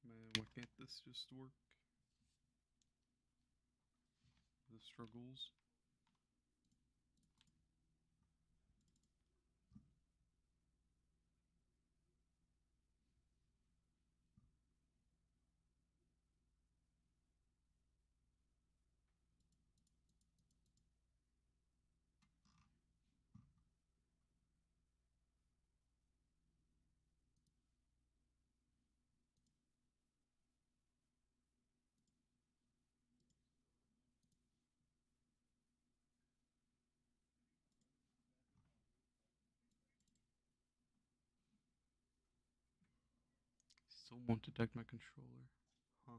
Man, why can't this just work? The struggles. Still won't detect my controller. Huh.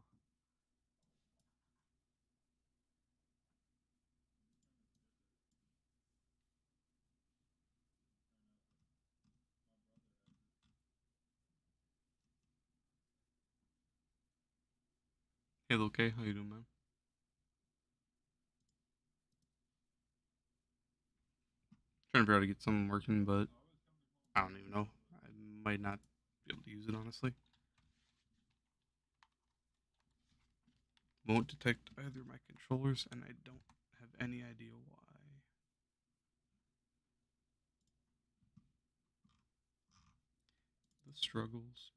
Hey, okay, how you doing, man? Trying to figure out how to get something working, but I don't even know. I might not be able to use it, honestly. Won't detect either of my controllers, and I don't have any idea why. The struggles.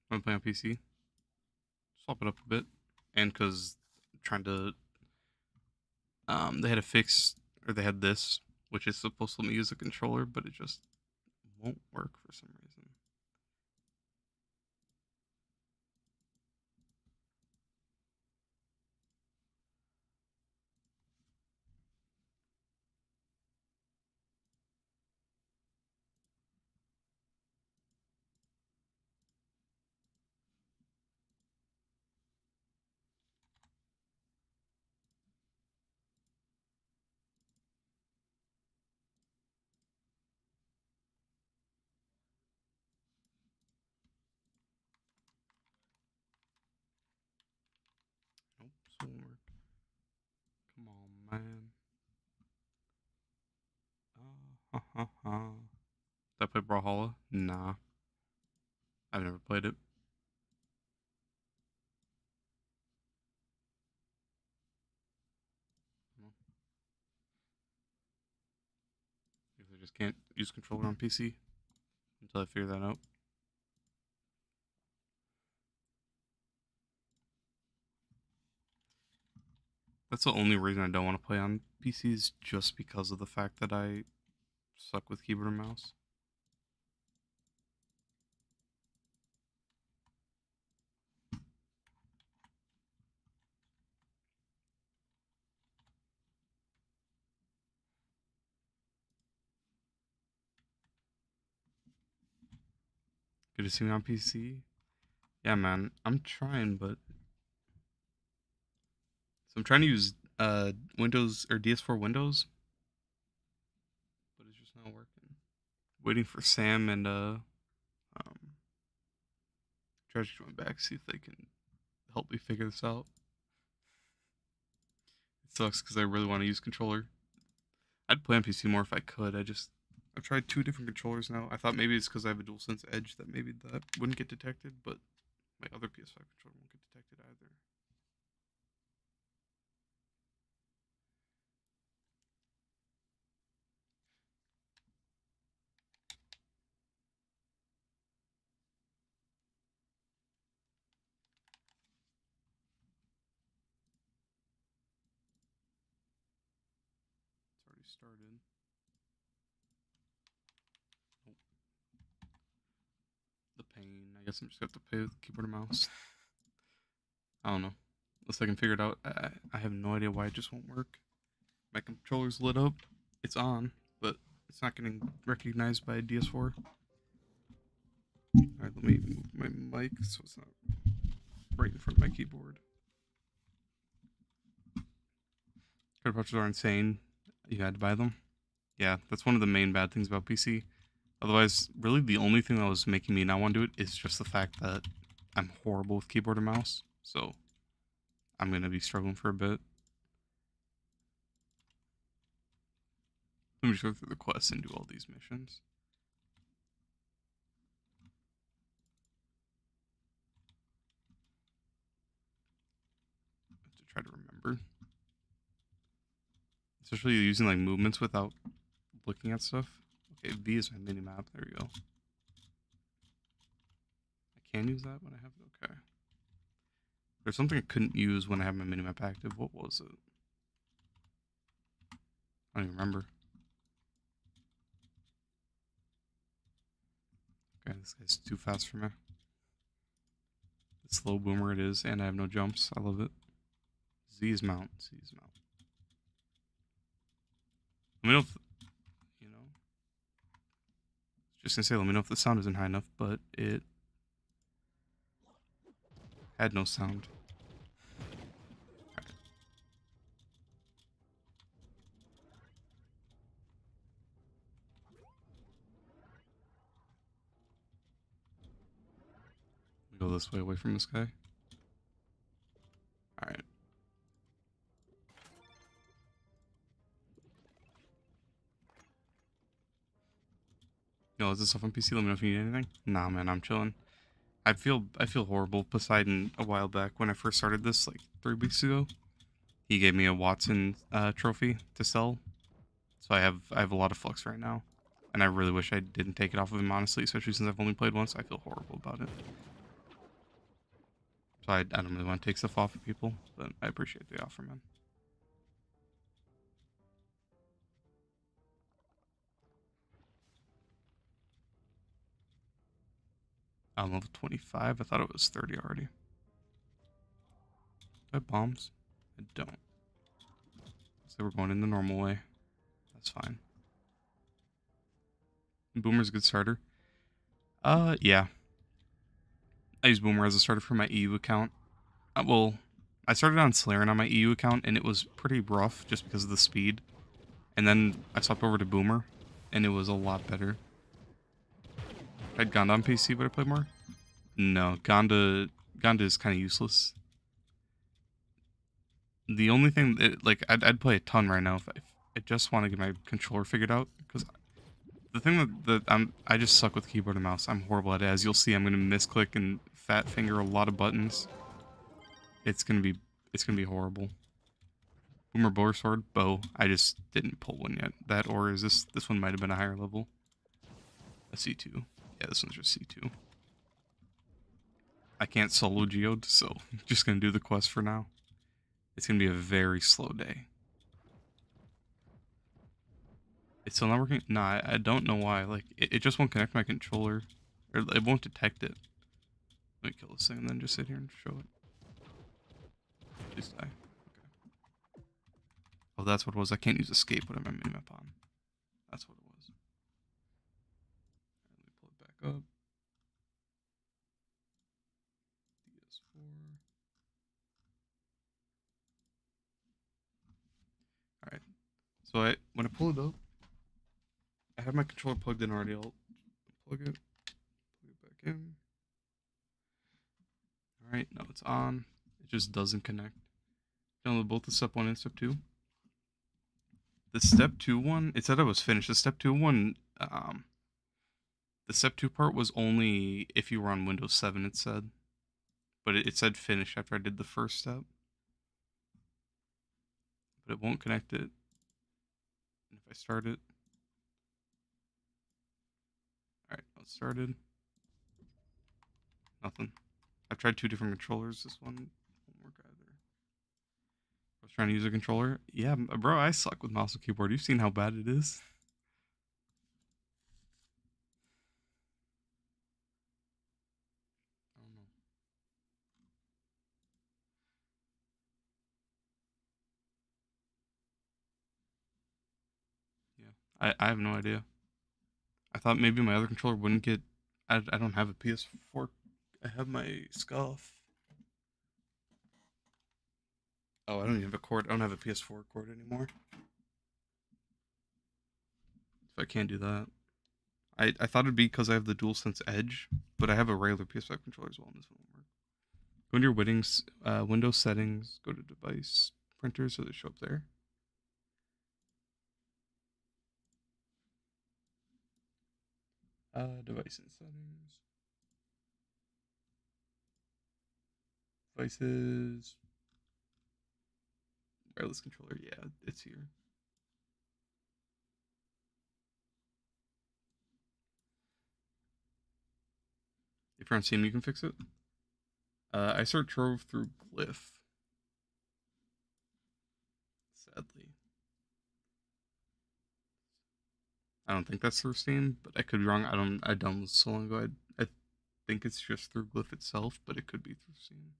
I'm playing on PC. Swap it up a bit, and because trying to, they had a fix, or they had this, which is supposed to let me use a controller, but it just won't work for some reason. Nope, this won't work. Come on, man. Did I play Brawlhalla? Nah, I've never played it. Because I just can't use controller on PC until I figure that out. That's the only reason I don't want to play on PCs, just because of the fact that I suck with keyboard and mouse. Good to see me on PC. Yeah, man, I'm trying, but so I'm trying to use Windows or DS4 Windows, but it's just not working. Waiting for Sam and Treasure to join back, see if they can help me figure this out. It sucks because I really want to use controller. I'd play on PC more if I could. I've tried two different controllers now. I thought maybe it's because I have a DualSense Edge that maybe that wouldn't get detected, but My other PS5 controller won't get detected either. It's already started. Nope. The pain. I guess I'm just gonna have to play with keyboard and mouse. I don't know. Unless I can figure it out. I have no idea why it just won't work. My controller's lit up. It's on, but it's not getting recognized by DS4. Alright, let me move my mic so it's not right in front of my keyboard. Card pouches are insane. You had to buy them. Yeah, that's one of the main bad things about PC. Otherwise, really the only thing that was making me not want to do it is just the fact that I'm horrible with keyboard and mouse. So I'm going to be struggling for a bit. Let me just go through the quests and do all these missions. I have to try to remember. Especially using like movements without looking at stuff. Okay, V is my mini map. There we go. I can use that when I have it. Okay. There's something I couldn't use when I have my mini map active. What was it? I don't even remember. Okay, this guy's too fast for me. The slow boomer it is, and I have no jumps. I love it. Z's mount. Z's mount. Let me know if, you know, just gonna say, let me know if the sound isn't high enough, but it had no sound. Right. We go this way away from this guy. Alright. Yo, is this stuff on PC? Let me know if you need anything. Nah, man, I'm chilling. I feel horrible. Poseidon, a while back when I first started this, like 3 weeks ago, he gave me a Watson trophy to sell. So I have a lot of flux right now, and I really wish I didn't take it off of him, honestly, especially since I've only played once. I feel horrible about it. So I don't really want to take stuff off of people, but I appreciate the offer, man. I'm level 25. I thought it was 30 already. Do I have bombs? I don't. So we're going in the normal way. That's fine. Boomer's a good starter. Yeah. I use Boomer as a starter for my EU account. Well, I started on Slarin on my EU account, and it was pretty rough just because of the speed. And then I swapped over to Boomer, and it was a lot better. If I had Gonda on PC, would I play more? No, Gonda is kind of useless. The only thing, like, I'd play a ton right now if I just want to get my controller figured out, because the thing that I just suck with keyboard and mouse. I'm horrible at it. As you'll see, I'm gonna misclick and fat finger a lot of buttons. It's gonna be horrible. Boomer bow sword bow. I just didn't pull one yet. That, or is this one might have been a higher level. A C2. Yeah, this one's just C2. I can't solo geode, so I'm just gonna do the quest for now. It's gonna be a very slow day. It's still not working? Nah, I don't know why. Like, it just won't connect my controller. Or it won't detect it. Let me kill this thing and then just sit here and show it. Please die. Okay. Oh, that's what it was. I can't use escape when I'm on minimap on. That's what it was. Let me pull it back up. DS4. Alright. So when I pull it up, I have my controller plugged in already. I'll plug it back in. Alright, now it's on. It just doesn't connect. Download both the step 1 and step 2. The step 2 one, it said I was finished. The step 2 one, the step 2 part was only if you were on Windows 7, it said. but it said finish after I did the first step. But it won't connect it. And if I start it, all right, it started. Nothing. I've tried 2 different controllers. This one won't work either. I was trying to use a controller. Yeah, bro, I suck with mouse and keyboard. You've seen how bad it is. I don't know. Yeah, I have no idea. I thought maybe my other controller wouldn't get. I don't have a PS4. I have my Scuff. Oh, I don't even have a cord. I don't have a PS4 cord anymore. So I can't do that. I thought it'd be because I have the DualSense Edge, but I have a regular PS5 controller as well, and this one won't work. Go into your Windows settings, go to device printers, so they show up there. Device and settings. Devices. Wireless controller, yeah, it's here. If you're on Steam, you can fix it. I searched Trove through Glyph. Sadly, I don't think that's through Steam, but I could be wrong. I downloaded so long ago. I think it's just through Glyph itself, but it could be through Steam.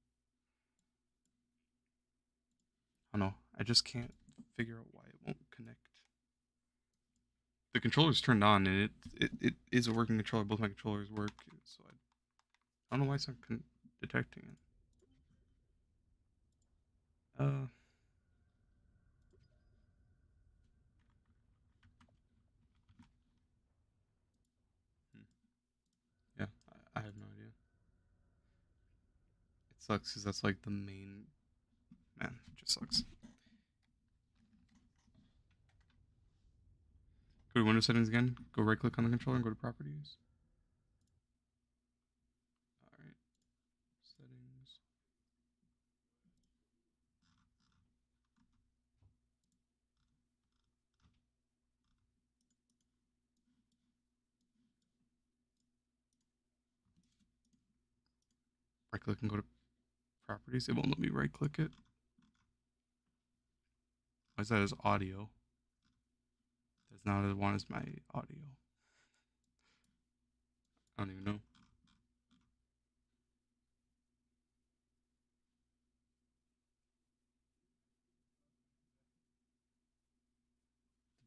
I don't know. I just can't figure out why it won't connect. The controller's turned on, and it is a working controller. Both my controllers work, so I don't know why it's not detecting it. Uh, hmm. Yeah, I have no idea. It sucks because that's like the main. Man, it just sucks. Go to Windows settings again. Go right click on the controller and go to properties. Alright. Settings. Right click and go to properties. It won't let me right click it. Why is that as audio? That's not as one as my audio. I don't even know.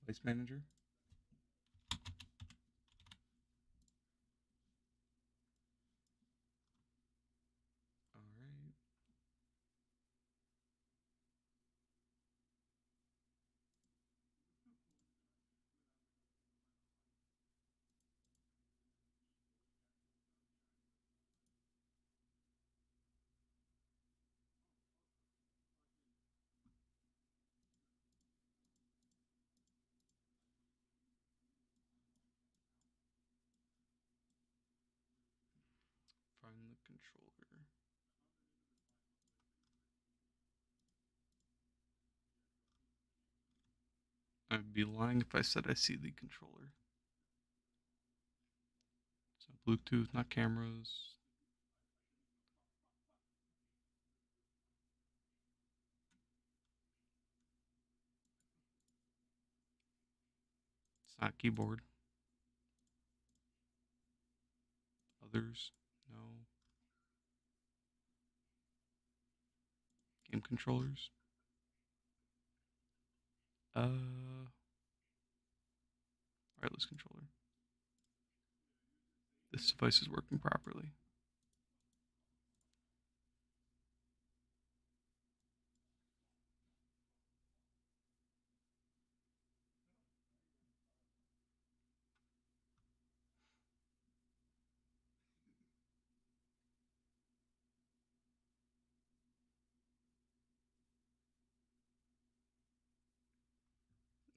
Device manager. Alright. Find the controller. I'd be lying if I said I see the controller. So Bluetooth, not cameras. It's not keyboard. Others, no. Game controllers. Wireless controller. This device is working properly.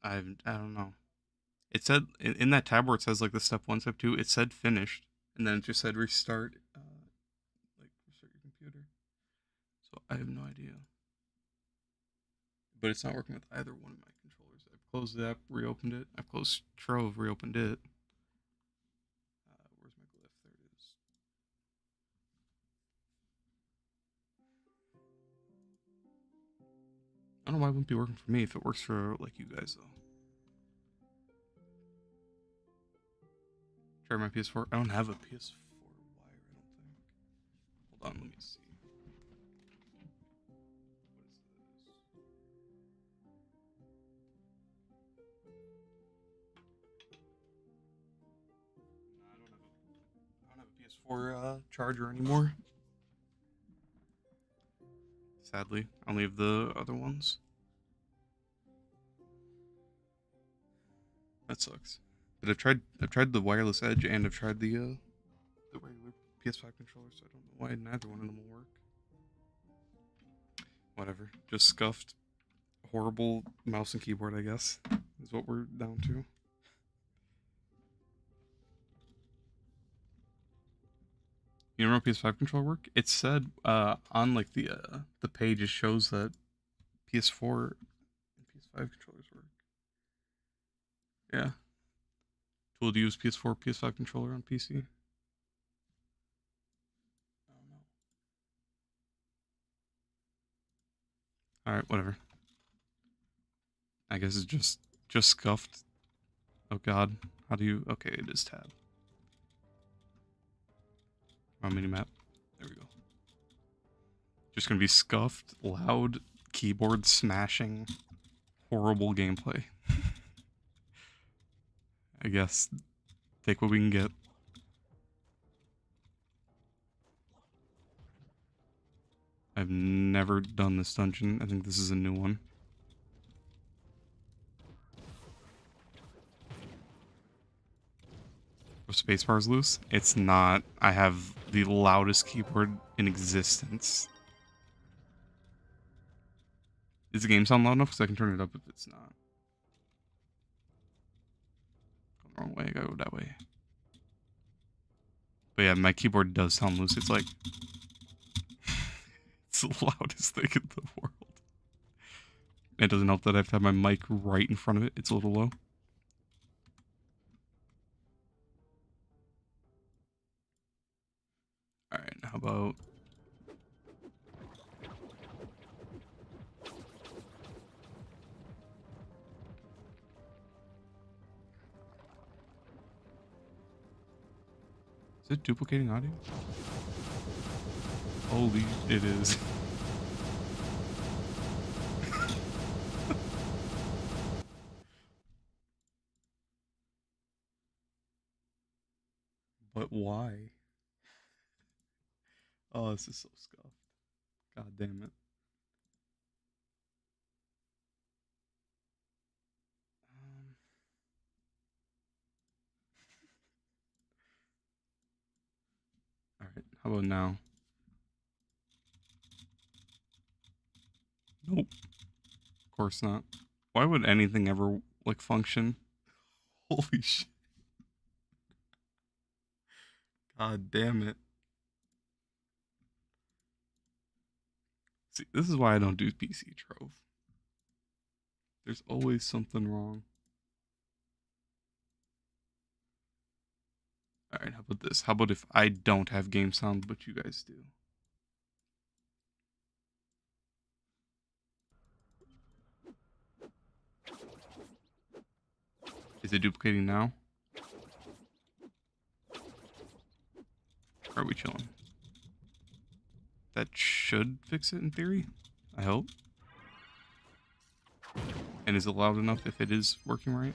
I don't know. It said in that tab where it says like the step 1, step 2, it said finished, and then it just said restart. Like restart your computer. I have no idea. But it's not working with either one of my controllers. I've closed the app, reopened it. I've closed Trove, reopened it. Where's my glyph? There it is. I don't know why it wouldn't be working for me if it works for like you guys though. Try my PS4. I don't have a PS4 wire, I don't think. Hold on, let me see. I don't have a PS4 charger anymore. Sadly, I only have the other ones. That sucks. But I've tried the wireless Edge and I've tried the regular PS5 controller, so I don't know why neither one of them will work. Whatever. Just scuffed, horrible mouse and keyboard, I guess, is what we're down to. You know how PS5 controller work? It said on like the page it shows that PS4 and PS5 controllers work. Yeah. Tool to use PS4, PS5 controller on PC. I don't know. Alright, whatever. I guess it's just scuffed. Oh god. How do you... Okay, it is tab. Oh, minimap. There we go. Just gonna be scuffed, loud, keyboard smashing, horrible gameplay. I guess. Take what we can get. I've never done this dungeon. I think this is a new one. Spacebar's loose? It's not. I have the loudest keyboard in existence. Is the game sound loud enough? Because I can turn it up if it's not. Go the wrong way, I gotta go that way. But yeah, my keyboard does sound loose. It's like... it's the loudest thing in the world. It doesn't help that I have to have my mic right in front of it. It's a little low. Alright, how about... Is it duplicating audio? Holy, it is. But why? Oh, this is so scuffed. God damn it. Alright, how about now? Nope. Of course not. Why would anything ever, like, function? Holy shit. God damn it. See, this is why I don't do PC Trove. There's always something wrong. Alright, how about this? How about if I don't have game sound, but you guys do? Is it duplicating now? Or are we chilling? That should fix it in theory. I hope. And is it loud enough if it is working right?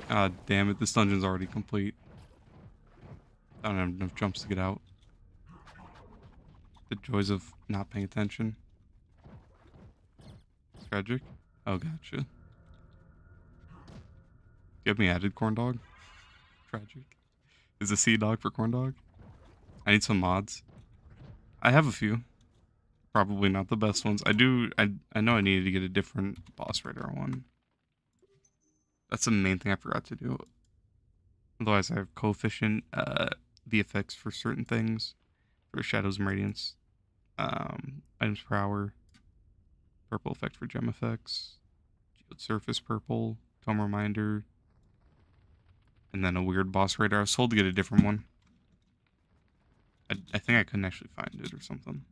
God damn it, this dungeon's already complete. I don't have enough jumps to get out. The joys of not paying attention. Tragic? Oh, gotcha. Do you have me added, corn dog? Tragic. Is the C dog for corn dog? I need some mods. I have a few. Probably not the best ones. I know I needed to get a different boss radar one. That's the main thing I forgot to do. Otherwise, I have coefficient, VFX for certain things, for shadows and radiance, items per hour, purple effect for gem effects, geode surface purple, tome reminder, and then a weird boss radar. I was told to get a different one. I think I couldn't actually find it or something.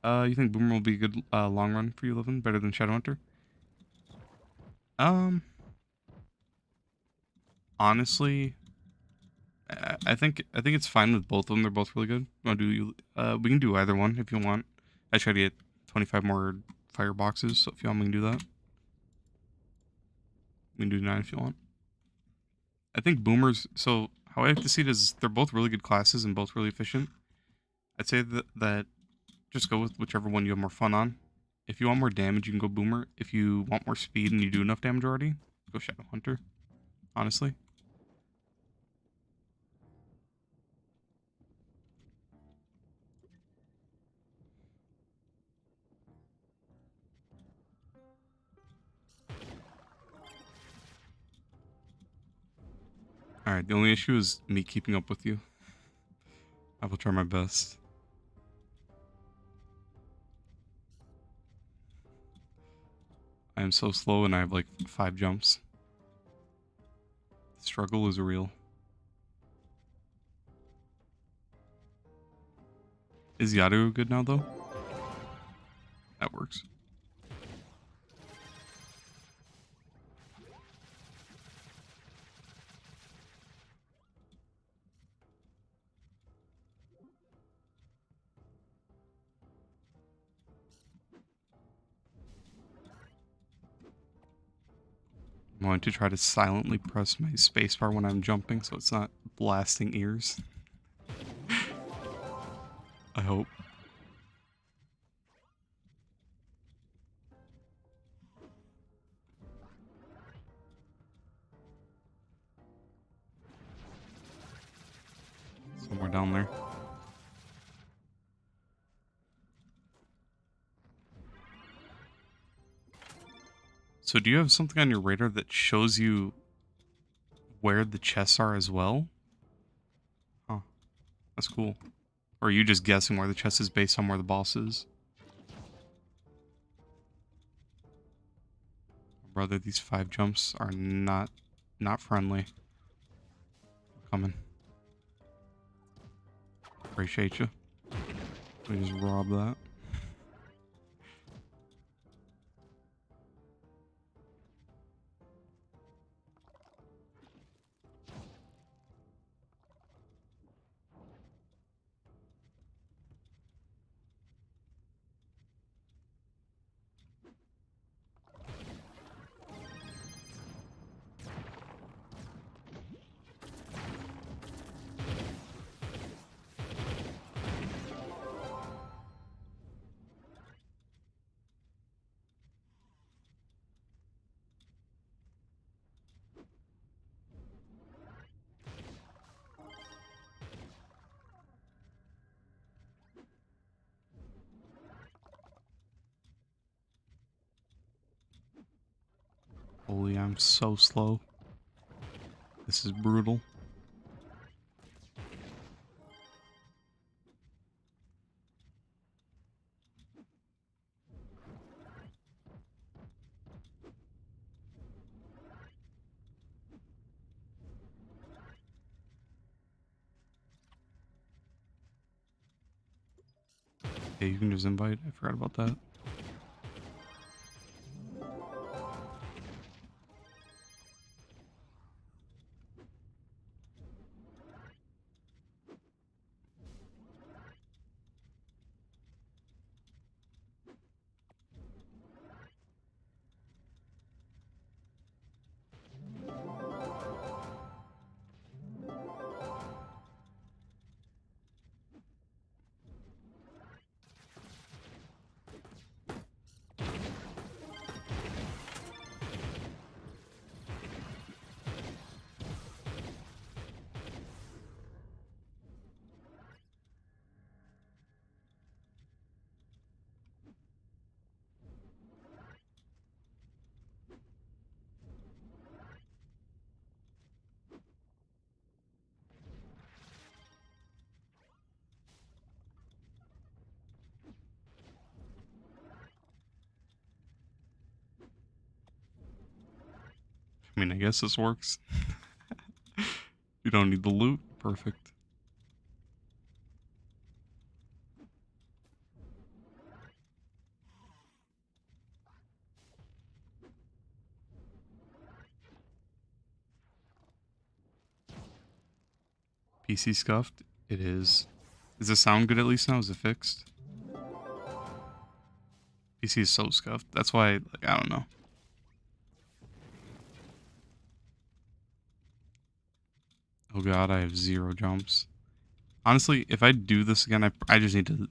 You think Boomer will be a good long run for you, Livin? Better than Shadowhunter? Um, honestly, I think it's fine with both of them. They're both really good. Want to do? We can do either one if you want. I try to get 25 more fire boxes, so if you want, we can do that. We can do 9 if you want. I think Boomers. So how I have to see it is they're both really good classes and both really efficient. I'd say that just go with whichever one you have more fun on. If you want more damage, you can go Boomer. If you want more speed and you do enough damage already, go Shadowhunter. Honestly. Alright, the only issue is me keeping up with you. I will try my best. I am so slow and I have like 5 jumps. The struggle is real. Is Yadu good now though? That works. I'm going to try to silently press my spacebar when I'm jumping so it's not blasting ears. I hope. Somewhere down there. So do you have something on your radar that shows you where the chests are as well? Huh. That's cool. Or are you just guessing where the chest is based on where the boss is? Brother, these 5 jumps are not friendly. Coming. Appreciate you. We just rob that. Holy, I'm so slow. This is brutal. Yeah, you can just invite. I forgot about that. I mean, I guess this works. You don't need the loot. Perfect. PC scuffed? It is. Does it sound good at least now? Is it fixed? PC is so scuffed. That's why, like, I don't know. Oh god, I have 0 jumps. Honestly, if I do this again, I just need to...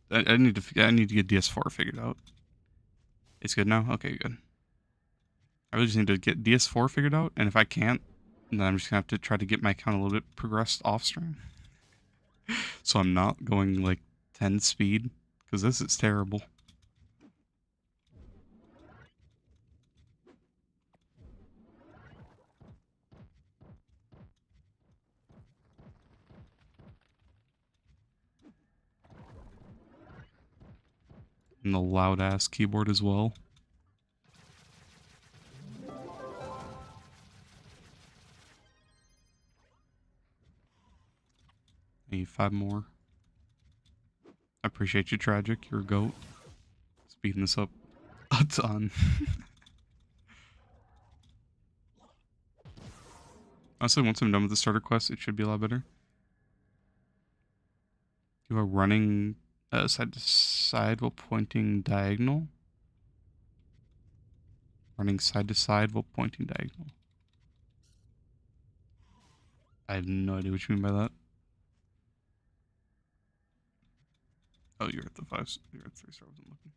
I need to get DS4 figured out. It's good now? Okay, good. I really just need to get DS4 figured out, and if I can't, then I'm just gonna have to try to get my account a little bit progressed off stream. So I'm not going like 10 speed, because this is terrible. And the loud ass keyboard as well. I need 5 more. I appreciate you, Tragic. You're a goat. Speeding this up a ton. Honestly, once I'm done with the starter quest, it should be a lot better. You are running side to side while pointing diagonal. Running side to side while pointing diagonal. I have no idea what you mean by that. Oh, you're at the 5. You're at 3 stars. I'm looking.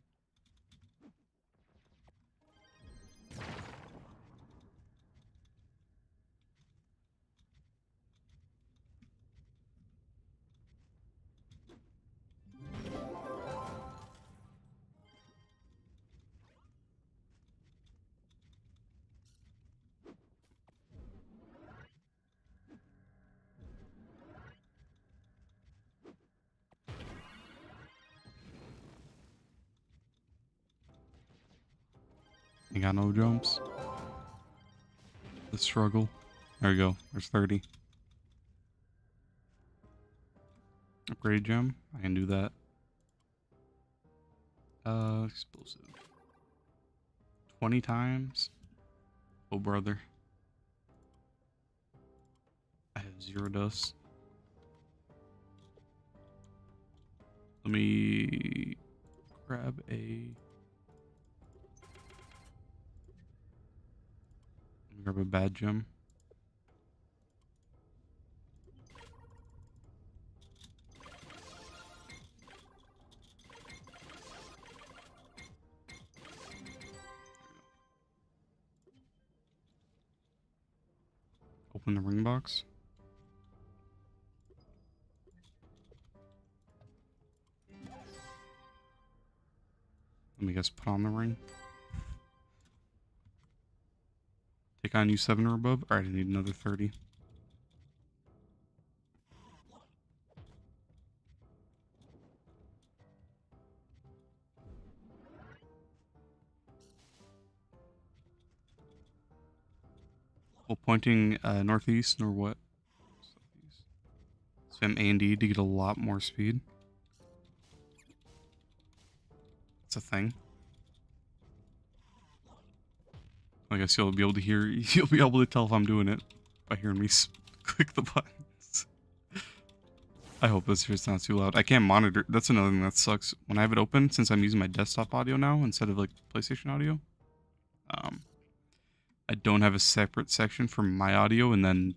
You got no jumps. The struggle. There we go. There's 30. Upgrade gem. I can do that. Explosive. 20 times. Oh, brother. I have 0 dust. Let me grab a bad gem. Open the ring box. Let me guess, put on the ring. Take on U7 or above. Alright, I need another 30. Well, pointing northeast nor what? Southeast. Spam A and D to get a lot more speed. It's a thing. I guess you'll be able to hear. You'll be able to tell if I'm doing it by hearing me click the buttons. I hope this here's not too loud. I can't monitor. That's another thing that sucks. When I have it open, since I'm using my desktop audio now instead of like PlayStation audio, I don't have a separate section for my audio and then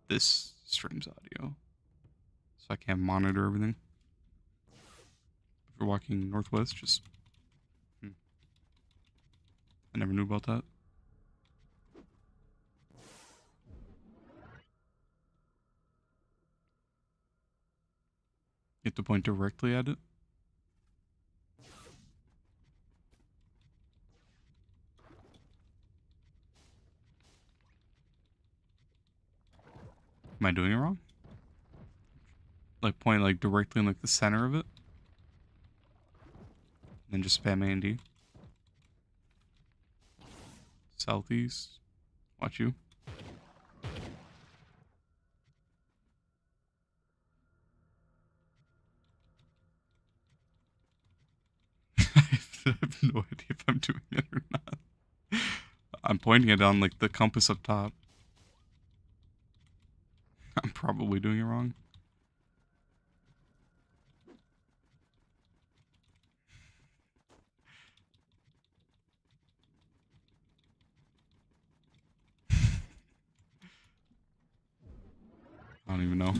this stream's audio, so I can't monitor everything. If you're walking northwest, just I never knew about that. You have to point directly at it. Am I doing it wrong? Like point like directly in like the center of it, and then just spam A and D. southeast. Watch you. I have no idea if I'm doing it or not. I'm pointing it on like the compass up top. I'm probably doing it wrong. I don't even know.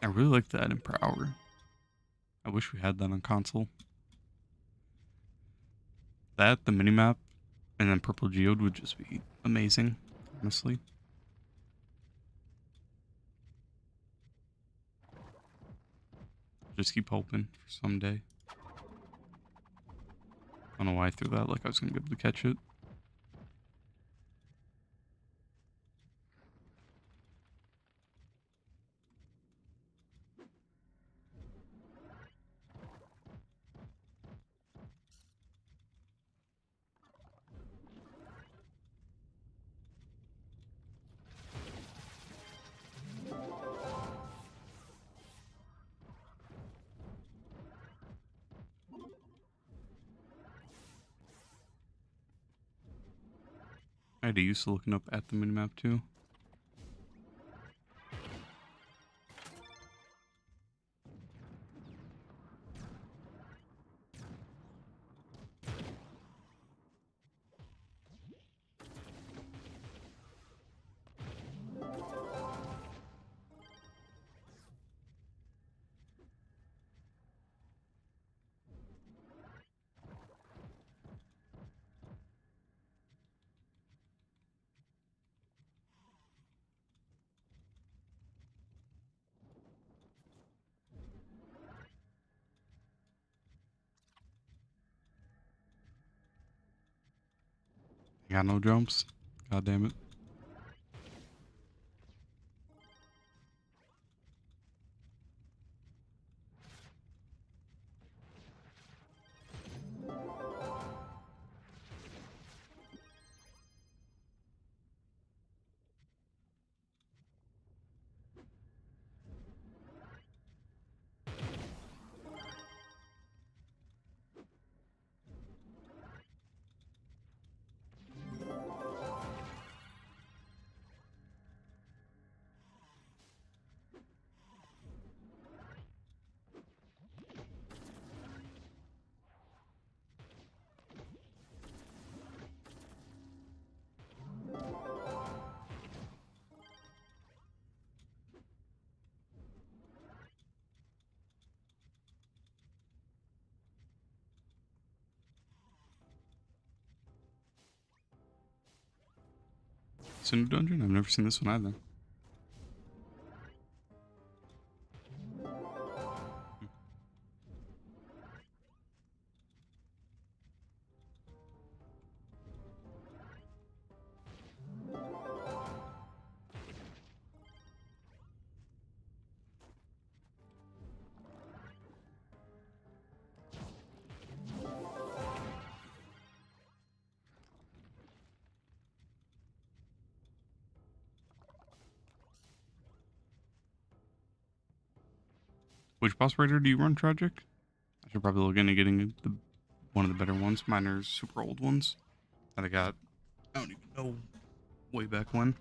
I really like the item per hour. I wish we had that on console. That, the minimap, and then purple geode would just be amazing, honestly. Just keep hoping for someday. I don't know why I threw that, like I was gonna be able to catch it. I had to use to looking up at the minimap too. I got no jumps. God damn it. It's a new dungeon? I've never seen this one either. Which boss raider do you run, Tragic? I should probably look into getting one of the better ones. Mine are super old ones that I got, I don't even know, way back when.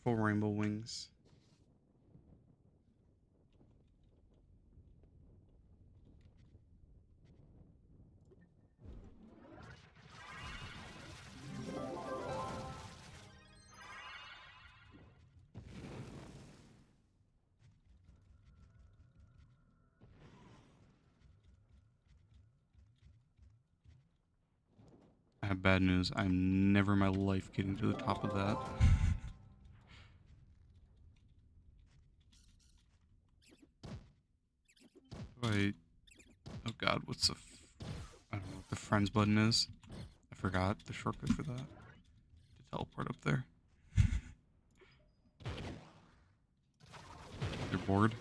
Full rainbow wings. I have bad news. I'm never in my life getting to the top of that. Wait. Oh god, what's the... I don't know what the friends button is. I forgot the shortcut for that. To teleport up there. You're bored?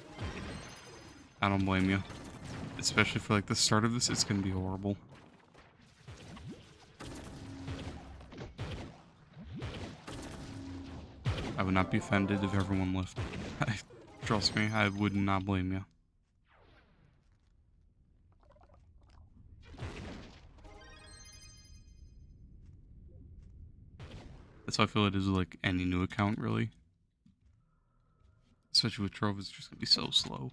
I don't blame you. Especially for like the start of this, it's gonna be horrible. I would not be offended if everyone left. Trust me, I would not blame you. That's how I feel it is with like any new account, really. Especially with Trove, it's just gonna be so slow.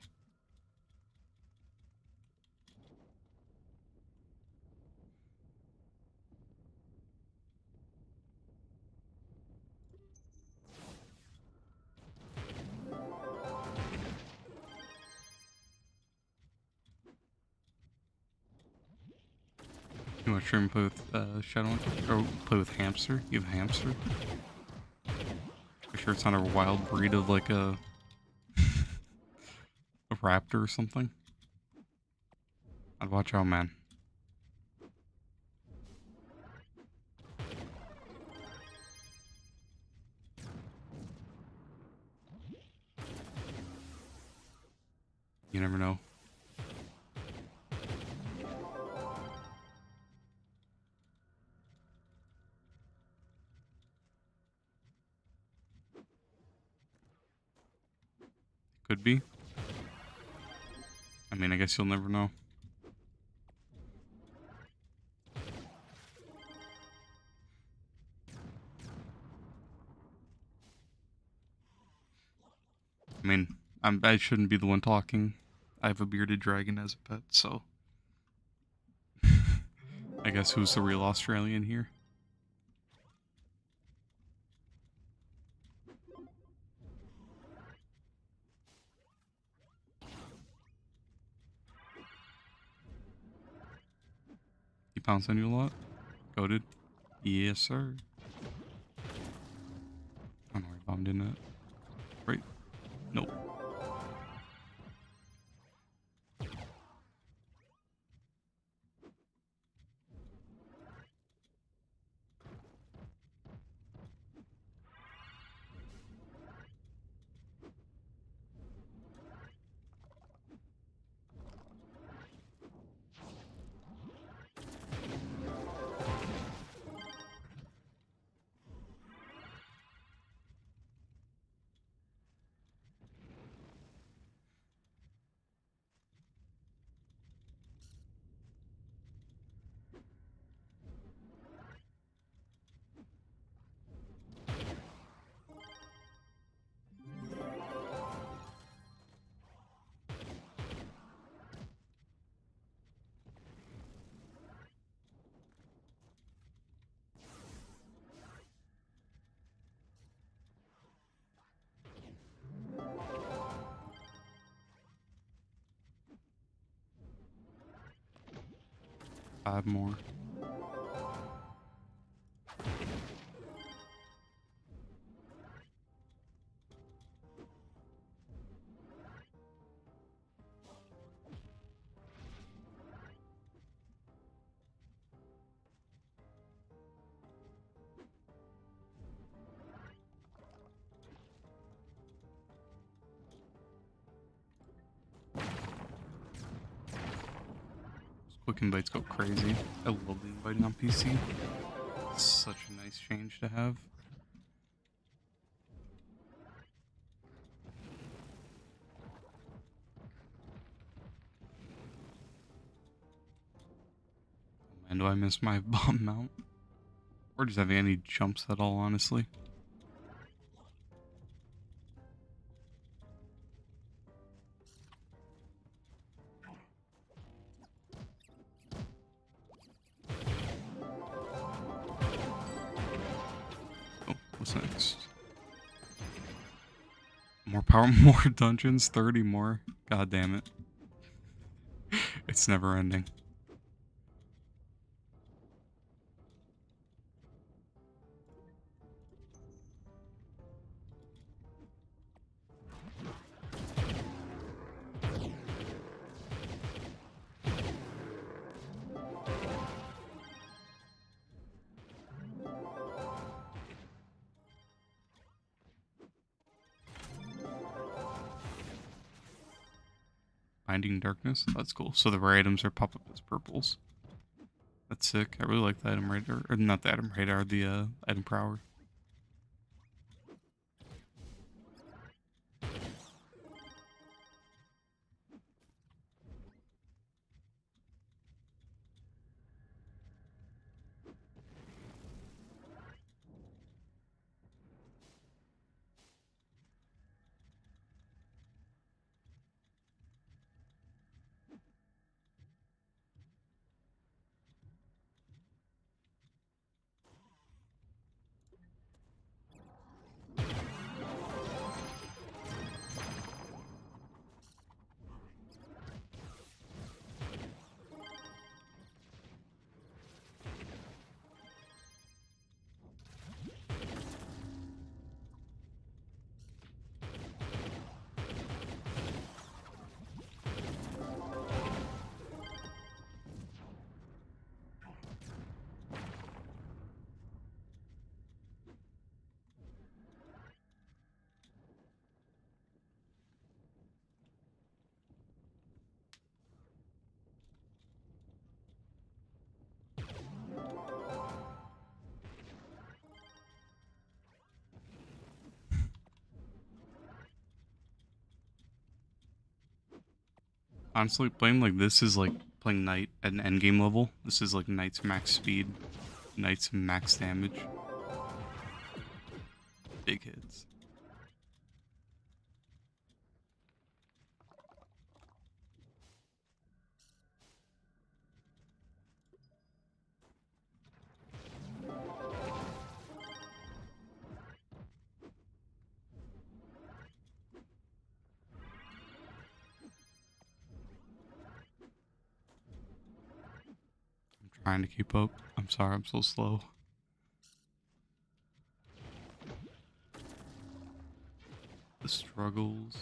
You want to try and play with Shadow or play with Hamster? You have a hamster? I'm sure it's not a wild breed of like a raptor or something. I'd watch out, man. You never know. Could be. I mean, I guess you'll never know. I mean, I shouldn't be the one talking. I have a bearded dragon as a pet, so... I guess who's the real Australian here? He pounced on you a lot? Goated? Yes, sir. I don't know where I bombed in it. Right? Nope. Five more. Quick invites go crazy. I love the inviting on PC. It's such a nice change to have. And do I miss my bomb mount? Or just having any jumps at all, honestly. What's next? More power, more dungeons, 30 more. God damn it. It's never ending. Binding Darkness? That's cool. So the rare items are pop up as purples. That's sick. I really like the item radar. Or not the item radar, the item prowler. Honestly, playing like this is like playing Knight at an endgame level. This is like Knight's max speed, Knight's max damage. Big hits. I'm trying to keep up. I'm sorry, I'm so slow. The struggles.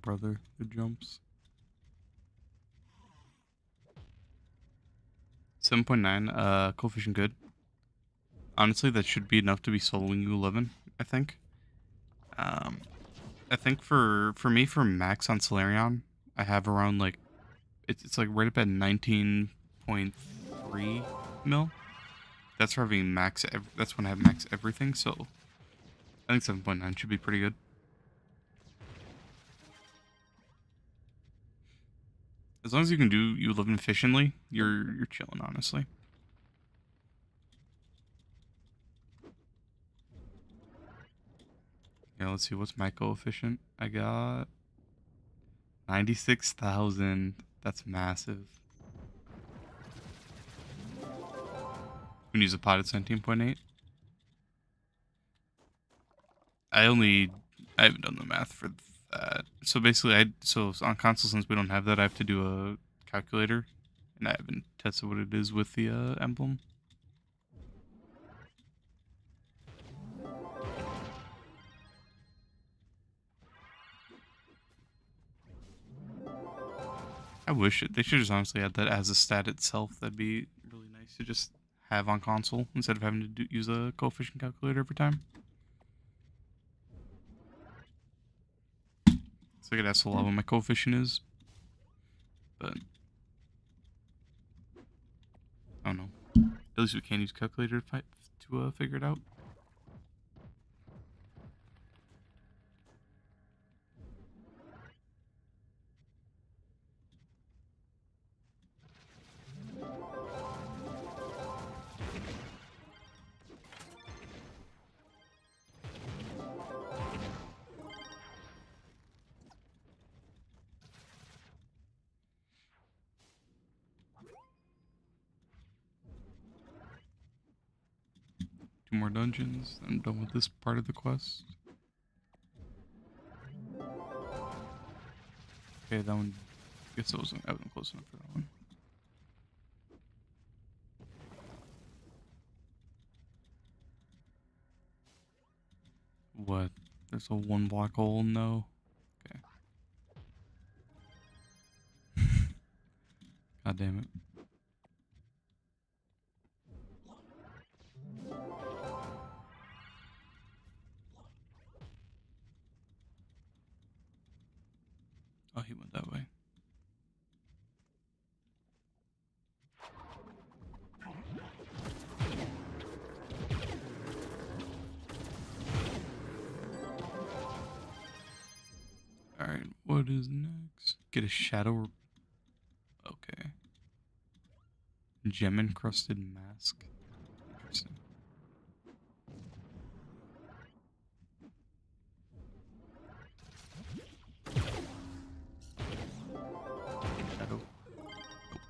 brother who jumps. 7.9, coefficient good. Honestly, that should be enough to be soloing U11, I think. I think for me, for max on Solarion, I have around like, it's like right up at 19.3 mil. That's for having max, that's when I have max everything, so I think 7.9 should be pretty good. As long as you can do U11 efficiently, you're chilling, honestly. Yeah, let's see, what's my coefficient? I got 96,000. That's massive. We use a pot at 17.8. I haven't done the math for that. So basically, so on console, since we don't have that, I have to do a calculator, and I haven't tested what it is with the emblem. I wish they should just honestly add that as a stat itself. That'd be really nice to just have on console instead of having to use a coefficient calculator every time. So I could ask Solana what my coefficient is, but I don't know. At least we can use calculator to figure it out. Two more dungeons, then I'm done with this part of the quest. Okay, that one. I guess I wasn't close enough for that one. What? There's a one block hole? No. Okay. God damn it. Oh, he went that way. Alright, what is next? Get a shadow. Okay. Gem encrusted mask. Interesting. Shadow. Nope.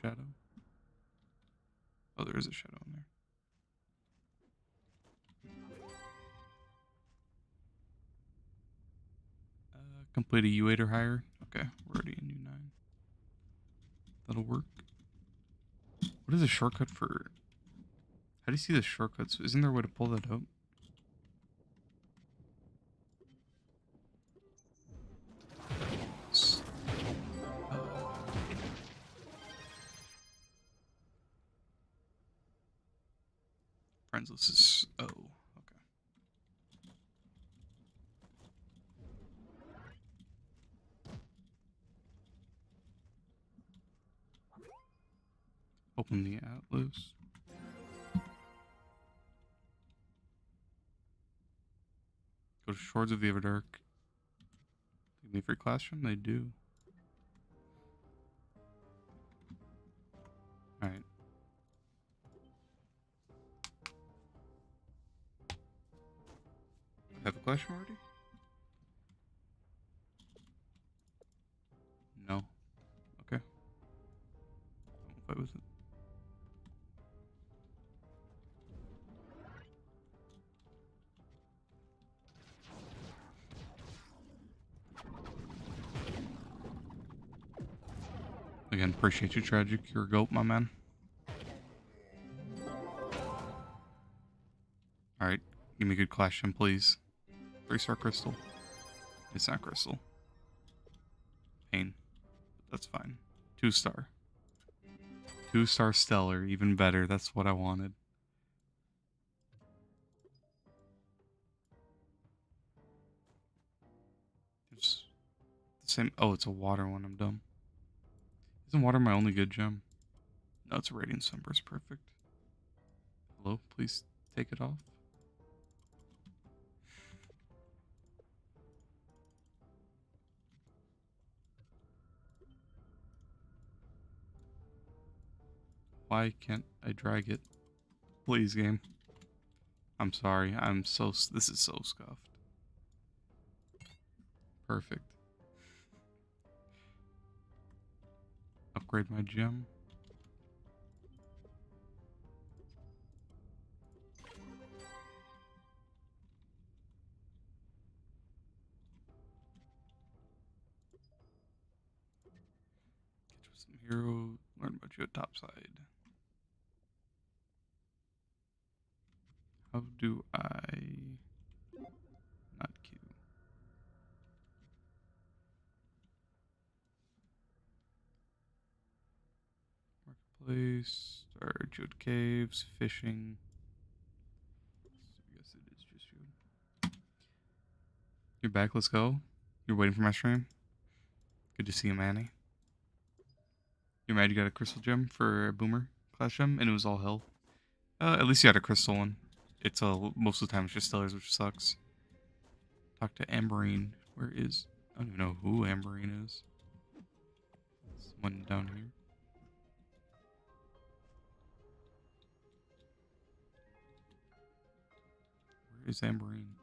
Shadow. Oh, there is a shadow in there. Complete a U8 or higher. Okay, we're already in U9. That'll work. What is a shortcut for? How do you see the shortcuts? Isn't there a way to pull that up? Friends list is okay. Open the atlas. Go to Shores of the Everdark. Take me for classroom. They do. All right. Have a classroom already? No. Okay. I won't fight with it. Again, appreciate you, Tragic. You're a goat, my man. Alright, give me a good clash gem, please. 3-star crystal. It's not crystal. Pain. That's fine. 2-star. 2-star stellar, even better. That's what I wanted. There's the same. Oh, it's a water one. I'm dumb. Isn't water my only good gem? No, it's a radiant sunburst. Perfect. Hello, please take it off. Why can't I drag it? Please, game. I'm sorry. This is so scuffed. Perfect. Upgrade my gem. Get you some hero. Learn about you at topside. How do I not queue? Marketplace, start Jewel Caves, fishing. I guess it is just you. You're back, let's go. You're waiting for my stream? Good to see you, Manny. You're mad you got a crystal gem for a boomer class gem, and it was all hell. At least you had a crystal one. It's most of the time it's just stellars, which sucks. Talk to Amberine. Where is? I don't even know who Amberine is. Someone down here. Where is Amberine?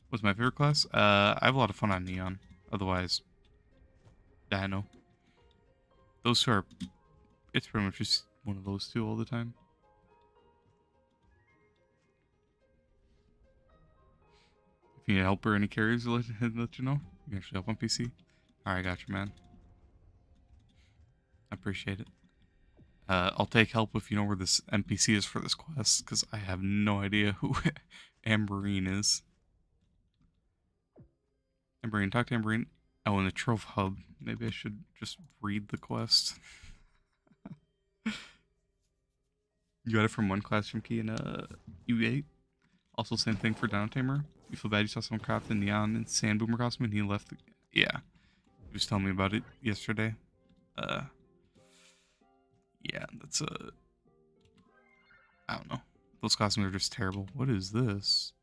What's my favorite class? I have a lot of fun on Neon. Otherwise, yeah, I know. Those two are. It's pretty much just one of those two all the time. If you need help or any carriers, let you know. You can actually help on PC. Alright, got you, man. I appreciate it. I'll take help if you know where this NPC is for this quest, because I have no idea who Amberine is. Amberine, talk to Amberine. Oh, in the Trove Hub. Maybe I should just read the quest. You got it from one classroom key in U8. Also, same thing for Dino Tamer. You feel bad you saw someone craft the Neon and Sand Boomer costume and he left. Yeah. He was telling me about it yesterday. Yeah, that's I don't know. Those costumes are just terrible. What is this?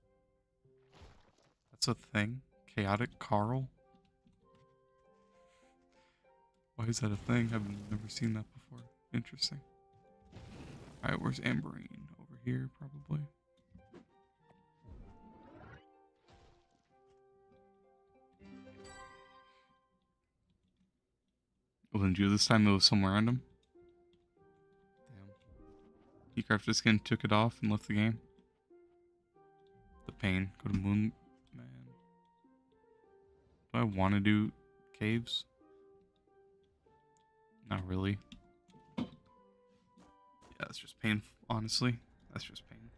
That's a thing? Chaotic Carl? Why is that a thing? I've never seen that before. Interesting. Alright, where's Amberine? Over here, probably. Well, didn't you this time? It was somewhere random. Damn. He crafted his skin, took it off, and left the game. The pain. Go to Moon. Man. Do I want to do caves? Not really. Yeah, that's just pain, honestly. That's just pain.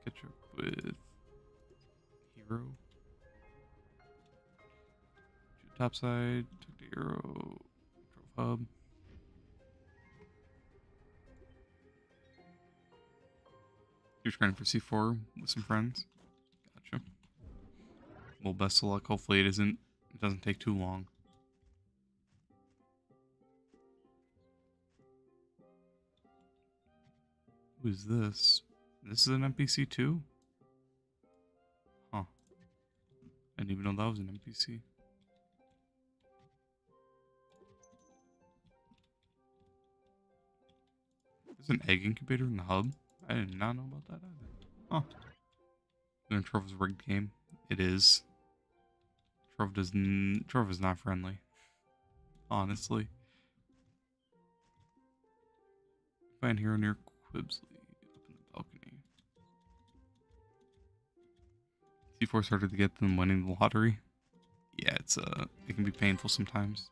Catch up with Hero. Topside, took the Hero, Trove Hub. You're trying for C4 with some friends. Gotcha. Well, best of luck. Hopefully it doesn't take too long. Who is this? This is an NPC too? Huh. I didn't even know that was an NPC. There's an egg incubator in the hub? I did not know about that either. Huh. Then Trove's rigged game. It is. Trove is not friendly. Honestly. Find hero near Quibsley up in the balcony. C4's harder to get than winning the lottery. Yeah, it can be painful sometimes.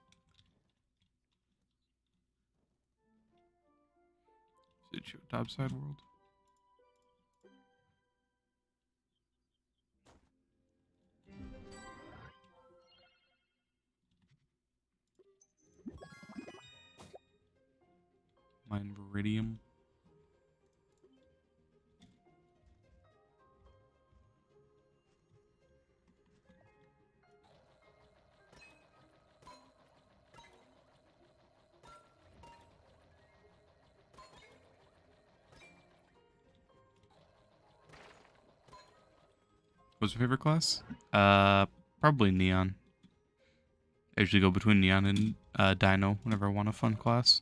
Did you topside world? Mine Viridium. What's your favorite class? Probably Neon. I usually go between Neon and Dino whenever I want a fun class.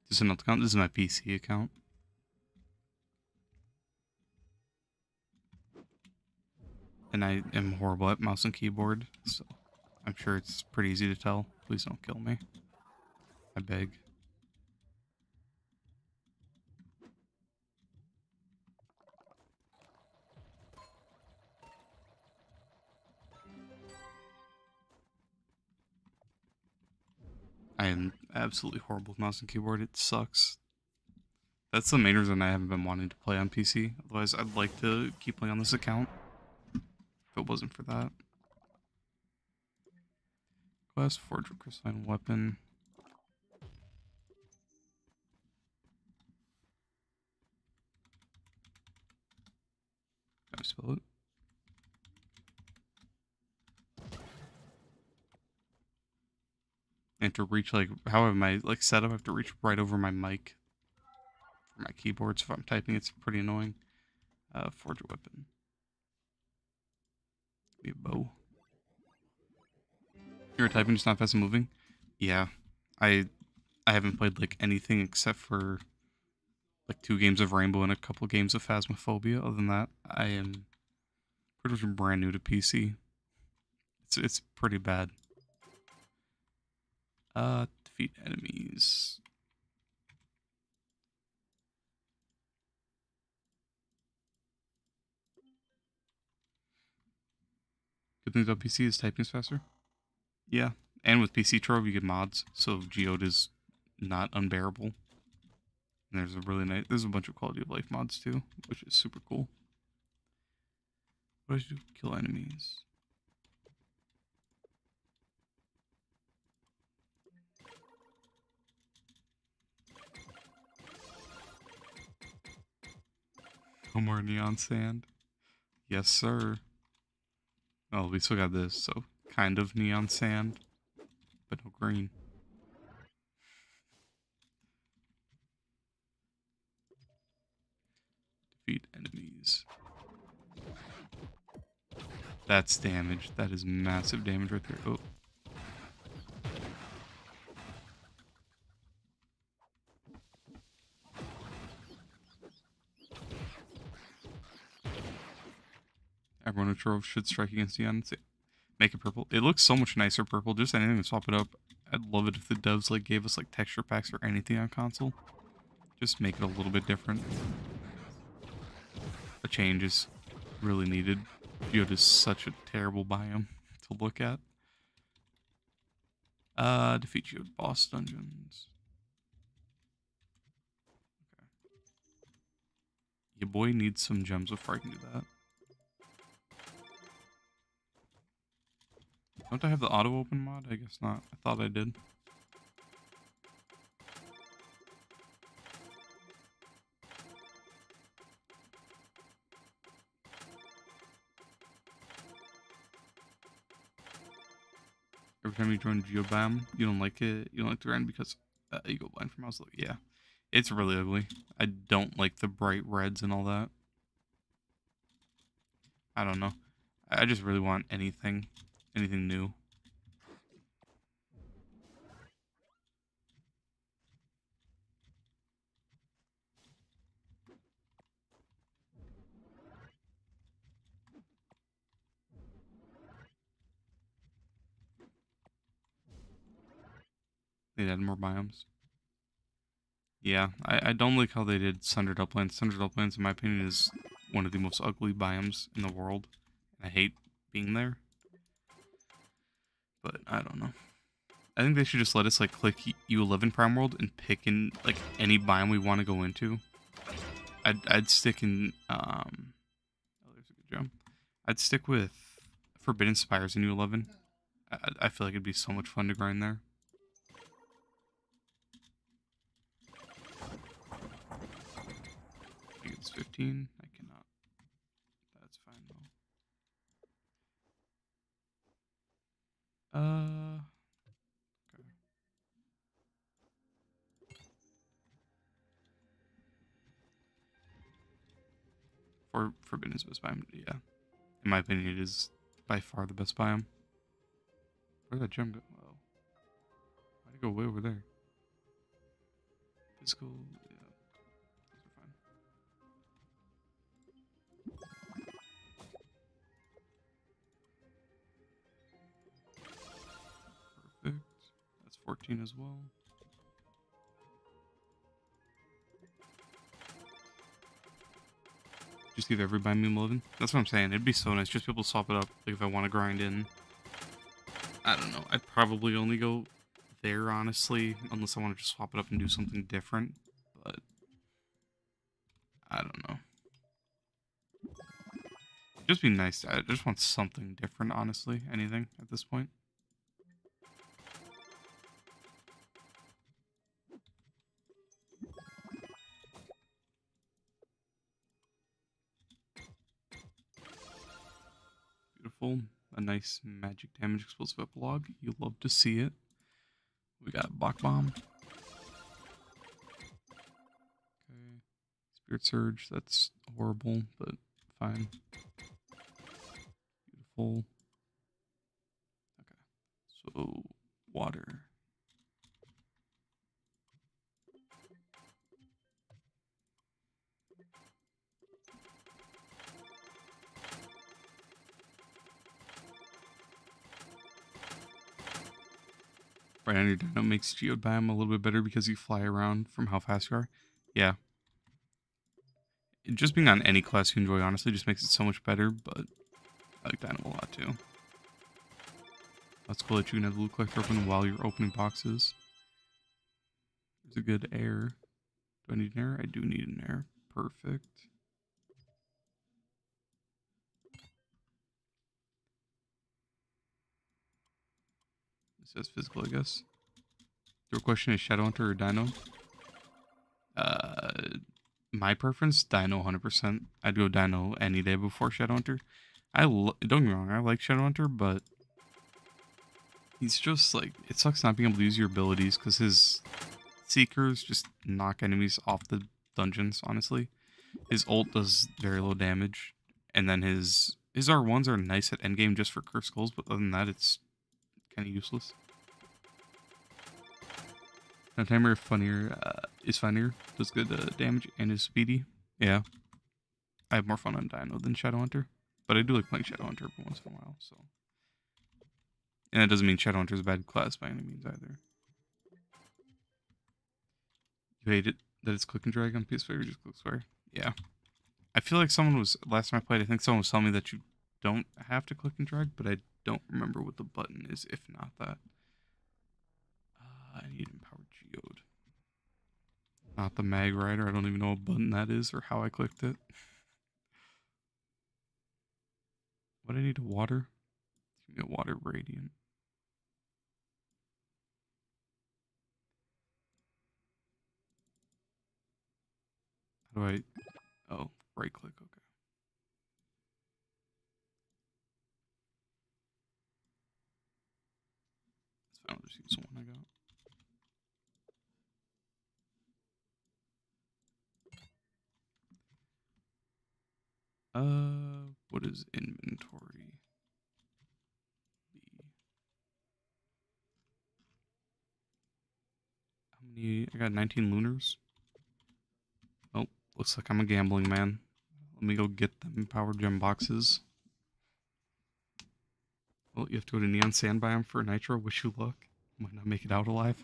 This is another account. This is my PC account. And I am horrible at mouse and keyboard, so I'm sure it's pretty easy to tell. Please don't kill me. I beg. I am absolutely horrible with mouse and keyboard. It sucks. That's the main reason I haven't been wanting to play on PC. Otherwise, I'd like to keep playing on this account. If it wasn't for that. Quest, Forge a Crystalline Weapon. Can I spell it? And to reach, like, how have my, like, setup? I have to reach right over my mic for my keyboard, so if I'm typing, it's pretty annoying. Forge a Weapon. Be a bow. You're typing, just not fast and moving? Yeah. I haven't played, like, anything except for, like, 2 games of Rainbow and a couple games of Phasmophobia. Other than that, I am pretty much brand new to PC. It's pretty bad. Defeat enemies. Good things about PC is typing is faster. Yeah, and with PC Trove you get mods, so Geode is not unbearable. And there's a bunch of quality of life mods too, which is super cool. What did you do? Kill enemies. No more neon sand. Yes, sir. Oh, we still got this, so kind of neon sand, but no green. Defeat enemies. That's damage. That is massive damage right there. Oh. Everyone with Trove should strike against neon. Make it purple. It looks so much nicer purple. Just anything to swap it up. I'd love it if the devs like gave us like texture packs or anything on console. Just make it a little bit different. A change is really needed. Geode is such a terrible biome to look at. Defeat Geode boss dungeons. Okay. Your boy needs some gems before I can do that. Don't I have the auto open mod? I guess not. I thought I did. Every time you join GeoBam, you don't like it. You don't like the grind because you go blind from mouse. Yeah, it's really ugly. I don't like the bright reds and all that. I don't know. I just really want anything new. They'd add more biomes. Yeah, I don't like how they did Sundered Uplands. Sundered Uplands, in my opinion, is one of the most ugly biomes in the world. I hate being there. But I don't know. I think they should just let us like click U11 Prime World and pick in like any biome we want to go into. I'd stick in oh, there's a good jump. I'd stick with Forbidden Spires in U11. I feel like it'd be so much fun to grind there. I think it's 15. I cannot. That's fine though. Okay. For Forbidden is best biome, yeah. In my opinion, it is by far the best biome. Where'd that gem go? Oh. Why'd it go way over there? Physical, yeah. Those are fine. Perfect. That's 14 as well. Just give every biome 11. That's what I'm saying. It'd be so nice. Just be able to swap it up. Like if I want to grind in. I don't know. I'd probably only go there, honestly. Unless I want to just swap it up and do something different. But I don't know. It'd just be nice. I just want something different, honestly. Anything at this point. Beautiful. A nice magic damage explosive epilogue. You love to see it. We got Bach Bomb. Okay. Spirit Surge. That's horrible, but fine. Beautiful. Okay. So, water. Right on your dino makes Geode Biome a little bit better because you fly around from how fast you are. Yeah. Just being on any class you enjoy, honestly, just makes it so much better, but I like Dino a lot too. That's cool that you can have the loot collector open while you're opening boxes. There's a good air. Do I need an air? I do need an air. Perfect. It says physical, I guess. Your question is Shadowhunter or Dino? My preference, Dino 100%. I'd go Dino any day before Shadowhunter. Don't get me wrong, I like Shadowhunter, but he's just like, it sucks not being able to use your abilities because his Seekers just knock enemies off the dungeons, honestly. His ult does very low damage, and then his R1s are nice at endgame just for curse skulls, but other than that, it's kind of useless. Now, Timer is funnier, does good damage, and is speedy. Yeah. I have more fun on Dino than Shadowhunter, but I do like playing Shadowhunter every once in a while, so. And that doesn't mean Shadowhunter is a bad class by any means either. You hate it that it's click and drag on PS5 or just click square? Yeah. I feel like someone was, last time I played, I think someone was telling me that you don't have to click and drag, but I don't remember what the button is, if not that. I need Empowered Geode. Not the Mag Rider. I don't even know what button that is or how I clicked it. What I need a water? Give me a water radiant. How do I... Oh, right click, okay. That's fine, I'll just use the one I got. What is inventory? How many? I got 19 lunars. Oh, looks like I'm a gambling man. Let me go get them power gem boxes. Well, you have to go to Neon Sand Biome for Nitro. Wish you luck. Might not make it out alive.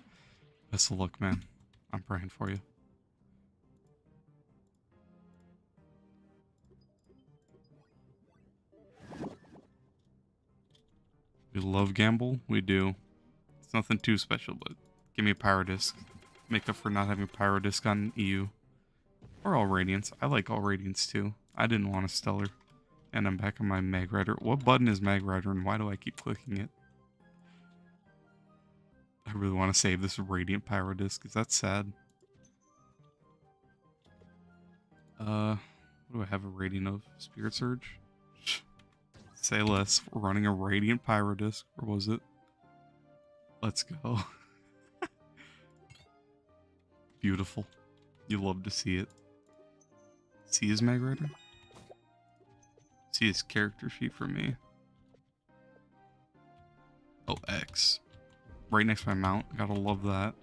Best of luck, man. I'm praying for you. We love gamble. We do. It's nothing too special, but give me a Pyro Disc. Make up for not having a Pyro Disc on EU. Or All Radiance. I like All Radiance too. I didn't want a Stellar. And I'm back on my Mag Rider. What button is Mag Rider and why do I keep clicking it? I really want to save this Radiant Pyro Disc because that's sad. What do I have a rating of? Spirit Surge? Say less. We're running a Radiant Pyro Disc. Or was it? Let's go. Beautiful. You love to see it. See his Mag Rider? See his character sheet for me. Oh, X. Right next to my mount. Gotta love that.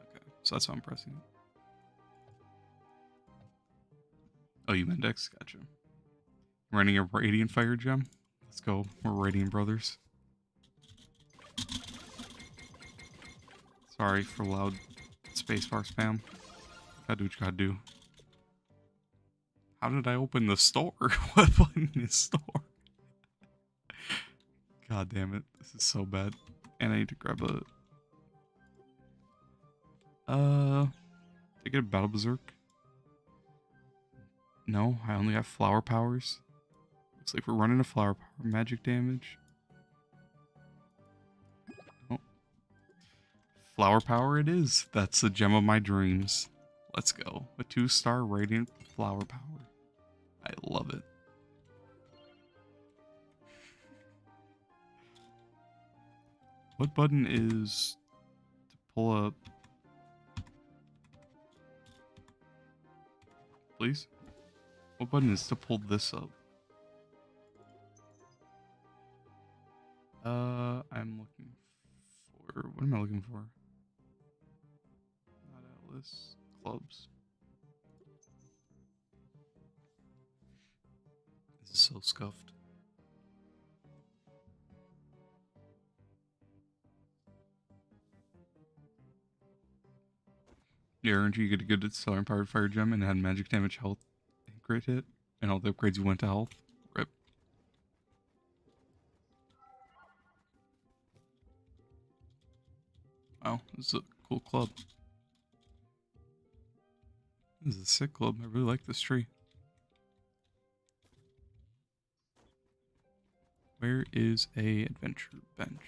Okay, so that's how I'm pressing it. Oh, you meant X? Gotcha. Running a Radiant Fire Gem. Let's go. We're Radiant Brothers. Sorry for loud spacebar spam. Gotta do what you gotta do. How did I open the store? What button is store? God damn it. This is so bad. And I need to grab a... Did I get a Battle Berserk? No, I only have Flower Powers. Looks like we're running a Flower Power. Magic damage. Oh. Flower Power it is. That's the gem of my dreams. Let's go. A 2-star Radiant Flower Power. I love it. What button is to pull up? Please? What button is to pull this up? I'm looking for... What am I looking for? Not Atlas. Clubs. This is so scuffed. The RNG, you get a good Stellar Empowered Fire Gem and had magic damage, health, and crit hit. And all the upgrades you went to health. Rip. Wow, this is a cool club. This is a sick club. I really like this tree. Where is a adventure bench?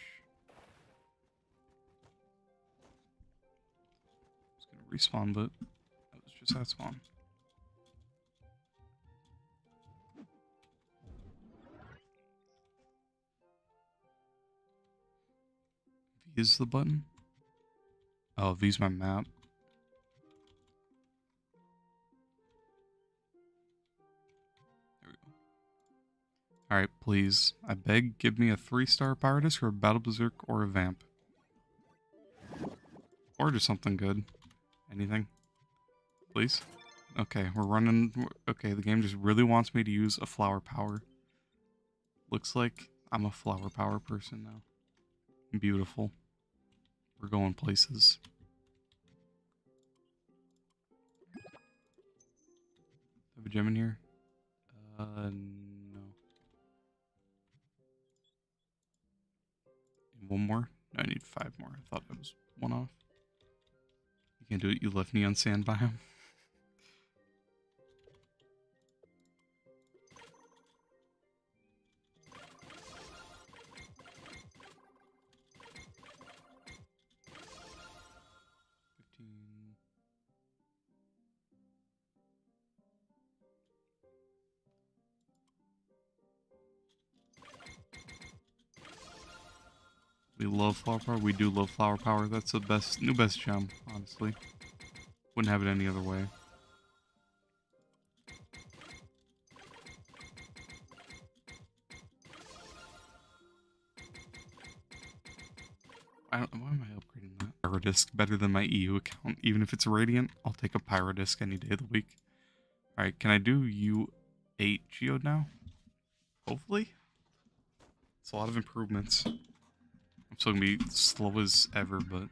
It's gonna respawn, but that was just that spawn. V is the button? Oh, V's my map. There we go. Alright, please. I beg, give me a 3-star Power Disc or a Battle Berserk or a Vamp. Or just something good. Anything? Please? Okay, we're running... Okay, the game just really wants me to use a Flower Power. Looks like I'm a Flower Power person now. Beautiful. We're going places. Have a gem in here? No. One more? No, I need 5 more. I thought that was one off. You can't do it. You left me on sand biome. We love Flower Power. We do love Flower Power. That's the best, new best gem, honestly. Wouldn't have it any other way. Why am I upgrading that? Pyro Disc better than my EU account. Even if it's Radiant, I'll take a Pyro Disc any day of the week. Alright, can I do U8 Geode now? Hopefully? It's a lot of improvements. I'm still gonna be slow as ever, but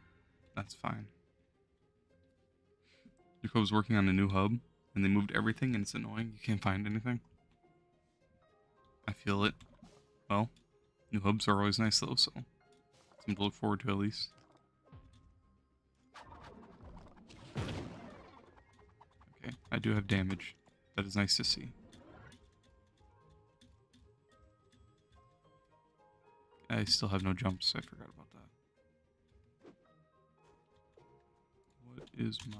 that's fine. Nico was working on a new hub, and they moved everything, and it's annoying. You can't find anything. I feel it. Well, new hubs are always nice, though, so something to look forward to at least. Okay, I do have damage. That is nice to see. I still have no jumps. I forgot about that. What is my...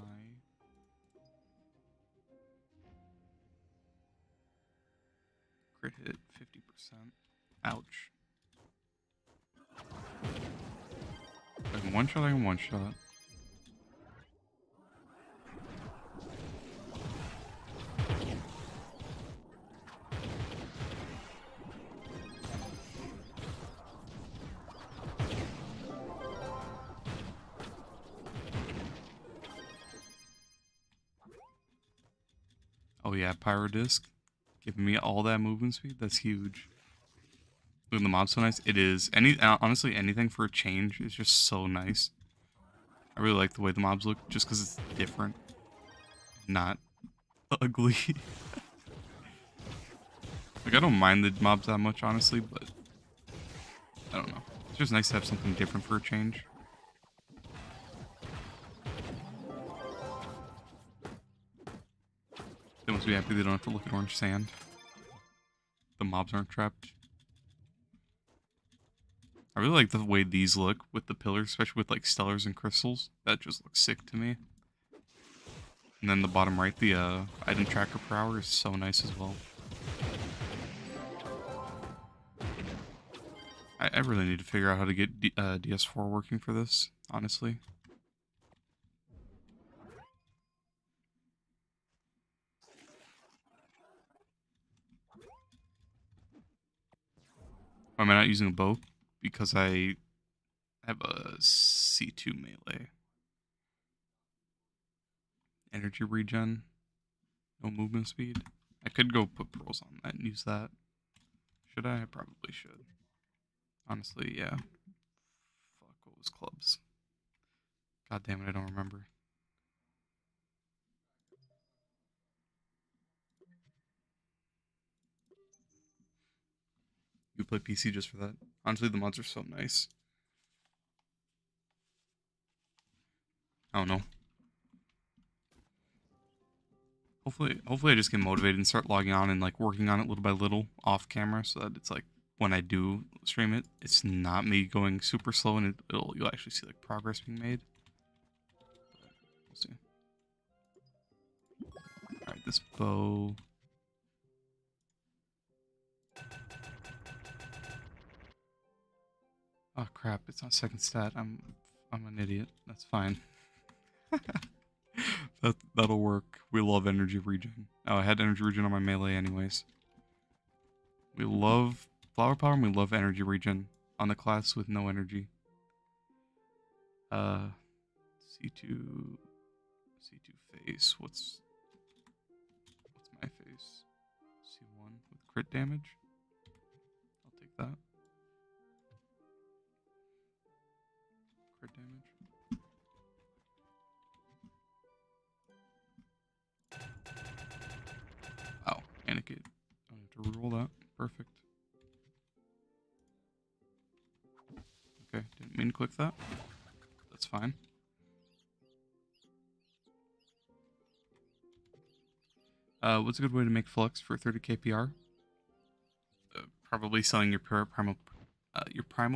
crit hit? 50%. Ouch. I can one shot, I can one shot. Oh yeah, Pyro Disc. Giving me all that movement speed, that's huge. Look at the mob so nice. It is. Honestly, anything for a change is just so nice. I really like the way the mobs look, just because it's different. Not ugly. Like, I don't mind the mobs that much, honestly, but... I don't know. It's just nice to have something different for a change. They must be happy they don't have to look at orange sand. The mobs aren't trapped. I really like the way these look with the pillars, especially with like stellars and crystals. That just looks sick to me. And then the bottom right, the item tracker per hour is so nice as well. I really need to figure out how to get DS4 working for this, honestly. Why am I not using a bow? Because I have a C2 melee. Energy regen. No movement speed. I could go put pearls on that and use that. Should I? I probably should. Honestly, yeah. Fuck, what was clubs? God damn it, I don't remember. You play PC just for that. Honestly, the mods are so nice. I don't know. Hopefully I just get motivated and start logging on and like working on it little by little off camera, so that it's like when I do stream it, it's not me going super slow and you'll actually see like progress being made. But we'll see. All right, this bow. Oh crap! It's on second stat. I'm an idiot. That's fine. That'll work. We love energy regen. Oh, I had energy regen on my melee anyways. We love flower power and we love energy regen on the class with no energy. C2 face. What's my face? C1 with crit damage. I'll take that. Crit damage. Wow, Anakin. I don't have to reroll that. Perfect. Okay, didn't mean to click that. That's fine. What's a good way to make flux for 30 KPR? Probably selling your primal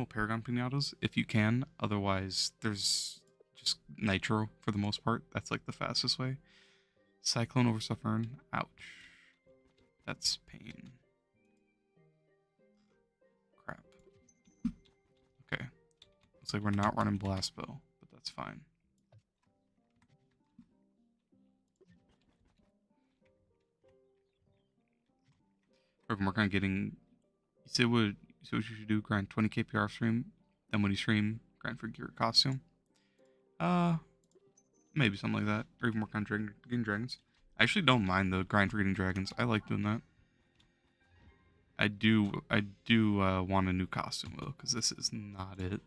Paragon pinatas if you can. Otherwise, there's just nitro for the most part. That's like the fastest way. Cyclone over Suffern. Ouch. That's pain. Crap. Okay. Looks like we're not running Blast Bow, but that's fine. We're working on getting... You say what you should do? Grind 20 KPR stream. Then when you stream, grind for gear costume. Maybe something like that. Or even work on getting dragons. I actually don't mind the grind for getting dragons. I like doing that. I do want a new costume though, because this is not it.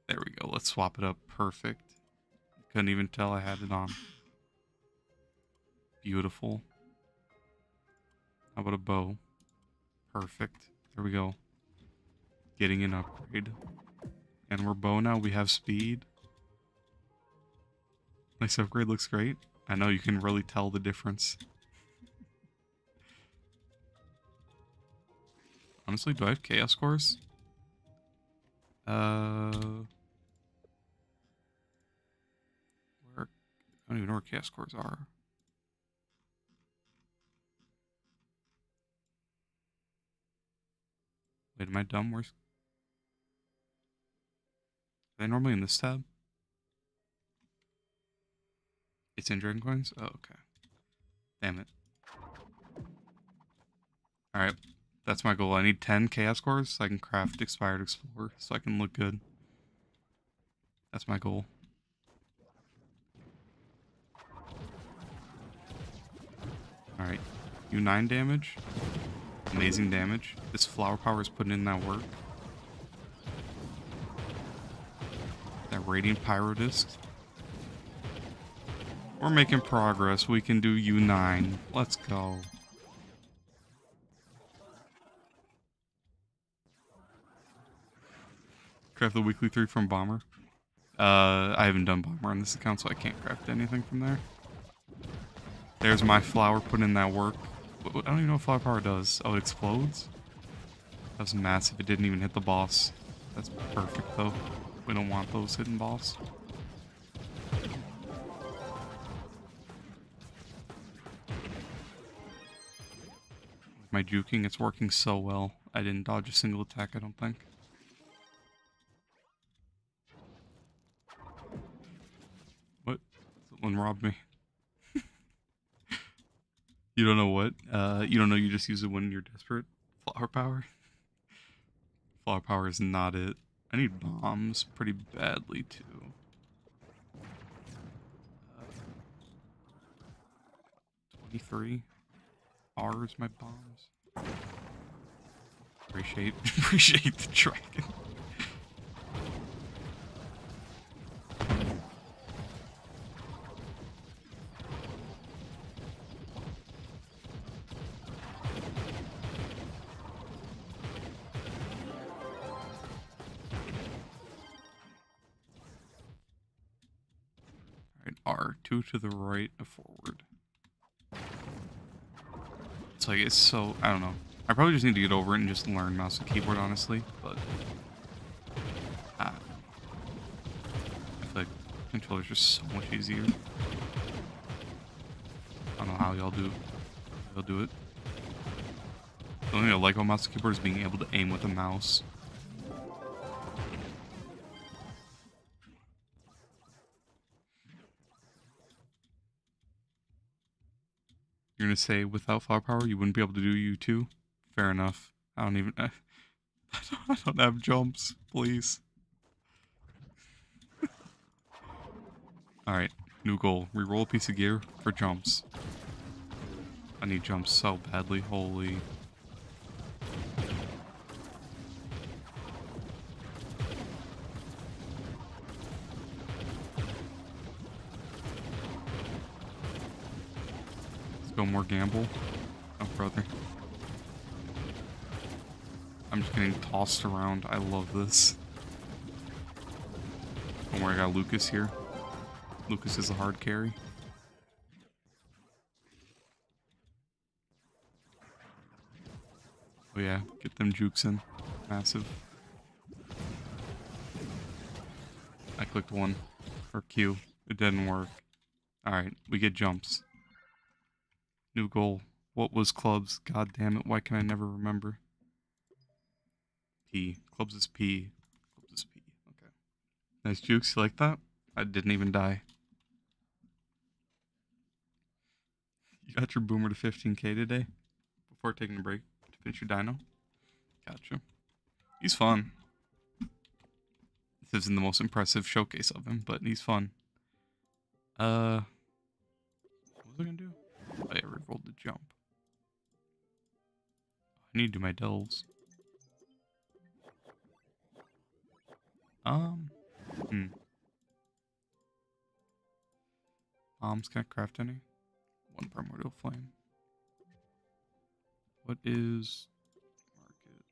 There we go. Let's swap it up. Perfect. Couldn't even tell I had it on. Beautiful. How about a bow? Perfect. There we go. Getting an upgrade. And we're bow now. We have speed. Nice upgrade. Looks great. I know you can really tell the difference. Honestly, do I have chaos scores? Where? I don't even know where chaos scores are. Wait, am I dumb? Where's... Are they normally in this tab? It's in Dragon Coins? Oh, okay. Damn it. Alright. That's my goal. I need 10 chaos cores so I can craft Expired Explorer so I can look good. That's my goal. Alright. U9 damage. Amazing damage. This flower power is putting in that work. That Radiant Pyro Disc. We're making progress. We can do U9. Let's go. Craft the weekly 3 from Bomber. I haven't done Bomber on this account, so I can't craft anything from there. There's my flower putting in that work. I don't even know what flower power does. Oh, it explodes? That was massive. It didn't even hit the boss. That's perfect, though. We don't want those hitting boss. With my juking, it's working so well. I didn't dodge a single attack, I don't think. What? Someone robbed me. You don't know what? You don't know you just use it when you're desperate? Flower power? Flower power is not it. I need bombs pretty badly, too. 23. R is my bombs. Appreciate the dragon. Alright, R2 to the right, a forward. It's like, it's so, I don't know. I probably just need to get over it and just learn mouse and keyboard, honestly, but I feel like controller's just so much easier. I don't know how y'all do it. The only thing I like about mouse and keyboard is being able to aim with a mouse. You're gonna say without flower power you wouldn't be able to do U2? Fair enough. I don't even... I don't have jumps, please. Alright, new goal. Reroll a piece of gear for jumps. I need jumps so badly, holy... Go more gamble. Oh, brother. I'm just getting tossed around. I love this. Don't worry, I got Lucas here. Lucas is a hard carry. Oh yeah, get them jukes in. Massive. I clicked 1 for Q. It didn't work. Alright, we get jumps. New goal. What was clubs? God damn it, why can I never remember? P. Clubs is P. Clubs is P. Okay. Nice jukes, you like that? I didn't even die. You got your boomer to 15k today? Before taking a break to finish your dino? Gotcha. He's fun. This isn't the most impressive showcase of him, but he's fun. What was I gonna do? Oh yeah, rerolled the jump. I need to do my delves. Hmm. Bombs can't craft any. One primordial flame. What is market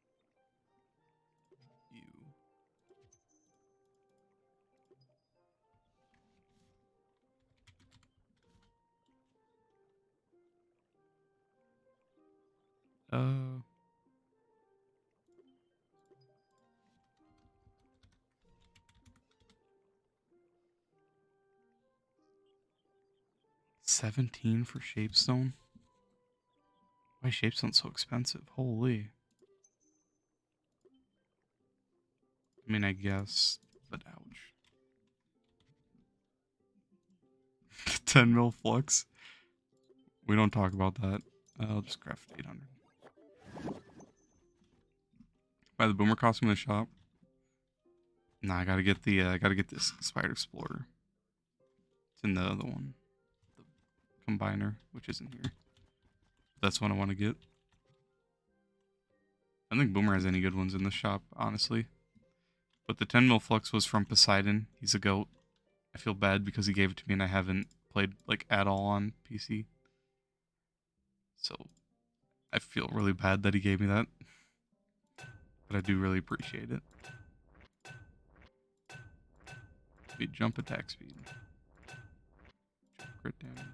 you? Uh, 17 for Shapestone? Why is Shapestone so expensive? Holy. I mean, I guess, but ouch. 10 mil flux? We don't talk about that. I'll just craft 800. Buy the boomer costume in the shop. Nah, I gotta get the I gotta get this Spider Explorer. It's in the other one. The combiner, which isn't here. That's what I want to get. I don't think Boomer has any good ones in the shop, honestly. But the 10 mil flux was from Poseidon. He's a goat. I feel bad because he gave it to me and I haven't played like at all on PC. So I feel really bad that he gave me that. But I do really appreciate it. Jump attack speed. Jump crit damage.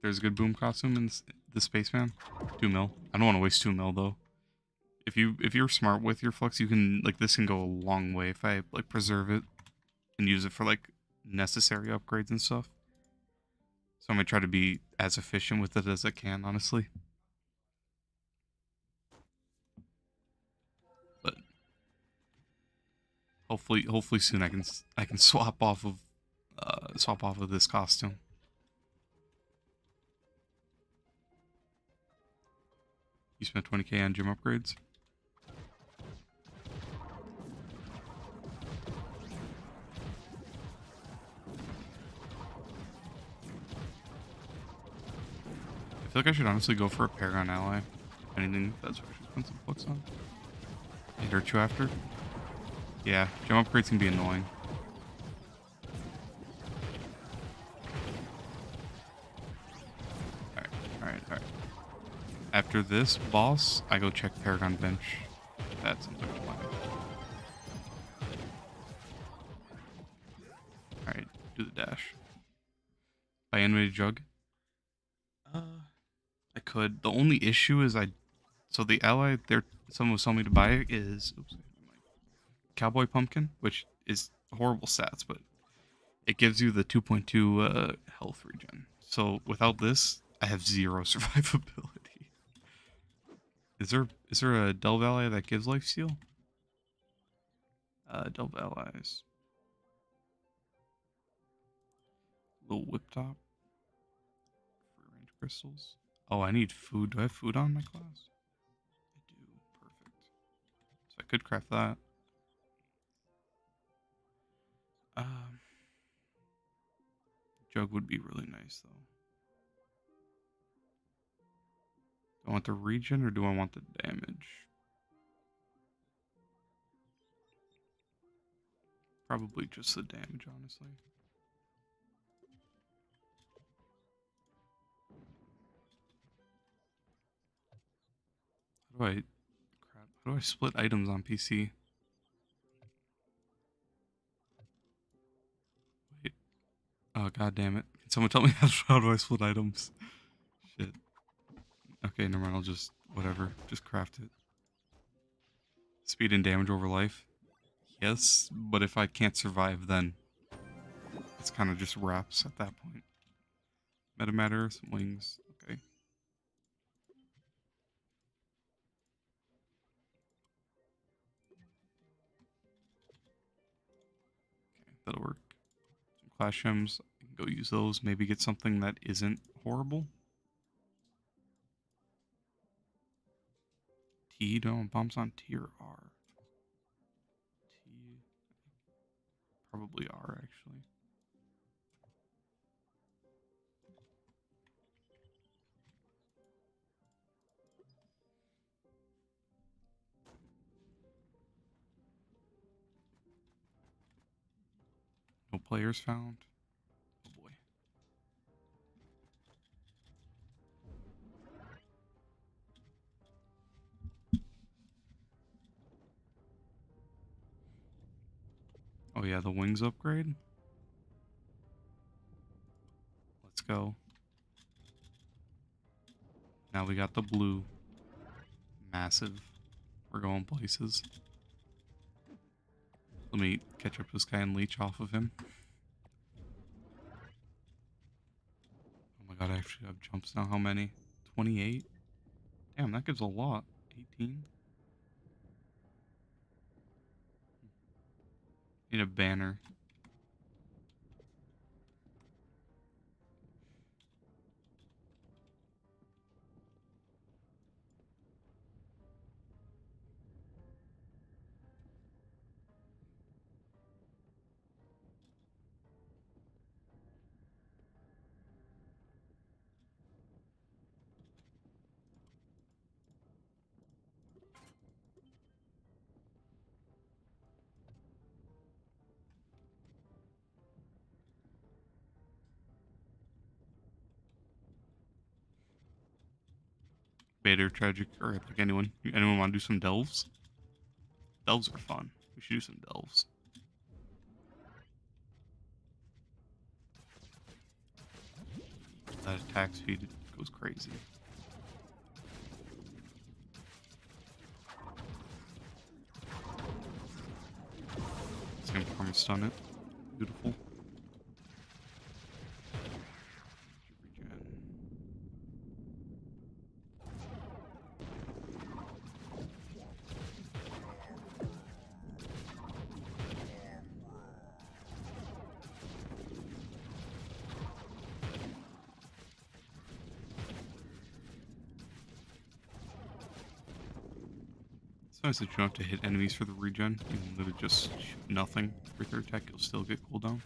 There's a good boom costume in the Spaceman. 2 mil. I don't want to waste 2 mil though. If you're smart with your flux, you can like this can go a long way if I like preserve it and use it for like necessary upgrades and stuff. So I'm gonna try to be as efficient with it as I can, honestly. But hopefully soon I can swap off of this costume. You spent 20k on gym upgrades. I feel like I should honestly go for a Paragon ally. If anything, that's what I should spend some flux on. It hurt you after? Yeah, gym upgrades can be annoying. Alright. After this boss, I go check Paragon bench. That's something to plan. Alright, do the dash. Buy animated jug. I could. The only issue is so the ally someone was telling me to buy is Cowboy Pumpkin, which is horrible stats, but it gives you the 2.2 health regen. So without this, I have 0 survivability. Is there a Delve ally that gives lifesteal? Delve allies. Little whip top. Free range crystals. Oh, I need food. Do I have food on my class? I do. Perfect. So I could craft that. Jug would be really nice, though. Do I want the regen or do I want the damage? Probably just the damage, honestly. How do I split items on PC? Wait. Oh, god damn it. Can someone tell me how do I split items? Shit. Okay, never mind. I'll just, whatever. Just craft it. Speed and damage over life? Yes, but if I can't survive, then it's kind of just wraps at that point. Metamatter, some wings. Okay. Okay, that'll work. Some clash gems. I can go use those. Maybe get something that isn't horrible. T, do I want bombs on T or R? T. Probably R, actually. players found. Oh boy. Oh yeah, the wings upgrade. Let's go. Now we got the blue. Massive. We're going places. Let me catch up to this guy and leech off of him. Oh my god, I actually have jumps now. How many? 28? Damn, that gives a lot. 18? Need a banner. Beta, tragic, or like anyone. Anyone want to do some delves? Delves are fun. We should do some delves. That attack speed goes crazy. It's gonna perma stun it. Beautiful. Regen. It's nice that you don't have to hit enemies for the regen, even though they just shoot nothing. With their attack, you'll still get cooldown.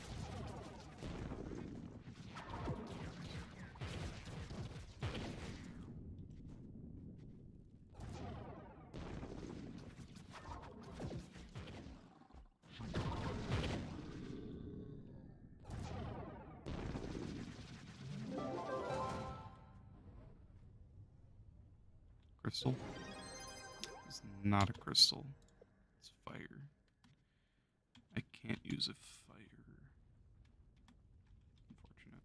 Crystal? It's not a crystal. It's fire. I can't use a fire. Unfortunate.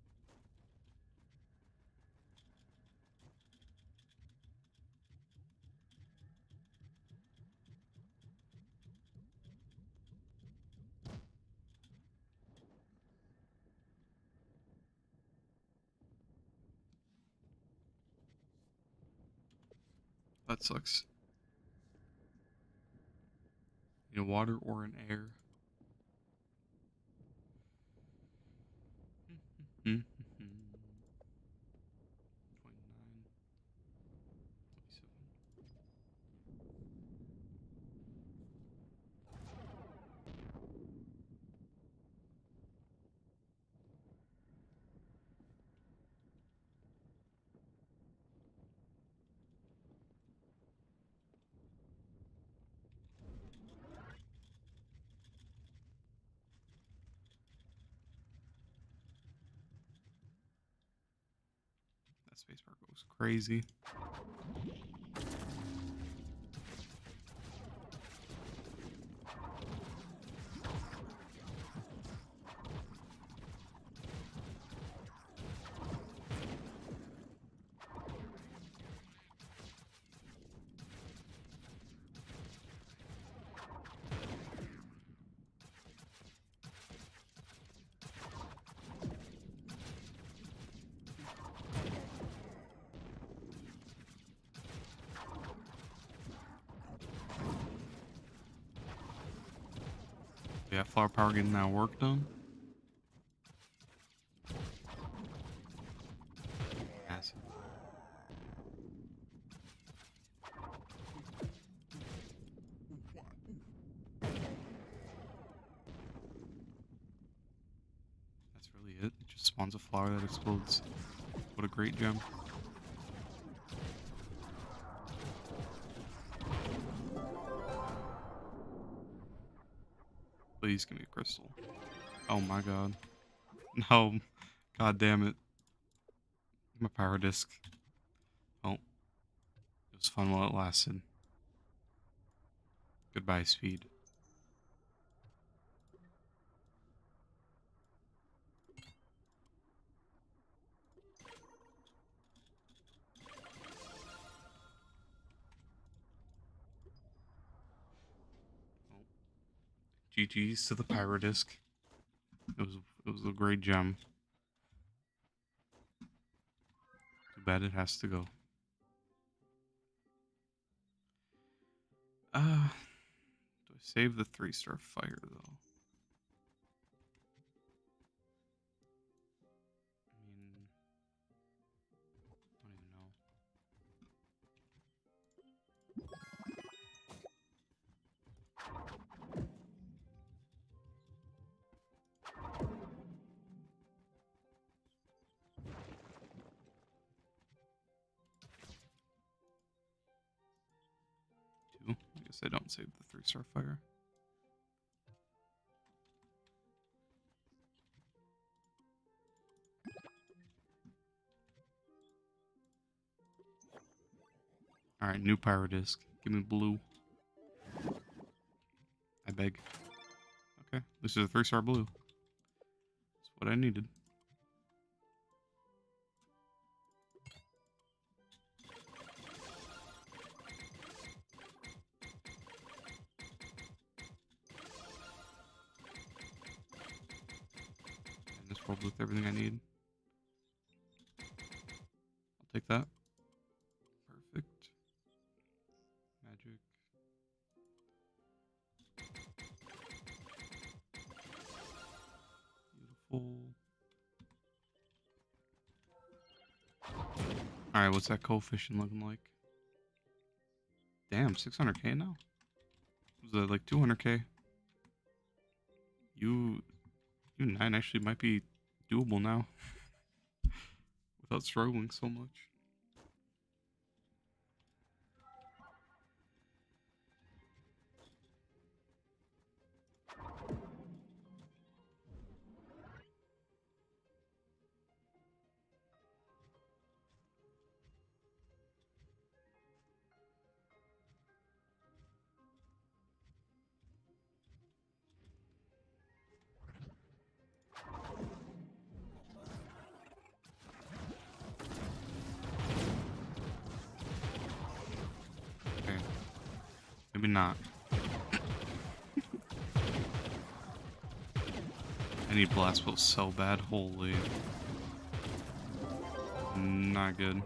That sucks. You know, water or an air. Mm-hmm. 29, 27. That spacebar goes crazy. Yeah, flower power getting that work done. Massive. That's really it. It just spawns a flower that explodes. What a great gem. Please give me a crystal. Oh my god. No. God damn it. My power disc. Oh. It was fun while it lasted. Goodbye, speed. Oh. GG's to the pyro disc. It was a great gem. Too bad it has to go. Do I save the 3-star fire though? I mean, I don't even know. Two. I guess I don't save the 3-star fire. Alright, new pyro disc. Give me blue. I beg. Okay, this is a 3-star blue. That's what I needed. And this world with everything I need. I'll take that. Perfect. Magic. Beautiful. Alright, what's that coefficient looking like? Damn, 600k now? Was that like 200k? U9 actually might be doable now. Without struggling so much. Okay. Maybe not. I need blast bow so bad, holy. Not good.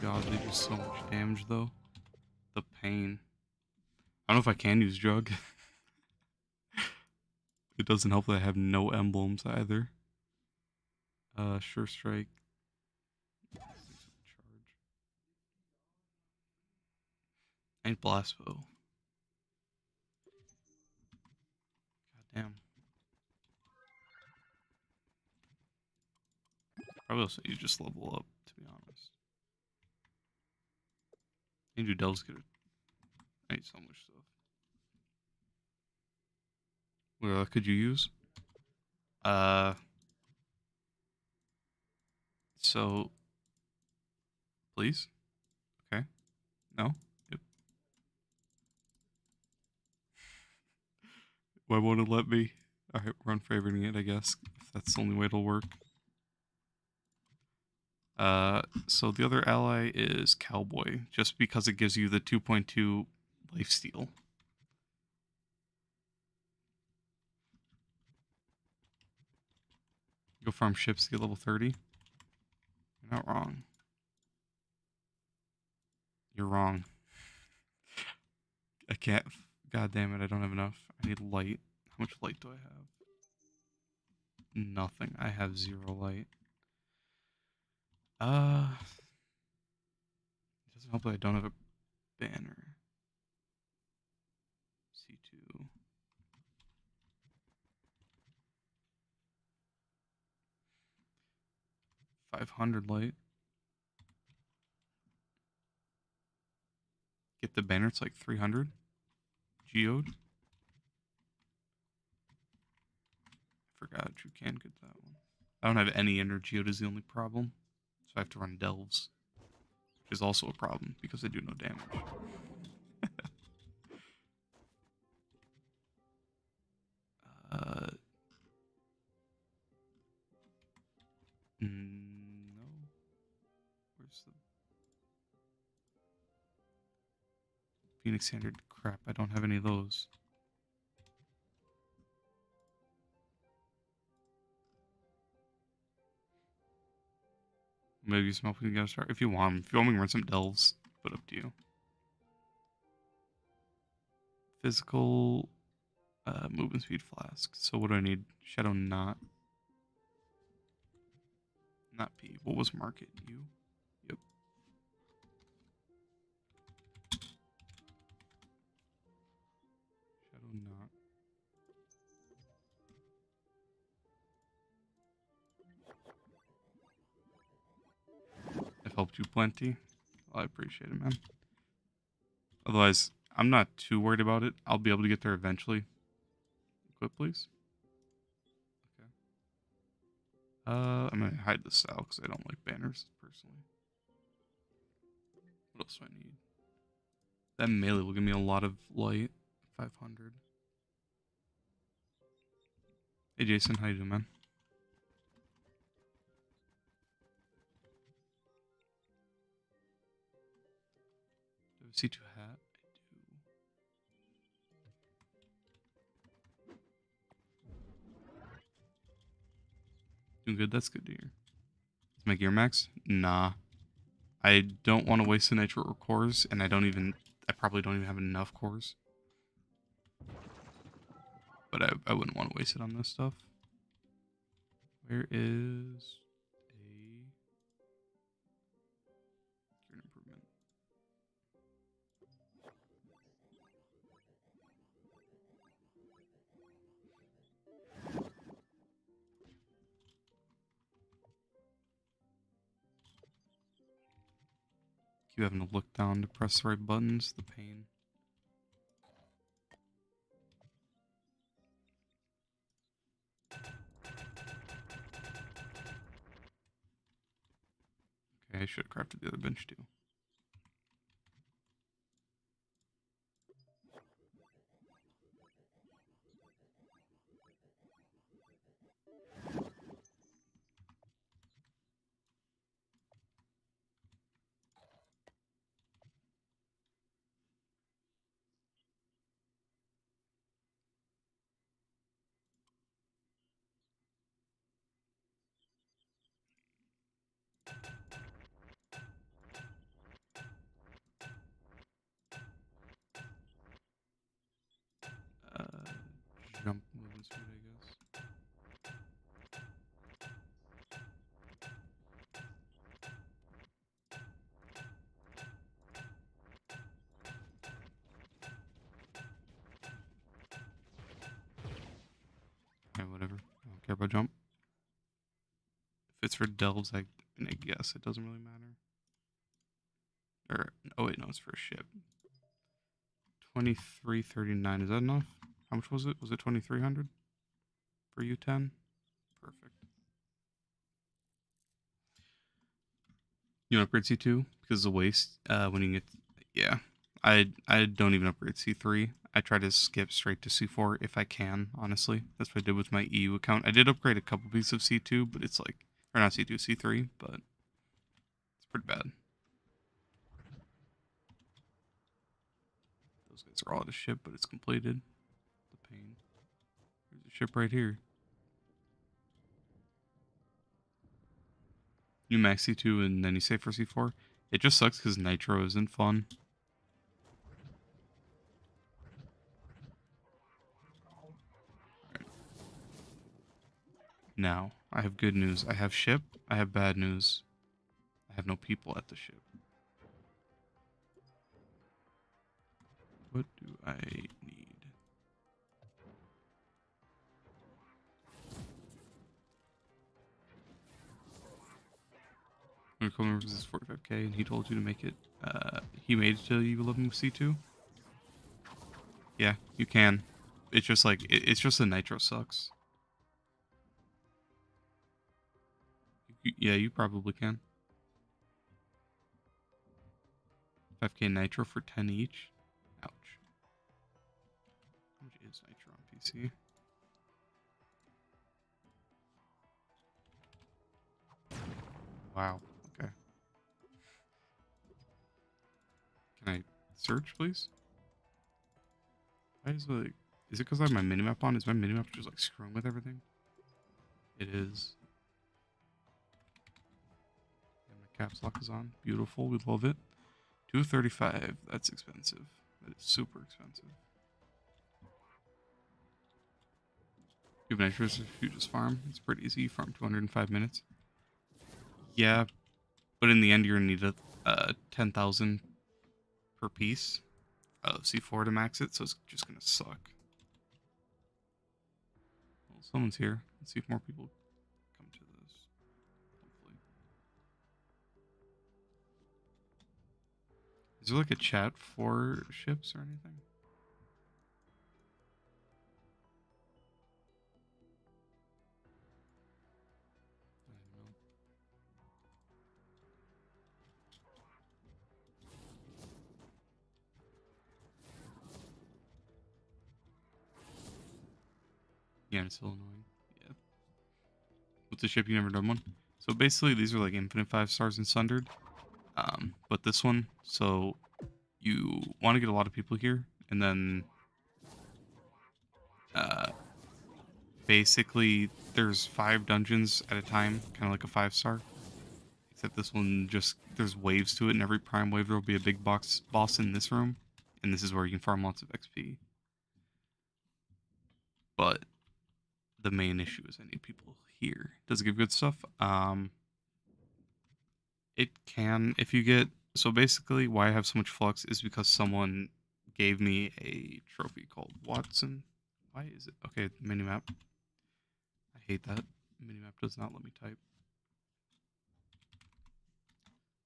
God, they do so much damage though. The pain. I don't know if I can use drug. It doesn't help that I have no emblems either. Sure strike. Charge. I need blast bow. God damn. Probably also you just level up, to be honest. I need to do Devil's Kid. I need so much stuff. What could you use? So, please? Okay. No? Yep. Why won't it let me? Alright, we're unfavoriting it, I guess. If that's the only way it'll work. So the other ally is Cowboy, just because it gives you the 2.2 lifesteal. Go farm ships to get level 30. You're not wrong. You're wrong. I can't. God damn it, I don't have enough. I need light. How much light do I have? Nothing. I have 0 light. It doesn't help that I don't have a banner. C2. 500 light. Get the banner, it's like 300. Geode. Forgot you can get that one. I don't have any ender. Geode is the only problem. So I have to run delves. Which is also a problem because they do no damage. No. Where's the Phoenix Standard? Crap, I don't have any of those. Maybe some help we can start if you want. If you want me to run some delves, but up to you. Physical movement speed flask. So what do I need? Shadow not P. What was market? U? Yep. Shadow not. I've helped you plenty. Well, I appreciate it, man. Otherwise, I'm not too worried about it. I'll be able to get there eventually. Equip, please. Okay. I'm gonna hide the style because I don't like banners personally. What else do I need? That melee will give me a lot of light. 500. Hey Jason, how you doing, man? Do I have a C2 hat? I do. Doing good, that's good to hear. Is my gear max? Nah. I don't want to waste the nitro cores, and I probably don't even have enough cores. But I wouldn't want to waste it on this stuff. Where is a gear improvement? Keep having to look down to press the right buttons, the pain. Okay, I should have crafted the other bench too. Jump movement speed, I guess. Okay, whatever. I don't care about jump. If it's for delves, I guess it doesn't really matter. Or, oh wait, no, it's for a ship. 2339, is that enough? How much was it? Was it 2300 for U10? Perfect. You upgrade C2 because of the waste when you get, yeah. I don't even upgrade C3. I try to skip straight to C4 if I can, honestly. That's what I did with my EU account. I did upgrade a couple pieces of C2, but it's like, or not C2, C3, but it's pretty bad. Those guys are all out of ship, but it's completed. The pain. There's a ship right here. You max C2 and then you save for C4. It just sucks because Nitro isn't fun. Now, I have good news. I have ship. I have bad news. I have no people at the ship. What do I need? When Coleman was 45k and he told you to make it, he made it till you love him C2? Yeah, you can. It's just like, it's just the nitro sucks. Yeah, you probably can. 5k nitro for 10 each? Ouch. How much is nitro on PC? Wow, okay. Can I search, please? Why is it because I have my minimap on? Is my minimap just like screwing with everything? It is. And my caps lock is on. Beautiful, we love it. 235, that's expensive. That is super expensive. You have an interest if you just farm. It's pretty easy. You farm 205 minutes. Yeah, but in the end, you're gonna need a 10,000 per piece of C4 to max it, so it's just gonna suck. Well, someone's here. Let's see if more people come to this. Hopefully. Is there like a chat for ships or anything? I don't know. Yeah, it's still annoying. Yeah. What's a ship you never done one? So basically, these are like infinite 5 stars and sundered. But this one, so you want to get a lot of people here, and then basically there's 5 dungeons at a time, kind of like a 5-star. Except this one just there's waves to it, and every prime wave there will be a big boss in this room, and this is where you can farm lots of XP. But the main issue is I need people here. Does it give good stuff? It can if you get so basically why I have so much flux is because someone gave me a trophy called Watson. Why is it okay? Minimap. I hate that minimap does not let me type.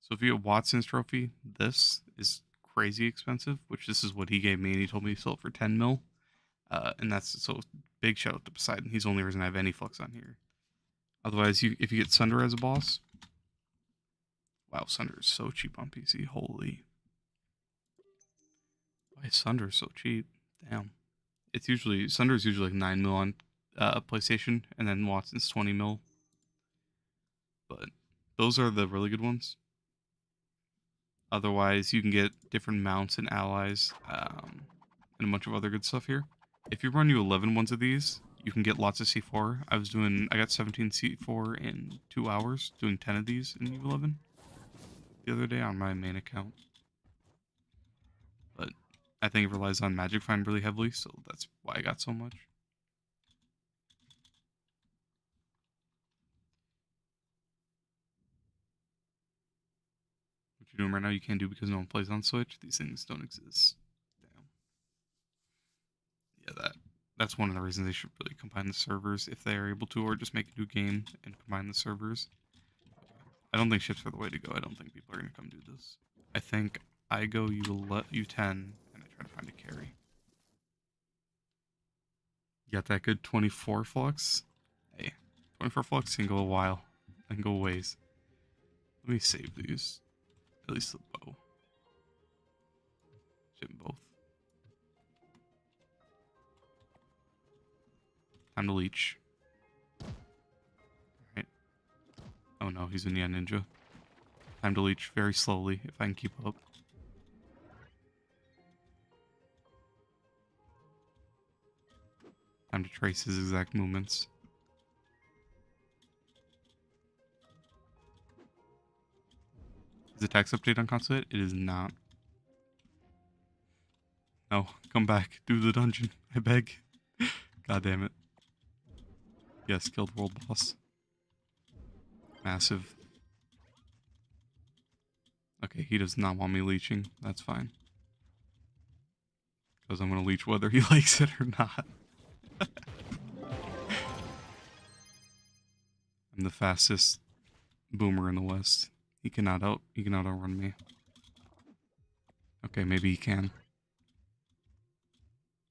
So if you get Watson's trophy, this is crazy expensive. Which this is what he gave me, and he told me to sell it for 10 mil. And that's so big shout out to Poseidon. He's the only reason I have any flux on here. Otherwise, if you get Sunder as a boss, wow, Sunder is so cheap on PC. Holy, why is Sunder so cheap? Damn, it's usually Sunder is usually like 9 mil on PlayStation, and then Watson's 20 mil. But those are the really good ones. Otherwise, you can get different mounts and allies, and a bunch of other good stuff here. If you run U11 ones of these, you can get lots of C4. I got 17 C4 in 2 hours, doing 10 of these in U11 the other day on my main account. But I think it relies on Magic Find really heavily, so that's why I got so much. What you're doing right now, you can't do because no one plays on Switch. These things don't exist. Damn. Yeah, that's one of the reasons they should really combine the servers if they are able to, or just make a new game and combine the servers. I don't think ships are the way to go. I don't think people are going to come do this. I think I go U10 and I try to find a carry. You got that good 24 flux? Hey, 24 flux can go a while and go ways. Let me save these. At least the bow. Ship both. Time to leech. Alright. Oh no, he's a Neon Ninja. Time to leech very slowly if I can keep up. Time to trace his exact movements. Is the tax update on console yet? It is not. No, come back. Do the dungeon. I beg. God damn it. Yes, killed world boss. Massive. Okay, he does not want me leeching. That's fine. Because I'm going to leech whether he likes it or not. I'm the fastest boomer in the West. He cannot outrun me. Okay, maybe he can.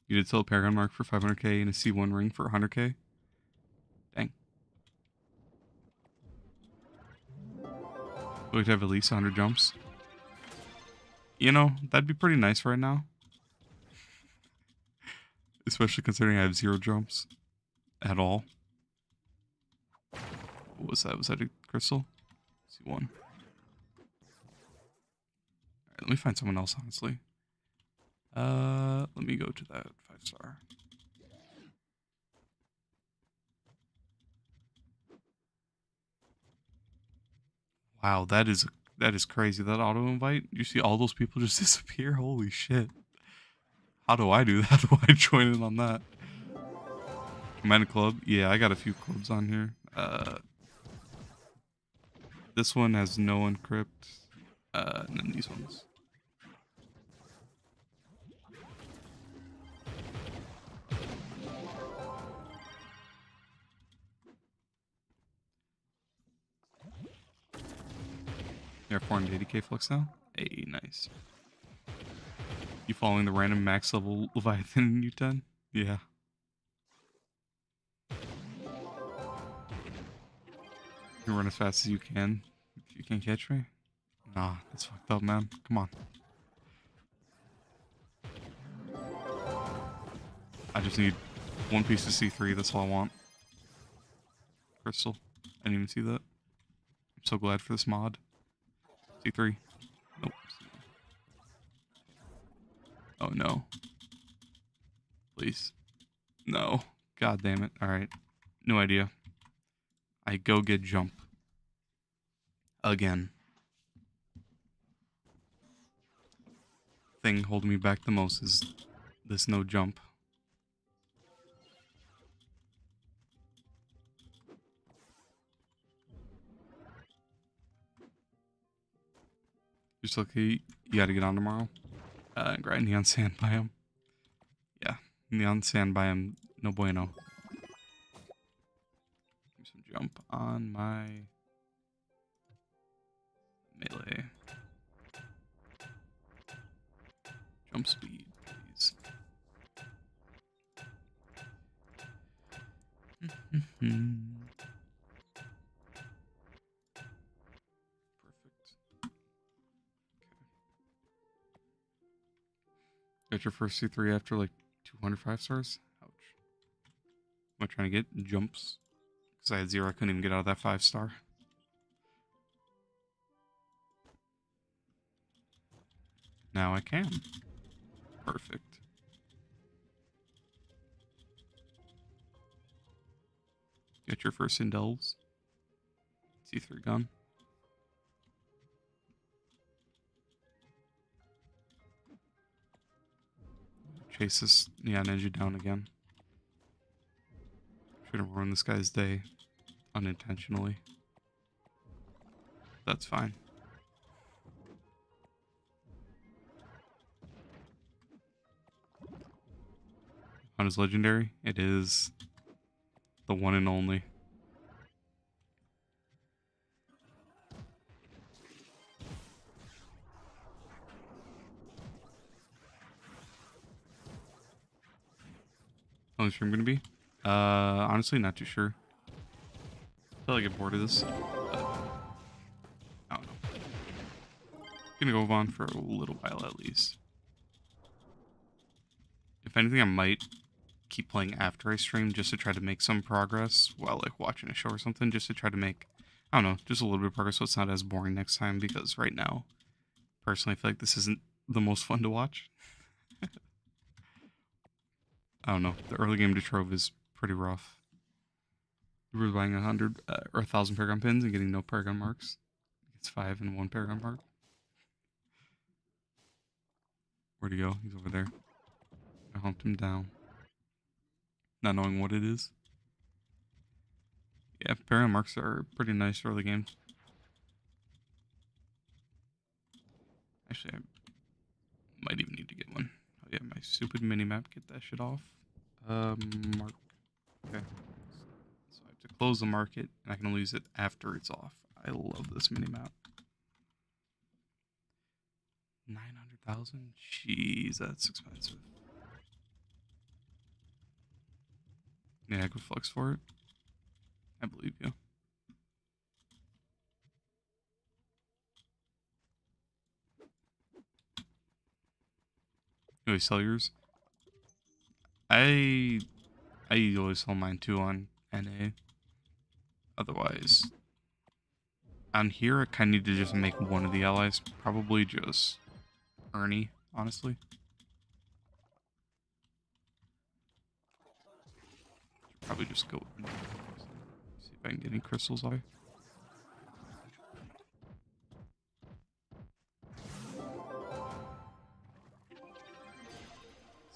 You did sell a Paragon Mark for 500k and a C1 ring for 100k? Dang. We'd have at least 100 jumps. You know, that'd be pretty nice right now. Especially considering I have 0 jumps. At all. What was that? Was that a crystal? C1. Alright, let me find someone else, honestly. Let me go to that 5-star. Wow, that is crazy. That auto invite. You see all those people just disappear. Holy shit! How do I do that? How do I join in on that? Command a club. Yeah, I got a few clubs on here. This one has no encrypt. And then these ones. You're 480k flux now? Hey, nice. You following the random max level Leviathan in U10? Yeah. You run as fast as you can. If you can't catch me? Nah, that's fucked up, man. Come on. I just need one piece of C3. That's all I want. Crystal. I didn't even see that. I'm so glad for this mod. C3. Nope. Oh no. Please. No. God damn it. Alright. No idea. I go get jump. Again. Thing holding me back the most is this no jump. Just lucky you gotta get on tomorrow. Grind neon sand biome. Yeah. Neon sand biome. No bueno. Do some jump on my melee. Jump speed, please. Perfect. Got your first C3 after like 205 stars? Ouch. Am I trying to get jumps? Because I had 0, I couldn't even get out of that 5-star. Now I can. Perfect. Get your first indels. C3 gun. Chase this ninja down again. Should have ruined this guy's day unintentionally. That's fine. On his legendary, it is the one and only. How long is the stream gonna be? Honestly, not too sure. Until I get bored of this. I don't know. Gonna go on for a little while at least. If anything, I might keep playing after I stream just to try to make some progress while like watching a show or something, just to try to make, I don't know, just a little bit of progress so it's not as boring next time, because right now, personally, I feel like this isn't the most fun to watch. I don't know, the early game to Trove is pretty rough. We were buying 100 or 1,000 Paragon pins and getting no Paragon marks. It's 5 and 1 Paragon mark. Where'd he go? He's over there. I humped him down. Not knowing what it is. Yeah, Paragon marks are pretty nice early games. Actually, I might even need to get one. Oh yeah, my stupid minimap. Get that shit off. Mark. Okay. So I have to close the market, and I can only use it after it's off. I love this minimap. 900,000? Jeez, that's expensive. Yeah, I could flex for it. I believe you. You always sell yours? I always sell mine too on NA. Otherwise, on here I kind of need to just make one of the allies. Probably just Ernie, honestly. Probably just go. See if I can get any crystals off.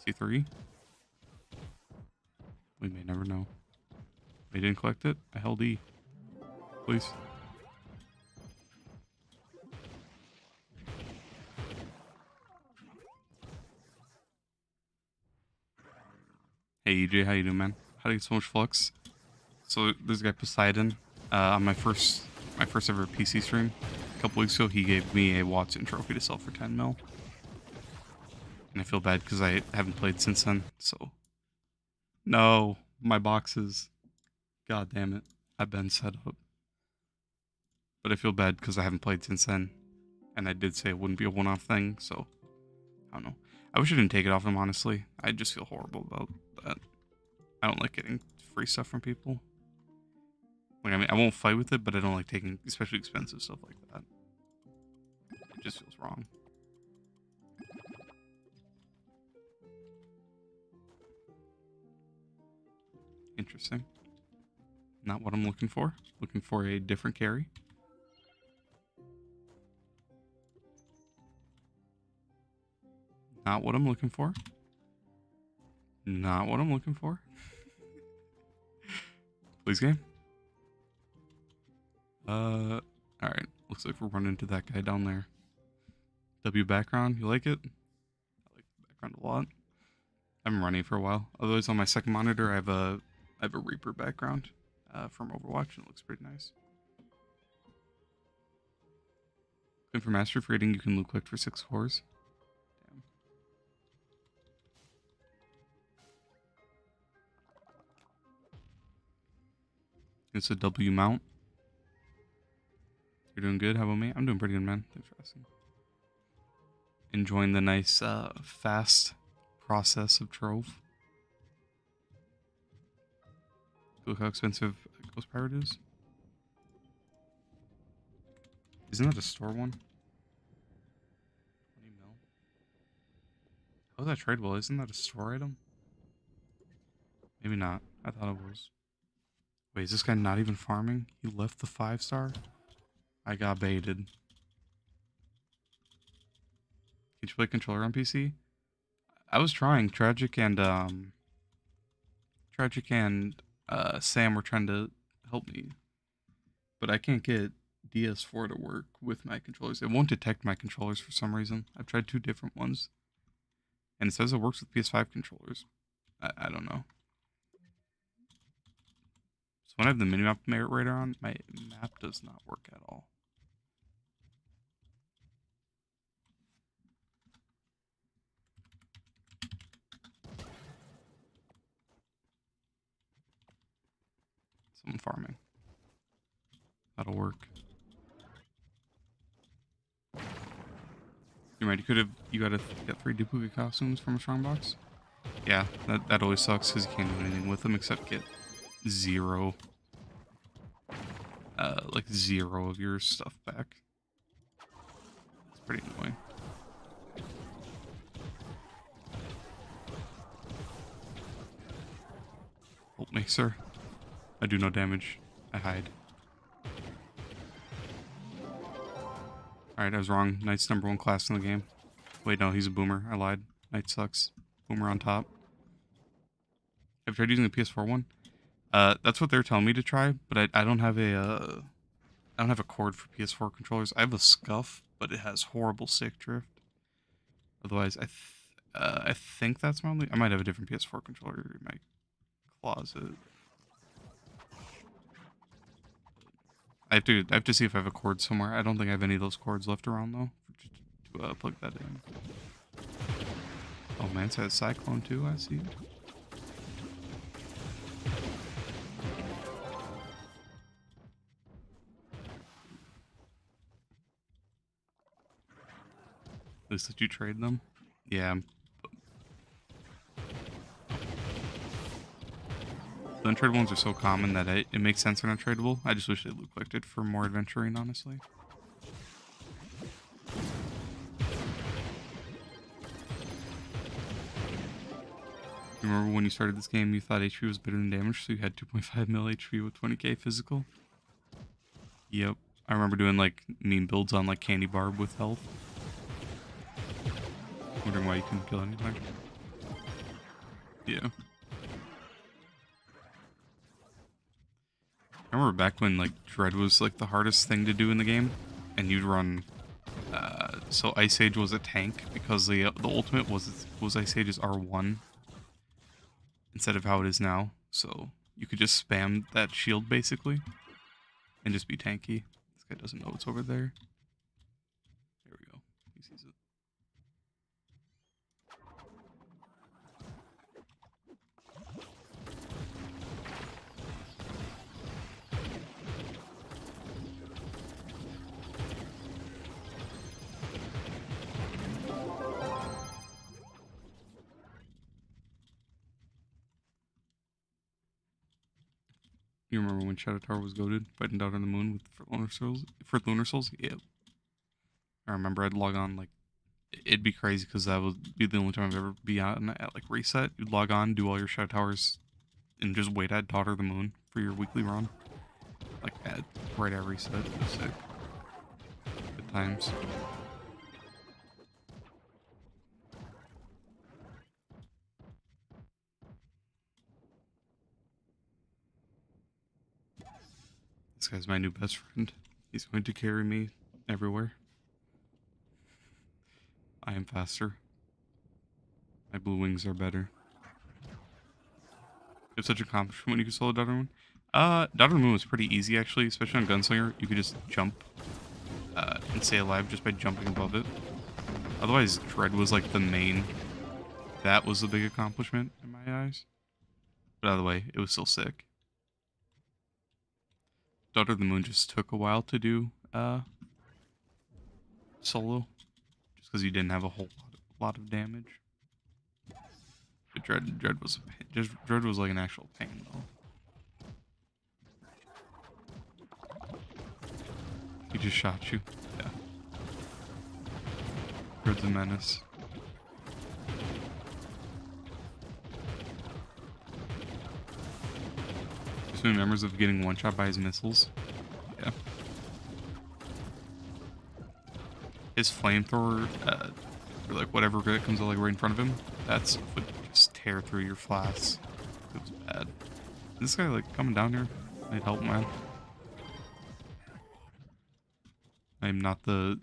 C3. We may never know. They didn't collect it. I held E. Please. Hey EJ, how you doing, man? How do you get so much flux? So this guy Poseidon, on my first ever PC stream a couple weeks ago, he gave me a Watson trophy to sell for 10 mil. And I feel bad because I haven't played since then, so. No, my boxes. God damn it. I've been set up. But I feel bad because I haven't played since then. And I did say it wouldn't be a one-off thing, so. I don't know. I wish I didn't take it off him, honestly. I just feel horrible about that. I don't like getting free stuff from people. Like, I mean, I won't fight with it, but I don't like taking especially expensive stuff like that. It just feels wrong. Interesting. Not what I'm looking for. Looking for a different carry. Not what I'm looking for. Not what I'm looking for. Please, game. Alright. Looks like we're running into that guy down there. W background, you like it? I like the background a lot. I've been running for a while. Otherwise, on my second monitor, I have a Reaper background from Overwatch, and it looks pretty nice. Good for mastery for rating, you can loot collect for 6 cores. Damn. It's a W mount. You're doing good. How about me? I'm doing pretty good, man. Thanks for asking. Enjoying the nice, fast process of Trove. Look how expensive Ghost Pirate is. Isn't that a store one? 20 mil. How's that tradable? Isn't that a store item? Maybe not. I thought it was. Wait, is this guy not even farming? He left the 5-star? I got baited. Can you play controller on PC? I was trying. Tragic and Sam were trying to help me. But I can't get DS4 to work with my controllers. It won't detect my controllers for some reason. I've tried 2 different ones. And it says it works with PS5 controllers. I don't know. So when I have the minimap radar on, my map does not work at all. Someone farming. That'll work. You're right, you gotta get 3 duplicate costumes from a strongbox. Yeah, that always sucks because you can't do anything with them except get 0. Like 0 of your stuff back. It's pretty annoying. Help me, sir. I do no damage. I hide. Alright, I was wrong. Knight's #1 class in the game. Wait, no, he's a boomer. I lied. Knight sucks. Boomer on top. Have you tried using the PS4 one? That's what they're telling me to try, but I don't have a cord for PS4 controllers. I have a scuff, but it has horrible stick drift. Otherwise, I think that's my only. I might have a different PS4 controller in my closet. I have to see if I have a cord somewhere. I don't think I have any of those cords left around though, to plug that in. Oh man, it has Cyclone too. I see. At least that you trade them. Yeah. The untradeable ones are so common that it makes sense they're not tradable. I just wish they looked like it for more adventuring, honestly. You remember when you started this game, you thought HP was better than damage, so you had 2.5 mil HP with 20k physical? Yep. I remember doing like meme builds on like Candy Barb with health. Wondering why you couldn't kill anything. Yeah. I remember back when like Dread was like the hardest thing to do in the game, and you'd run. So Ice Age was a tank because the ultimate was Ice Age's R1 instead of how it is now. So you could just spam that shield basically, and just be tanky. This guy doesn't know what's over there. There we go. He sees it. You remember when Shadow Tower was goated, fighting down on the moon for Lunar Souls? For Lunar Souls? Yep. I remember I'd log on, like, it'd be crazy because that would be the only time I've ever be on at, like, reset. You'd log on, do all your Shadow Towers, and just wait at Daughter of the Moon for your weekly run. Like, right at reset. It was sick. Good times. This guy's my new best friend. He's going to carry me everywhere. I am faster. My blue wings are better. You have such an accomplishment when you can solo Daughter of the Moon. Daughter of the Moon was pretty easy actually, especially on Gunslinger. You could just jump and stay alive just by jumping above it. Otherwise, Dread was like the main. That was the big accomplishment in my eyes. But either way, it was still sick. Daughter of the Moon just took a while to do solo, just because you didn't have a whole lot of damage. But Dread was Dread was like an actual pain though. He just shot you. Yeah. Dread's a menace. Just many members of getting one shot by his missiles. Yeah. His flamethrower, or like whatever that comes out like right in front of him, that's would just tear through your flasks. It was bad. Is this guy like coming down here? I need help, man. I'm not the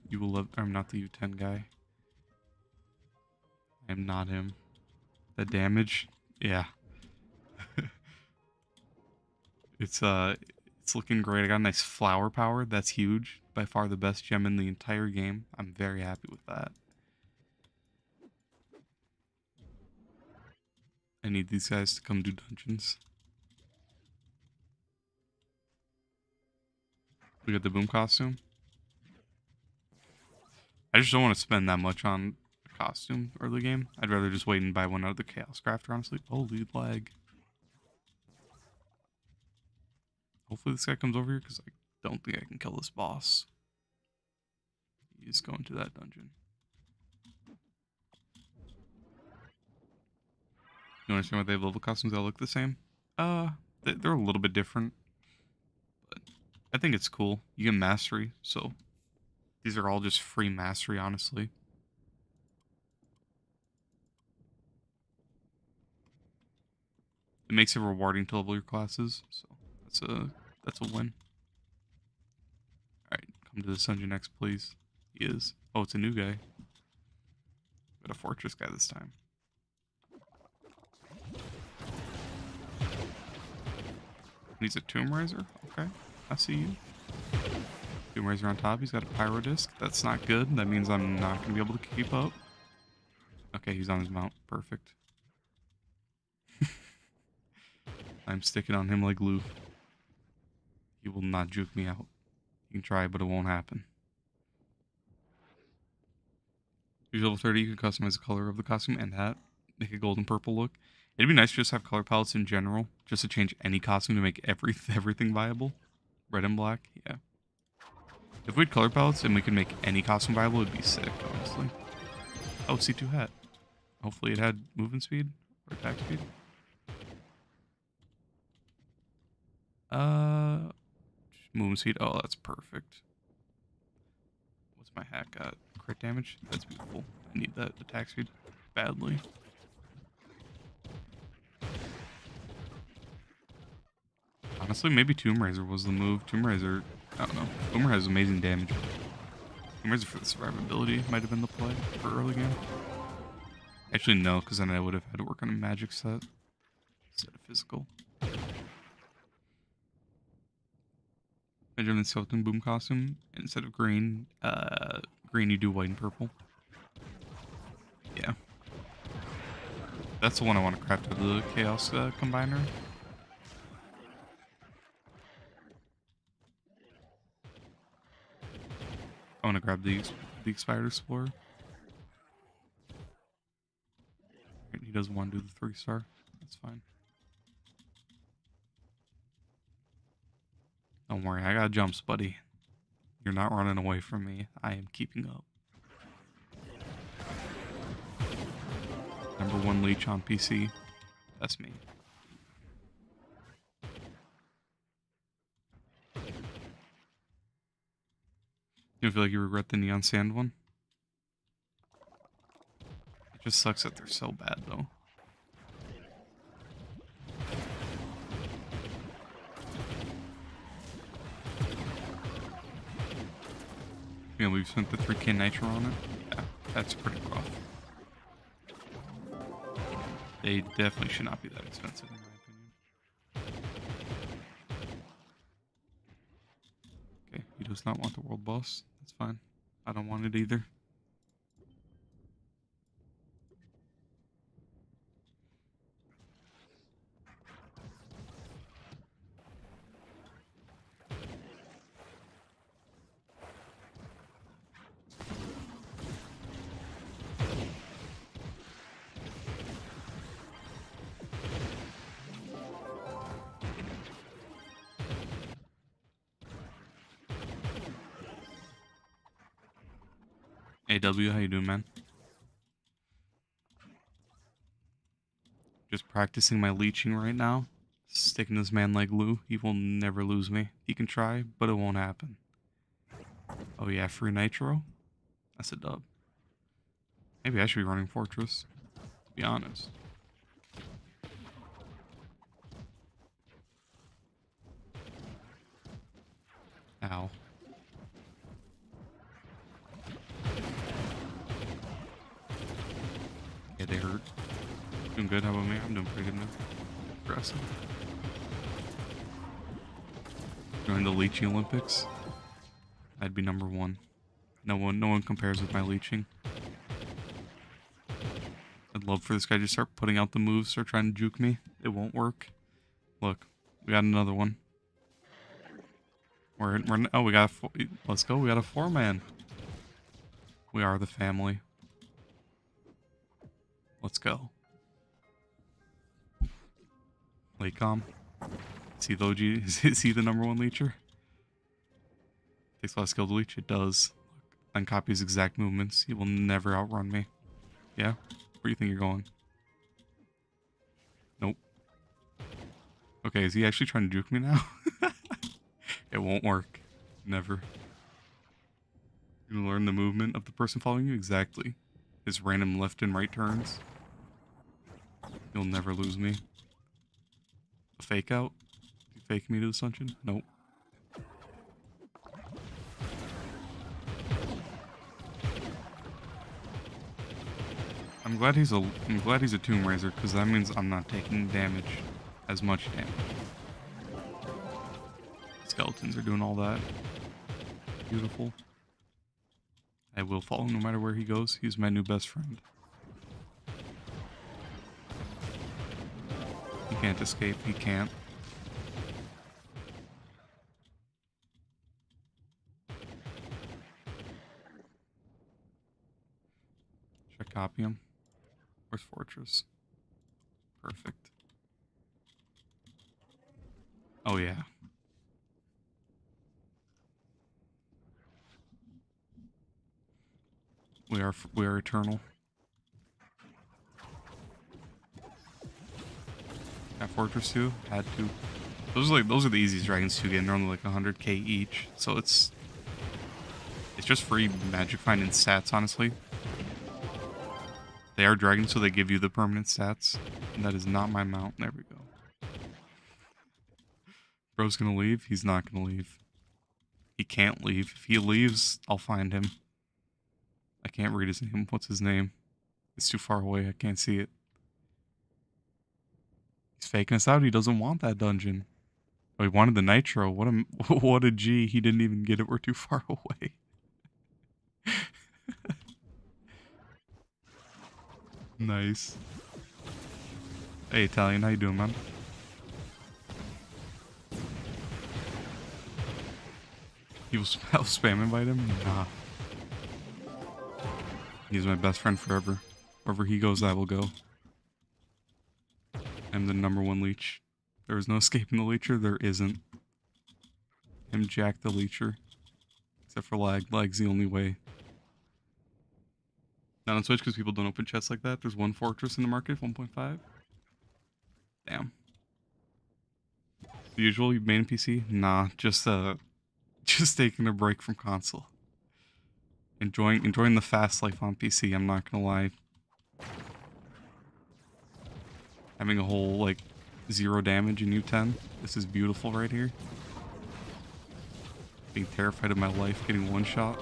I'm not the U10 guy. I'm not him. The damage, yeah. It's looking great. I got a nice flower power. That's huge. By far the best gem in the entire game. I'm very happy with that. I need these guys to come do dungeons. We got the boom costume. I just don't want to spend that much on a costume early game. I'd rather just wait and buy one out of the Chaos Crafter, honestly. Holy lag. Hopefully this guy comes over here, because I don't think I can kill this boss. He's going to that dungeon. You understand why they have level costumes that look the same? They're a little bit different. But I think it's cool. You get mastery, so these are all just free mastery, honestly. It makes it rewarding to level your classes, so that's a win. Alright, come to this dungeon next, please. He is. Oh, it's a new guy. But a fortress guy this time. He's a Tomb Raiser? Okay. I see you. Tomb Raiser on top. He's got a pyro disc. That's not good. That means I'm not going to be able to keep up. Okay, he's on his mount. Perfect. I'm sticking on him like glue. He will not juke me out. You can try, but it won't happen. Use level 30, you can customize the color of the costume and hat. Make a golden purple look. It'd be nice to just have color palettes in general, just to change any costume to make everything viable. Red and black, yeah. If we had color palettes and we could make any costume viable, it'd be sick, honestly. Oh, C2 hat. Hopefully it had movement speed or attack speed. Movement speed. Oh, that's perfect. What's my hat got? Crit damage? That's beautiful. I need that attack speed badly. Honestly, maybe Tomb Raiser was the move. Tomb Raiser, I don't know. Boomer has amazing damage. Tomb Raiser for the survivability might have been the play for early game. Actually, no, because then I would have had to work on a magic set instead of physical. Benjamin Skeleton Boom costume. Instead of green, you do white and purple. Yeah. That's the one I want to craft with the Chaos Combiner. I want to grab the Expired Explorer. He doesn't want to do the 3-star. That's fine. Don't worry, I got jumps, buddy. You're not running away from me. I am keeping up. #1 leech on PC. That's me. You feel like you regret the Neon Sand one? It just sucks that they're so bad, though. You know, we've spent the 3K nitro on it. Yeah, that's pretty rough. They definitely should not be that expensive, in my opinion. Okay, he does not want the world boss. That's fine. I don't want it either. AW, how you doing, man? Just practicing my leeching right now. Sticking this man like glue. He will never lose me. He can try, but it won't happen. Oh yeah, free nitro? That's a dub. Maybe I should be running Fortress, to be honest. Ow. Yeah, they hurt. Doing good, how about me? I'm doing pretty good now. Aggressive. Join the leeching Olympics. I'd be #1. No one compares with my leeching. I'd love for this guy to start putting out the moves, start trying to juke me. It won't work. Look, we got another one. Oh, we got let's go. We got a 4-man. We are the family. Let's go. Laycom. See the OG? Is he the #1 leecher? Takes a lot of skill to leech. It does. Look, then copies exact movements. He will never outrun me. Yeah? Where do you think you're going? Nope. Okay, is he actually trying to juke me now? It won't work. Never. You learn the movement of the person following you? Exactly. His random left and right turns. You'll never lose me. A fake out? You fake me to the Sunshine? Nope. I'm glad he's a Tomb Raiser, because that means I'm not taking damage, as much damage. Skeletons are doing all that. Beautiful. I will follow no matter where he goes. He's my new best friend. He can't escape. He can't. Should I copy him? Where's Fortress? Perfect. Oh yeah. We are eternal. Got Fortress 2? Had to. Those are the easiest dragons to get. They're only like 100k each, so it's just free magic finding stats, honestly. They are dragons, so they give you the permanent stats. And that is not my mount. There we go. Bro's gonna leave? He's not gonna leave. He can't leave. If he leaves, I'll find him. I can't read his name. What's his name? It's too far away. I can't see it. He's faking us out. He doesn't want that dungeon. Oh, he wanted the nitro. What a G. He didn't even get it. We're too far away. Nice. Hey, Italian. How you doing, man? He was spam invite him? Nah. He's my best friend forever. Wherever he goes, I will go. I'm the #1 leech. There is no escaping the leecher. There isn't. I'm Jack the leecher. Except for lag. Lag's the only way. Not on Switch because people don't open chests like that. There's one Fortress in the market, 1.5. Damn. The usual, you main PC? Nah, just taking a break from console. Enjoying the fast life on PC, I'm not gonna lie. Having a whole, like, 0 damage in U10. This is beautiful right here. Being terrified of my life, getting one shot.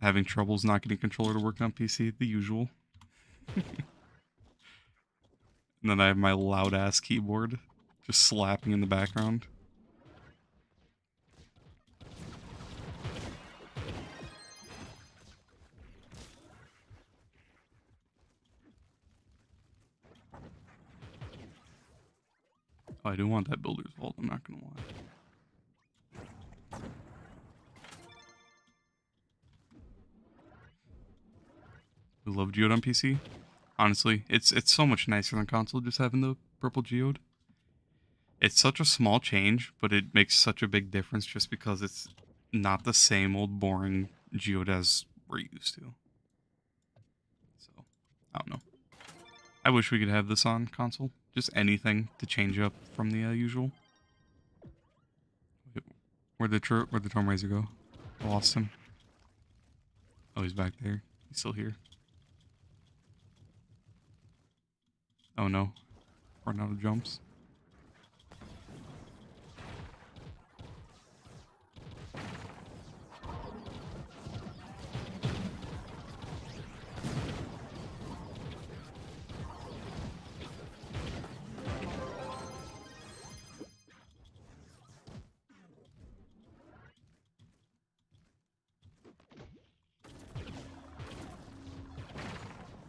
Having troubles not getting controller to work on PC, the usual. And then I have my loud ass keyboard just slapping in the background. Oh, I do want that builder's vault, I'm not gonna lie. I love Geode on PC. Honestly, it's so much nicer than console just having the purple Geode. It's such a small change, but it makes such a big difference just because it's not the same old boring Geode as we're used to. So, I don't know. I wish we could have this on console. Just anything to change up from the usual. Where'd the Tomb Raiser go? I lost him. Oh, he's back there. He's still here. Oh no. Run out of jumps.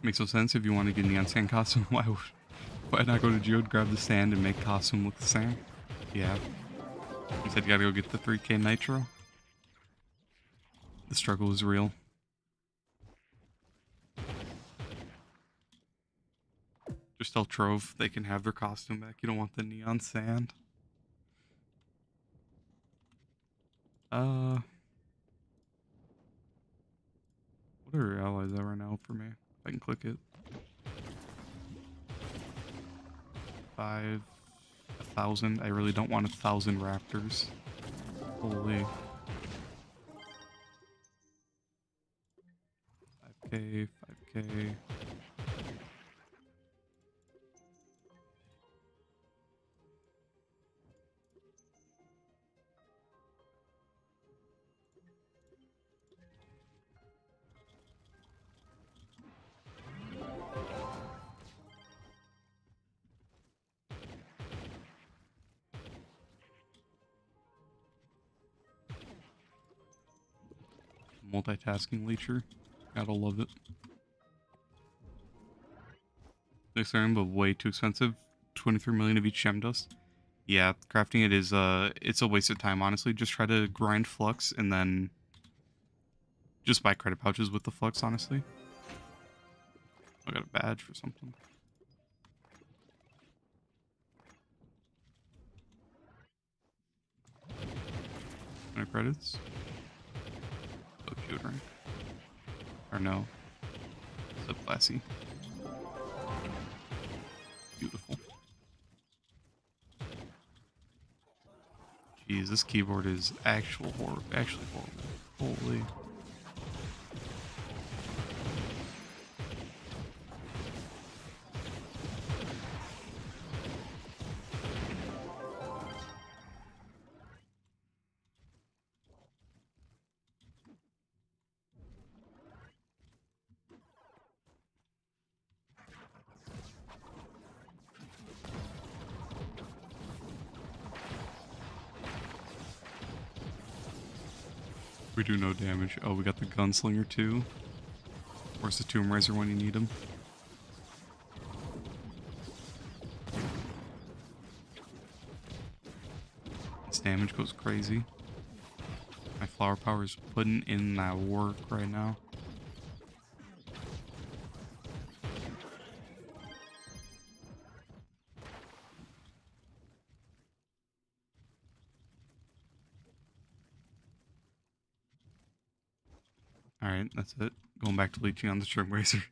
Makes no sense if you want to get Neon Sand costume. Why not go to Geode, grab the sand, and make costume with the sand? Yeah. You said you gotta go get the 3k nitro? The struggle is real. Just tell Trove they can have their costume back. You don't want the neon sand. What are allies at right now for me? If I can click it. 1,000. I really don't want 1,000 raptors. Holy. 5k, 5k. Multitasking leecher. Gotta love it. Next item, but way too expensive. 23 million of each gem dust. Yeah, crafting it is it's a waste of time, honestly. Just try to grind flux and then just buy credit pouches with the flux, honestly. I got a badge for something. No credits. Oh, deodorant. Or no. So classy. Beautiful. Jeez, this keyboard is actually horrible. Holy. We do no damage. Oh, we got the gunslinger too. Where's the tomb raiser when you need him? This damage goes crazy. My flower power is putting in that work right now. Alright, that's it. Going back to leeching on the string raiser.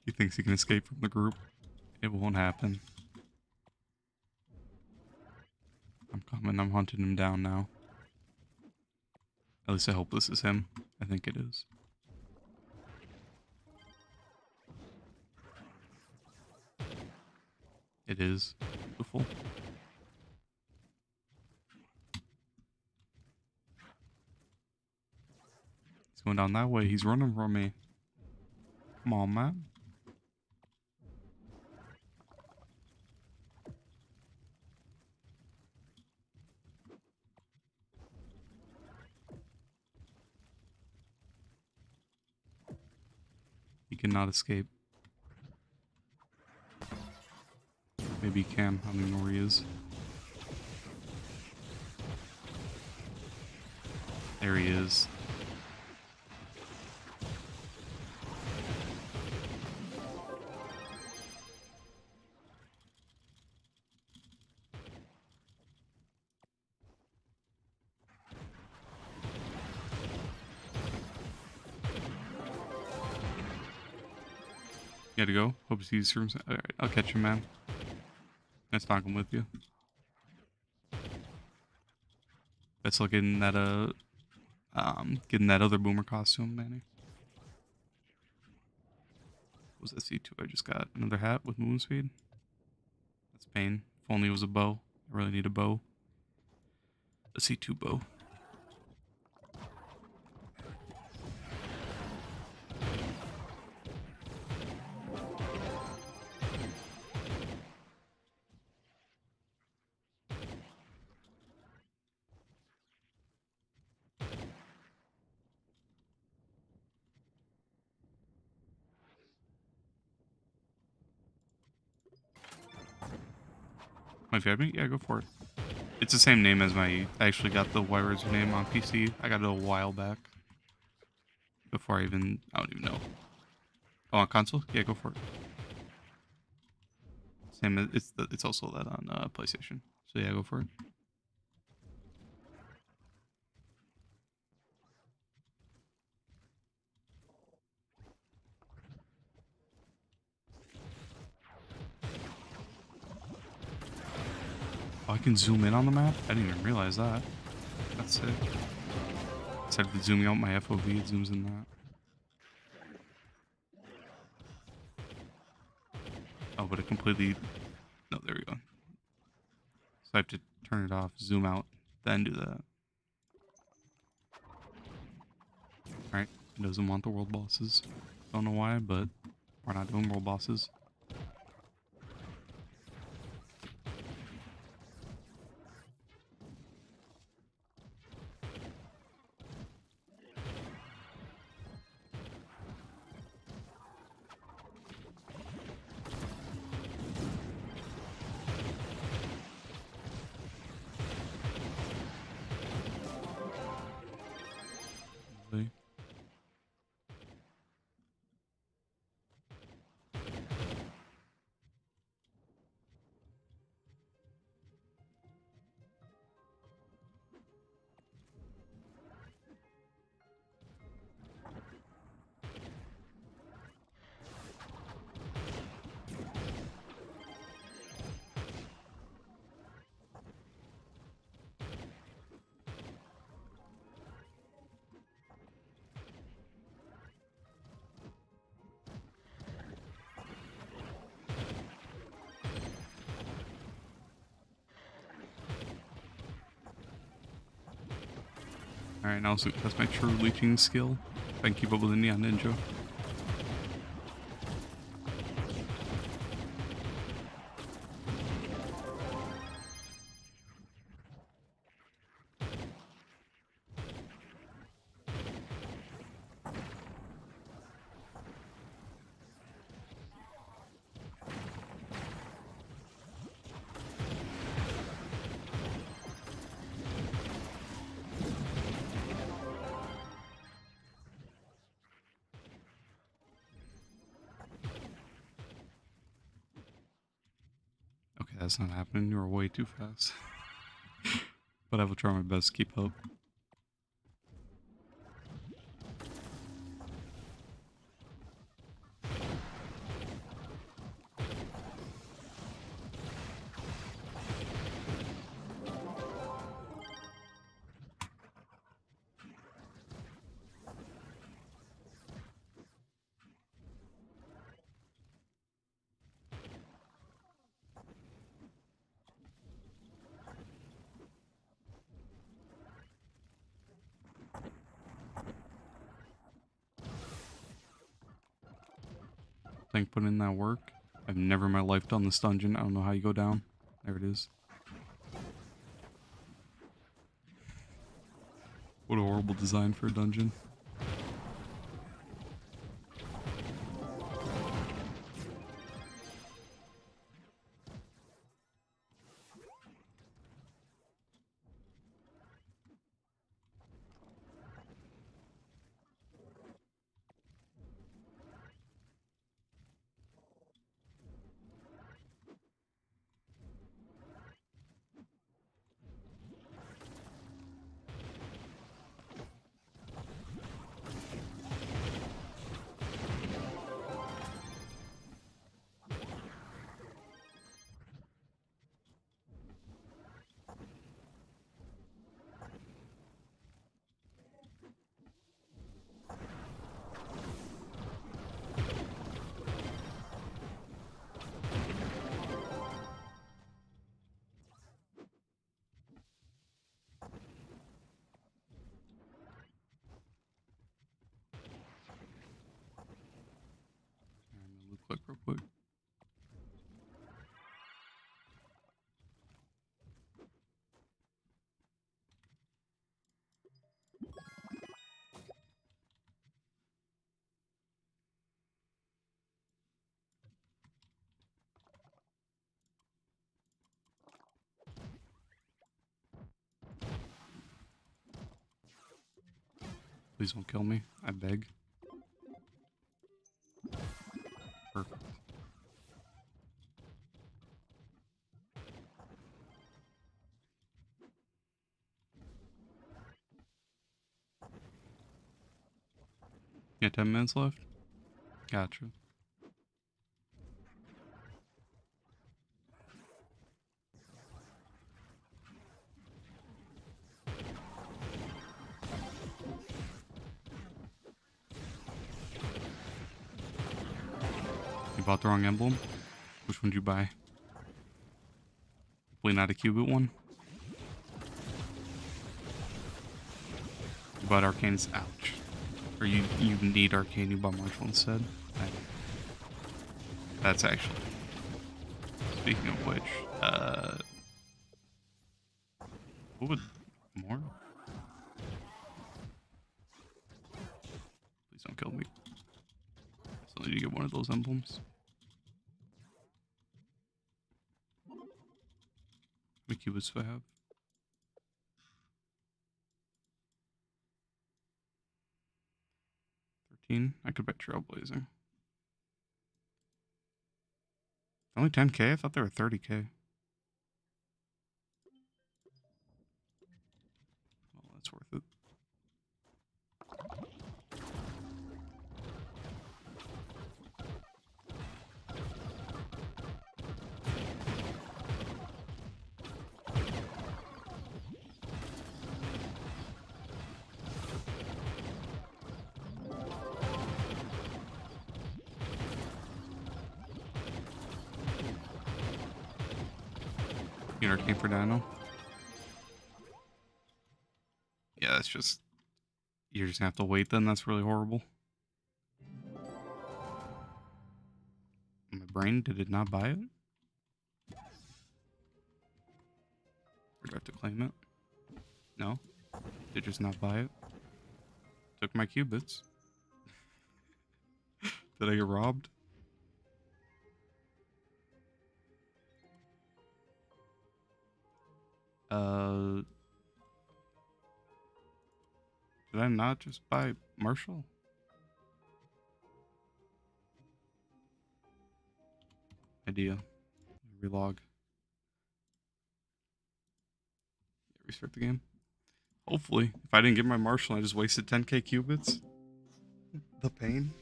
He thinks he can escape from the group. It won't happen. I'm coming. I'm hunting him down now. At least I hope this is him. I think it is. It is. Beautiful. He's going down that way. He's running from me. Come on, man. He cannot escape. Maybe he can. I don't even know where he is. There he is. You gotta go. Hope to see you soon. Alright, I'll catch you, man. Nice knocking with you. That's like getting that other boomer costume, Manny. What was that C2 I just got? Another hat with movement speed? That's pain. If only it was a bow. I really need a bow. A C2 bow. My favorite? Yeah, go for it. It's the same name as I actually got the Wires name on PC. I got it a while back. Before I don't even know. Oh, on console? Yeah, go for it. Same as, it's also that on PlayStation. So yeah, go for it. Oh, I can zoom in on the map? I didn't even realize that. That's sick. Instead of zooming out my FOV, it zooms in that. Oh, but it completely... No, there we go. So I have to turn it off, zoom out, then do that. Alright, it doesn't want the world bosses. Don't know why, but we're not doing world bosses. Alright, now let's test my true leeching skill. If I can keep up with the Neon Ninja. Okay, that's not happening. You're way too fast. But I will try my best to keep up. Think put in that work. I've never in my life done this dungeon. I don't know how you go down. There it is. What a horrible design for a dungeon. Loot click real quick. Please don't kill me. I beg. Perfect. Yeah, 10 minutes left? Gotcha. You bought the wrong emblem? Which one did you buy? Hopefully not a Cubit one. You bought Arcane's. Ouch. Or you need Arcane, you bought Marshall instead. That's actually. Speaking of which, what would more? Please don't kill me. Still need to get one of those emblems. How many cubits do I have? 13. I could bet Trailblazing. Only 10k? I thought they were 30k. Well, that's worth it. You know, Arcane for Dino? Yeah, that's just You're just gonna have to wait then? That's really horrible. My brain, did it not buy it? Or do I have to claim it? No? Did it just not buy it? Took my qubits. Did I get robbed? Did I not just buy Marshall? Idea. Relog. Restart the game. Hopefully. If I didn't get my Marshall, I just wasted 10k qubits. The pain.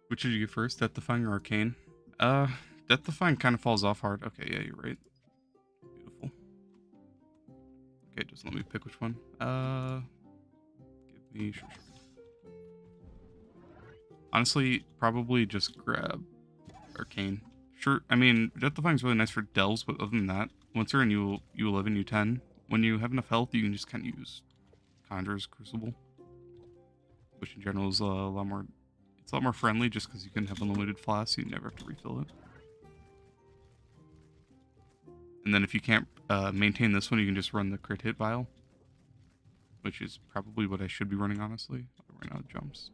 Which did you get first? Death Defying or Arcane? Death Defying kind of falls off hard. Okay, yeah, you're right. Beautiful. Okay, just let me pick which one. Give me... Sure. Honestly, probably just grab Arcane. Sure, I mean, Death Defying is really nice for delves, but other than that, once you're in U11, U10, when you have enough health, you can just kind of use Conjurer's Crucible. Which in general is a lot more... It's a lot more friendly just because you can have unlimited flasks, so you never have to refill it. And then if you can't maintain this one, you can just run the crit hit vial. Which is probably what I should be running, honestly. Right now it jumps.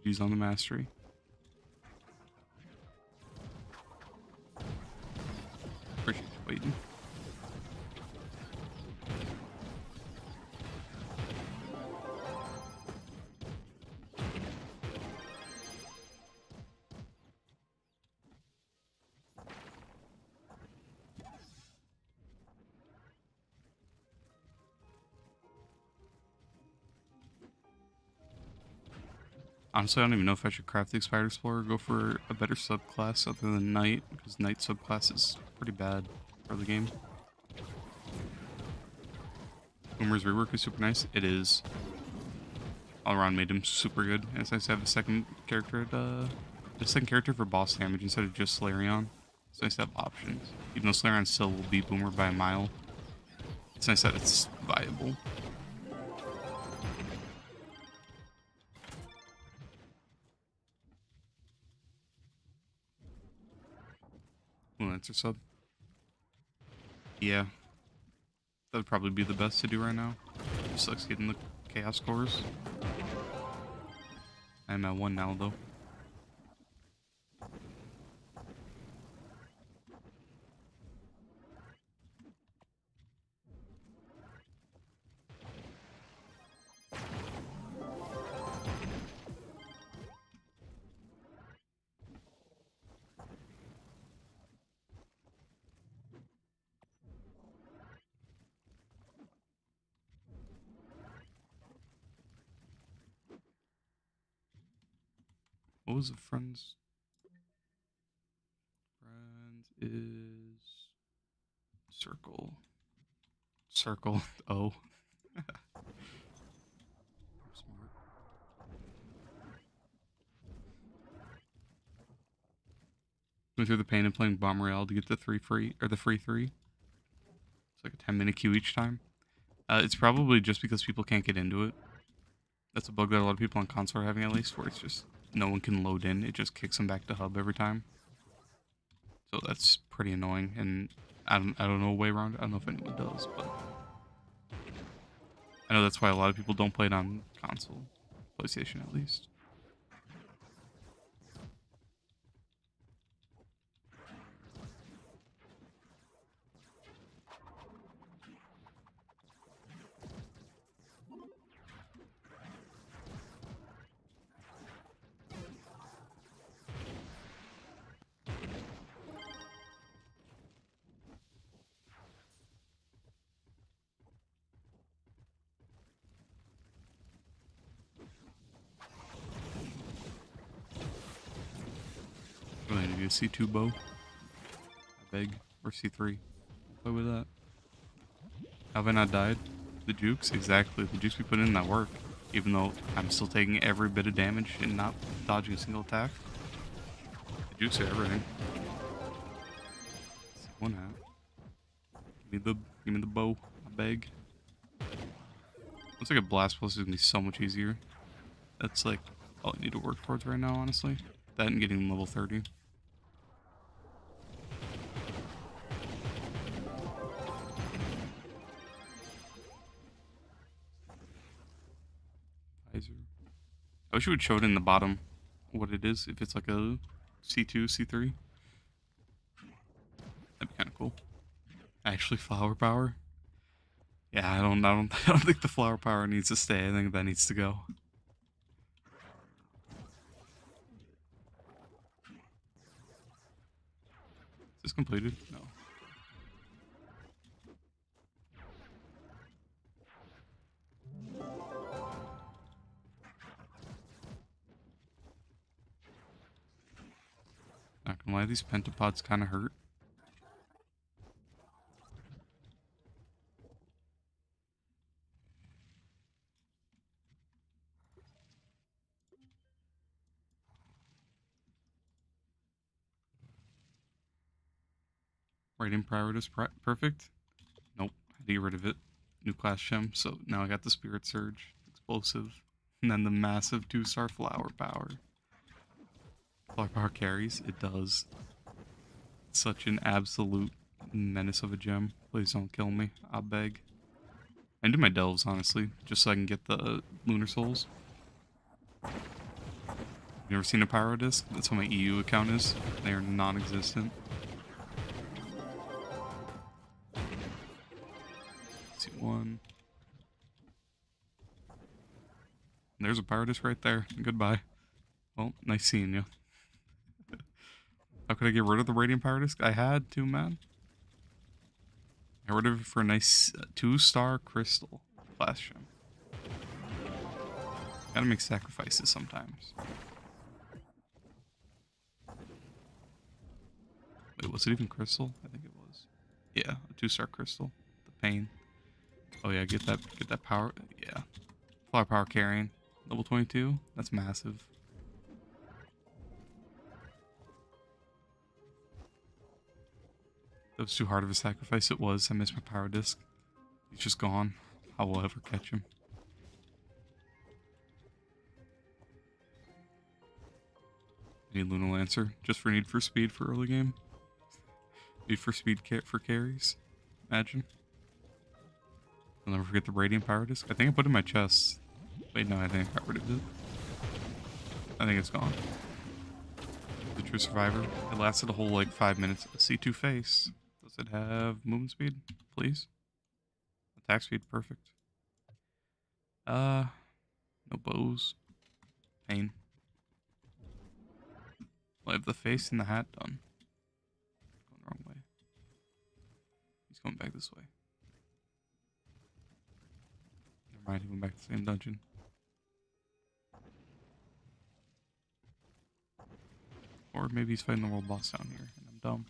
GG's on the mastery. Appreciate you waiting. Honestly, I don't even know if I should craft the Expired Explorer or go for a better subclass other than Knight, because Knight subclass is pretty bad for the game. Boomer's rework is super nice. It is. All around made him super good. And it's nice to have a second character for boss damage instead of just Slayrion. It's nice to have options. Even though Slayrion still will beat Boomer by a mile, it's nice that it's viable. Lancer sub. Yeah. That would probably be the best to do right now. It sucks getting the chaos scores. I'm at 1 now though. What was the friends? Friends is circle. Circle. Oh. Smart. Going through the pain of playing Bomb Royale to get the free 3. It's like a 10-minute queue each time. It's probably just because people can't get into it. That's a bug that a lot of people on console are having, at least, where it's just no one can load in. It just kicks them back to hub every time. So that's pretty annoying, and I don't know a way around it. I don't know if anyone does, but I know that's why a lot of people don't play it on console, PlayStation at least. Really need to get a C2 bow. I beg. Or C3. Play with that. Have I not died? The jukes? Exactly. The jukes we put in that work. Even though I'm still taking every bit of damage and not dodging a single attack. I juice everything. One hat. Give me the bow, I beg. Looks like a blast plus is gonna be so much easier. That's like all I need to work towards right now, honestly. That and getting level 30. Visor. I wish it would show it in the bottom what it is, if it's like a C2, C3. That'd be kind of cool. Actually, flower power. Yeah, I don't think the flower power needs to stay. I think that needs to go. Is this completed? No. Not gonna lie, these pentapods kind of hurt. Radiant Priority is perfect. Nope, I had to get rid of it. New class gem, so now I got the Spirit Surge, Explosive, and then the massive 2-star Flower Power. Flower Power carries, it does. It's such an absolute menace of a gem. Please don't kill me, I beg. I do my delves, honestly, just so I can get the Lunar Souls. You ever seen a Pyro Disc? That's what my EU account is. They are non-existent. See one. There's a Pyro Disc right there. Goodbye. Well, nice seeing you. How could I get rid of the Radiant Pyro Disc? I had to, man. I got rid of it for a nice 2-star crystal class gem. Gotta make sacrifices sometimes. Wait, was it even crystal? I think it was. Yeah, a 2-star crystal. The pain. Oh yeah, get that power. Yeah. Flower power carrying. Level 22. That's massive. That was too hard of a sacrifice. It was. I missed my Pyro Disc. He's just gone. How will I ever catch him? Need Luna Lancer just for Need for Speed for early game. Need for Speed for carries. Imagine. I'll never forget the Radiant Pyro Disc. I think I put it in my chest. Wait, no, I think I got rid of it. I think it's gone. The True Survivor. It lasted a whole like 5 minutes. C2 face. Does it have movement speed? Please. Attack speed, perfect. No bows. Pain. Well, I have the face and the hat done. Going the wrong way. He's going back this way. Never mind, he went back to the same dungeon. Or maybe he's fighting the world boss down here, and I'm dumb.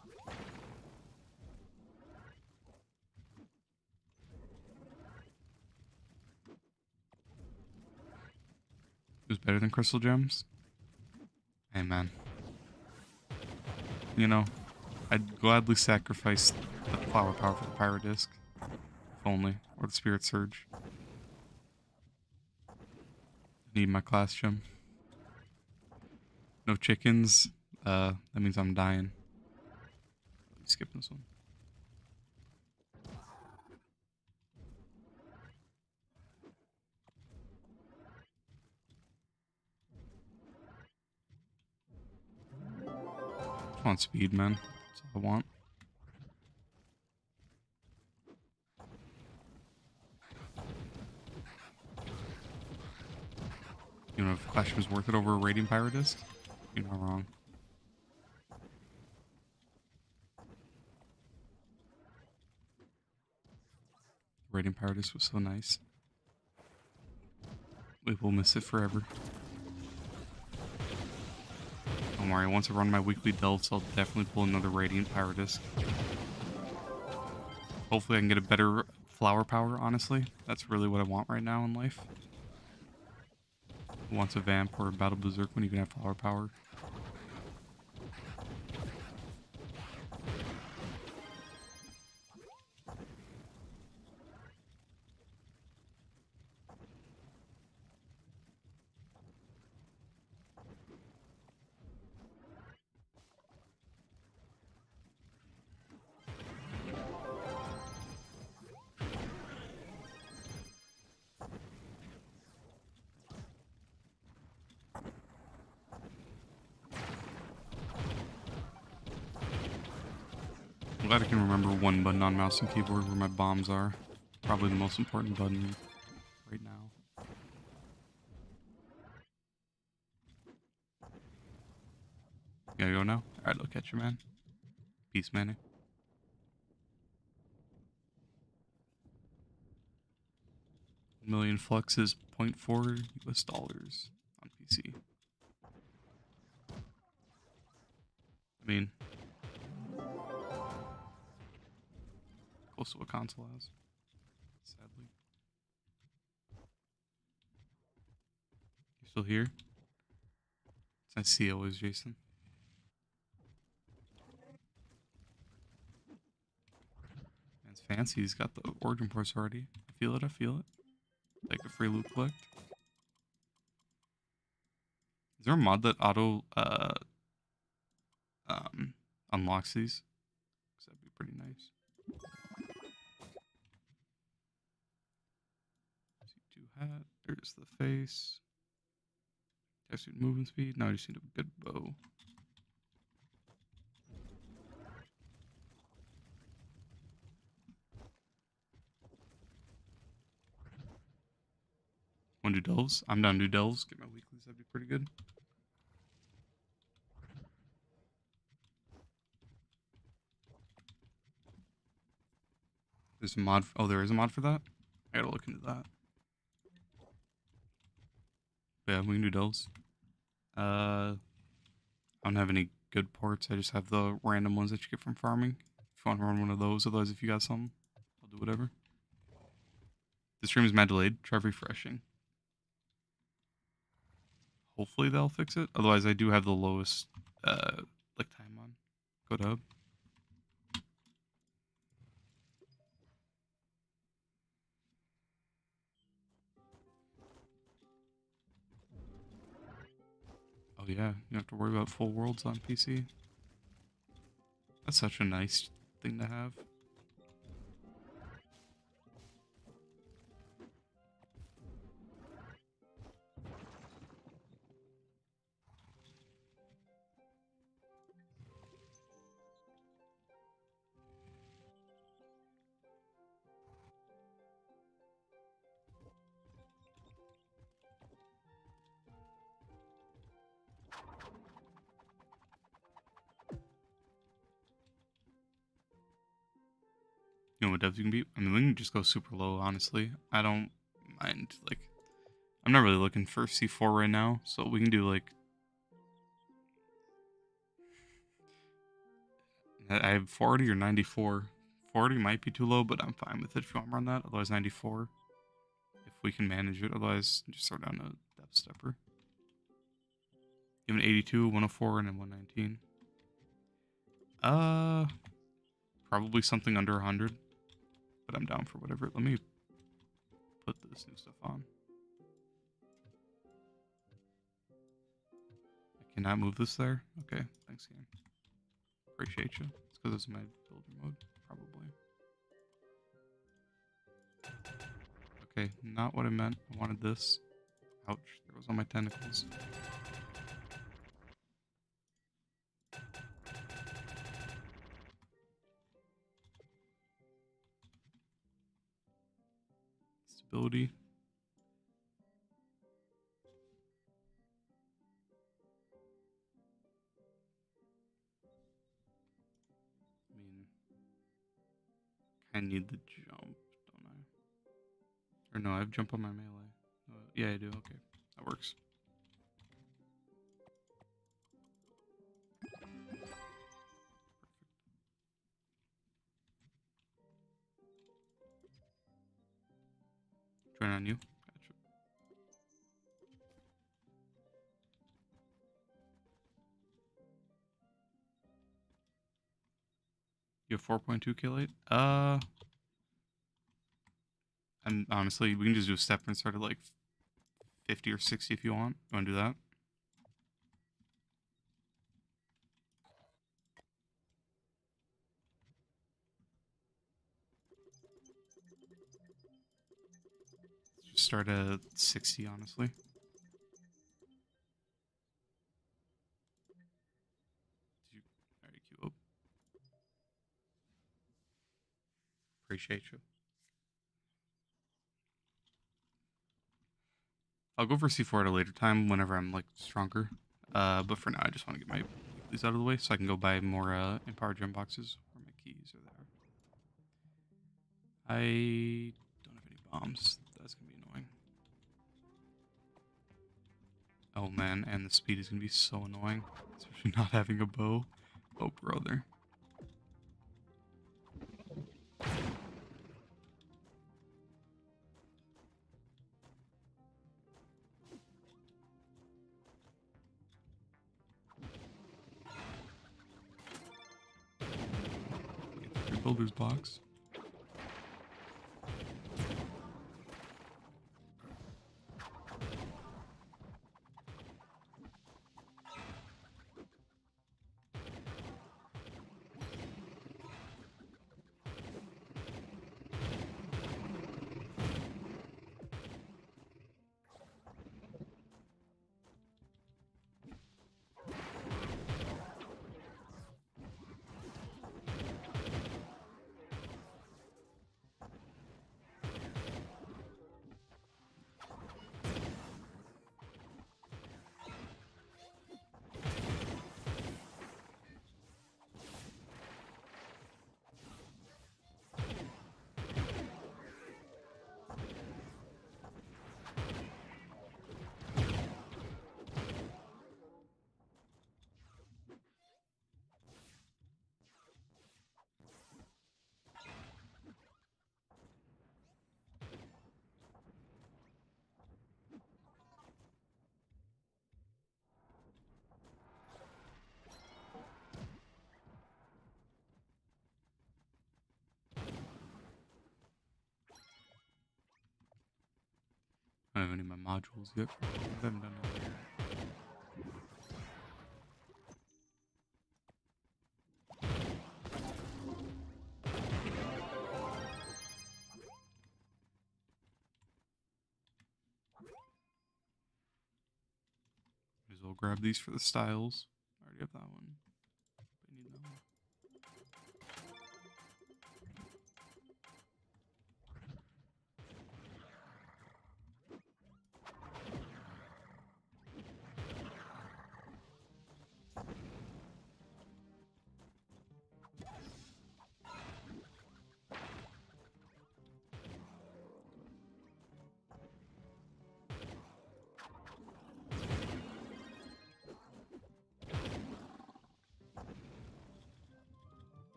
It was better than crystal gems? Hey man. You know, I'd gladly sacrifice the flower power for the Pyro Disc. If only. Or the Spirit Surge. Need my class gem. No chickens. That means I'm dying. Skip this one. I want speed, man. That's all I want. You know, if Clash was worth it over a Radiant Pyro Disc, you're not wrong. Radiant Pyro Disc was so nice. We will miss it forever. Don't worry, once I run my weekly delves, I'll definitely pull another Radiant Pyro Disc. Hopefully I can get a better flower power, honestly. That's really what I want right now in life. Who wants a vamp or a battle berserk when you can have flower power? I'm glad I can remember one button on mouse and keyboard where my bombs are. Probably the most important button right now. You gotta go now? Alright, I'll catch you, man. Peace, Manny. Million flux is 0.4 US dollars on PC. I mean, close to what console has, sadly. You still here? It's nice to see you always, Jason. Man's fancy. He's got the origin ports already. I feel it. I feel it. Like a free loot collect. Is there a mod that auto unlocks these? Because that'd be pretty nice. C2 hat. There's the face. Test movement speed. Now I just need a good bow. Want to do delves? I'm down to do delves. Get my weeklies. That'd be pretty good. There's a mod. Oh, there is a mod for that? I gotta look into that. But yeah, we can do delves. I don't have any good ports. I just have the random ones that you get from farming. If you want to run one of those, otherwise if you got some, I'll do whatever. The stream is mad delayed. Try refreshing. Hopefully they'll fix it. Otherwise, I do have the lowest like time on. Go to hub. Oh yeah, you don't have to worry about full worlds on PC. That's such a nice thing to have. You know what devs you can beat? I mean, we can just go super low, honestly. I don't mind, like... I'm not really looking for C4 right now, so we can do, like... I have 40 or 94. 40 might be too low, but I'm fine with it if you want to run that. Otherwise, 94. If we can manage it. Otherwise, just throw down a depth stepper. Give an 82, 104, and then 119. Probably something under 100. But I'm down for whatever. Let me put this new stuff on. I cannot move this there? Okay, thanks game. Appreciate you. It's because it's my builder mode, probably. Okay, not what I meant. I wanted this. Ouch, there was all my tentacles. Stability. I mean, I need the jump, don't I? Or no, I have jump on my melee. Yeah, I do. Okay, that works. Perfect. Join on you. Gotcha. You have 4.2K late? And honestly, we can just do a step and start at like 50 or 60 if you want. You want to do that? Just start at 60, honestly. Alright, queue up. Appreciate you. I'll go for C4 at a later time whenever I'm like stronger. But for now, I just want to get my weeklies out of the way so I can go buy more Empower Gem boxes where my keys are there. I don't have any bombs. That's gonna be annoying. Oh man, and the speed is gonna be so annoying, especially not having a bow. Oh brother. Builder's box. I don't have any of my modules yet. I haven't done it yet. Might as well grab these for the styles. I already have that one. But I need that one.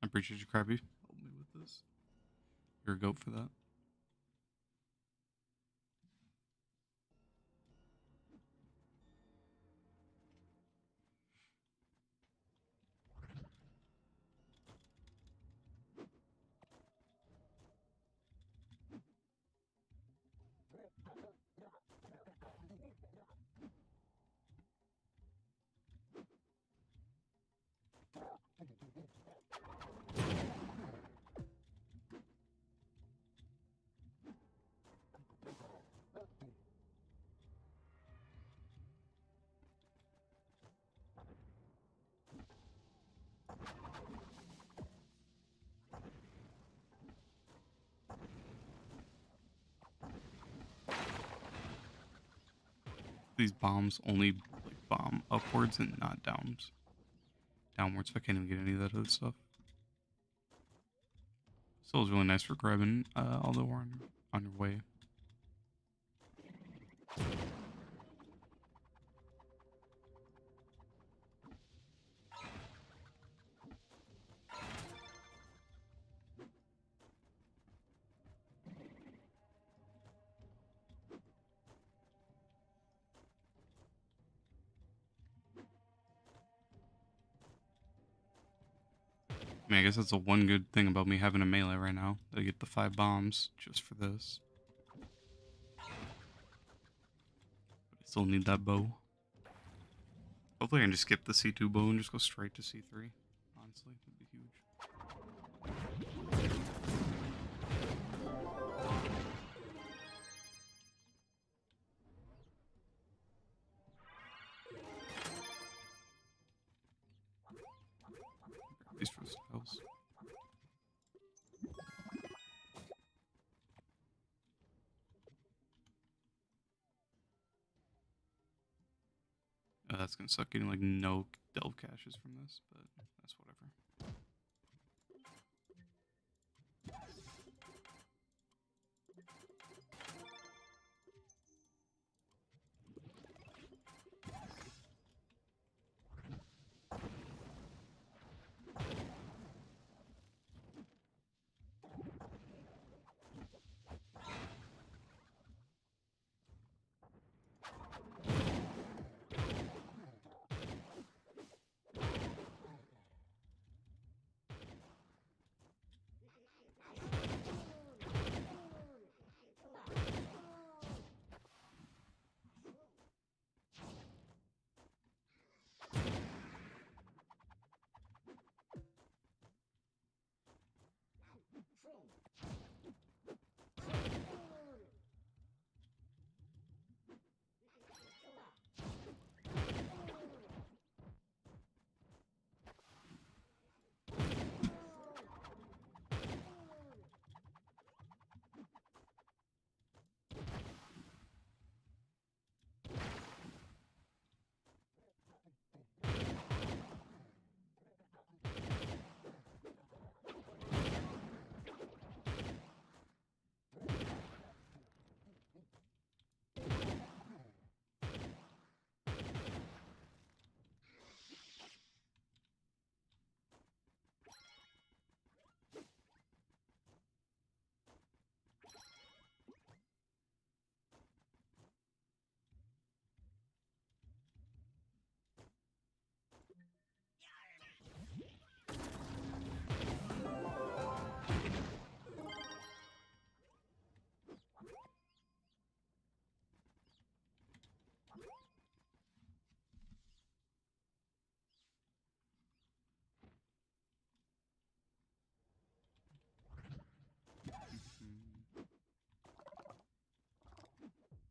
I appreciate you, Krabby. Help me with this. You're a goat for that. these bombs only like bomb upwards and not downwards. So I can't even get any of that other stuff. Still is really nice for grabbing all the war on your way. I mean, I guess that's the one good thing about me having a melee right now. I get the 5 bombs just for this. But I still need that bow. Hopefully I can just skip the C2 bow and just go straight to C3. Honestly, it'd be huge. These for styles. That's gonna suck getting like no delve caches from this, but that's whatever.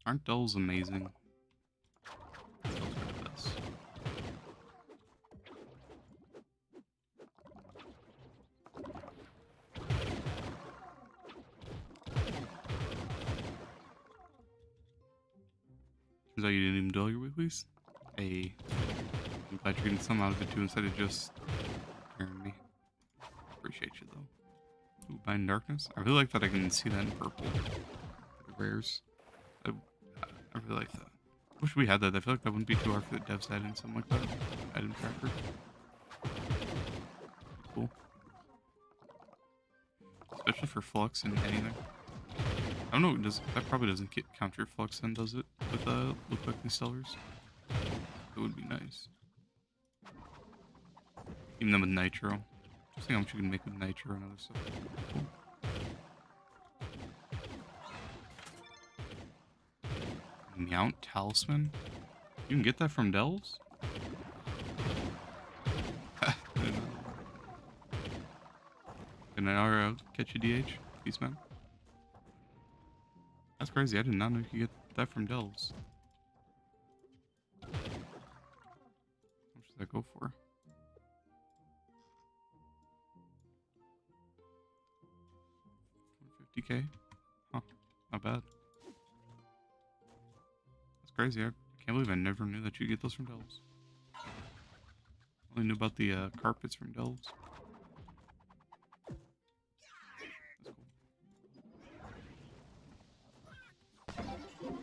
Aren't dolls amazing? Dolls are the best. Turns out you didn't even do all your weeklies? Hey, I'm glad you're getting some out of it too instead of just scaring me. Appreciate you though. Ooh, Bind Darkness? I really like that I can see that in purple. The rares. I really like that. Wish we had that. I feel like that wouldn't be too hard for the devs to add in something like that. Item tracker. Cool. Especially for Flux and anything. I don't know, that probably doesn't count your Flux then, does it? With look like these sellers? It would be nice. Even then with Nitro. Just see how much you can make with Nitro and other stuff. Cool. Mount Talisman? You can get that from Delves? Can I catch you, DH? Peace, man. That's crazy. I did not know you could get that from Delves. How much does that go for? 150k? Huh. Not bad. That's crazy. I Can't believe I never knew that you get those from Delves. Only knew about the carpets from Delves. That's cool.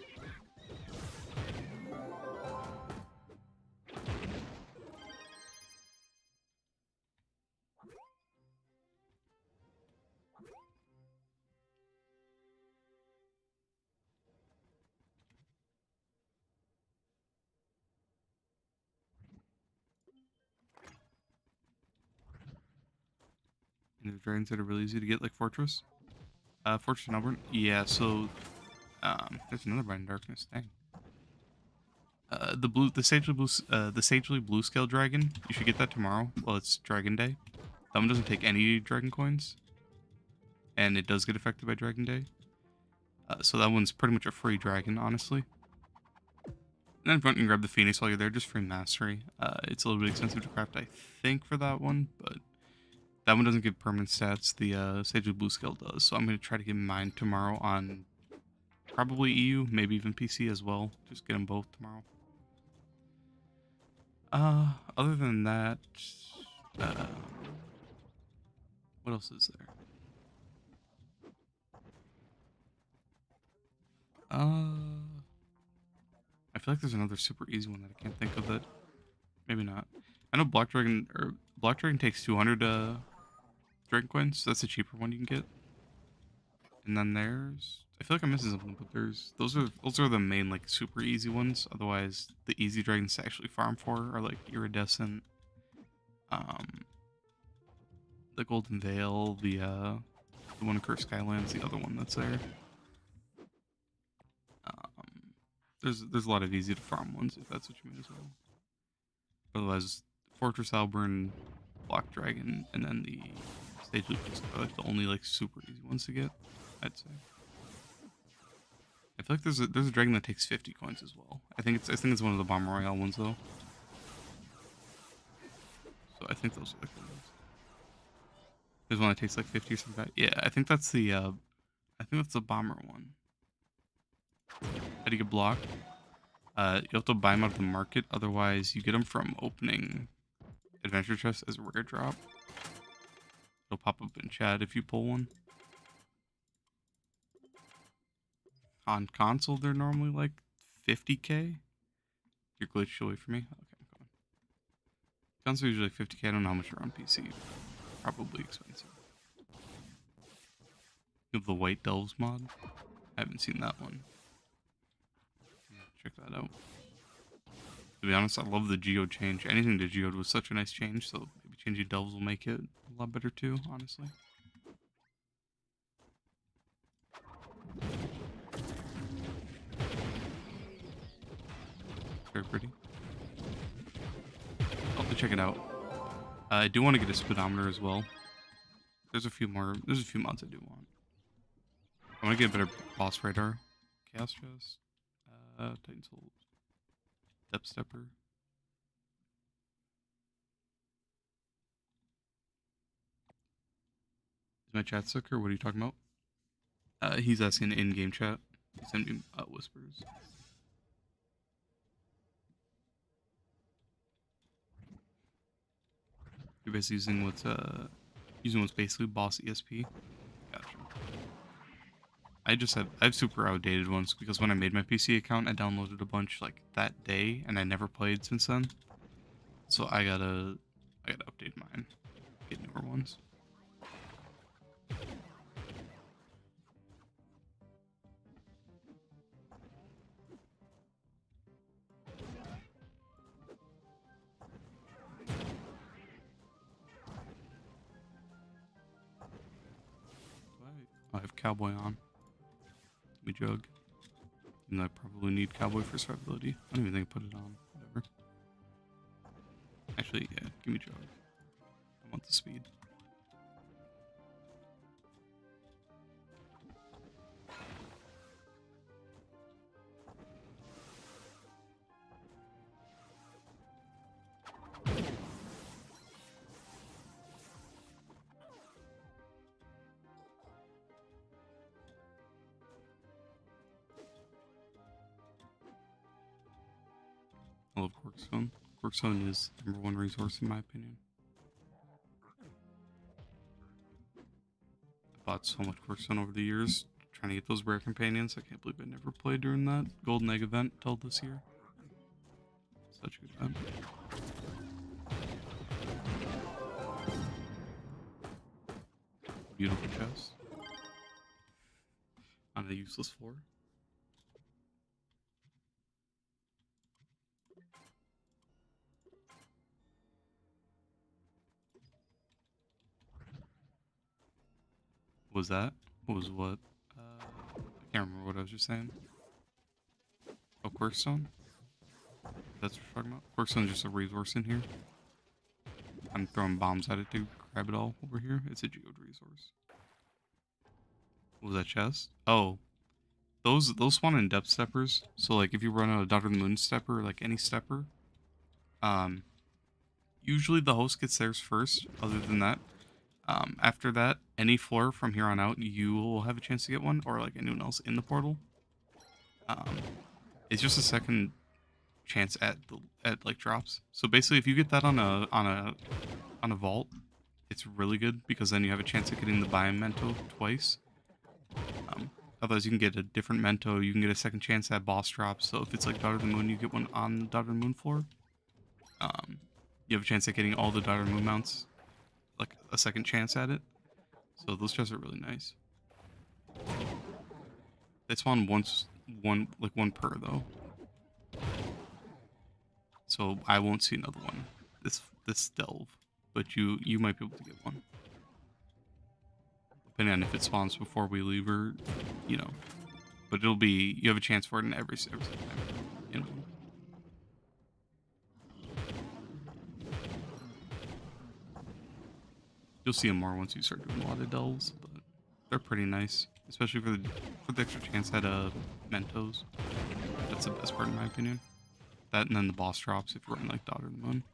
And the dragons that are really easy to get, like Fortress. Fortress and Auburn. Yeah, so there's another Bright in Darkness. Dang. The sagely blue scale dragon. You should get that tomorrow. Well, it's Dragon Day. That one doesn't take any dragon coins, and it does get affected by Dragon Day. So that one's pretty much a free dragon, honestly. And then if you want, you can grab the Phoenix while you're there, just free mastery. It's a little bit expensive to craft, I think, for that one, but that one doesn't give permanent stats. The Sagely Blue Scale does, so I'm going to try to get mine tomorrow on probably EU, maybe even PC as well. Just get them both tomorrow. Other than that, what else is there? I feel like there's another super easy one that I can't think of it. Maybe not. I know Black Dragon takes 200 Dragon coins. So that's a cheaper one you can get. And then I feel like I'm missing something, but those are the main like super easy ones. Otherwise, the easy dragons to actually farm for are like Iridescent, the Golden Veil, the one in Cursed Skylands, the other one that's there. There's a lot of easy to farm ones if that's what you mean as well. Otherwise, Fortress Alburn, Black Dragon, and then the Stage Loop are like the only like super easy ones to get, I'd say. I feel like there's a dragon that takes 50 coins as well. I think it's one of the Bomber Royale ones though. So I think those are the good ones. There's one that takes like 50 or something. Yeah, I think that's the Bomber one. How do you get blocked? You have to buy them out of the market, otherwise you get them from opening adventure chests as a rare drop. It'll pop up in chat if you pull one. On console, they're normally like 50k. You're glitched away from me? Okay, I'm going. Console usually 50k. I don't know how much you're on PC. Probably expensive. You have the White Delves mod. I haven't seen that one. Check that out. To be honest, I love the Geode change. Anything to Geode was such a nice change, so maybe changing Delves will make it a lot better too, honestly. Very pretty. I'll have to check it out. I do want to get a speedometer as well. There's a few mods I do want. I want to get a better boss radar. Chaos Chest. Titan Soul. Depth Stepper. Is my chat sick or what are you talking about? He's asking in-game chat. He sent me whispers. You're basically using what's basically boss ESP. Gotcha. I have super outdated ones because when I made my PC account, I downloaded a bunch like that day, and I never played since then. So I gotta update mine, get newer ones. I have Cowboy on. Let me jug. And I probably need Cowboy for survivability. I don't even think I put it on. Whatever. Actually, yeah, give me jug. I want the speed. I love Corkstone. Corkstone is the #1 resource in my opinion. I bought so much Corkstone over the years, trying to get those rare companions. I can't believe I never played during that Golden Egg event till this year. Such a good event. Beautiful chest. On a useless floor. What was that? What was what? I can't remember what I was just saying. Oh, Quirkstone? That's what you're talking about? Quirkstone's just a resource in here. I'm throwing bombs at it to grab it all over here. It's a geode resource. What was that chest? Oh. Those spawn in depth steppers. So like if you run a Daughter of the Moon stepper, like any stepper, usually the host gets theirs first. Other than that, after that, any floor from here on out, you will have a chance to get one, or like anyone else in the portal. It's just a second chance at like drops. So basically, if you get that on a vault, it's really good because then you have a chance of getting the biome mento twice. Otherwise, you can get a different mento. You can get a second chance at boss drops. So if it's like Daughter of the Moon, you get one on the Daughter of the Moon floor. You have a chance at getting all the Daughter of the Moon mounts, like a second chance at it. So those chests are really nice. They spawn one per though. So I won't see another one this delve, but you might be able to get one. Depending on if it spawns before we leave or, you know. But it'll be, you have a chance for it in every single time, you know. You'll see them more once you start doing a lot of delves, but they're pretty nice, especially for the extra chance at mentos. That's the best part in my opinion. That and then the boss drops if you run like Daughter of the Moon.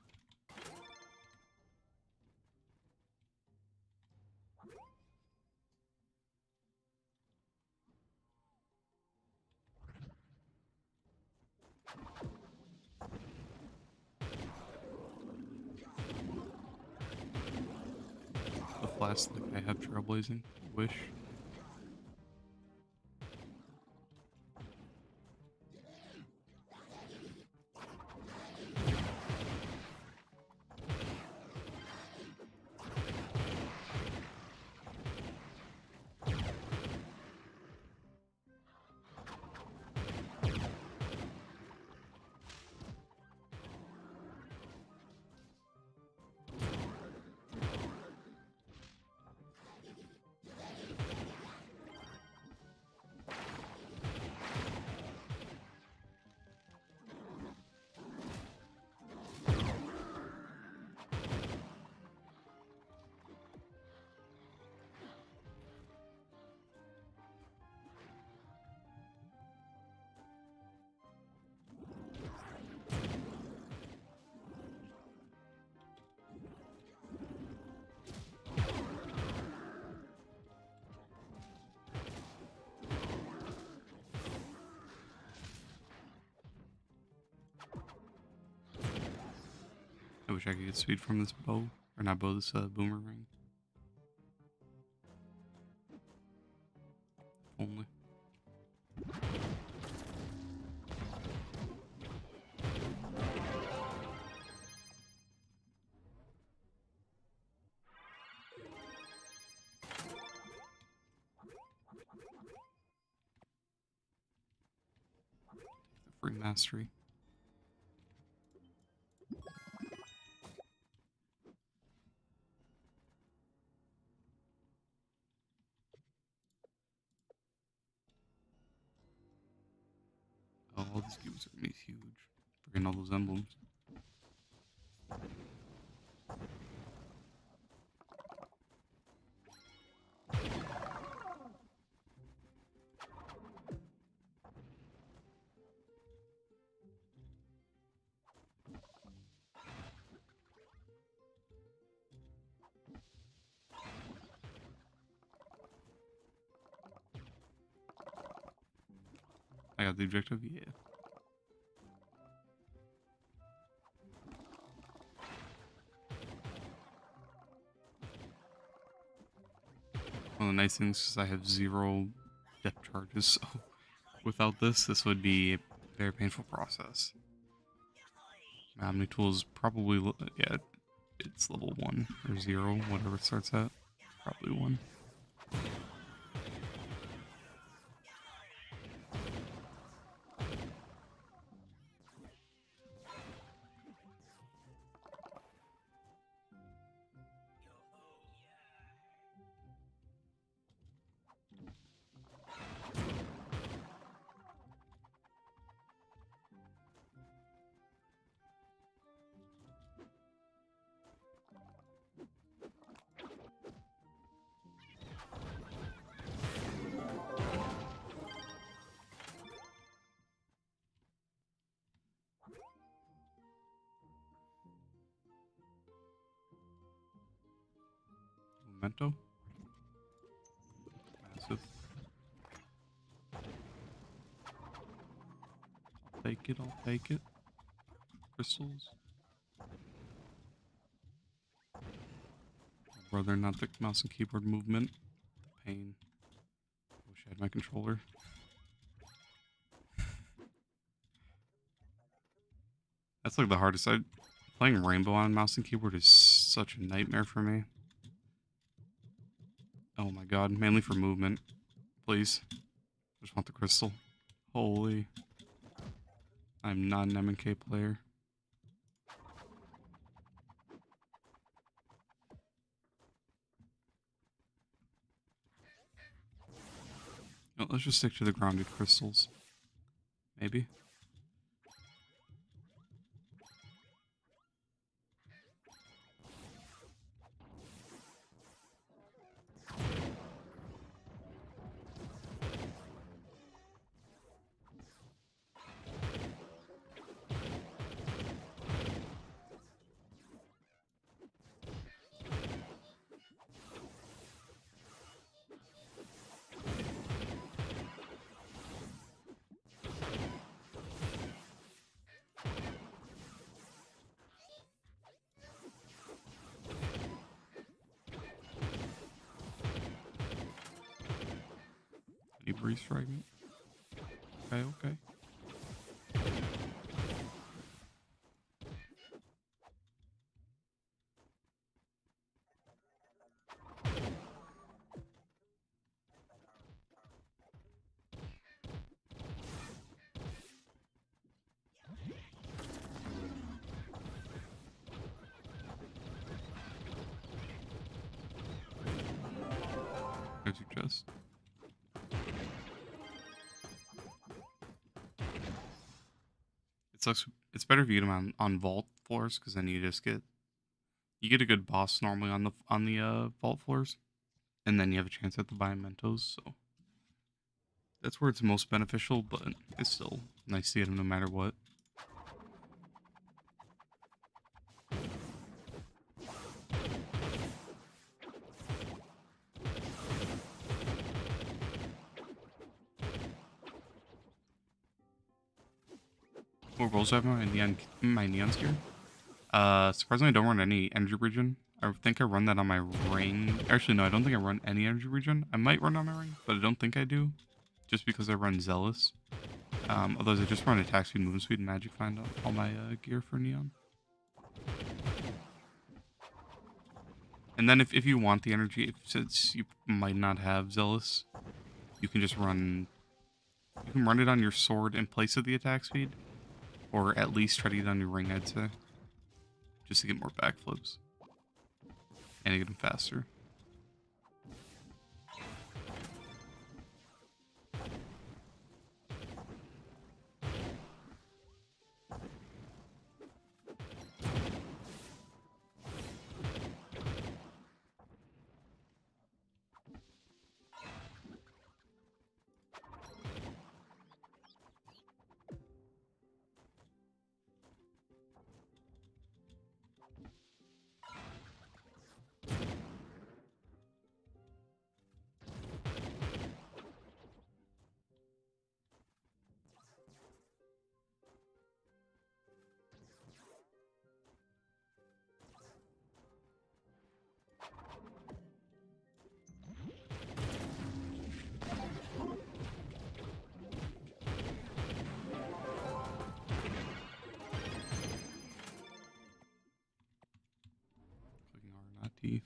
The flask like I have trailblazing. Wish. I wish I could get speed from this bow. Or not bow, this boomerang. Only. Free mastery. Oh, all these cubes are gonna be huge. Forgetting all those emblems. I got the objective, yeah. One of the nice things is I have 0 depth charges, so without this would be a very painful process. My Omni tool is probably, yeah, it's level 1 or 0, whatever it starts at. Probably 1. Memento. Massive. I'll take it. Crystals. Rather not the mouse and keyboard movement. The pain. I wish I had my controller. That's like the hardest. Playing Rainbow on mouse and keyboard is such a nightmare for me. Oh my god, mainly for movement. Please. I just want the crystal. Holy. I'm not an M&K player. No, let's just stick to the grounded crystals. Maybe. Any breeze strike me? Okay, okay. There's your chest. It sucks. It's better if you get them on vault floors, because then you get a good boss normally on the vault floors, and then you have a chance at the Biomentos. So that's where it's most beneficial, but it's still nice to get them no matter what. What rolls do I have my neon gear? Surprisingly, I don't run any energy regen. I think I run that on my ring. Actually, no, I don't think I run any energy regen. I might run on my ring, but I don't think I do. Just because I run Zealous. Otherwise, I just run attack speed, movement speed, and magic find on all my gear for neon. And then if you want the energy, since you might not have Zealous, you can just run... You can run it on your sword in place of the attack speed. Or at least try to get on your ring, I'd say. Just to get more backflips. And to get them faster. key.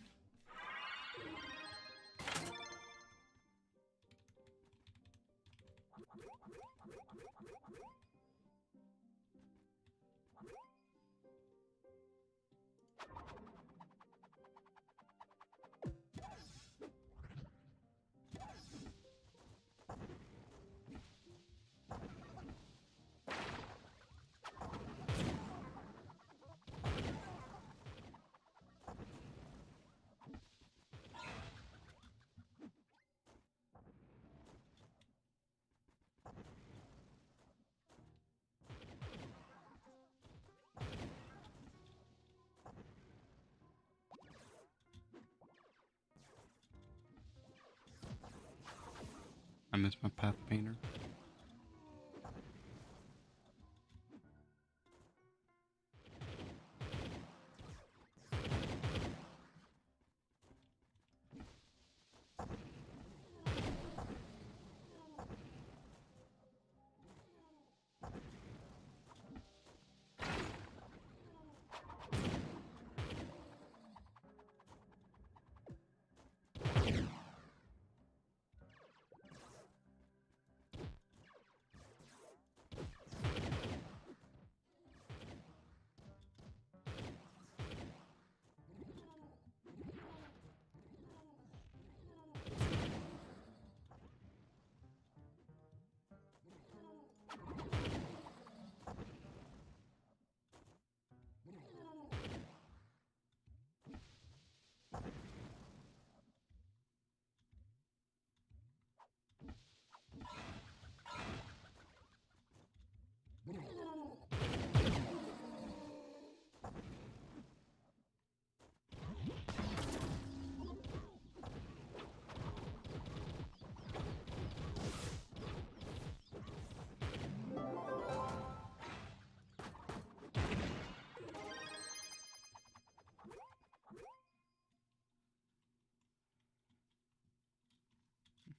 I miss my path painter.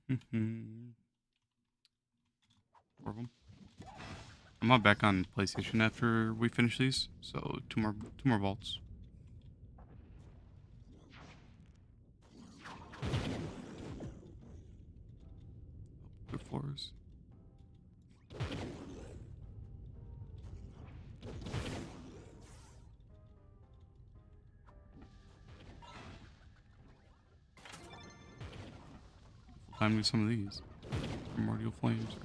Four of them. I'm not back on PlayStation after we finish these, so two more vaults. Good floors. Time with some of these primordial flames.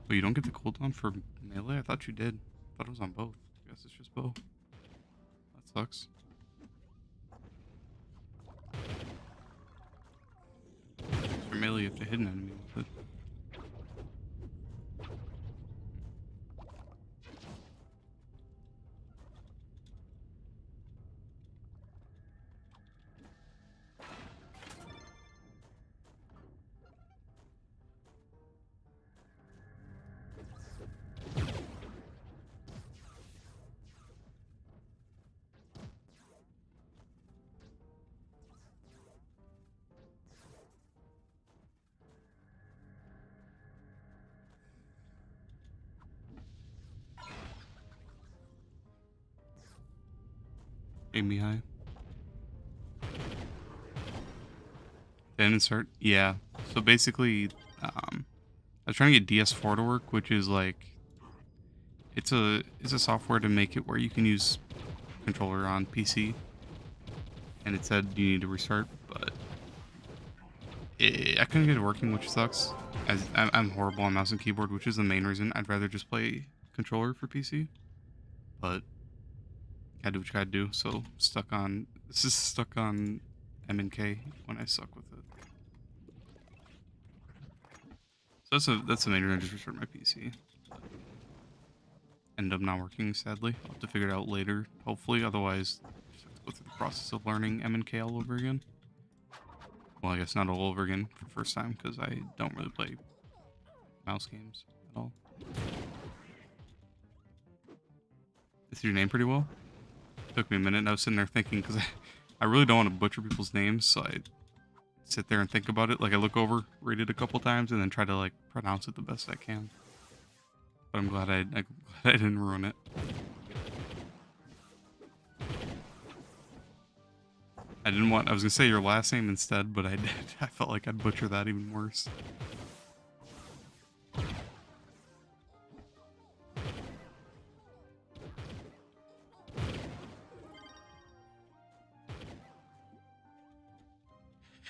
But you don't get the cooldown for melee? I thought you did. I thought it was on both. I guess it's just bow. That sucks. For melee, you have to hit an enemy with it. Aim me high. Then insert. Yeah. So basically, I was trying to get DS4 to work, which is like, it's a software to make it where you can use controller on PC. And it said you need to restart, but I couldn't get it working, which sucks. As I'm horrible on mouse and keyboard, which is the main reason I'd rather just play controller for PC. But gotta do what you gotta do. So this is stuck on M&K when I suck with it. So that's the main reason I just restarted my PC. Ended up not working, sadly. I'll have to figure it out later, hopefully. Otherwise, just have to go through the process of learning M&K all over again. Well, I guess not all over again for the first time because I don't really play mouse games at all. Is your name pretty well? Took me a minute and I was sitting there thinking because I really don't want to butcher people's names, so I sit there and think about it. Like I look over, read it a couple times, and then try to like pronounce it the best I can. But I'm glad I didn't ruin it. I was gonna say your last name instead, but I felt like I'd butcher that even worse.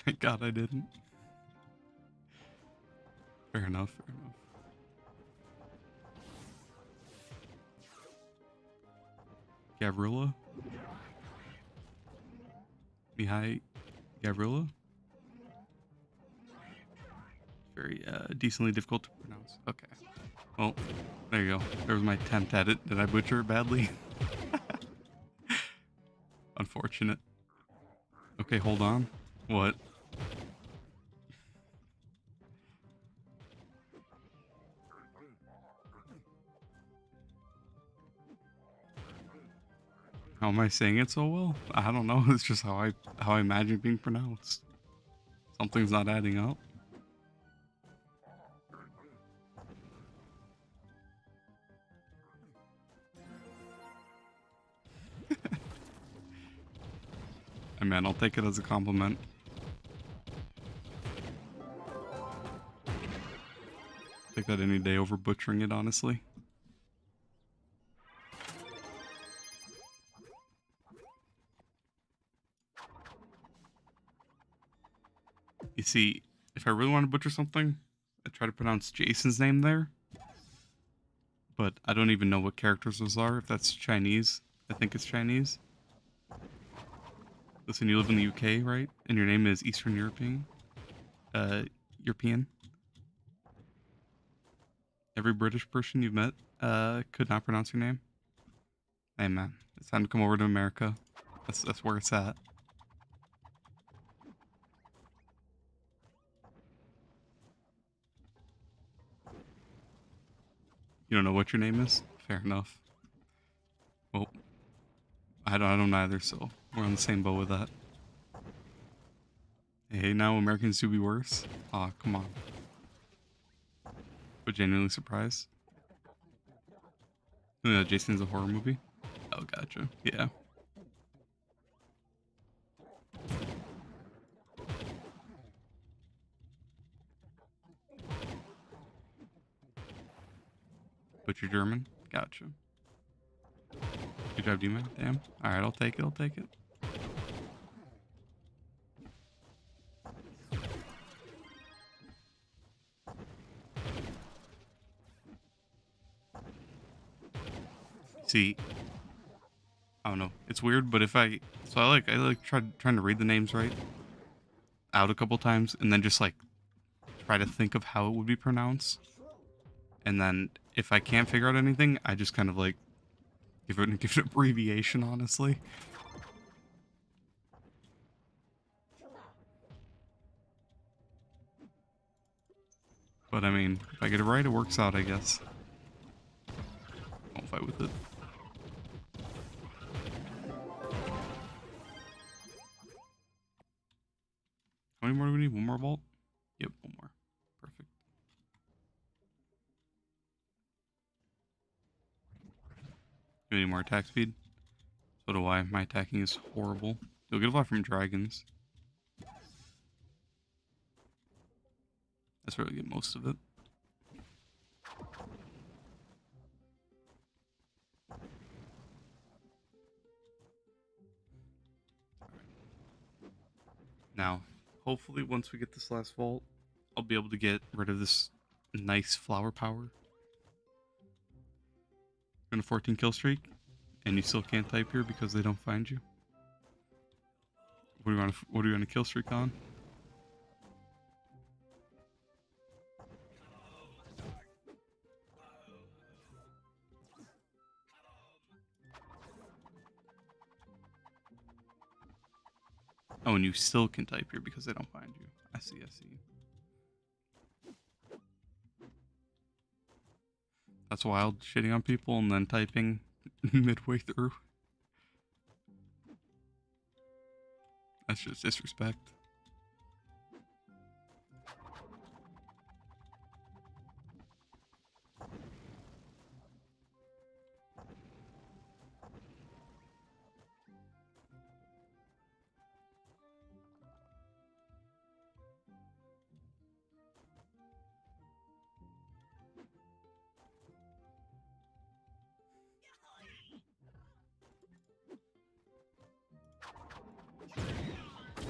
Thank God I didn't. Fair enough, fair enough. Gavrila? Mihai Gavrila? Very decently difficult to pronounce. Okay. Well, there you go. There was my attempt at it. Did I butcher it badly? Unfortunate. Okay, hold on. What? How am I saying it so well? I don't know. It's just how I imagine it being pronounced. Something's not adding up. Hey man, I'll take it as a compliment. Take that any day over butchering it, honestly. You see, if I really want to butcher something, I try to pronounce Jason's name there. But I don't even know what characters those are, if that's Chinese. I think it's Chinese. Listen, you live in the UK, right? And your name is Eastern European? European? Every British person you've met could not pronounce your name? Hey man, it's time to come over to America. That's where it's at. You don't know what your name is? Fair enough. Well, I don't either, so we're on the same boat with that. Hey, now Americans do be worse? Aw, come on. But genuinely surprised. Jason's a horror movie? Oh, gotcha. Yeah. But you're German? Gotcha. Good job, D-Man. Damn. Alright, I'll take it, I'll take it. See, I don't know. It's weird, but if I like trying to read the names right out a couple times, and then just like try to think of how it would be pronounced, and then if I can't figure out anything, I just kind of like give it an abbreviation, honestly. But I mean, if I get it right, it works out, I guess. Won't fight with it. How many more do we need? One more vault? Yep, one more. Perfect. You need more attack speed? So do I. My attacking is horrible. You'll get a lot from dragons. That's where I get most of it. Now, hopefully once we get this last vault, I'll be able to get rid of this nice flower power. You're on a 14 kill streak, and you still can't type here because they don't find you. What are you on a kill streak on? Oh, and you still can type here because they don't find you. I see, I see. That's wild, shitting on people and then typing midway through. That's just disrespect.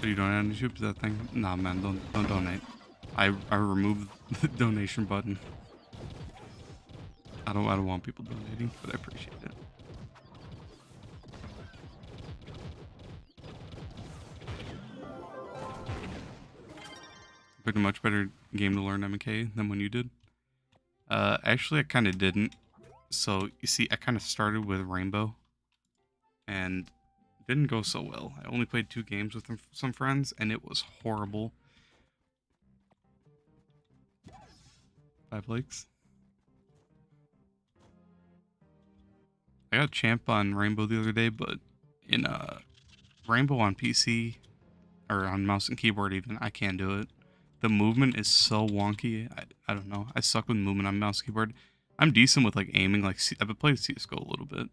So you donate on YouTube? Is that thing? Nah, man, don't donate. I removed the donation button. I don't want people donating, but I appreciate it. Picked a much better game to learn MK than when you did. Actually, I kind of didn't. So you see, I kind of started with Rainbow, and didn't go so well. I only played 2 games with some friends, and it was horrible. 5 likes. I got champ on Rainbow the other day, but in Rainbow on PC or on mouse and keyboard even, I can't do it. The movement is so wonky. I don't know. I suck with movement on mouse and keyboard. I'm decent with like aiming. Like I've played CS:GO a little bit,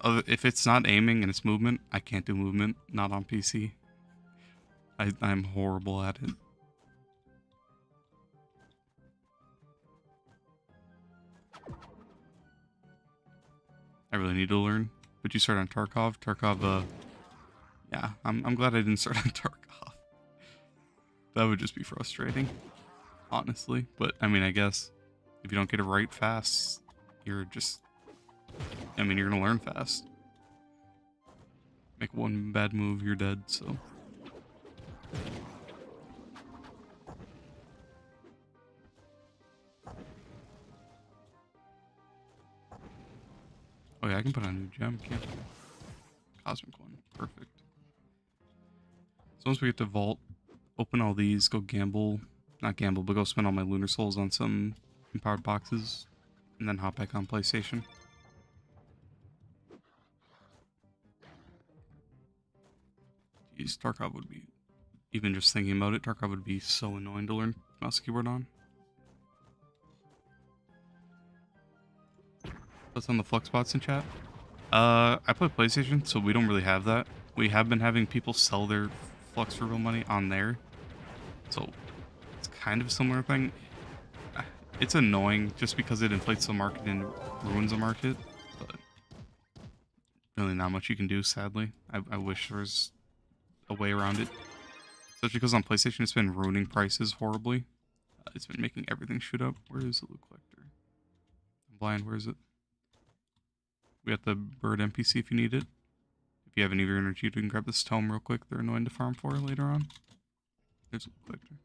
but if it's not aiming and it's movement, I can't do movement. Not on PC. I'm horrible at it. I really need to learn. But you start on Tarkov. Tarkov, yeah, I'm glad I didn't start on Tarkov. That would just be frustrating, honestly. But I mean, I guess if you don't get it right fast, you're just, I mean, you're gonna learn fast. Make one bad move, you're dead, so. Oh yeah, I can put on a new gem, can't I? Cosmic one, perfect. So once we get to Vault, open all these, go gamble, not gamble, but go spend all my Lunar Souls on some empowered boxes, and then hop back on PlayStation. Jeez, Tarkov would be, even just thinking about it, Tarkov would be so annoying to learn mouse and keyboard on. That's on the flux bots in chat. I play PlayStation, so we don't really have that. We have been having people sell their flux for real money on there, so it's kind of a similar thing. It's annoying just because it inflates the market and ruins the market, but really not much you can do, sadly. I wish there was a way around it. Especially because on PlayStation it's been ruining prices horribly. It's been making everything shoot up. Where is the loot collector? I'm blind, where is it? We got the bird NPC if you need it. If you have any of your energy, you can grab this tome real quick. They're annoying to farm for later on. There's a loot collector.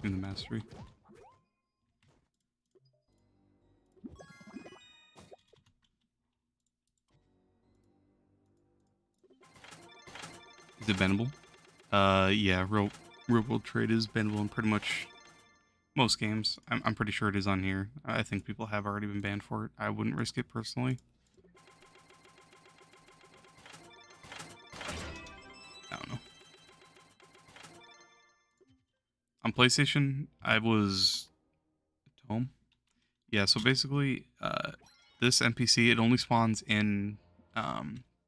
In the mastery. Is it bannable? Yeah, real world trade is bannable in pretty much most games. I'm pretty sure it is on here. I think people have already been banned for it. I wouldn't risk it personally. I don't know. On PlayStation, I was at home. Yeah, so basically, this NPC, it only spawns in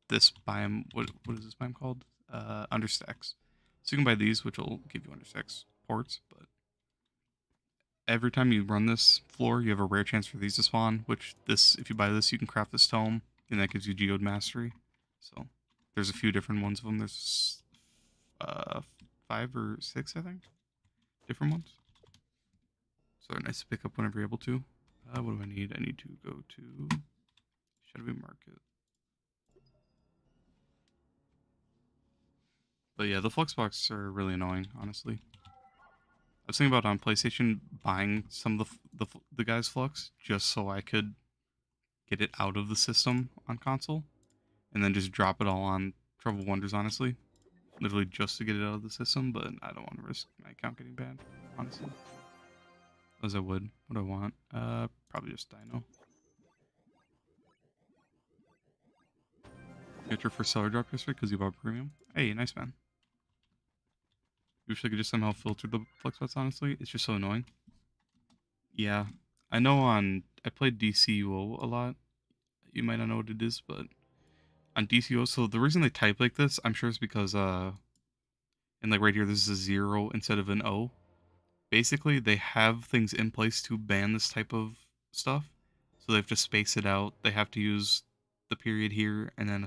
this biome. What is this biome called? Understacks. So you can buy these, which will give you understacks ports, but every time you run this floor, you have a rare chance for these to spawn, which this, if you buy this, you can craft this tome, and that gives you Geode Mastery. So there's a few different ones of them. There's 5 or 6, I think, different ones. So they're nice to pick up whenever you're able to. What do I need? I need to go to Shadowy Market. But yeah, the flux boxes are really annoying, honestly. I was thinking about on PlayStation buying some of the guy's flux just so I could get it out of the system on console, and then just drop it all on Trouble Wonders, honestly. Literally just to get it out of the system, but I don't want to risk my account getting banned, honestly. As I would. What do I want? Probably just Dino. Get your first seller drop yesterday because you bought premium. Hey, nice man. Wish I could just somehow filter the flex bots, honestly. It's just so annoying. Yeah. I know I played DCUO a lot. You might not know what it is, but on DCUO, so the reason they type like this, I'm sure is because, and like right here, this is a 0 instead of an O. Basically, they have things in place to ban this type of stuff. So they have to space it out. They have to use the period here and then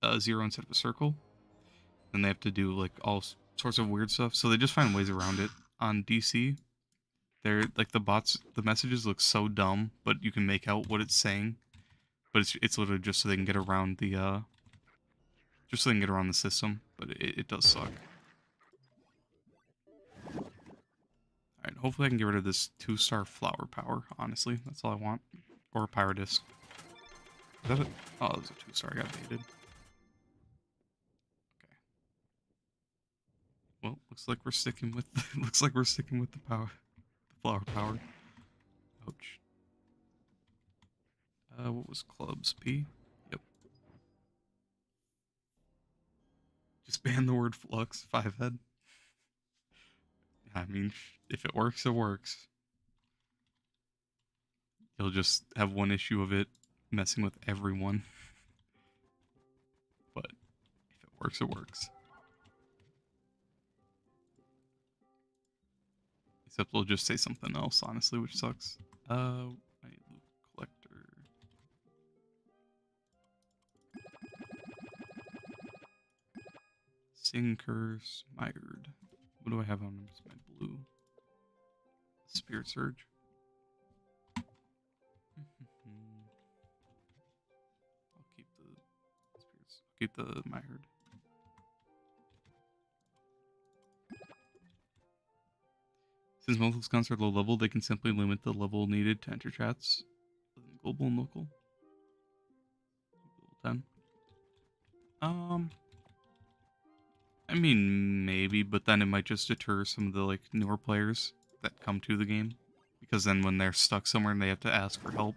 a 0 instead of a circle. Then they have to do like all sorts of weird stuff. So they just find ways around it. On DC, they're like the messages look so dumb, but you can make out what it's saying. But it's literally just so they can get around the system. But it does suck. Alright, hopefully I can get rid of this 2-star flower power, honestly. That's all I want. Or a pyro disc. Is that it? Oh, it was a 2-star. I got baited. Okay. Well, looks like we're sticking with the power. The flower power. Ouch. What was clubs? P? Yep. Just ban the word flux, 5-head. I mean, if it works, it works. You'll just have one issue of it messing with everyone. But if it works, it works. Except they'll just say something else, honestly, which sucks. I need loot collector. Sinkers, mired. What do I have on my blue? Spirit Surge. I'll keep the spirits. I'll keep the mired. Since most accounts are low level, they can simply limit the level needed to enter chats. Global and local. Level 10. I mean, maybe, but then it might just deter some of the like newer players that come to the game, because then when they're stuck somewhere and they have to ask for help,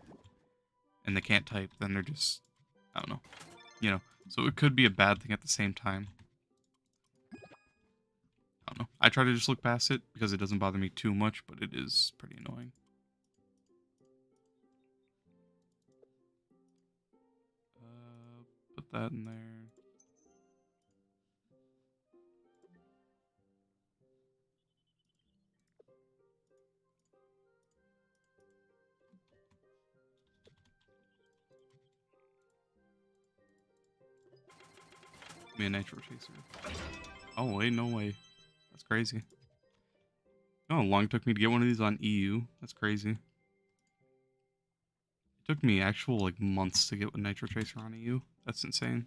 and they can't type, then they're just, I don't know, you know. So it could be a bad thing at the same time. I don't know. I try to just look past it because it doesn't bother me too much, but it is pretty annoying. Put that in there. Be a nitro chaser. Oh wait, no way. That's crazy. You know how long it took me to get one of these on EU? That's crazy. It took me actual like months to get a nitro chaser on EU. That's insane.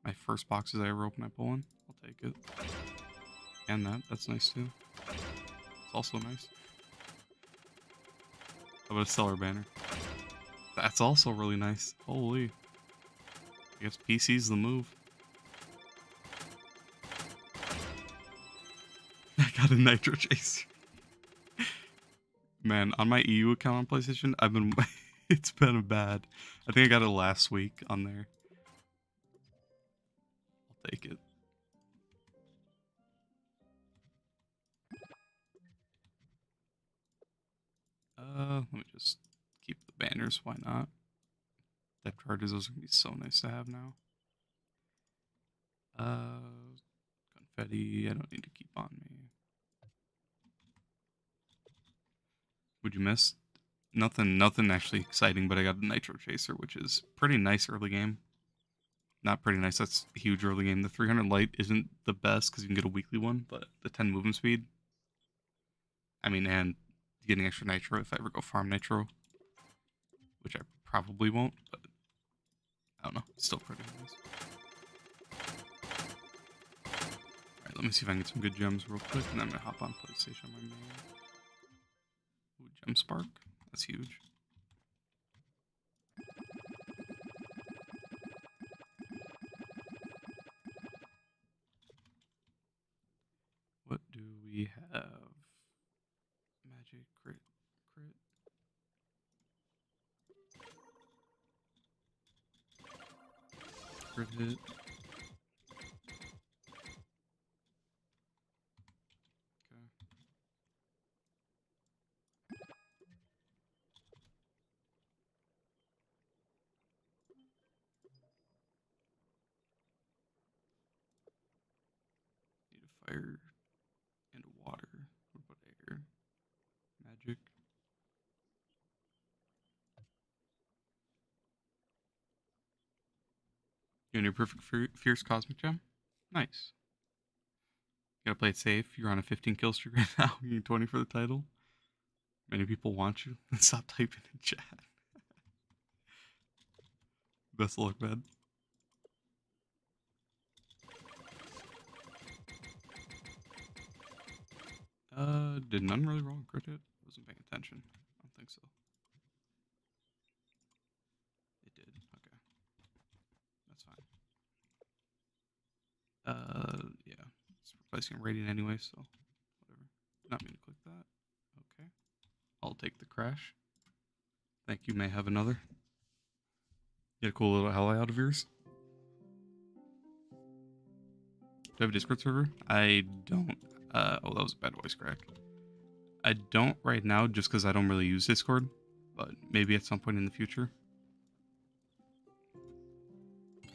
My first boxes I ever opened, I pull one. I'll take it. And that's nice too. It's also nice. How about a seller banner? That's also really nice. Holy. I guess PC's the move. I got a nitro chaser. Man, on my EU account on PlayStation, it's been bad. I think I got it last week on there. I'll take it. Let me just keep the banners, why not? Depth charges, those are gonna be so nice to have now. Confetti, I don't need to keep on me. Would you miss? Nothing actually exciting, but I got a Nitro Chaser, which is pretty nice early game. Not pretty nice, that's a huge early game. The 300 light isn't the best because you can get a weekly one, but the 10 movement speed. I mean, and getting extra Nitro if I ever go farm Nitro. Which I probably won't, but I don't know. It's still pretty nice. Alright, let me see if I can get some good gems real quick, and then I'm gonna hop on PlayStation on my main. Ooh, Gem Spark. That's huge. we have magic, crit, crit hit. Okay. Need a fire and a water. What about air? Magic. You're in your perfect fierce cosmic gem. Nice. You gotta play it safe. You're on a 15 kill streak right now. You need 20 for the title. Many people want you. Stop typing in chat. Best of luck, man. Did none really wrong? Crit hit? Wasn't paying attention. I don't think so. It did. Okay. That's fine. Yeah. It's replacing Radiant anyway, so whatever. Not mean to click that. Okay. I'll take the crash. Thank you. May have another. Get a cool little ally out of yours. Do you have a Discord server? I don't. Oh, that was a bad voice crack. I don't right now just because I don't really use Discord, but maybe at some point in the future.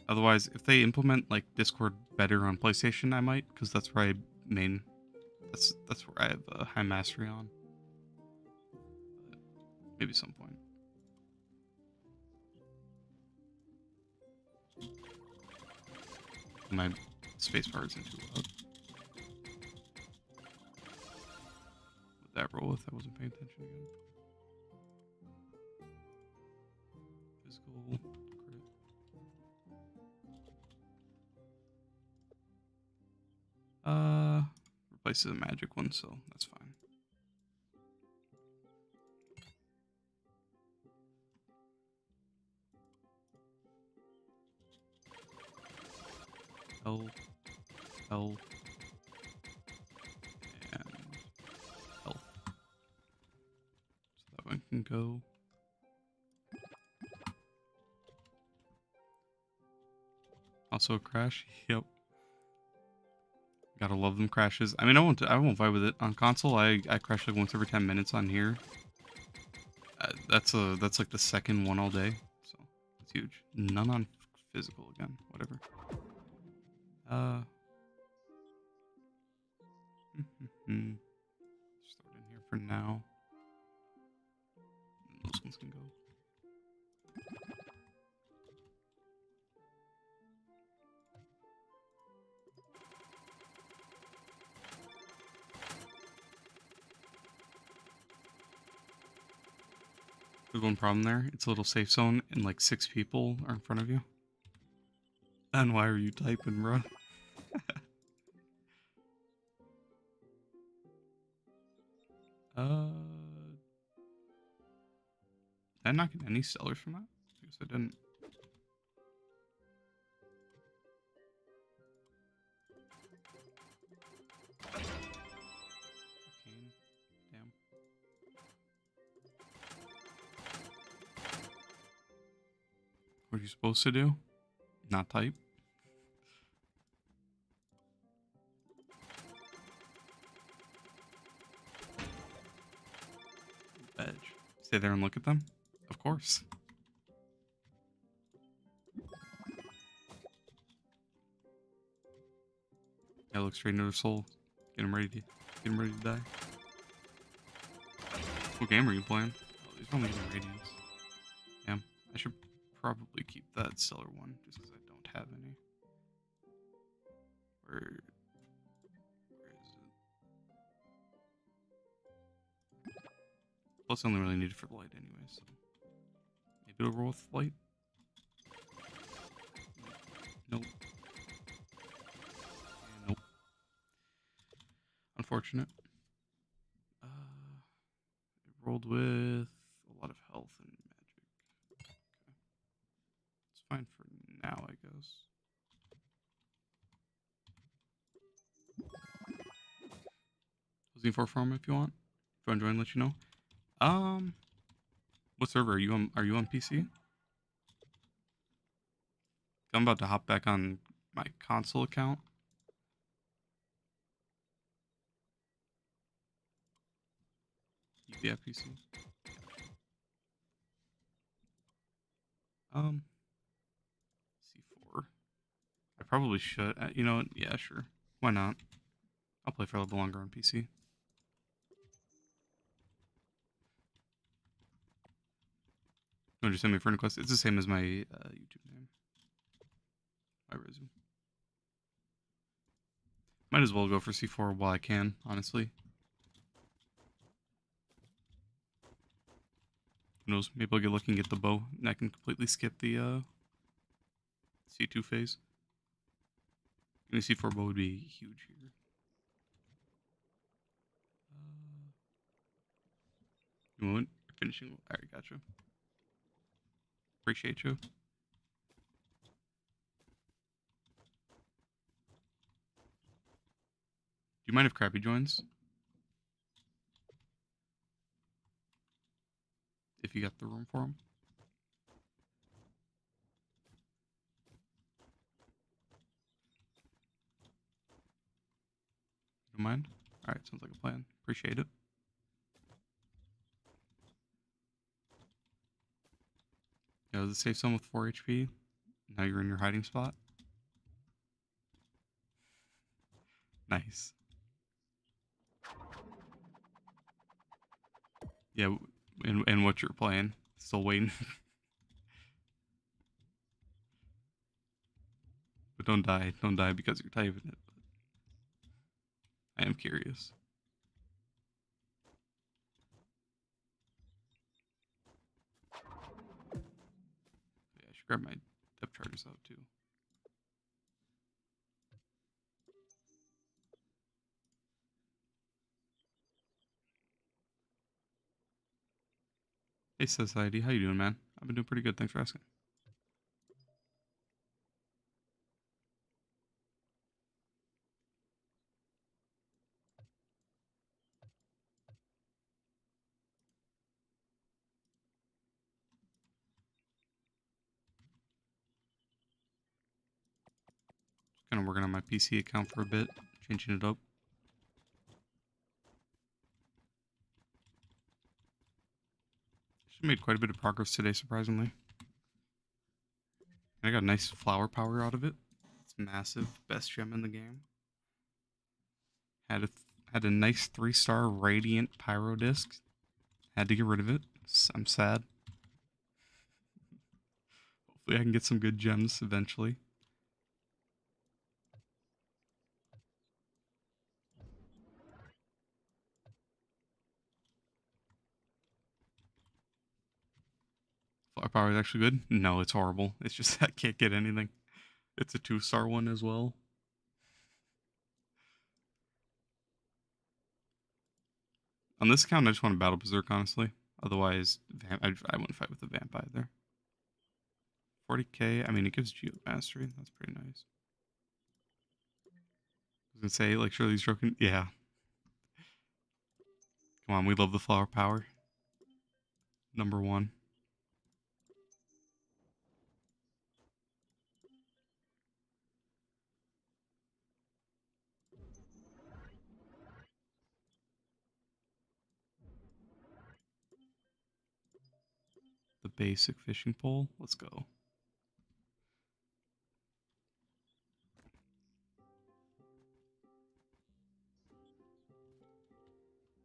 Otherwise, if they implement like Discord better on PlayStation, I might, because that's where I main. That's where I have a high mastery on. But maybe some point. My spacebar isn't too loud. With that roll with, I wasn't paying attention again. Physical crit. Replaces a magic one, so that's fine. Health, health, and health. So that one can go. Also a crash. Yep. Gotta love them crashes. I mean, I won't fight with it on console. I crash like once every 10 minutes on here. That's like the second one all day, so it's huge. None on physical again. Whatever. Just throw it in here for now. And those ones can go. There's one problem there. It's a little safe zone, and like 6 people are in front of you. And why are you typing, bro? Did I not get any sellers from that? I guess I didn't. Arcane. Damn. What are you supposed to do? Not type? Edge. Stay there and look at them? Of course. Yeah, look straight into their soul. Get them ready to die. What game are you playing? Oh, these only getting radiance. Damn. I should probably keep that seller one just because I don't have any. Where is it? Plus, I only really need it for the light anyway, so maybe it'll roll with light. Nope. And nope. Unfortunate. It rolled with a lot of health and magic. Okay. It's fine for now, I guess. Z4 forum if you want. If you want to join, let you know. What server are you on? Are you on PC? I'm about to hop back on my console account. Yeah, PC. C4. I probably should. You know what? Yeah, sure. Why not? I'll play for a little bit longer on PC. You want to just send me a friend request? It's the same as my YouTube name. My resume. Might as well go for C4 while I can, honestly. Who knows? Maybe I'll get lucky and get the bow, and I can completely skip the C2 phase. I mean, C4 bow would be huge here. You want finishing? Alright, gotcha. Appreciate you. Do you mind if Crappy joins? If you got the room for him? Don't mind? Alright, sounds like a plan. Appreciate it. Yeah, was it save some with 4 HP? Now you're in your hiding spot? Nice. Yeah, and what you're playing. Still waiting. But don't die. Don't die because you're typing it. I am curious. Yeah, I should grab my depth charges out too. Hey Society, how you doing, man? I've been doing pretty good, thanks for asking. Just kind of working on my PC account for a bit, changing it up. Actually made quite a bit of progress today, surprisingly. I got nice flower power out of it. It's massive, best gem in the game. Had a nice 3-star radiant pyro disc. Had to get rid of it. I'm sad. Hopefully I can get some good gems eventually. Flower power is actually good. No, it's horrible. It's just I can't get anything. It's a 2-star one as well. On this account, I just want to battle Berserk, honestly. Otherwise, I wouldn't fight with the Vamp either. 40k, I mean, it gives Geo Mastery. That's pretty nice. I was gonna say, like, surely he's joking. Yeah. Come on, we love the flower power. Number 1. The basic fishing pole. Let's go.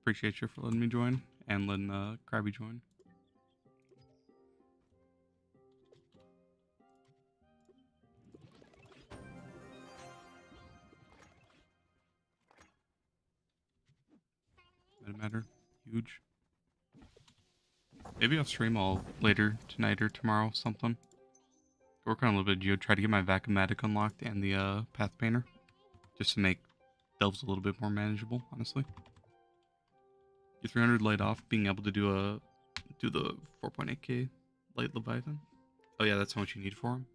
Appreciate you for letting me join and letting Krabby join. Matter. Huge. Maybe I'll stream all later tonight or tomorrow, something. Work on a little bit of Geo, try to get my Vacuumatic unlocked and the Path Painter. Just to make delves a little bit more manageable, honestly. Get 300 light off, being able to do the 4.8k light Leviathan. Oh yeah, that's how much you need for him.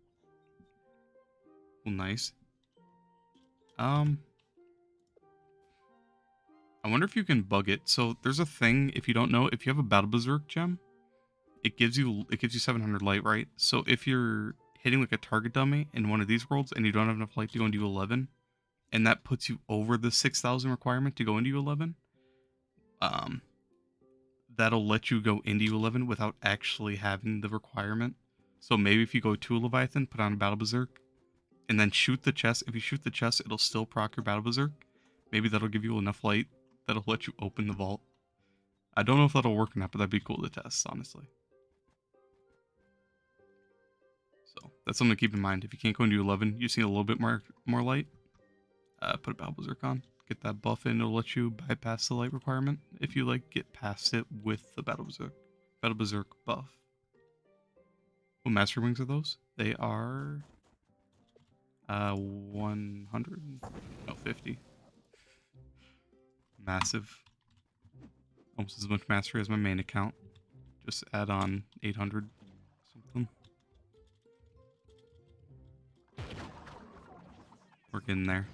Well, nice. I I wonder if you can bug it. So there's a thing, if you don't know, if you have a Battle Berserk gem, it gives you 700 light, right? So if you're hitting like a target dummy in one of these worlds and you don't have enough light to go into U11, and that puts you over the 6,000 requirement to go into U11, that'll let you go into U11 without actually having the requirement. So maybe if you go to a Leviathan, put on a Battle Berserk, and then shoot the chest. If you shoot the chest, it'll still proc your Battle Berserk. Maybe that'll give you enough light that'll let you open the vault. I don't know if that'll work or not, but that'd be cool to test, honestly. So that's something to keep in mind. If you can't go into 11, you see a little bit more light, put a Battle Berserk on. Get that buff in, it'll let you bypass the light requirement if you like get past it with the Battle Berserk buff. What Master Wings are those? They are 100? No, 50. Massive. Almost as much mastery as my main account. Just add on 800 something. We're getting there.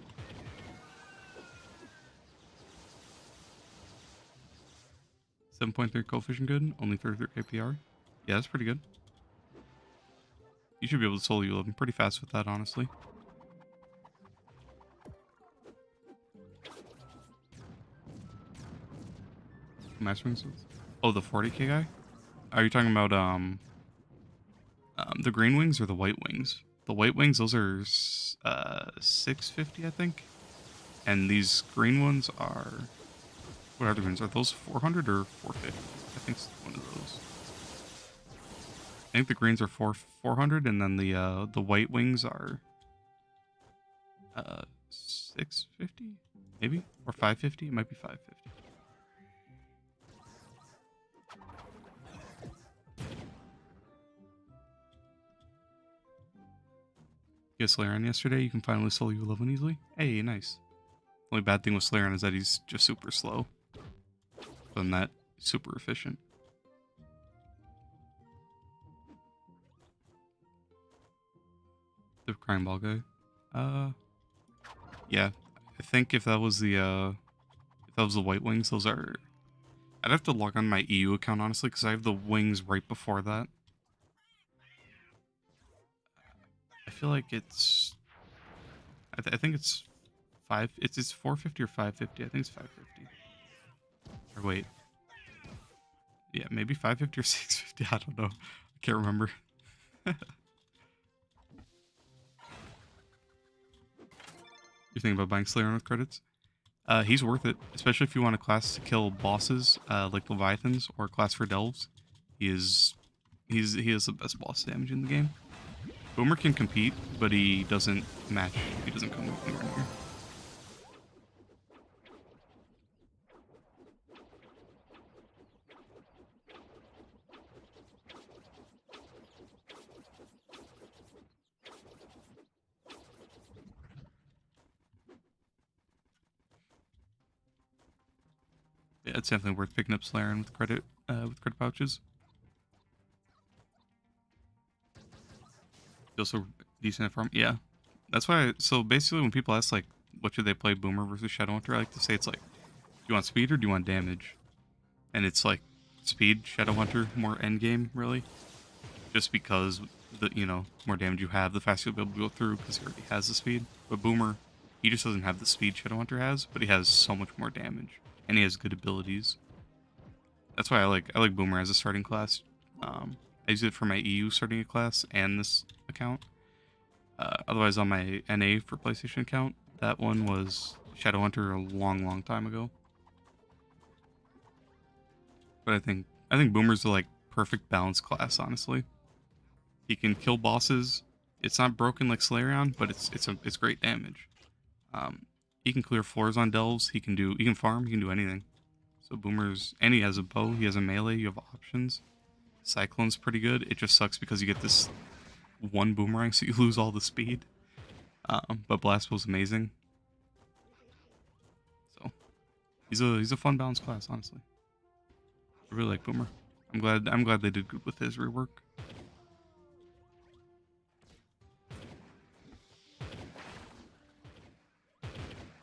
7.3 coefficient good, only 33 KPR. Yeah, that's pretty good. You should be able to solo U11 pretty fast with that, honestly. Master Wings? Oh, the 40k guy? Are you talking about the green wings or the white wings? The white wings, those are 650, I think. And these green ones are... What are the greens? Are those 400 or 450? I think it's one of those. I think the greens are 400, and then the white wings are 650, maybe, or 550. It might be 550. You got Slayer on yesterday. You can finally solo U11 easily. Hey, nice. Only bad thing with Slayer is that he's just super slow. Other than that, super efficient. The crime ball guy. Yeah. I think if that was the white wings, those are... I'd have to log on my EU account, honestly, because I have the wings right before that. I feel like it's... I think it's 5... It's 450 or 550. I think it's 550. Or wait. Yeah, maybe 550 or 650. I don't know. I can't remember. You're thinking about buying Slayer with credits? He's worth it, especially if you want a class to kill bosses like Leviathans or a class for delves. He has the best boss damage in the game. Boomer can compete, but he doesn't match. He doesn't come anywhere near. Yeah, it's definitely worth picking up Slayer with credit pouches. Also decent at farm. Yeah, that's why. So basically, when people ask like, what should they play, Boomer versus Shadowhunter, I like to say it's like, do you want speed or do you want damage? And it's like speed, Shadowhunter, more end game really. Just because the more damage you have, the faster you'll be able to go through because he already has the speed. But Boomer, he just doesn't have the speed Shadowhunter has, but he has so much more damage and he has good abilities. That's why I like Boomer as a starting class. I use it for my EU starting a class and this account. Otherwise, on my NA for PlayStation account, that one was Shadowhunter a long time ago. But I think Boomer's the like perfect balanced class, honestly. He can kill bosses. It's not broken like Slayerion, but it's great damage. He can clear floors on delves. He can farm. He can do anything. So Boomer's, and he has a bow. He has a melee. You have options. Cyclone's pretty good. It just sucks because you get this one boomerang, so you lose all the speed. But Blast Bow's amazing. So he's a fun balanced class, honestly. I really like Boomer. I'm glad they did good with his rework.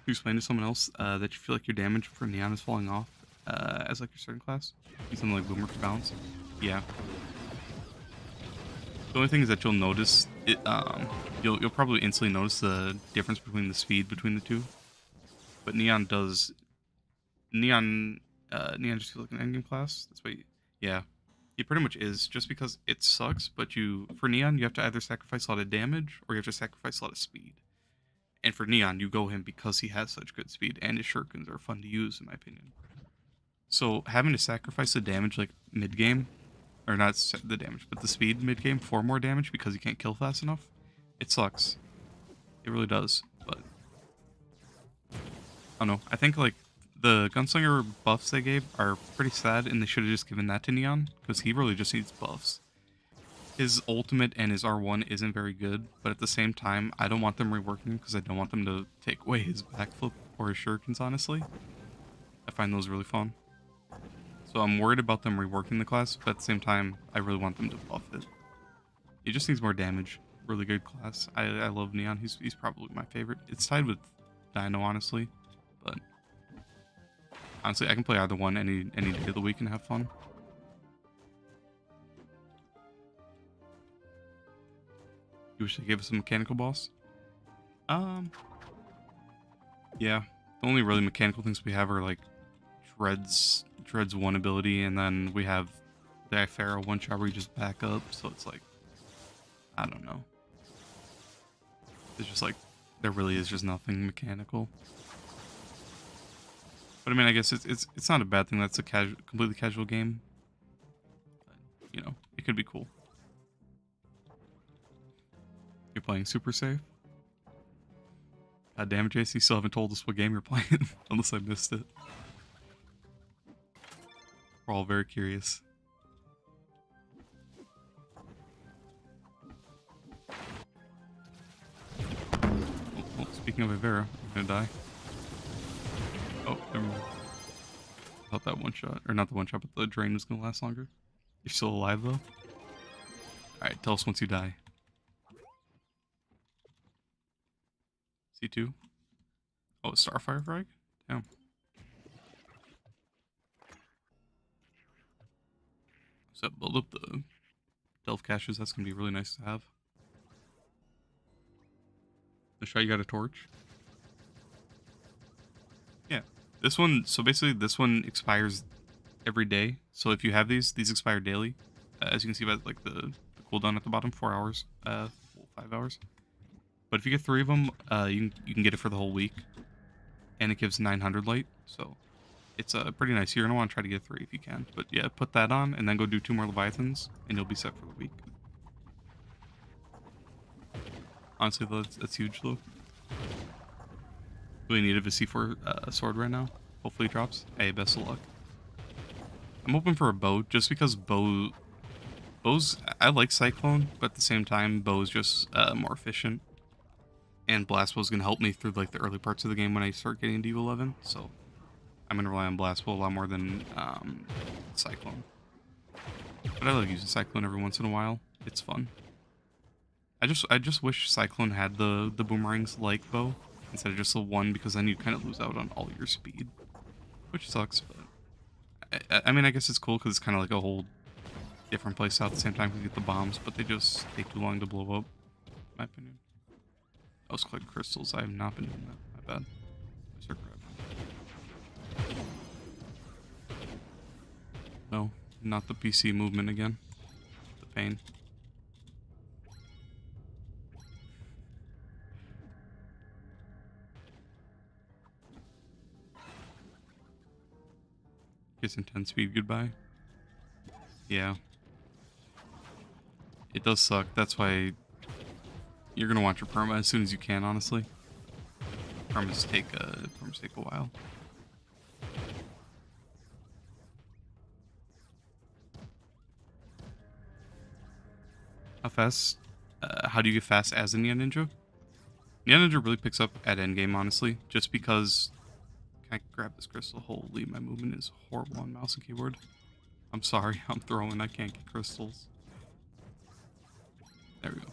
You explain to someone else that you feel like your damage for Neon is falling off as like your starting class. Use something like Boomer for balance. Yeah. The only thing is that you'll notice it. You'll probably instantly notice the difference between the speed between the two. But Neon does. Neon just feels like an endgame class. That's why. Yeah, he pretty much is. Just because it sucks, but for Neon you have to either sacrifice a lot of damage or you have to sacrifice a lot of speed. And for Neon, you go him because he has such good speed, and his shurikens are fun to use, in my opinion. So having to sacrifice the damage like mid game, or not the damage, but the speed mid game for more damage because you can't kill fast enough, it sucks. It really does. But I don't know. I think like the gunslinger buffs they gave are pretty sad, and they should have just given that to Neon because he really just needs buffs. His ultimate and his R1 isn't very good, but at the same time, I don't want them reworking because I don't want them to take away his backflip or his shurikens, honestly. I find those really fun. So I'm worried about them reworking the class, but at the same time, I really want them to buff it. It just needs more damage. Really good class. I love Neon. He's probably my favorite. It's tied with Dino, honestly. But honestly, I can play either one any day of the week and have fun. You wish they gave us a mechanical boss? Yeah. The only really mechanical things we have are like Dread's 1 ability, and then we have the Ifera 1 shot where you just back up, so it's like, I don't know. It's just like, there really is just nothing mechanical. But I mean, I guess it's not a bad thing that's a completely casual game. But, you know, it could be cool. You're playing super safe? God damn it, JC, you still haven't told us what game you're playing, unless I missed it. We're all very curious. Oh, speaking of Ivera, I'm gonna die. Oh, never mind. I thought that one shot, or not the one shot, but the drain was gonna last longer. You're still alive though? Alright, tell us once you die. C2? Oh, a Starfire frag? Damn. So build up the Delve caches, that's gonna be really nice to have. The shot, you got a torch? Yeah. This one, so basically this one expires every day. So if you have these expire daily. As you can see by like the cooldown at the bottom, 4 hours, 5 hours. But if you get 3 of them, you can get it for the whole week. And it gives 900 light, so it's pretty nice. You're going to want to try to get 3 if you can. But yeah, put that on, and then go do 2 more Leviathans, and you'll be set for the week. Honestly, though, that's huge, though. Really need a C4 sword right now. Hopefully it drops. Hey, best of luck. I'm hoping for a bow, just because bows... I like Cyclone, but at the same time, bow's just more efficient. And Blast Bow's gonna help me through like the early parts of the game when I start getting into 11, so I'm gonna rely on Blast Bow a lot more than Cyclone. But I like using Cyclone every once in a while. It's fun. I just wish Cyclone had the boomerangs like Bow instead of just the one, because then you kind of lose out on all your speed, which sucks. But I mean, I guess it's cool because it's kind of like a whole different place out at the same time because you get the bombs, but they just take too long to blow up, in my opinion. I was collecting crystals. I have not been doing that. My bad. No, not the PC movement again. The pain. Guess in 10 speed goodbye. Yeah. It does suck. That's why you're gonna want your perma as soon as you can, honestly. Permas take a while. How fast? How do you get fast as a Neon Ninja? Neon Ninja really picks up at endgame, honestly, just because. Can I grab this crystal? Holy, my movement is horrible on mouse and keyboard. I'm sorry, I'm throwing. I can't get crystals. There we go.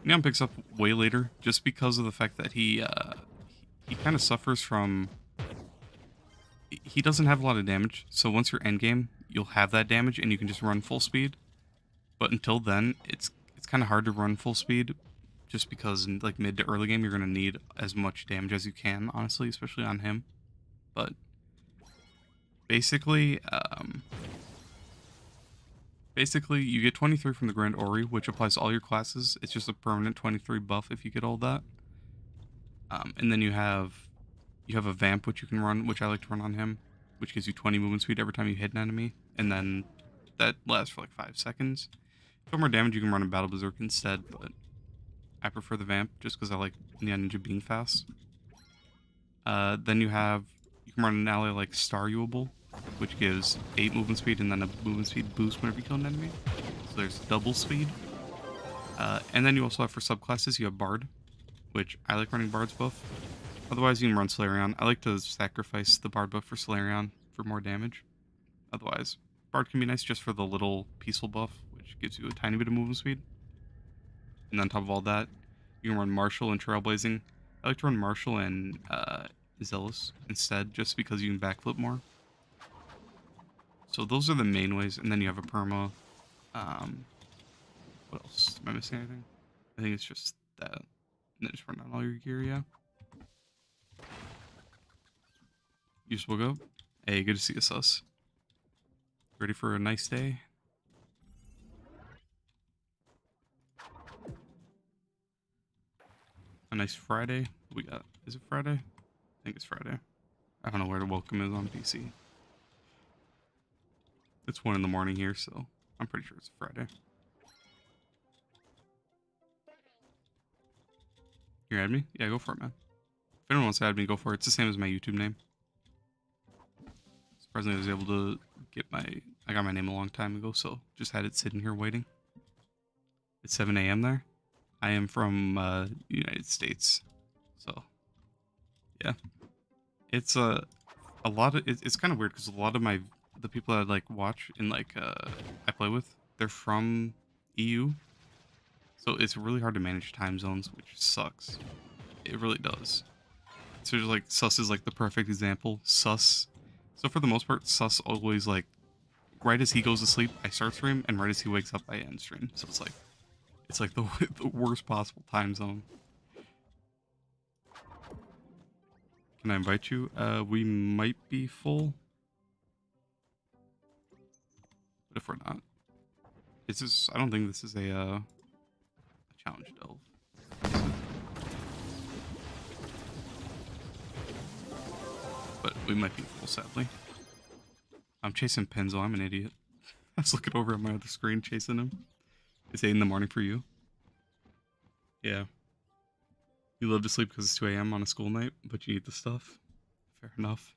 Neon picks up way later, just because of the fact that he he kind of suffers from. He doesn't have a lot of damage, so once you're endgame, you'll have that damage and you can just run full speed. But until then, it's kind of hard to run full speed, just because in like mid to early game you're gonna need as much damage as you can, honestly, especially on him. But basically, you get 23 from the Grand Ori, which applies to all your classes. It's just a permanent 23 buff if you get all that. And then you have a Vamp, which you can run, which I like to run on him, which gives you 20 movement speed every time you hit an enemy, and then that lasts for like 5 seconds. If you want more damage, you can run a Battle Berserk instead, but I prefer the Vamp just because I like Ninja being fast. Then you can run an ally like Staruable, which gives 8 movement speed and then a movement speed boost whenever you kill an enemy. So there's double speed. And then you also have for subclasses, you have Bard, which I like running Bard's buff. Otherwise, you can run Solarion. I like to sacrifice the Bard buff for Solarion for more damage. Otherwise, Bard can be nice just for the little peaceful buff, which gives you a tiny bit of movement speed. And on top of all that, you can run Martial and Trailblazing. I like to run Martial and Zealous instead, just because you can backflip more. So those are the main ways, and then you have a Perma. What else? Am I missing anything? I think it's just that. And then just run out all your gear, yeah. You just woke up? Hey, good to see you, sus. Ready for a nice day? A nice Friday? What we got? Is it Friday? I think it's Friday. I don't know where the welcome is on PC. It's 1 in the morning here, so I'm pretty sure it's Friday. You add me? Yeah, go for it, man. If anyone wants to add me, go for it. It's the same as my YouTube name. Surprisingly, I was able to get I got my name a long time ago, so just had it sitting here waiting. It's 7 a.m. there. I am from United States, so yeah. It's a lot of it's kind of weird because a lot of the people that I like watch and like I play with, they're from EU, so it's really hard to manage time zones, which sucks. It really does. So just like Sus is like the perfect example. Sus. So for the most part, Sus always like right as he goes to sleep, I start stream, and right as he wakes up, I end stream. So it's like the worst possible time zone. Can I invite you? We might be full. But if we're not, I don't think this is a challenge delve. But we might be full, sadly. I'm chasing Penzo. I'm an idiot. I was looking over at my other screen chasing him. It's 8 in the morning for you. Yeah. You love to sleep because it's 2 a.m. on a school night, but you need the stuff. Fair enough.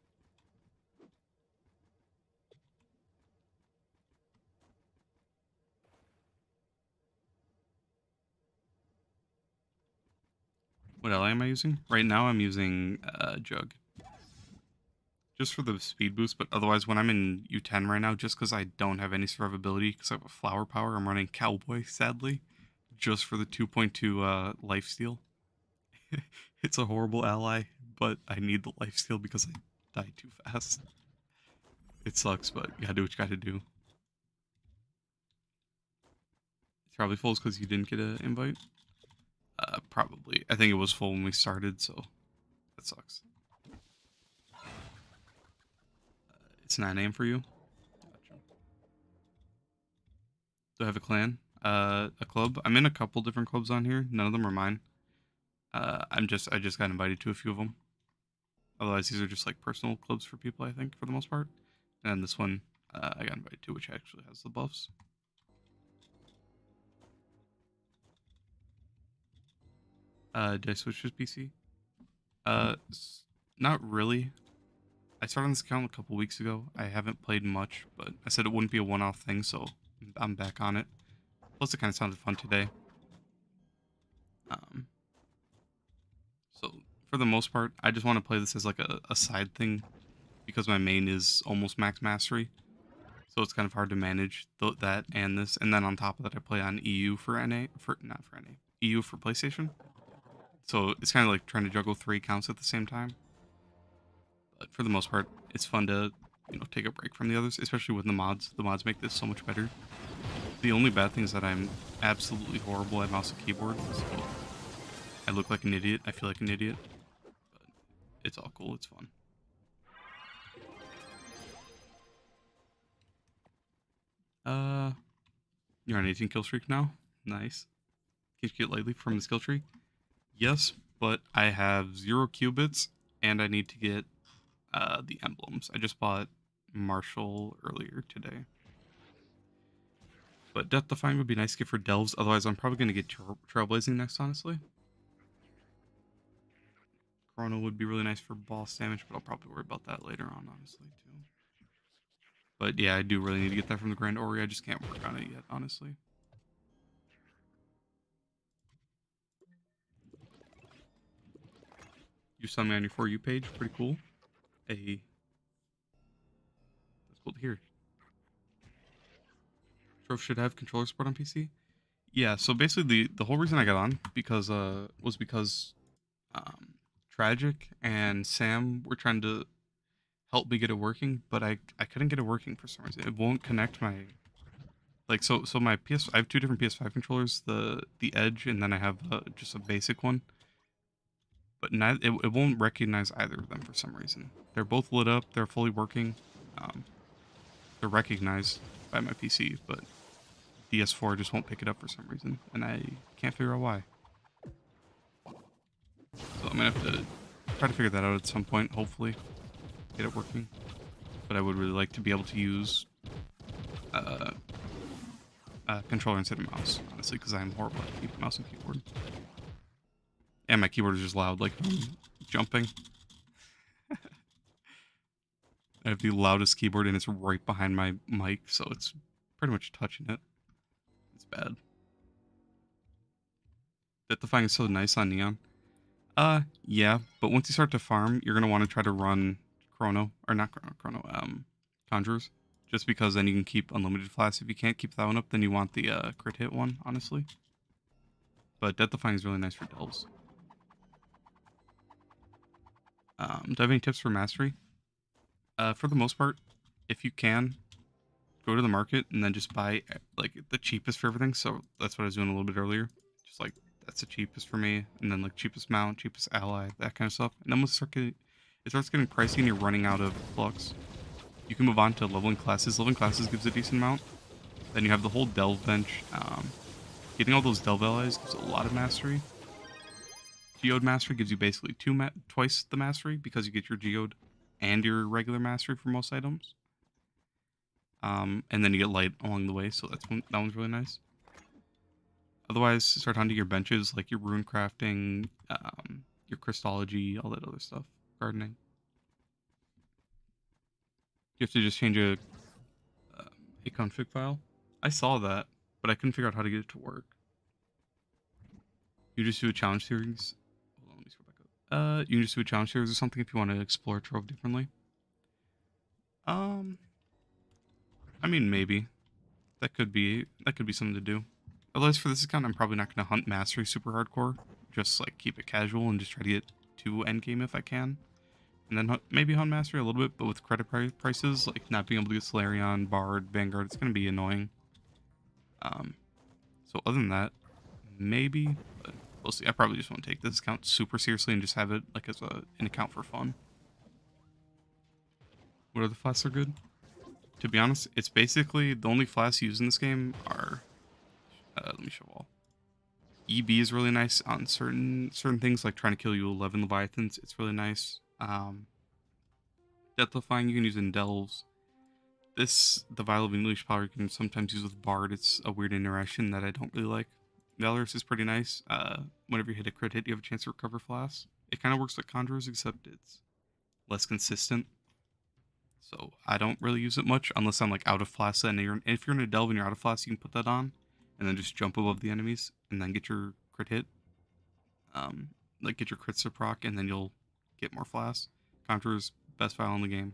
What ally am I using? Right now I'm using Jug. Just for the speed boost, but otherwise when I'm in U10 right now, just because I don't have any survivability, because I have a flower power, I'm running Cowboy, sadly. Just for the 2.2 lifesteal. It's a horrible ally, but I need the lifesteal because I die too fast. It sucks, but you gotta do what you gotta do. It's probably full because you didn't get an invite. Probably. I think it was full when we started, so that sucks. It's 9 a.m. for you? Gotcha. Do I have a clan? A club? I'm in a couple different clubs on here. None of them are mine. I just got invited to a few of them. Otherwise, these are just like personal clubs for people, I think, for the most part. And this one, I got invited to, which actually has the buffs. Did I switch to PC? Not really. I started on this account a couple weeks ago. I haven't played much, but I said it wouldn't be a one-off thing, so I'm back on it. Plus, it kind of sounded fun today. So, for the most part, I just want to play this as like a side thing, because my main is almost max mastery. So it's kind of hard to manage that and this. And then on top of that, I play on EU for NA, not for NA, EU for PlayStation. So it's kind of like trying to juggle 3 accounts at the same time. But for the most part, it's fun to, take a break from the others, especially with the mods. The mods make this so much better. The only bad thing is that I'm absolutely horrible at mouse and keyboard, so I look like an idiot. I feel like an idiot. But it's all cool. It's fun. You're on 18 kill streak now? Nice. Can you get lightly from the skill tree? Yes, but I have 0 qubits, and I need to get the emblems. I just bought Marshall earlier today. But Death Defying would be nice to get for delves, otherwise I'm probably going to get Trailblazing next, honestly. Chrono would be really nice for boss damage, but I'll probably worry about that later on, honestly, too. But yeah, I do really need to get that from the Grand Ori. I just can't work on it yet, honestly. You saw me on your For You page. Pretty cool. That's cool to hear. Trove should have controller support on PC. Yeah, so basically the whole reason I got on was because Tragic and Sam were trying to help me get it working, but I couldn't get it working for some reason. It won't connect my so my PS. I have 2 different PS5 controllers, the Edge, and then I have just a basic one. But it won't recognize either of them for some reason. They're both lit up. They're fully working. They're recognized by my PC, but DS4 just won't pick it up for some reason, and I can't figure out why. So I'm gonna have to try to figure that out at some point, hopefully. Get it working. But I would really like to be able to use controller instead of mouse, honestly, because I'm horrible at mouse and keyboard. And my keyboard is just loud, like jumping. I have the loudest keyboard and it's right behind my mic, so it's pretty much touching it. It's bad. Death Defying is so nice on Neon. Yeah, but once you start to farm, you're gonna want to try to run Conjurers. Just because then you can keep unlimited flasks. If you can't keep that one up, then you want the crit hit one, honestly. But Death Defying is really nice for delves. Do I have any tips for mastery? For the most part, if you can, go to the market and then just buy like the cheapest for everything. So that's what I was doing a little bit earlier. Just like that's the cheapest for me, and then like cheapest mount, cheapest ally, that kind of stuff. And then once it starts getting pricey and you're running out of flux, you can move on to leveling classes. Leveling classes gives a decent amount. Then you have the whole delve bench. Getting all those delve allies gives a lot of mastery. Geode mastery gives you basically twice the mastery because you get your geode and your regular mastery for most items. And then you get light along the way, so that one's really nice. Otherwise, start hunting your benches, like your rune crafting, your Christology, all that other stuff. Gardening. You have to just change a config file. I saw that, but I couldn't figure out how to get it to work. You just do a challenge series. Hold on, let me scroll back up. You can just do a challenge series or something if you want to explore Trove differently. I mean, maybe. That could be something to do. Otherwise, for this account, I'm probably not going to hunt mastery super hardcore. Just like keep it casual and just try to get to endgame if I can. And then maybe hunt mastery a little bit, but with credit prices, like not being able to get Solarion, Bard, Vanguard, it's going to be annoying. So other than that, maybe, but we'll see. I probably just won't take this account super seriously and just have it like as an account for fun. What other flasks are good? To be honest, it's basically the only flasks used in this game are. Let me show all. EB is really nice on certain things, like trying to kill you 11 Leviathans. It's really nice. Death Defying you can use in delves. The Vial of English power you can sometimes use with Bard. It's a weird interaction that I don't really like. Valorous is pretty nice. Whenever you hit a crit hit, you have a chance to recover flasks. It kind of works like Conjurers, except it's less consistent. So I don't really use it much unless I'm like out of flasks. And if you're in a delve and you're out of flasks, you can put that on, and then just jump above the enemies, and then get your crit hit. Like get your crits to proc, and then you'll get more flasks. Conjurer's best file in the game.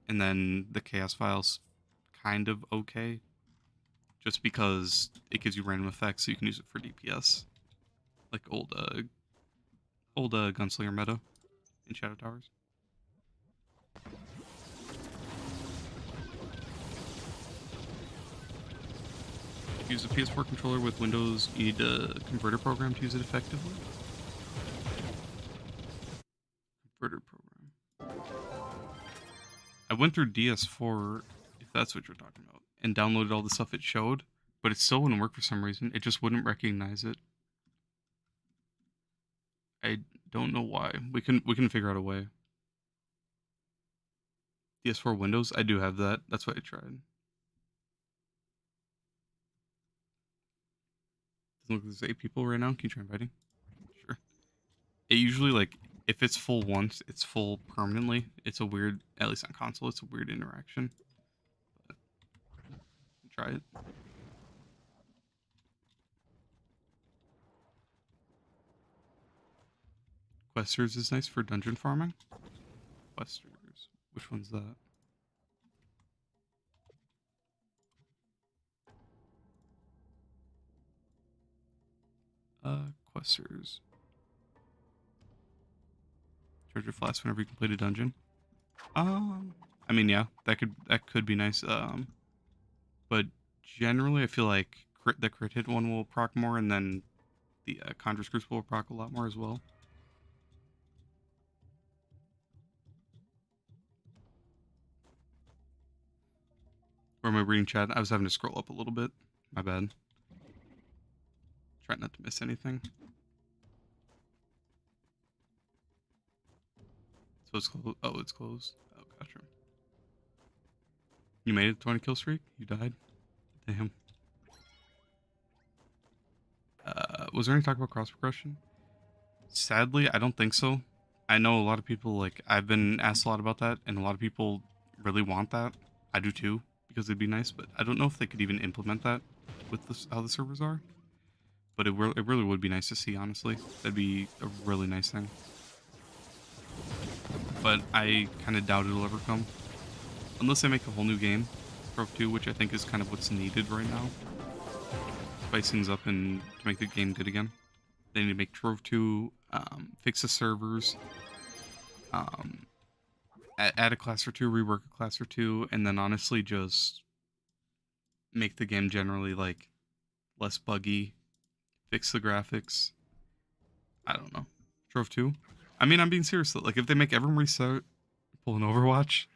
And then the Chaos file's kind of okay. Just because it gives you random effects, so you can use it for DPS. Like old Old gunslinger meta in Shadow Towers. Use a PS4 controller with Windows. You need a converter program to use it effectively. Converter program. I went through DS4, if that's what you're talking about, and downloaded all the stuff it showed, but it still wouldn't work for some reason. It just wouldn't recognize it. I don't know why. We can figure out a way. DS4Windows, I do have that. That's what I tried. Doesn't look like there's 8 people right now. Can you try inviting? Sure. It usually, like, if it's full once, it's full permanently. It's a weird, at least on console, it's a weird interaction. But try it. Questers is nice for dungeon farming. Questers. Which one's that? Questers. Charge your flask whenever you complete a dungeon. I mean, yeah, that could be nice. But generally, I feel like the crit hit one will proc more, and then the Conjure's Crucible will proc a lot more as well. Or am I reading chat? I was having to scroll up a little bit. My bad. Trying not to miss anything. So it's closed. Oh, it's closed. Oh, gotcha. You made it 20 kill streak? You died? Damn. Was there any talk about cross progression? Sadly, I don't think so. I know a lot of people, like, I've been asked a lot about that, and a lot of people really want that. I do too, because it'd be nice, but I don't know if they could even implement that with this, how the servers are. But it really would be nice to see, honestly. That'd be a really nice thing. But I kind of doubt it'll ever come. Unless they make a whole new game, Trove 2, which I think is kind of what's needed right now. Spice things up and to make the game good again. They need to make Trove 2, fix the servers, add a class or two, rework a class or two, and then honestly just make the game generally, like, less buggy, fix the graphics. I don't know. Trove 2? I mean, I'm being serious though. Like, if they make everyone restart, pull an Overwatch,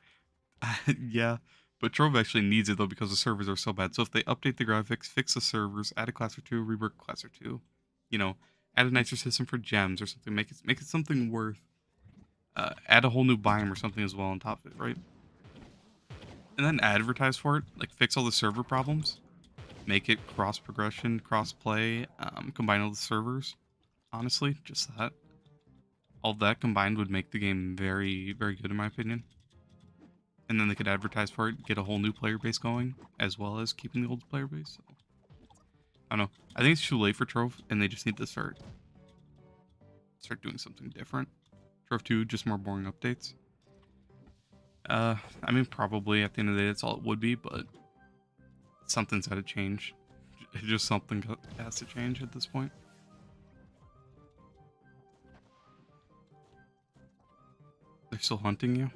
yeah. But Trove actually needs it though because the servers are so bad. So if they update the graphics, fix the servers, add a class or two, rework a class or two, you know, add a nicer system for gems or something, make it something worth. Add a whole new biome or something as well on top of it, right? And then advertise for it, like fix all the server problems, make it cross progression, cross play, combine all the servers. Honestly, just that. All that combined would make the game very, very good in my opinion. And then they could advertise for it, get a whole new player base going, as well as keeping the old player base. So, I don't know. I think it's too late for Trove, and they just need to start doing something different. Trove 2, just more boring updates. I mean, probably at the end of the day, that's all it would be, but something's got to change. Just something has to change at this point. They're still hunting you?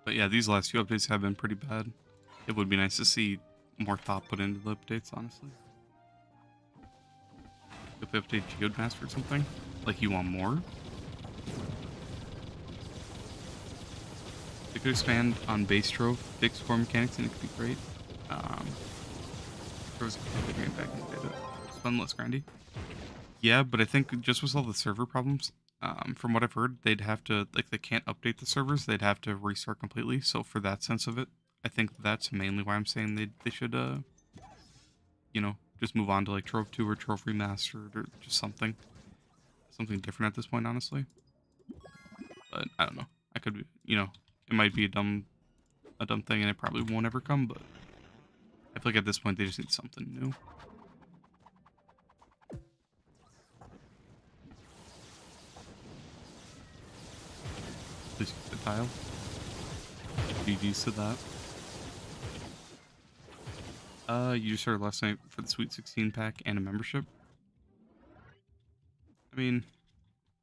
But yeah, these last few updates have been pretty bad. It would be nice to see more thought put into the updates, honestly. If they update Geodmaster or something, like you want more? They could expand on base Trove, fix core mechanics, and it could be great. Trove's a great back in beta. It's fun, less grindy. Yeah, but I think just with all the server problems, from what I've heard, they'd have to, like, they can't update the servers, they'd have to restart completely. So for that sense of it, I think that's mainly why I'm saying they should, you know, just move on to like Trove 2 or Trove Remastered or just something different at this point, honestly. But I don't know. I could be, you know, it might be a dumb thing, and it probably won't ever come. But I feel like at this point they just need something new. Please keep the tile. GG's to that. You just started last night for the Sweet 16 pack and a membership. I mean,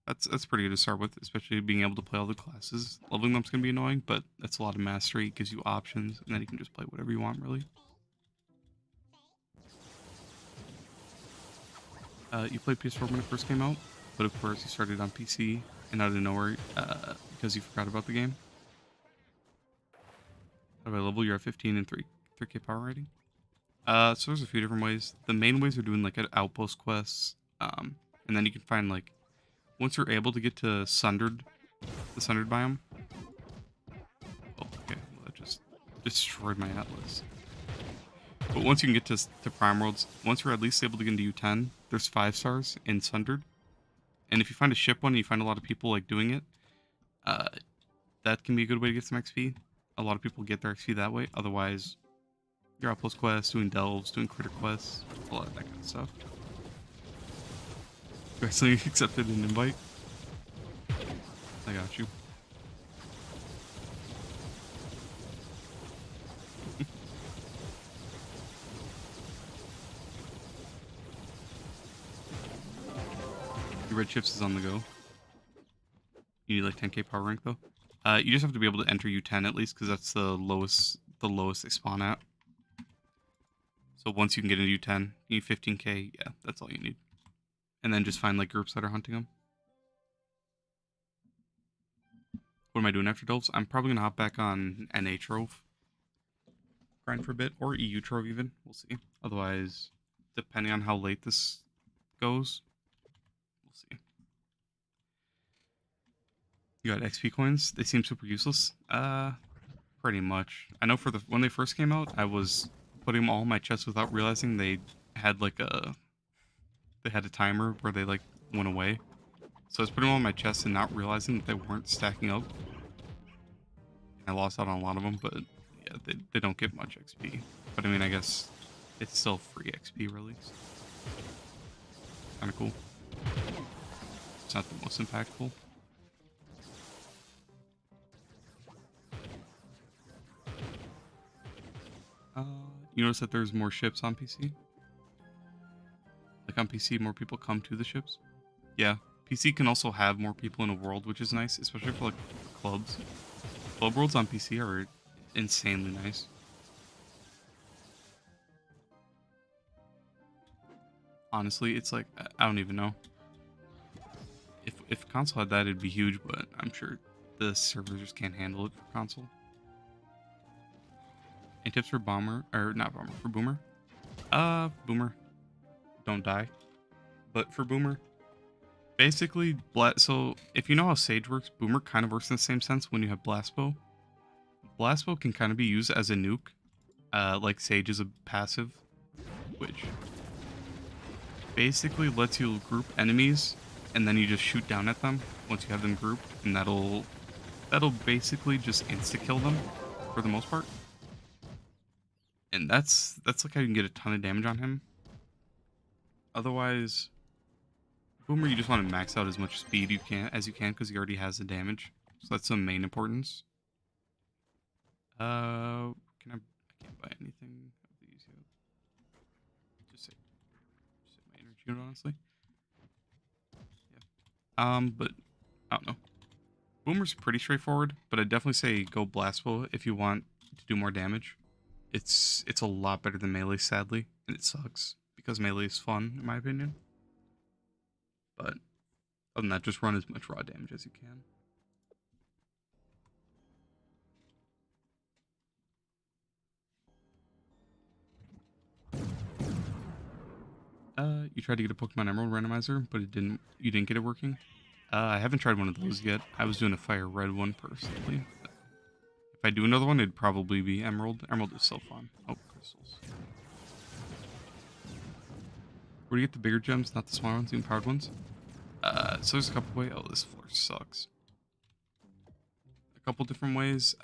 that's pretty good to start with, especially being able to play all the classes. Leveling them's gonna be annoying, but that's a lot of mastery. It gives you options, and then you can just play whatever you want, really. You played PS4 when it first came out, but of course you started on PC and out of nowhere because you forgot about the game. How do I level? You're at 15 and 3K power rating. So there's a few different ways. The main ways are doing like outpost quests, and then you can find like once you're able to get to the Sundered biome. Oh, okay, well, that just destroyed my atlas. But once you can get to Prime Worlds, once you're at least able to get into U10, there's 5 stars in Sundered. And if you find a ship one and you find a lot of people like doing it, that can be a good way to get some XP. A lot of people get their XP that way. Otherwise, your outpost quests, doing delves, doing critter quests, a lot of that kind of stuff. You actually accepted an invite. I got you. Your red chips is on the go. You need like 10k power rank though. You just have to be able to enter U10 at least, because that's the lowest they spawn at. So once you can get into U10, you need 15k. Yeah, that's all you need. And then just find like groups that are hunting them. What am I doing after Delves? I'm probably gonna hop back on NA Trove, grind for a bit, or EU Trove even. We'll see. Otherwise, depending on how late this goes, we'll see. You got XP coins. They seem super useless. Pretty much. I know when they first came out, I was putting them all in my chest without realizing they had like a timer where they like went away. So I was putting them all in my chest and not realizing that they weren't stacking up. I lost out on a lot of them, but yeah, they don't get much XP. But I mean, I guess it's still free XP release. Kind of cool. It's not the most impactful. You notice that there's more ships on PC? Like on PC, more people come to the ships? Yeah, PC can also have more people in a world, which is nice, especially for like clubs. Club worlds on PC are insanely nice. Honestly, it's like, I don't even know. If console had that, it'd be huge, but I'm sure the servers just can't handle it for console. Any tips for Bomber, or not Bomber, for Boomer? Boomer, don't die. But for Boomer, basically, so if you know how Sage works, Boomer kind of works in the same sense when you have Blastbow. Blastbow can kind of be used as a nuke, like Sage is a passive, which basically lets you group enemies, and then you just shoot down at them once you have them grouped, and that'll basically just insta-kill them for the most part. And that's like how you can get a ton of damage on him. Otherwise, Boomer, you just want to max out as much speed as you can because he already has the damage. So that's the main importance. I can't buy anything of these yet. Just save my energy unit, honestly. Yeah. But I don't know. Boomer's pretty straightforward, but I'd definitely say go Blastbow if you want to do more damage. It's a lot better than melee, sadly, and it sucks because melee is fun in my opinion. But other than that, just run as much raw damage as you can. You tried to get a Pokemon Emerald randomizer, but you didn't get it working. I haven't tried one of those yet. I was doing a Fire Red one personally. If I do another one, it'd probably be Emerald. Emerald is so fun. Oh, crystals. Where do you get the bigger gems, not the smaller ones, the empowered ones? So there's a couple ways. Oh, this floor sucks. A couple different ways.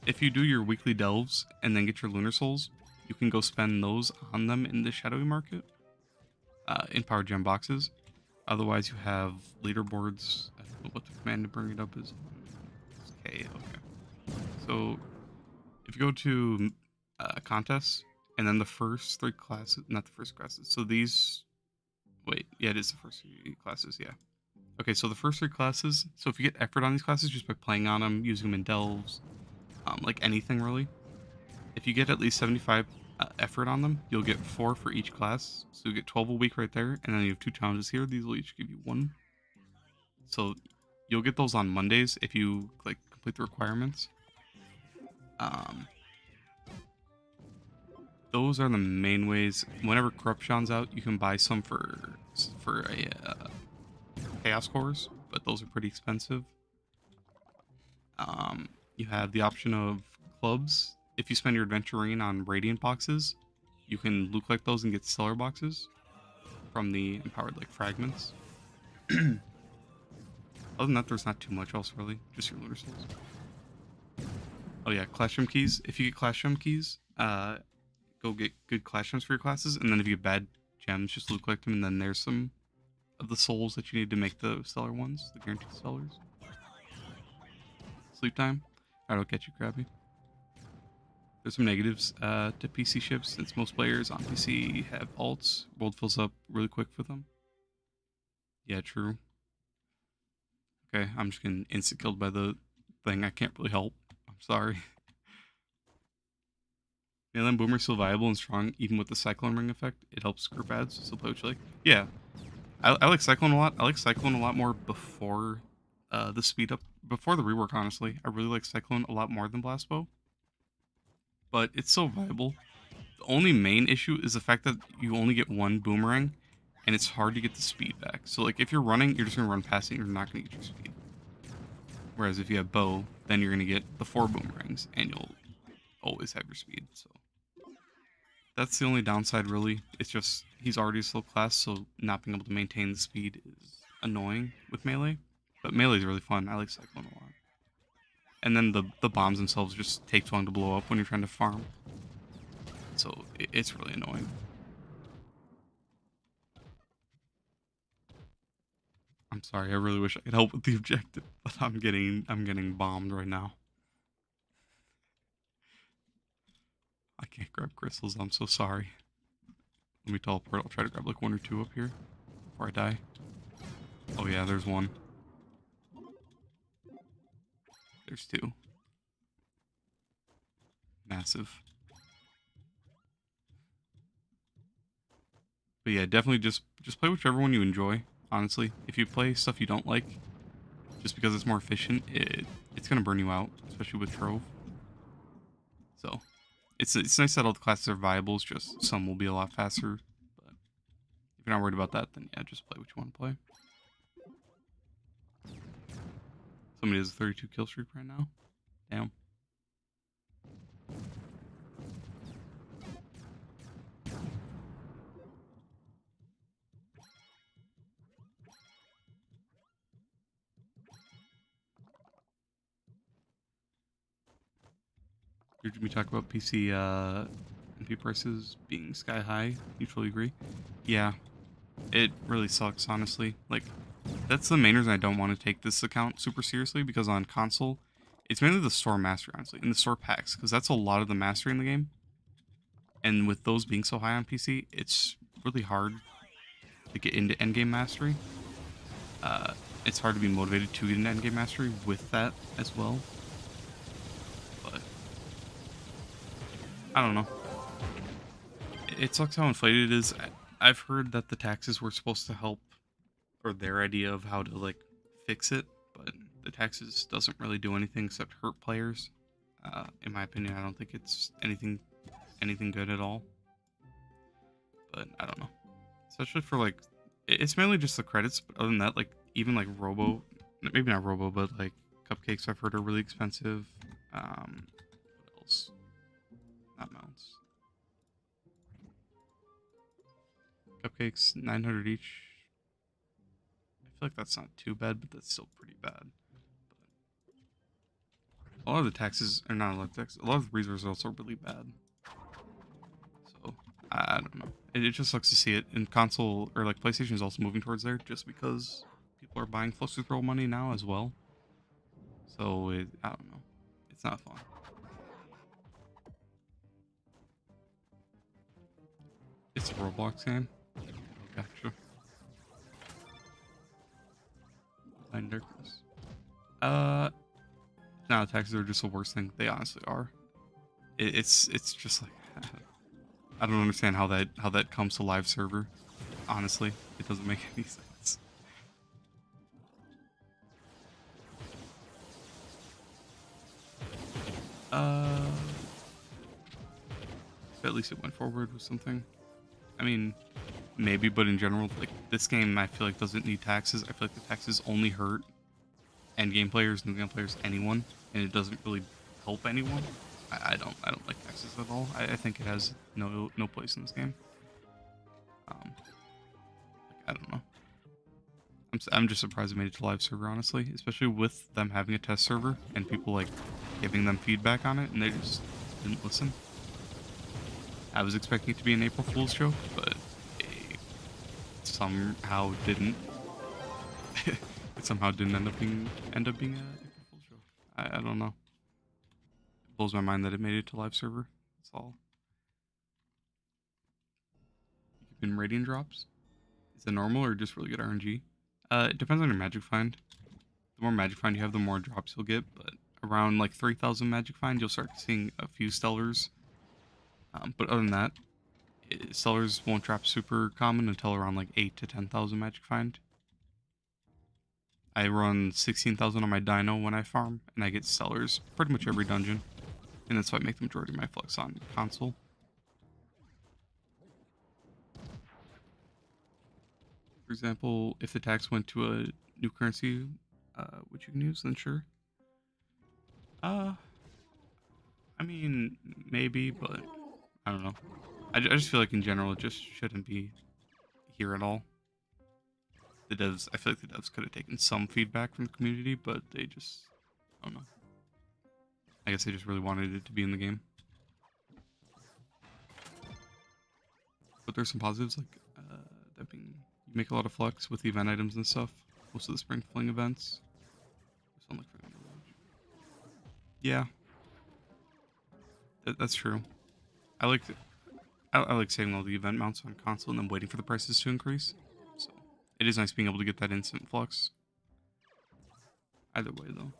If you do your weekly delves and then get your lunar souls, you can go spend those on them in the shadowy market. In power gem boxes. Otherwise, you have leaderboards. I don't know what the command to bring it up is. Okay, okay. So So if you go to contests, and then the first 3 classes, not the first classes. So these, wait, yeah, it is the first 3 classes. Yeah. Okay, so the first 3 classes. So if you get effort on these classes just by playing on them, using them in delves, like anything really, if you get at least 75 effort on them, you'll get 4 for each class. So you get 12 a week right there, and then you have 2 challenges here. These will each give you 1. So you'll get those on Mondays if you like complete the requirements. Those are the main ways. Whenever Corruption's out, you can buy some for a Chaos Cores, but those are pretty expensive. You have the option of clubs. If you spend your adventurine on Radiant boxes, you can loot collect those and get stellar boxes from the empowered like fragments. Other than that, there's not too much else really. Just your looter souls. Oh yeah, Clash Gem keys. If you get Clash Gem keys, go get good Clash Gems for your classes, and then if you get bad gems, just loot collect them, and then there's some of the souls that you need to make the stellar ones, the guaranteed stellars. Sleep time. Alright, I'll catch you, Krabby. There's some negatives to PC ships, since most players on PC have alts. World fills up really quick for them. Yeah, true. Okay, I'm just getting instant killed by the thing. I can't really help. I'm sorry. Melee Boomer is still viable and strong, even with the Cyclone Ring effect. It helps group ads, so play what you like. Yeah, I like Cyclone a lot. I like Cyclone a lot more before the speed up, before the rework, honestly. I really like Cyclone a lot more than Blastbow. But it's so viable. The only main issue is the fact that you only get 1 boomerang, and it's hard to get the speed back. So like if you're running, you're just going to run past it, and you're not going to get your speed. Whereas if you have bow, then you're going to get the 4 boomerangs, and you'll always have your speed. So that's the only downside, really. It's just he's already a slow class, so not being able to maintain the speed is annoying with melee. But melee is really fun. I like Cyclone a lot. And then the bombs themselves just take too long to blow up when you're trying to farm. So it's really annoying. I'm sorry. I really wish I could help with the objective, but I'm getting bombed right now. I can't grab crystals. I'm so sorry. Let me teleport. I'll try to grab like 1 or 2 up here before I die. Oh yeah, there's 1. There's 2. Massive. But yeah, definitely just play whichever one you enjoy. Honestly, if you play stuff you don't like, just because it's more efficient, it's gonna burn you out, especially with Trove. So it's nice that all the classes are viable. It's just some will be a lot faster. But if you're not worried about that, then yeah, just play what you want to play. Somebody has a 32 kill streak right now. Damn. Did we talk about PC MP prices being sky high? Mutually agree. Yeah, it really sucks, honestly. Like, that's the main reason I don't want to take this account super seriously, because on console, it's mainly the store mastery, honestly, and the store packs, because that's a lot of the mastery in the game. And with those being so high on PC, it's really hard to get into endgame mastery. It's hard to be motivated to get into endgame mastery with that as well. But I don't know. It sucks how inflated it is. I've heard that the taxes were supposed to help, or their idea of how to like fix it, but the taxes doesn't really do anything except hurt players. In my opinion, I don't think it's anything good at all. But I don't know. Especially for like, it's mainly just the credits. But other than that, like even like Robo, maybe not Robo, but like cupcakes I've heard are really expensive. What else? Not mounts. Cupcakes, 900 each. I feel like that's not too bad, but that's still pretty bad. But a lot of the taxes, or not a lot of taxes, a lot of the resources are also really bad. So, I don't know. It just sucks to see it. And console, or like PlayStation is also moving towards there, just because people are buying Fluster Throw money now as well. So, I don't know. It's not fun. It's a Roblox game. Oh, gotcha. Blind Darkness. No, taxes are just the worst thing. They honestly are. It's just like I don't understand how that comes to live server. Honestly, it doesn't make any sense. At least it went forward with something. I mean, maybe, but in general, like this game, I feel like doesn't need taxes. I feel like the taxes only hurt end game players, new game players, anyone, and it doesn't really help anyone. I don't like taxes at all. I think it has no place in this game. Like, I don't know. I'm just surprised it made it to live server, honestly, especially with them having a test server and people like giving them feedback on it, and they just didn't listen. I was expecting it to be an April Fool's joke, but it somehow didn't. It somehow didn't end up being an April Fool's joke. I don't know. It blows my mind that it made it to live server. That's all. You keep in rating drops. Is it normal or just really good RNG? It depends on your magic find. The more magic find you have, the more drops you'll get. But around like 3,000 magic find, you'll start seeing a few stellars. But other than that, stellars won't drop super common until around like 8 to 10,000 magic find. I run 16,000 on my dino when I farm, and I get stellars pretty much every dungeon. And that's why I make the majority of my flex on console. For example, if the tax went to a new currency, which you can use, then sure. I mean, maybe, but I don't know. I just feel like in general, it just shouldn't be here at all. The devs, I feel like the devs could have taken some feedback from the community, but they just, I don't know. I guess they just really wanted it to be in the game. But there's some positives, like that being, you make a lot of flex with the event items and stuff. Most of the spring fling events. Yeah, that's true. I like I like saving all the event mounts on console and then waiting for the prices to increase. So it is nice being able to get that instant flux. Either way, though.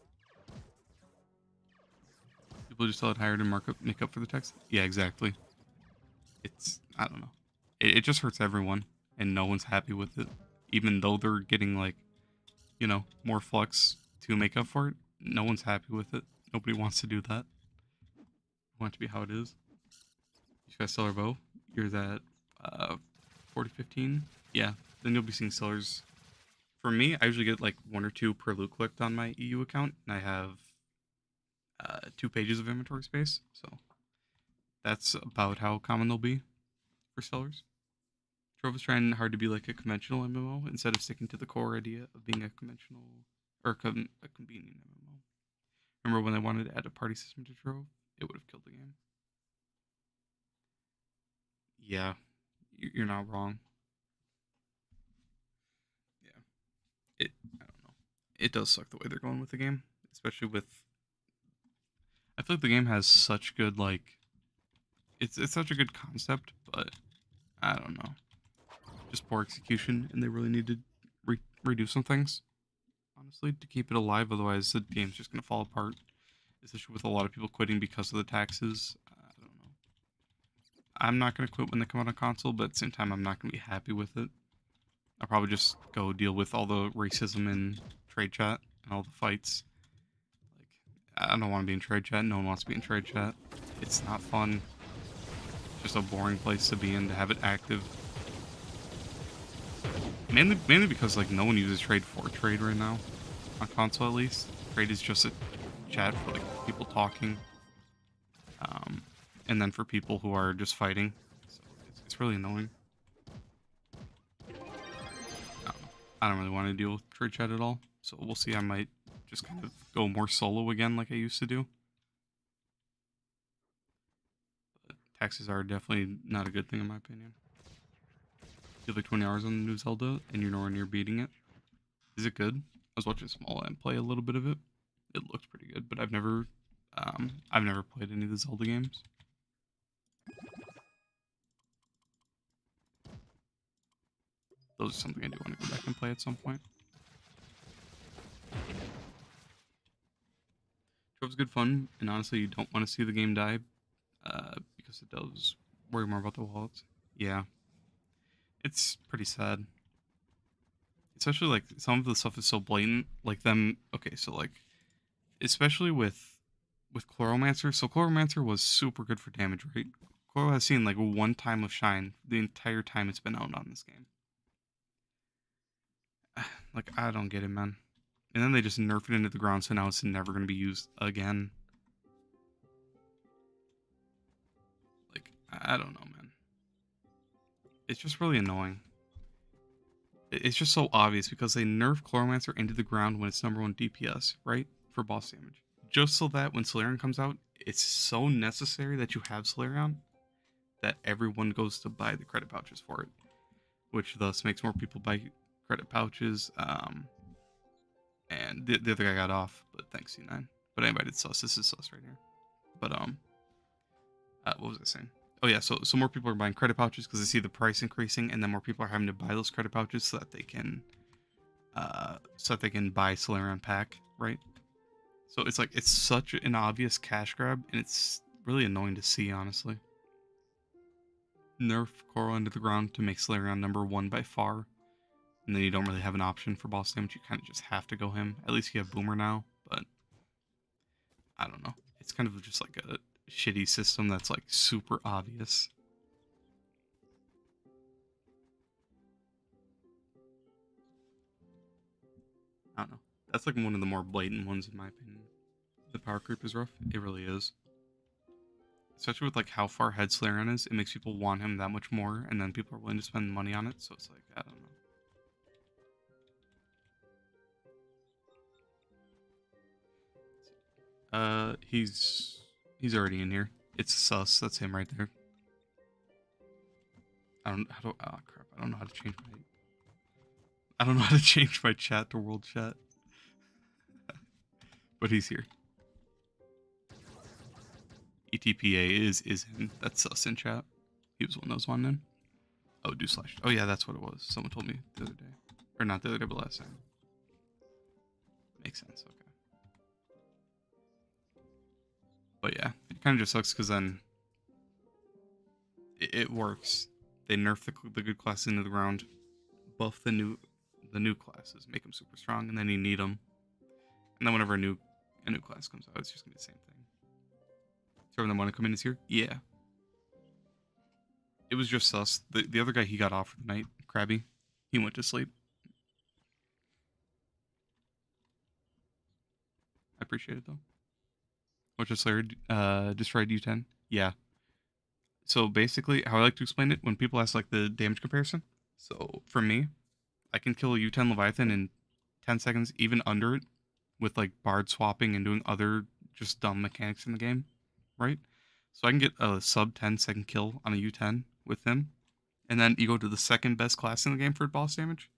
People just sell it higher to make up for the text. Yeah, exactly. It's, I don't know. It just hurts everyone, and no one's happy with it. Even though they're getting, like, you know, more flux to make up for it, no one's happy with it. Nobody wants to do that. Want it to be how it is. You guys sell our bow? You're that 4015? Yeah, then you'll be seeing sellers. For me, I usually get like 1 or 2 per loot clicked on my EU account, and I have 2 pages of inventory space, so that's about how common they'll be for sellers. Trove is trying hard to be like a conventional MMO instead of sticking to the core idea of being a conventional or a convenient MMO. Remember when they wanted to add a party system to Trove? It would have killed the game. Yeah, you're not wrong. Yeah, I don't know. It does suck the way they're going with the game, especially with. I feel like the game has such good like. It's such a good concept, but I don't know. Just poor execution, and they really need to redo some things, honestly, to keep it alive. Otherwise, the game's just gonna fall apart. Especially with a lot of people quitting because of the taxes. I don't know. I'm not gonna quit when they come out on console, but at the same time, I'm not gonna be happy with it. I'll probably just go deal with all the racism in trade chat and all the fights. Like, I don't want to be in trade chat. No one wants to be in trade chat. It's not fun. It's just a boring place to be in to have it active. Mainly because like no one uses trade for trade right now, on console at least. Trade is just a chat for like people talking, and then for people who are just fighting. So it's really annoying. I don't really want to deal with trade chat at all, so we'll see. I might just kind of go more solo again like I used to do. But taxes are definitely not a good thing in my opinion. You have like 20 hours on the new Zelda, and you're nowhere near beating it. Is it good? I was watching Small and play a little bit of it. It looked pretty good, but I've never played any of the Zelda games. those are something I do want to go back and play at some point. Trove's good fun, and honestly, you don't want to see the game die, because it does worry more about the wallets. Yeah, it's pretty sad. Especially like some of the stuff is so blatant, like them. Okay, so like especially with Chloromancer. So Chloromancer was super good for damage, right? Chloro has seen like one time of shine the entire time it's been out on this game. Like I don't get it, man. And then they just nerf it into the ground, so now it's never going to be used again. Like I don't know, man. It's just really annoying. It's just so obvious because they nerf Chloromancer into the ground when it's #1 DPS, right? For boss damage. Just so that when Solarion comes out, it's so necessary that you have Solarion that everyone goes to buy the credit pouches for it. Which thus makes more people buy credit pouches. And the other guy got off, but thanks C9. But I invited sus. This is sus right here. But what was I saying? Oh yeah, so more people are buying credit pouches because they see the price increasing, and then more people are having to buy those credit pouches so that they can buy Solarion pack, right? So it's like it's such an obvious cash grab, and it's really annoying to see, honestly. Nerf Coral into the ground to make Solarion #1 by far, and then you don't really have an option for boss damage. You kind of just have to go him. At least you have Boomer now, but I don't know. It's kind of just like a shitty system that's like super obvious. I don't know. That's like one of the more blatant ones in my opinion. The power creep is rough. It really is. Especially with like how far ahead Solarion is, it makes people want him that much more, and then people are willing to spend money on it, so it's like, I don't know. He's already in here. It's sus, that's him right there. I don't know how to change my chat to world chat. But he's here. ETPA is him. That's sus in chat. He was one that was wanting in. Oh, do slash. Oh yeah, that's what it was. Someone told me the other day. Or not the other day, but last time. Makes sense, okay. But yeah, it kind of just sucks because then it works. They nerf the good classes into the ground, buff the new classes, make them super strong, and then you need them. And then whenever a new class comes out, it's just gonna be the same thing. So when they want to come in is here? Yeah. It was just sus. The other guy, he got off for the night, Krabby. He went to sleep. I appreciate it though. Which is Slayer destroyed U10? Yeah. So basically, how I like to explain it when people ask like the damage comparison. So for me, I can kill a U10 Leviathan in 10 seconds, even under it, with like bard swapping and doing other just dumb mechanics in the game, right? So I can get a sub 10-second kill on a U10 with him, and then you go to the second best class in the game for boss damage.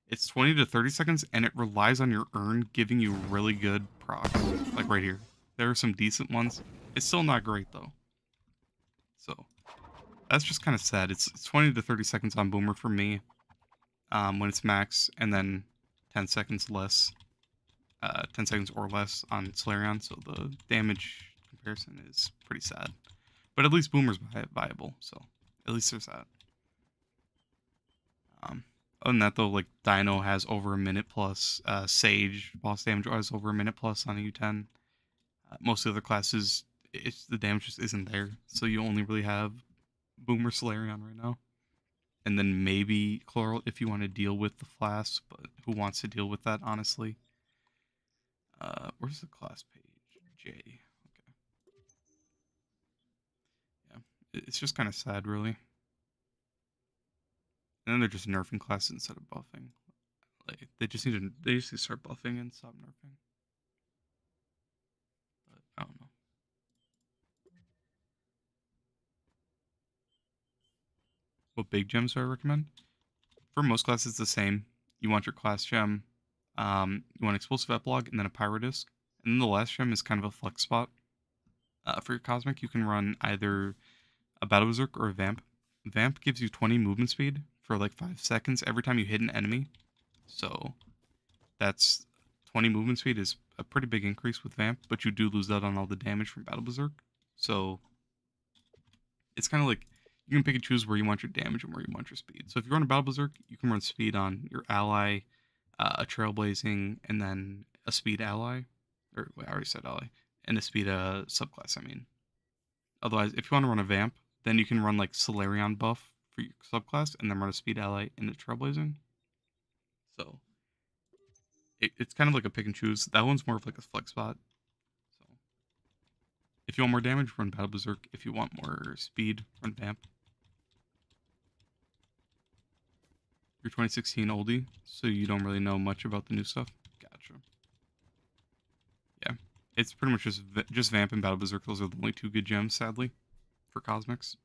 It's 20 to 30 seconds, and it relies on your urn giving you really good procs, like right here. There are some decent ones. It's still not great though. So that's just kind of sad. It's 20 to 30 seconds on Boomer for me, when it's max, and then 10 seconds less, 10 seconds or less on Solarion. So the damage comparison is pretty sad. But at least Boomer's viable, so at least there's that. Other than that, though, like Dino has over a minute plus. Sage boss damage has over a minute plus on a U10. Most of the other classes, the damage just isn't there, so you only really have Boomer Solarion right now. And then maybe Chloral if you want to deal with the Flask, but who wants to deal with that, honestly? Where's the class page? J. Okay. Yeah, it's just kind of sad, really. And then they're just nerfing classes instead of buffing. Like they just need to start buffing and stop nerfing. But I don't know. What big gems do I recommend? For most classes, it's the same. You want your class gem, you want explosive epilogue, and then a pyro disc. And then the last gem is kind of a flex spot. For your cosmic, you can run either a battle berserk or a vamp. Vamp gives you 20 movement speed for like 5 seconds every time you hit an enemy. So that's 20 movement speed is a pretty big increase with Vamp, but you do lose out on all the damage from Battle Berserk. So it's kind of like you can pick and choose where you want your damage and where you want your speed. So if you run a Battle Berserk, you can run speed on your ally, a Trailblazing, and then a speed ally. Or wait, I already said ally. And a speed subclass, I mean. Otherwise, if you want to run a Vamp, then you can run like Solarion buff for your subclass and then run a speed ally in the Trailblazing. So it's kind of like a pick and choose. That one's more of like a flex spot. So if you want more damage, run Battle Berserk. If you want more speed, run Vamp. You're 2016 oldie, so you don't really know much about the new stuff. Gotcha. Yeah, it's pretty much just Vamp and Battle Berserk. Those are the only 2 good gems, sadly, for Cosmics.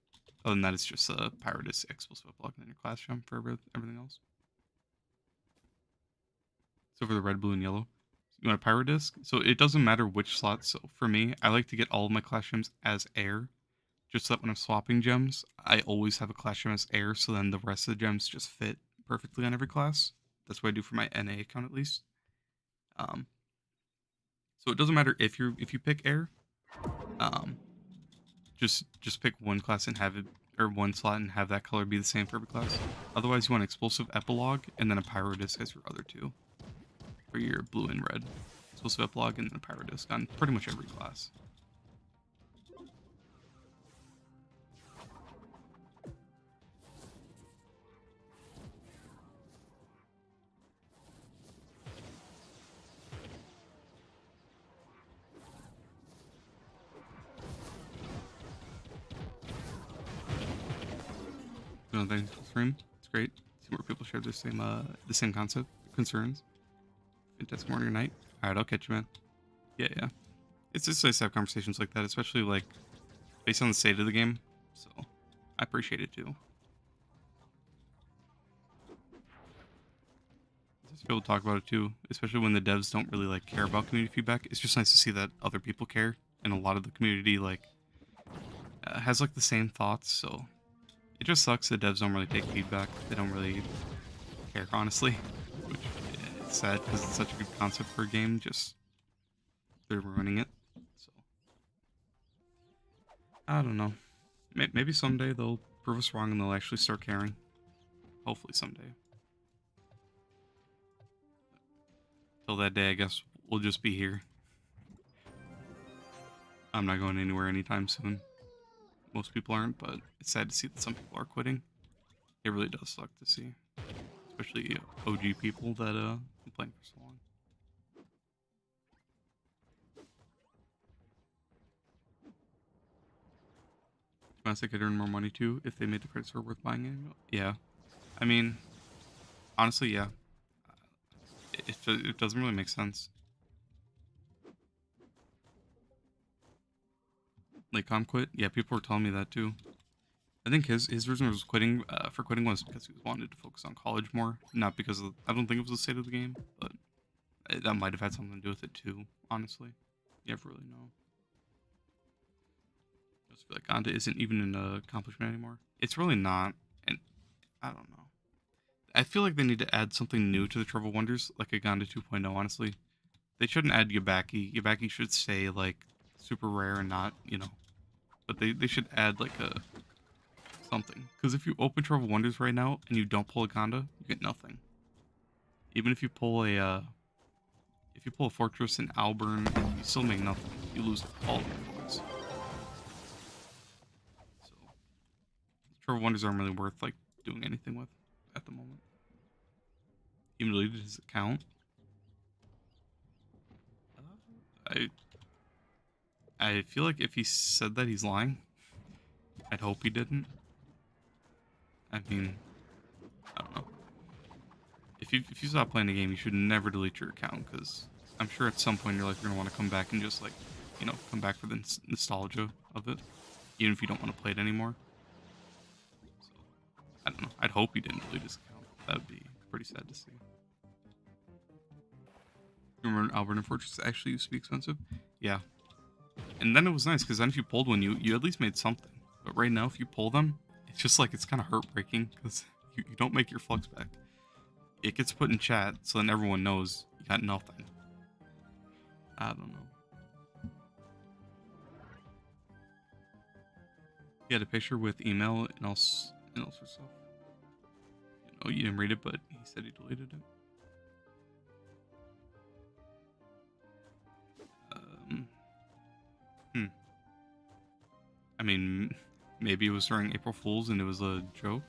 Other than that, it's just a Pyrodisc, Explosive Uplock, and your class gem for everything else. So for the red, blue, and yellow, you want a Pyrodisc? So it doesn't matter which slot. So for me, I like to get all of my class gems as air, just so that when I'm swapping gems, I always have a class gem as air, so then the rest of the gems just fit perfectly on every class. That's what I do for my NA account at least. So it doesn't matter if you pick air. Just pick one class and have it, or one slot and have that color be the same for every class. Otherwise, you want Explosive Epilogue and then a Pyrodisc as your other 2 for your blue and red. Explosive Epilogue and then a Pyrodisc on pretty much every class. Another thing to stream. It's great. See more people share the same concept, concerns. Fantastic morning or night. Alright, I'll catch you, man. Yeah. It's just nice to have conversations like that, especially like based on the state of the game. So I appreciate it too. Just be able to talk about it too, especially when the devs don't really like care about community feedback. It's just nice to see that other people care, and a lot of the community like has like the same thoughts. So it just sucks that devs don't really take feedback. They don't really care, honestly, which is sad because it's such a good concept for a game. Just they're ruining it. So I don't know. Maybe someday they'll prove us wrong and they'll actually start caring. Hopefully someday. Till that day, I guess we'll just be here. I'm not going anywhere anytime soon. Most people aren't, but it's sad to see that some people are quitting. It really does suck to see. Especially OG people that have been playing for so long. Honestly, I could earn more money too if they made the credit score worth buying it. Yeah. I mean, honestly, yeah. It doesn't really make sense. Like, quit? Yeah, people were telling me that too. I think his reason was quitting was because he wanted to focus on college more, not because of, I don't think it was the state of the game, but that might have had something to do with it too, honestly. You never really know. I just feel like Ganda isn't even an accomplishment anymore. It's really not, and I don't know. I feel like they need to add something new to the Trove of Wonders, like a Ganda 2.0, honestly. They shouldn't add Yabaki. Yabaki should stay, like, super rare and not, you know. But they should add, like, something. Because if you open Trove of Wonders right now and you don't pull a Ganda, you get nothing. Even if you pull a Fortress in Alburn, you still make nothing. You lose all of your points. So, Trove of Wonders aren't really worth, like, doing anything with at the moment. He deleted his account. I feel like if he said that, he's lying. I'd hope he didn't. I mean, I don't know. If you stop playing the game, you should never delete your account, because I'm sure at some point in your life you're gonna want to come back and just, like, you know, come back for the nostalgia of it, even if you don't want to play it anymore. So, I don't know. I'd hope he didn't delete his account. That would be pretty sad to see. Remember Alberta and Fortress actually used to be expensive? Yeah. And then it was nice, because then if you pulled one, you at least made something. But right now, if you pull them, it's just like, it's kind of heartbreaking, because You don't make your flux back. It gets put in chat, so then everyone knows you got nothing. I don't know. He had a picture with email and all sorts of stuff. You know, you didn't read it, but he said he deleted it. I mean, maybe it was during April Fool's and it was a joke.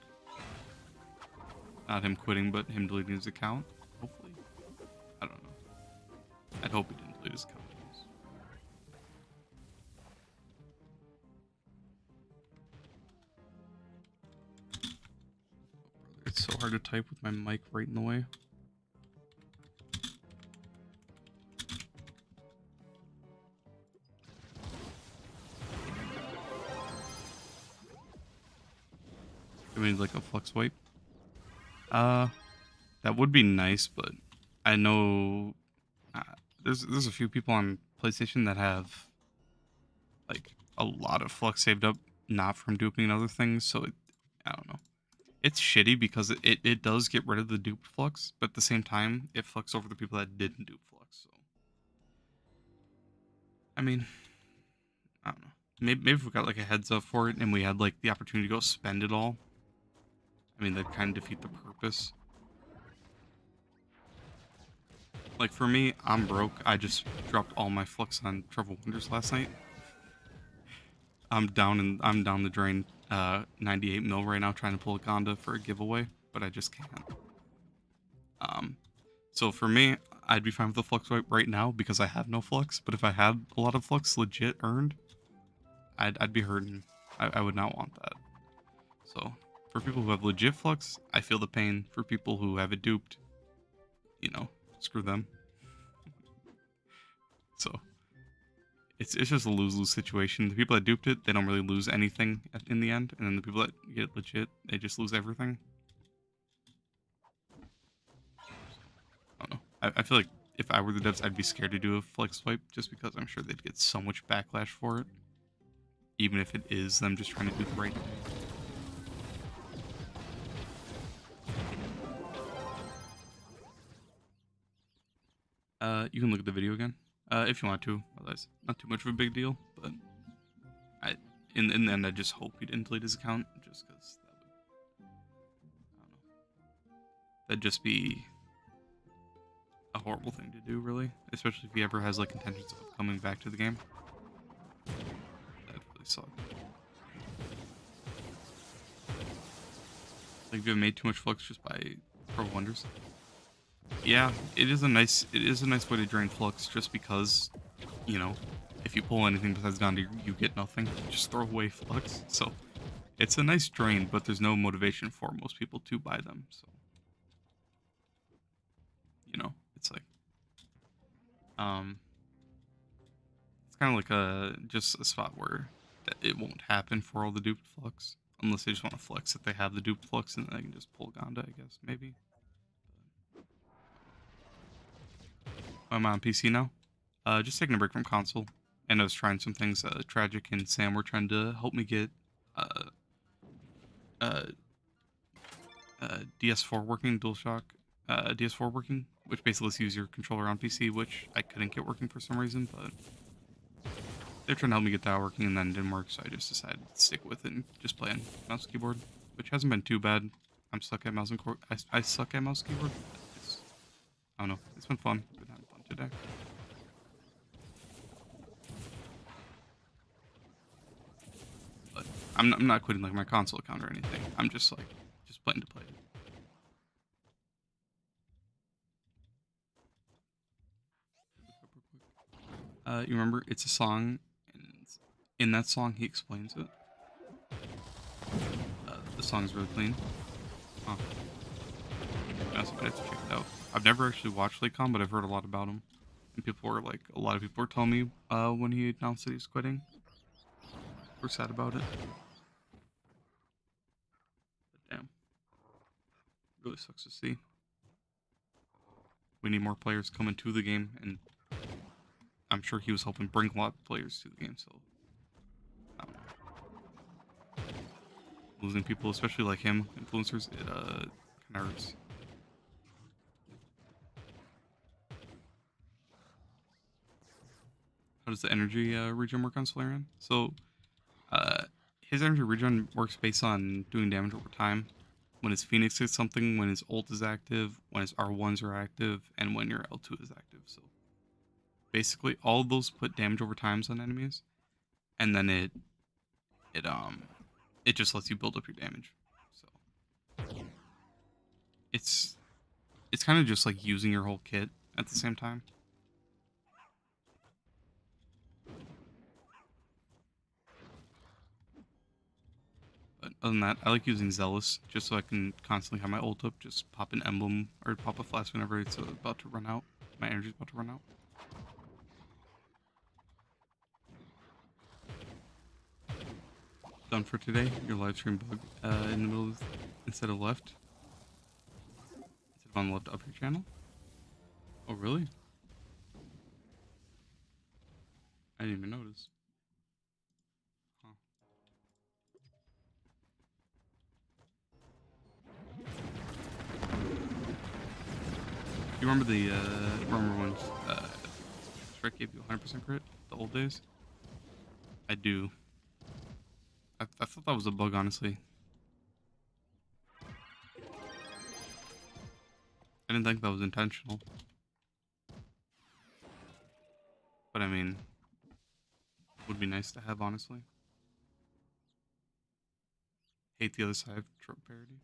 Not him quitting, but him deleting his account. Hopefully. I don't know. I'd hope he didn't delete his account. It's so hard to type with my mic right in the way. I mean, like a flux wipe. That would be nice, but I know there's a few people on PlayStation that have like a lot of flux saved up, not from duping and other things. So I don't know. It's shitty because it does get rid of the duped flux, but at the same time, it flux over the people that didn't dupe flux. So I mean, I don't know. Maybe if we got like a heads up for it and we had like the opportunity to go spend it all. I mean, that'd kind of defeat the purpose. Like for me, I'm broke. I just dropped all my flux on Troubleshooting last night. I'm down the drain 98 mil right now trying to pull a Gonda for a giveaway, but I just can't. So for me, I'd be fine with the flux wipe right now because I have no flux, but if I had a lot of flux legit earned, I'd be hurting. I would not want that. So for people who have legit flux, I feel the pain. For people who have it duped, you know, screw them. So it's just a lose-lose situation. The people that duped it, they don't really lose anything in the end, and then the people that get it legit, they just lose everything. I don't know. I feel like if I were the devs, I'd be scared to do a flex swipe just because I'm sure they'd get so much backlash for it, even if it is them just trying to do the right thing. You can look at the video again if you want to. Otherwise, not too much of a big deal. But in the end, I just hope he didn't delete his account, just because that would, I don't know, that'd just be a horrible thing to do, really. Especially if he ever has like intentions of coming back to the game. That'd really suck. Like if you have made too much flux just by Pro Wonders. Yeah, it is a nice way to drain flux just because, you know, if you pull anything besides Gandhi, you get nothing. You just throw away flux. So it's a nice drain, but there's no motivation for most people to buy them. So, you know, it's like, it's kind of like just a spot where it won't happen for all the duped flux. Unless they just want to flex that they have the duped flux and then they can just pull Ganda, I guess, maybe. I'm on PC now. Just taking a break from console. And I was trying some things. Tragic and Sam were trying to help me get DS4 working, DualShock DS4 working, which basically lets you use your controller on PC, which I couldn't get working for some reason, but they're trying to help me get that working, and then it didn't work, so I just decided to stick with it and just play on mouse keyboard, which hasn't been too bad. I'm stuck at mouse and keyboard. I suck at mouse keyboard. I don't know. It's been fun. Been having fun today. But I'm not quitting like my console account or anything. I'm just like playing to play it. You remember it's a song, and in that song he explains it. The song's really clean. Huh. I have to check it out. I've never actually watched Lakecon, but I've heard a lot about him. And a lot of people were telling me when he announced that he was quitting. We're sad about it. But damn. Really sucks to see. We need more players coming to the game, and I'm sure he was helping bring a lot of players to the game, so I don't know. Losing people, especially like him, influencers, it kind of hurts. How does the energy regen work on Solarian? So, uh, his energy regen works based on doing damage over time. When his Phoenix hits something, when his ult is active, when his R1s are active, and when your L2 is active. So, basically, all of those put damage over times on enemies, and then it it just lets you build up your damage. So, it's it's kind of just like using your whole kit at the same time. But other than that, I like using Zealous just so I can constantly have my ult up, just pop an emblem or pop a flash whenever it's about to run out. My energy's about to run out. Done for today. Your live stream bug in the middle instead of left. Instead of on the left up your channel. Oh really? I didn't even notice. Huh. You remember the remember when Shrek gave you 100% crit? The old days? I do. I thought that was a bug, honestly. I didn't think that was intentional. But I mean, would be nice to have, honestly. Hate the other side of Trove parody.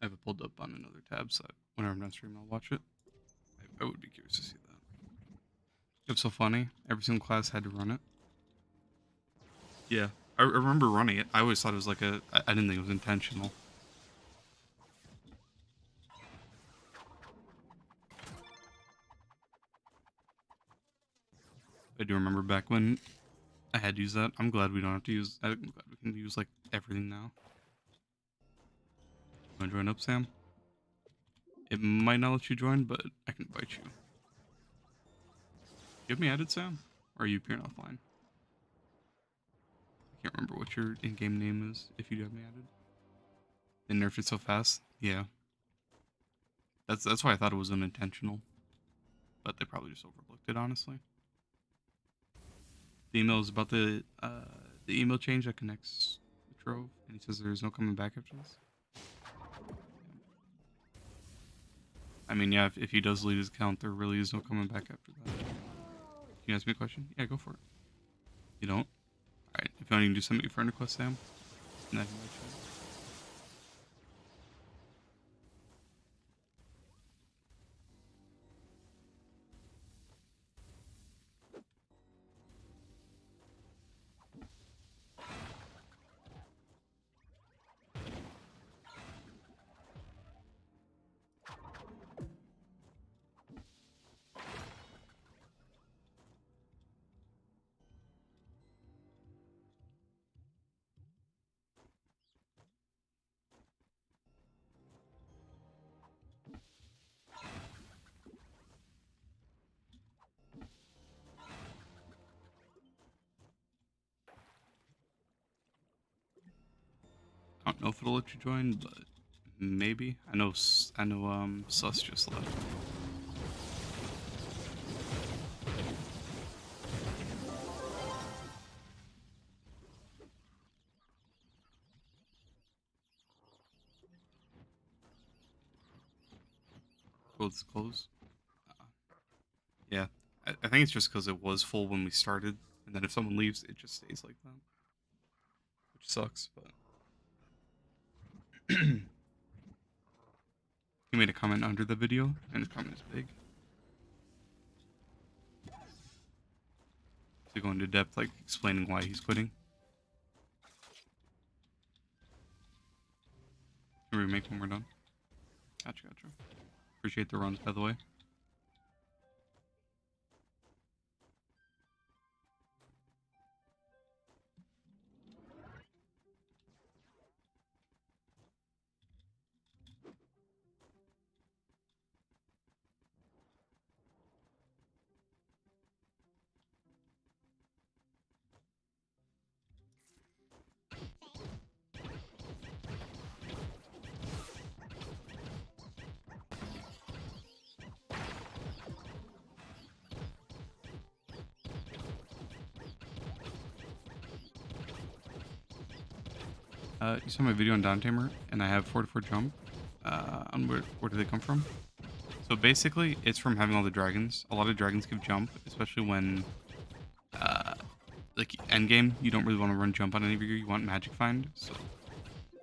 I have it pulled up on another tab, so whenever I'm not streaming, I'll watch it. I would be curious to see that. It's so funny. Every single class had to run it. Yeah, I remember running it. I always thought it was like a. I didn't think it was intentional. I do remember back when I had to use that. I'm glad we don't have to use. I'm glad we can use like everything now. Want to join up, Sam? It might not let you join, but I can invite you. You have me added, Sam? Or are you appearing offline? I can't remember what your in-game name is, if you do have me added. They nerfed it so fast? Yeah. That's why I thought it was unintentional. But they probably just overlooked it, honestly. The email is about the email change that connects the Trove, and he says there's no coming back after this. I mean, yeah, if he does delete his account, there really is no coming back after that. Can you ask me a question? Yeah, go for it. You don't? Alright, if you want, you can do send me a friend request, Sam. And I can let you. I don't know if it'll let you join, but maybe. I know Sus just left. Both closed. Yeah, I think it's just because it was full when we started, and then if someone leaves, it just stays like that, which sucks. But he made a comment under the video, and his comment is big. To go into depth, like explaining why he's quitting. Can we make when we're done? Gotcha. Appreciate the runs, by the way. You saw my video on Down Tamer, and I have 4-4 jump. On where do they come from? So basically, it's from having all the dragons. A lot of dragons give jump, especially when, like, endgame, you don't really want to run jump on any of your gear. You want magic find, so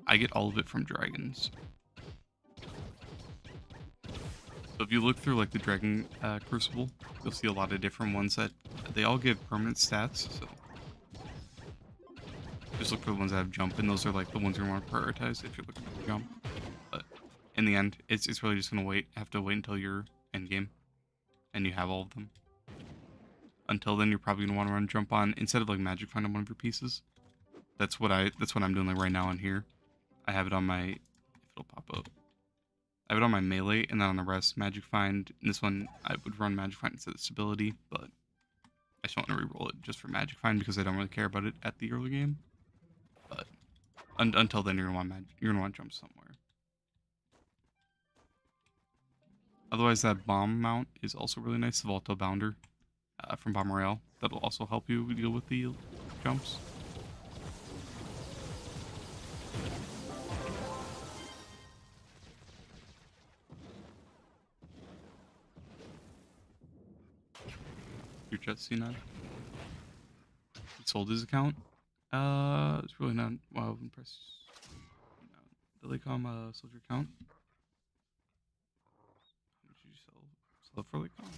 I get all of it from dragons. So if you look through, like, the dragon crucible, you'll see a lot of different ones that they all give permanent stats, so just look for the ones that have jump, and those are, like, the ones you want to prioritize if you're looking for jump. But in the end, it's really just gonna have to wait until you're endgame, and you have all of them. Until then, you're probably gonna want to run jump on instead of like magic find on one of your pieces. That's what I'm doing like right now on here. I have it on my, if it'll pop up. I have it on my melee, and then on the rest, magic find. In this one, I would run magic find instead of stability, but I just want to reroll it just for magic find because I don't really care about it at the early game. But until then, you're gonna want jump somewhere. Otherwise, that bomb mount is also really nice. The Volto Bounder from Bomb Royale. That'll also help you deal with the jumps. Your chat C9. He sold his account. It's really not wow impressed. No. Delicom sold your account. How much did you sell it for Delicom?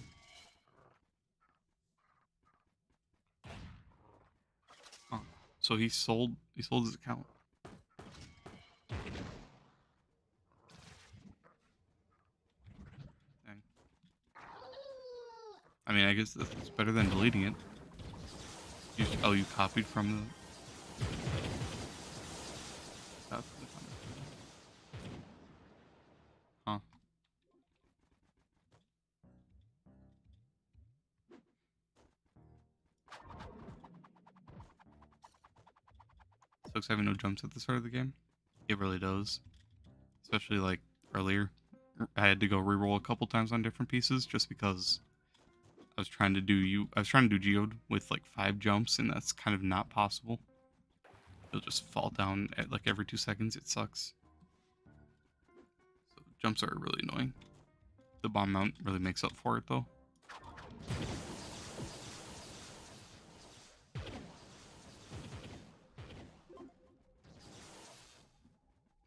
Oh, so he sold his account. Dang. I mean, I guess that's better than deleting it. You copied from the. Huh. Sucks having no jumps at the start of the game. It really does. Especially like earlier. I had to go reroll a couple times on different pieces just because I was trying to do Geode with like 5 jumps, and that's kind of not possible. It'll just fall down at like every 2 seconds. It sucks. So jumps are really annoying. The bomb mount really makes up for it though.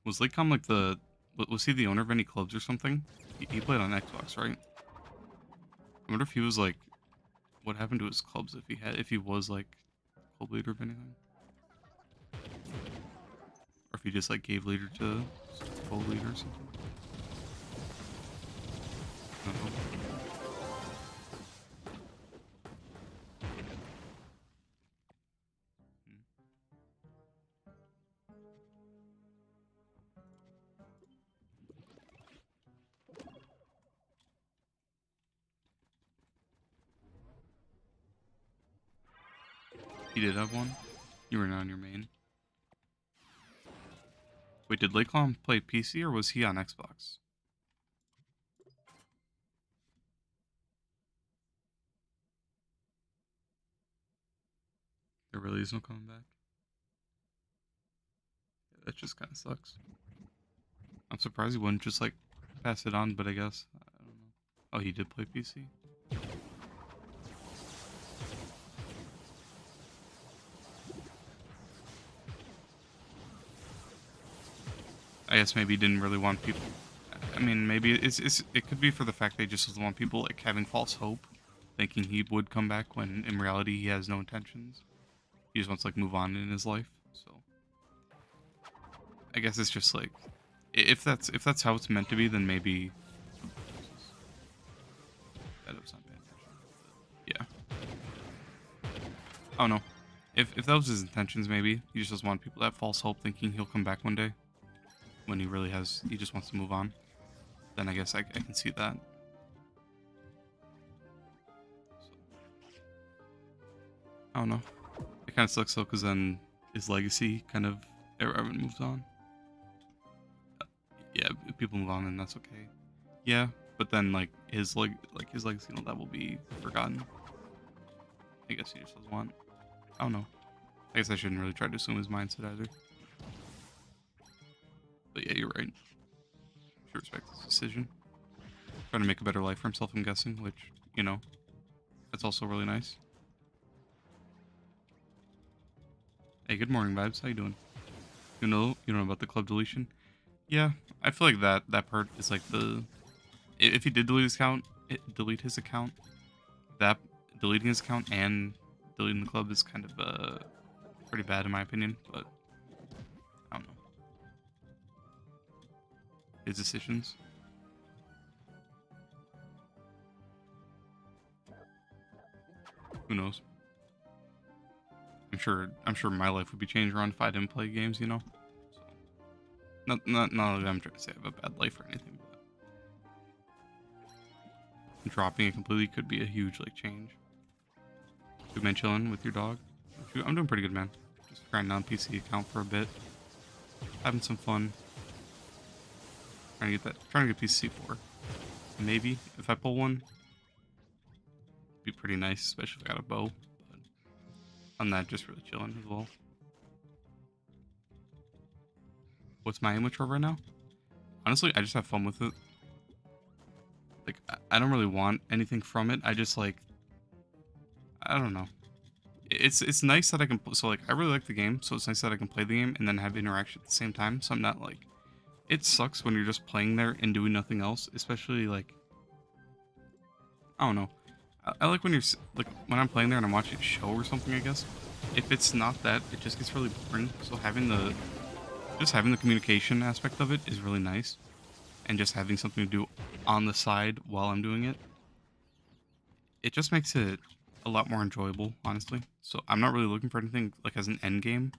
Was Lakecom like was he the owner of any clubs or something? He played on Xbox, right? I wonder if he was like, what happened to his clubs if he was like club leader of anything, or if he just like gave leader to club leader or something. I don't know. He did have one. You were not on your main. Wait, did Lakelom play PC or was he on Xbox? There really is no coming back. Yeah, that just kind of sucks. I'm surprised he wouldn't just like pass it on, but I guess I don't know. Oh, he did play PC. I guess maybe he didn't really want people. I mean, maybe it could be for the fact that he just doesn't want people like having false hope, thinking he would come back when in reality he has no intentions. He just wants to like move on in his life. So I guess it's just like if that's how it's meant to be, then maybe. That was not paying attention. Yeah. Oh no. If that was his intentions, maybe he just doesn't want people to have false hope, thinking he'll come back one day. When he just wants to move on. Then I guess I can see that. So, I don't know. It kind of sucks though, because then his legacy kind of everyone moves on. Yeah, if people move on, then that's okay. Yeah, but then like his legacy and all that will be forgotten. I guess he just doesn't want. I don't know. I guess I shouldn't really try to assume his mindset either. But yeah, you're right. Should respect his decision. Trying to make a better life for himself, I'm guessing, which, you know, that's also really nice. Hey, good morning, Vibes. How you doing? You know about the club deletion? Yeah, I feel like that part is like the... If he did delete his account, that deleting his account and deleting the club is kind of pretty bad in my opinion, but I don't know. His decisions. Who knows? I'm sure my life would be changed around if I didn't play games, you know? So, not that I'm trying to say I have a bad life or anything, but dropping it completely could be a huge like change. You've been chilling with your dog? I'm doing pretty good, man. Just grinding on PC account for a bit. Having some fun. Trying to get PC4. Maybe if I pull one, it'd be pretty nice, especially if I got a bow. But on that, just really chilling as well. What's my aim with Trove right now? Honestly, I just have fun with it. Like, I don't really want anything from it. I just like, I don't know. It's nice that I can, so like, I really like the game, so it's nice that I can play the game and then have interaction at the same time, so I'm not like, it sucks when you're just playing there and doing nothing else, especially like, I don't know. I like when you're, like, when I'm playing there and I'm watching a show or something, I guess. If it's not that, it just gets really boring, so having the communication aspect of it is really nice, and just having something to do on the side while I'm doing it, it just makes it a lot more enjoyable, honestly. So I'm not really looking for anything like as an end game,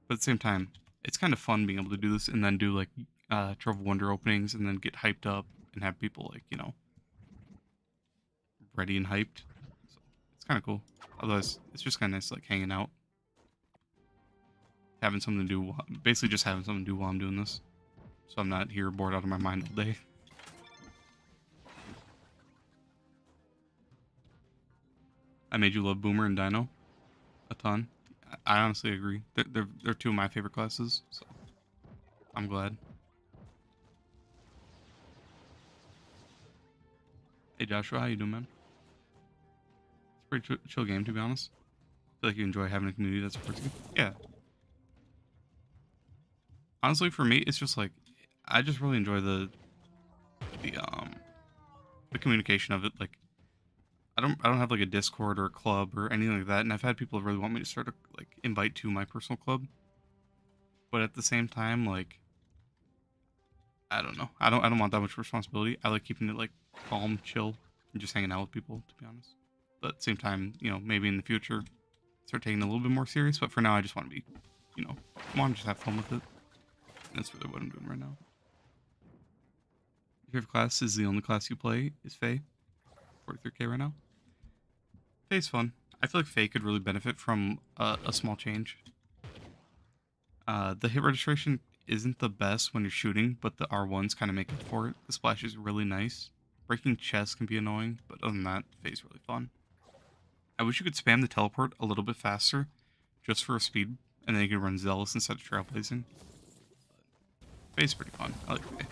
but at the same time, it's kind of fun being able to do this and then do like Trove Wonder openings and then get hyped up and have people like, you know, ready and hyped. So it's kind of cool. Otherwise, it's just kind of nice like hanging out, having something to do, basically just having something to do while I'm doing this. So I'm not here bored out of my mind all day. I made you love Boomer and Dino a ton. I honestly agree. They're two of my favorite classes, so I'm glad. Hey Joshua, how you doing, man? It's a pretty chill game, to be honest. I feel like you enjoy having a community that supports you. Yeah. Honestly, for me, it's just like I just really enjoy the communication of it. Like I don't have like a Discord or a club or anything like that, and I've had people really want me to start a like invite to my personal club. But at the same time, like I don't know. I don't want that much responsibility. I like keeping it like calm, chill, and just hanging out with people, to be honest. But at the same time, you know, maybe in the future start taking it a little bit more serious. But for now I just want to be, you know, I want to just have fun with it. And that's really what I'm doing right now. Your favorite class is the only class you play is Faye. 43k right now. Faye's fun. I feel like Faye could really benefit from a small change. The hit registration isn't the best when you're shooting, but the R1s kind of make up for it. The splash is really nice. Breaking chests can be annoying, but other than that, Faye's really fun. I wish you could spam the teleport a little bit faster, just for a speed, and then you could run Zealous instead of Trailblazing. Faye's pretty fun. I like Faye.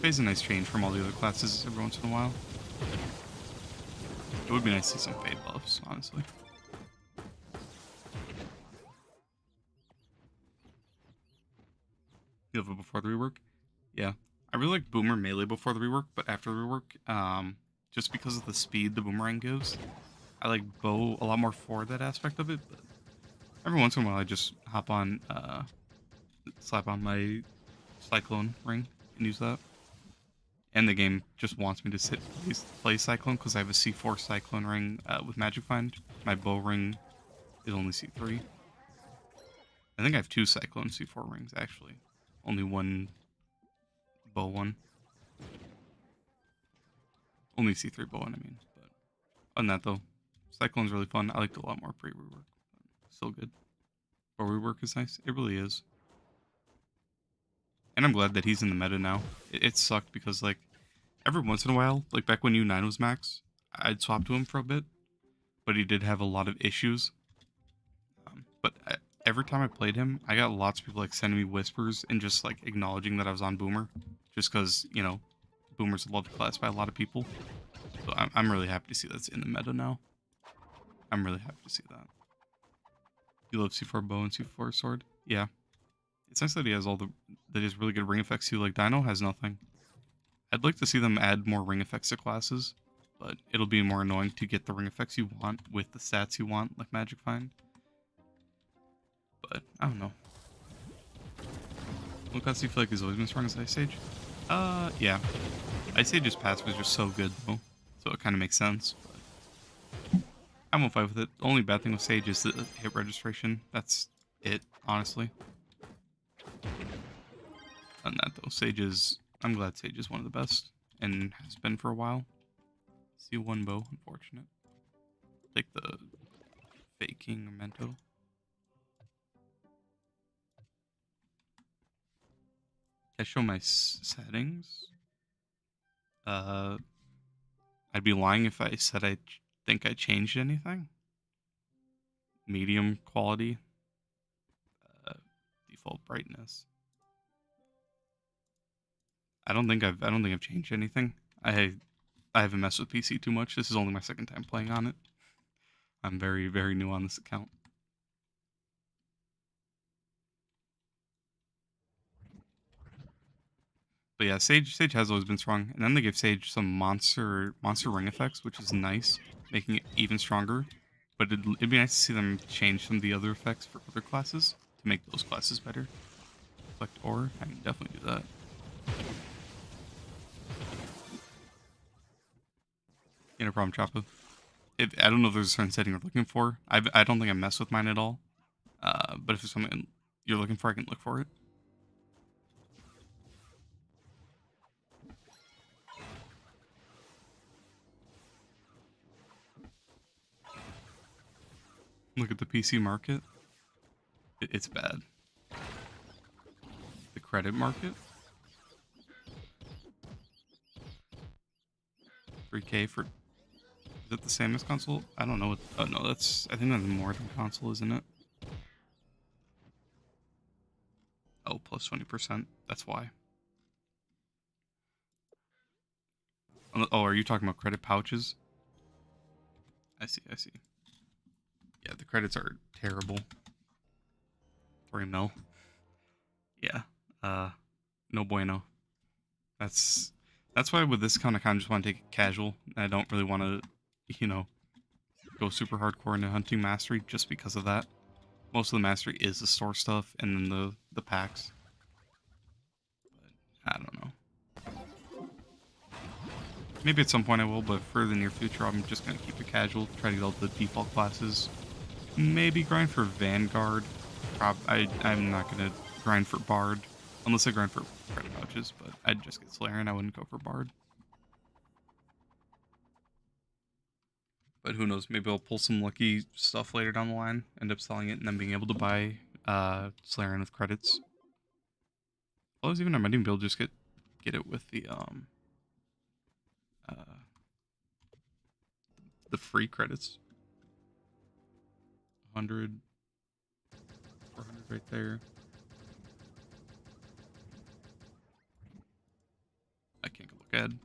Faye's a nice change from all the other classes every once in a while. It would be nice to see some Faye buffs, honestly. You love it before the rework? Yeah. I really like Boomer melee before the rework, but after the rework, just because of the speed the boomerang gives, I like bow a lot more for that aspect of it, but every once in a while I just hop on, slap on my Cyclone ring and use that. And the game just wants me to play Cyclone because I have a C4 Cyclone ring with Magic Find. My bow ring is only C3. I think I have 2 Cyclone C4 rings, actually. Only one bow one. Only C3 bow one, I mean. But other than that, though, Cyclone's really fun. I liked it a lot more pre-rework. Still good. But rework is nice. It really is. And I'm glad that he's in the meta now. It sucked because, like, every once in a while, like back when U9 was max, I'd swap to him for a bit. But he did have a lot of issues. But every time I played him, I got lots of people like sending me whispers and just like acknowledging that I was on Boomer, just because you know, Boomer's a loved class by a lot of people. So I'm really happy to see that's in the meta now. I'm really happy to see that. You love C4 bow and C4 sword? Yeah. It's nice that he has that he has really good ring effects too. Like Dino has nothing. I'd like to see them add more ring effects to classes, but it'll be more annoying to get the ring effects you want with the stats you want, like Magic Find. But I don't know. What class do you feel like has always been strong as Ice Age? Yeah. Ice Age's passive is just so good though, so it kind of makes sense. But I won't fight with it. The only bad thing with Sage is the hit registration. That's it, honestly. On that though, Sage is. I'm glad Sage is one of the best and has been for a while. C1 bow, unfortunate. Take the faking memento. Can I show my settings? I'd be lying if I said I think I changed anything. Medium quality. Default brightness. I don't think I've changed anything. I haven't messed with PC too much. This is only my second time playing on it. I'm very, very new on this account. But yeah, Sage has always been strong, and then they gave Sage some monster ring effects, which is nice, making it even stronger. But it'd be nice to see them change some of the other effects for other classes to make those classes better. Collect ore, I can definitely do that. Yeah, no problem, Choppa. I don't know if there's a certain setting you're looking for. I don't think I mess with mine at all. But if there's something you're looking for, I can look for it. Look at the PC market. It's bad. The credit market. 3K for. Is it the same as console? I don't know. Oh no, that's. I think that's more than console, isn't it? Oh, plus 20%. That's why. Oh, are you talking about credit pouches? I see. Yeah, the credits are terrible. 3 mil. Yeah. No bueno. That's why with this kind of just want to take it casual. I don't really want to, you know, go super hardcore into hunting mastery just because of that. Most of the mastery is the store stuff and then the packs. But I don't know. Maybe at some point I will, but for the near future, I'm just gonna keep it casual. Try to get all the default classes. Maybe grind for Vanguard. I'm not gonna grind for Bard unless I grind for credit pouches. But I'd just get Slayer and I wouldn't go for Bard. But who knows? Maybe I'll pull some lucky stuff later down the line, end up selling it, and then being able to buy Slayer with credits. Well, I might even be able to just get it with the free credits. 100, 400 right there. I can't go look ahead.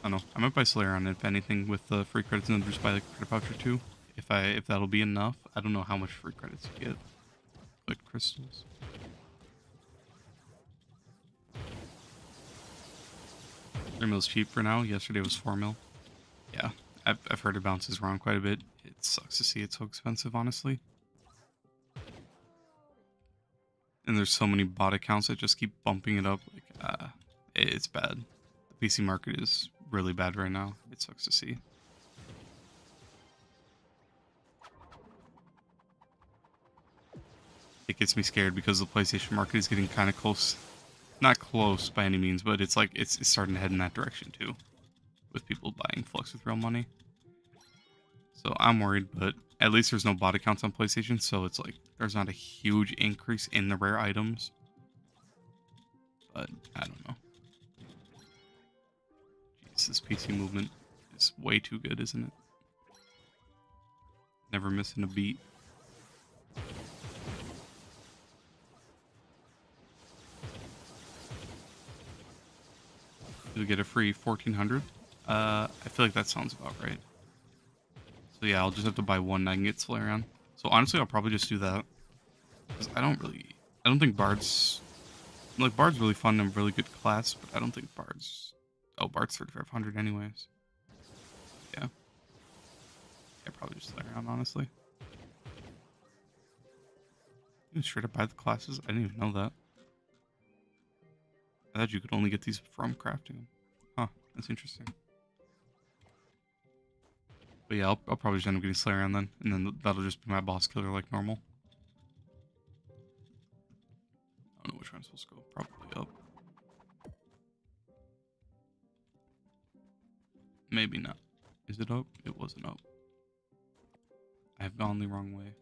I don't know. I might buy Slayer on it, if anything, with the free credits, and then just buy like a credit pouch or two. If that'll be enough. I don't know how much free credits you get. Like crystals. 3 mil's cheap for now. Yesterday was 4 mil. Yeah, I've heard it bounces around quite a bit. It sucks to see it so expensive, honestly. And there's so many bot accounts that just keep bumping it up. Like, it's bad. The PC market is really bad right now. It sucks to see. It gets me scared because the PlayStation market is getting kind of close. Not close by any means, but it's like it's starting to head in that direction too, with people buying Flux with real money. So I'm worried, but at least there's no bot accounts on PlayStation, so it's like there's not a huge increase in the rare items. But I don't know. Jeez, this PC movement is way too good, isn't it? Never missing a beat. You'll get a free 1400. I feel like that sounds about right. So yeah, I'll just have to buy one and I can get Flareon. So honestly, I'll probably just do that. Because I don't think Bard's, like, Bard's really fun and really good class, but I don't think Bard's, oh, Bard's 3500 anyways. Yeah. Yeah, probably just Flareon, honestly. You can straight up buy the classes? I didn't even know that. I thought you could only get these from crafting them. Huh, that's interesting. But yeah, I'll probably just end up getting Flareon then, and then that'll just be my boss killer like normal. I don't know which one I'm supposed to go. Probably up. Maybe not. Is it up? It wasn't up. I have gone the wrong way.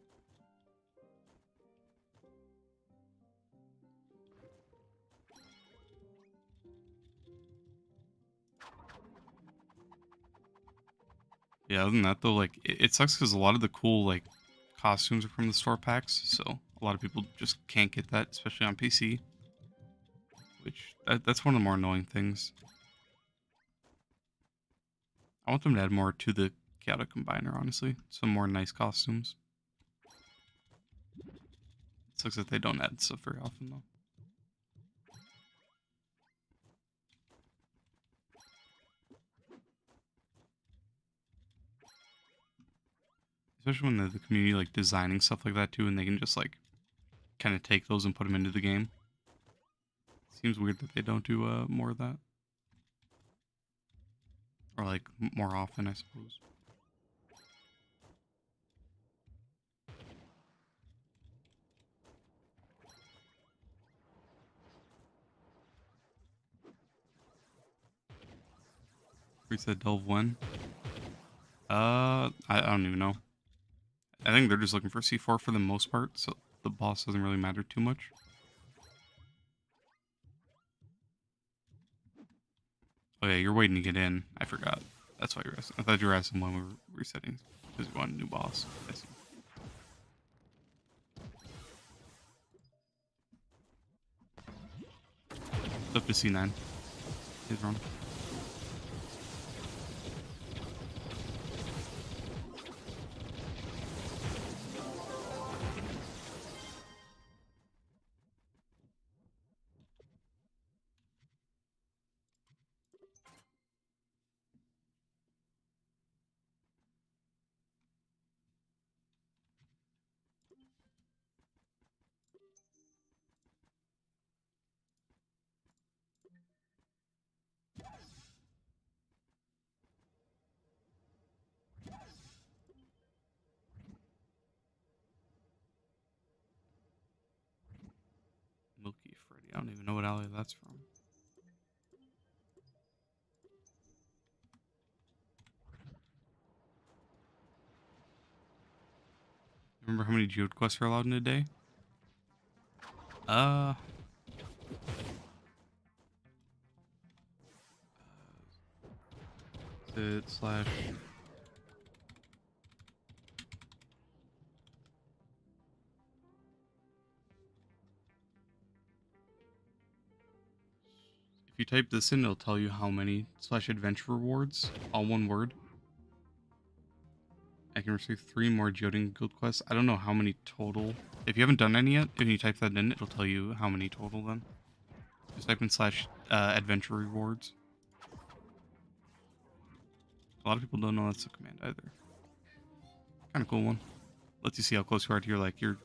Yeah, other than that though, like, it sucks because a lot of the cool, like, costumes are from the store packs, so a lot of people just can't get that, especially on PC. Which, that's one of the more annoying things. I want them to add more to the Chaotic Combiner, honestly. Some more nice costumes. It sucks that they don't add stuff very often, though. Especially when the community, like, designing stuff like that, too, and they can just, like, kind of take those and put them into the game. Seems weird that they don't do more of that. Or, like, more often, I suppose. Reset Delve when? I don't even know. I think they're just looking for C4 for the most part, so the boss doesn't really matter too much. Oh yeah, you're waiting to get in. I forgot. That's why you're asking. I thought you were asking when we were resetting, because you want a new boss. I see. It's up to C9. He's wrong. Milky Freddy. I don't even know what alley that's from. Remember how many geode quests are allowed in a day? Uh, it slash. If you type this in, it'll tell you how many slash adventure rewards, all one word. I can receive 3 more geoding guild quests. I don't know how many total. If you haven't done any yet, if you type that in, it'll tell you how many total then. Just type in slash adventure rewards. A lot of people don't know that's a command either. Kind of cool one. Lets you see how close you are to your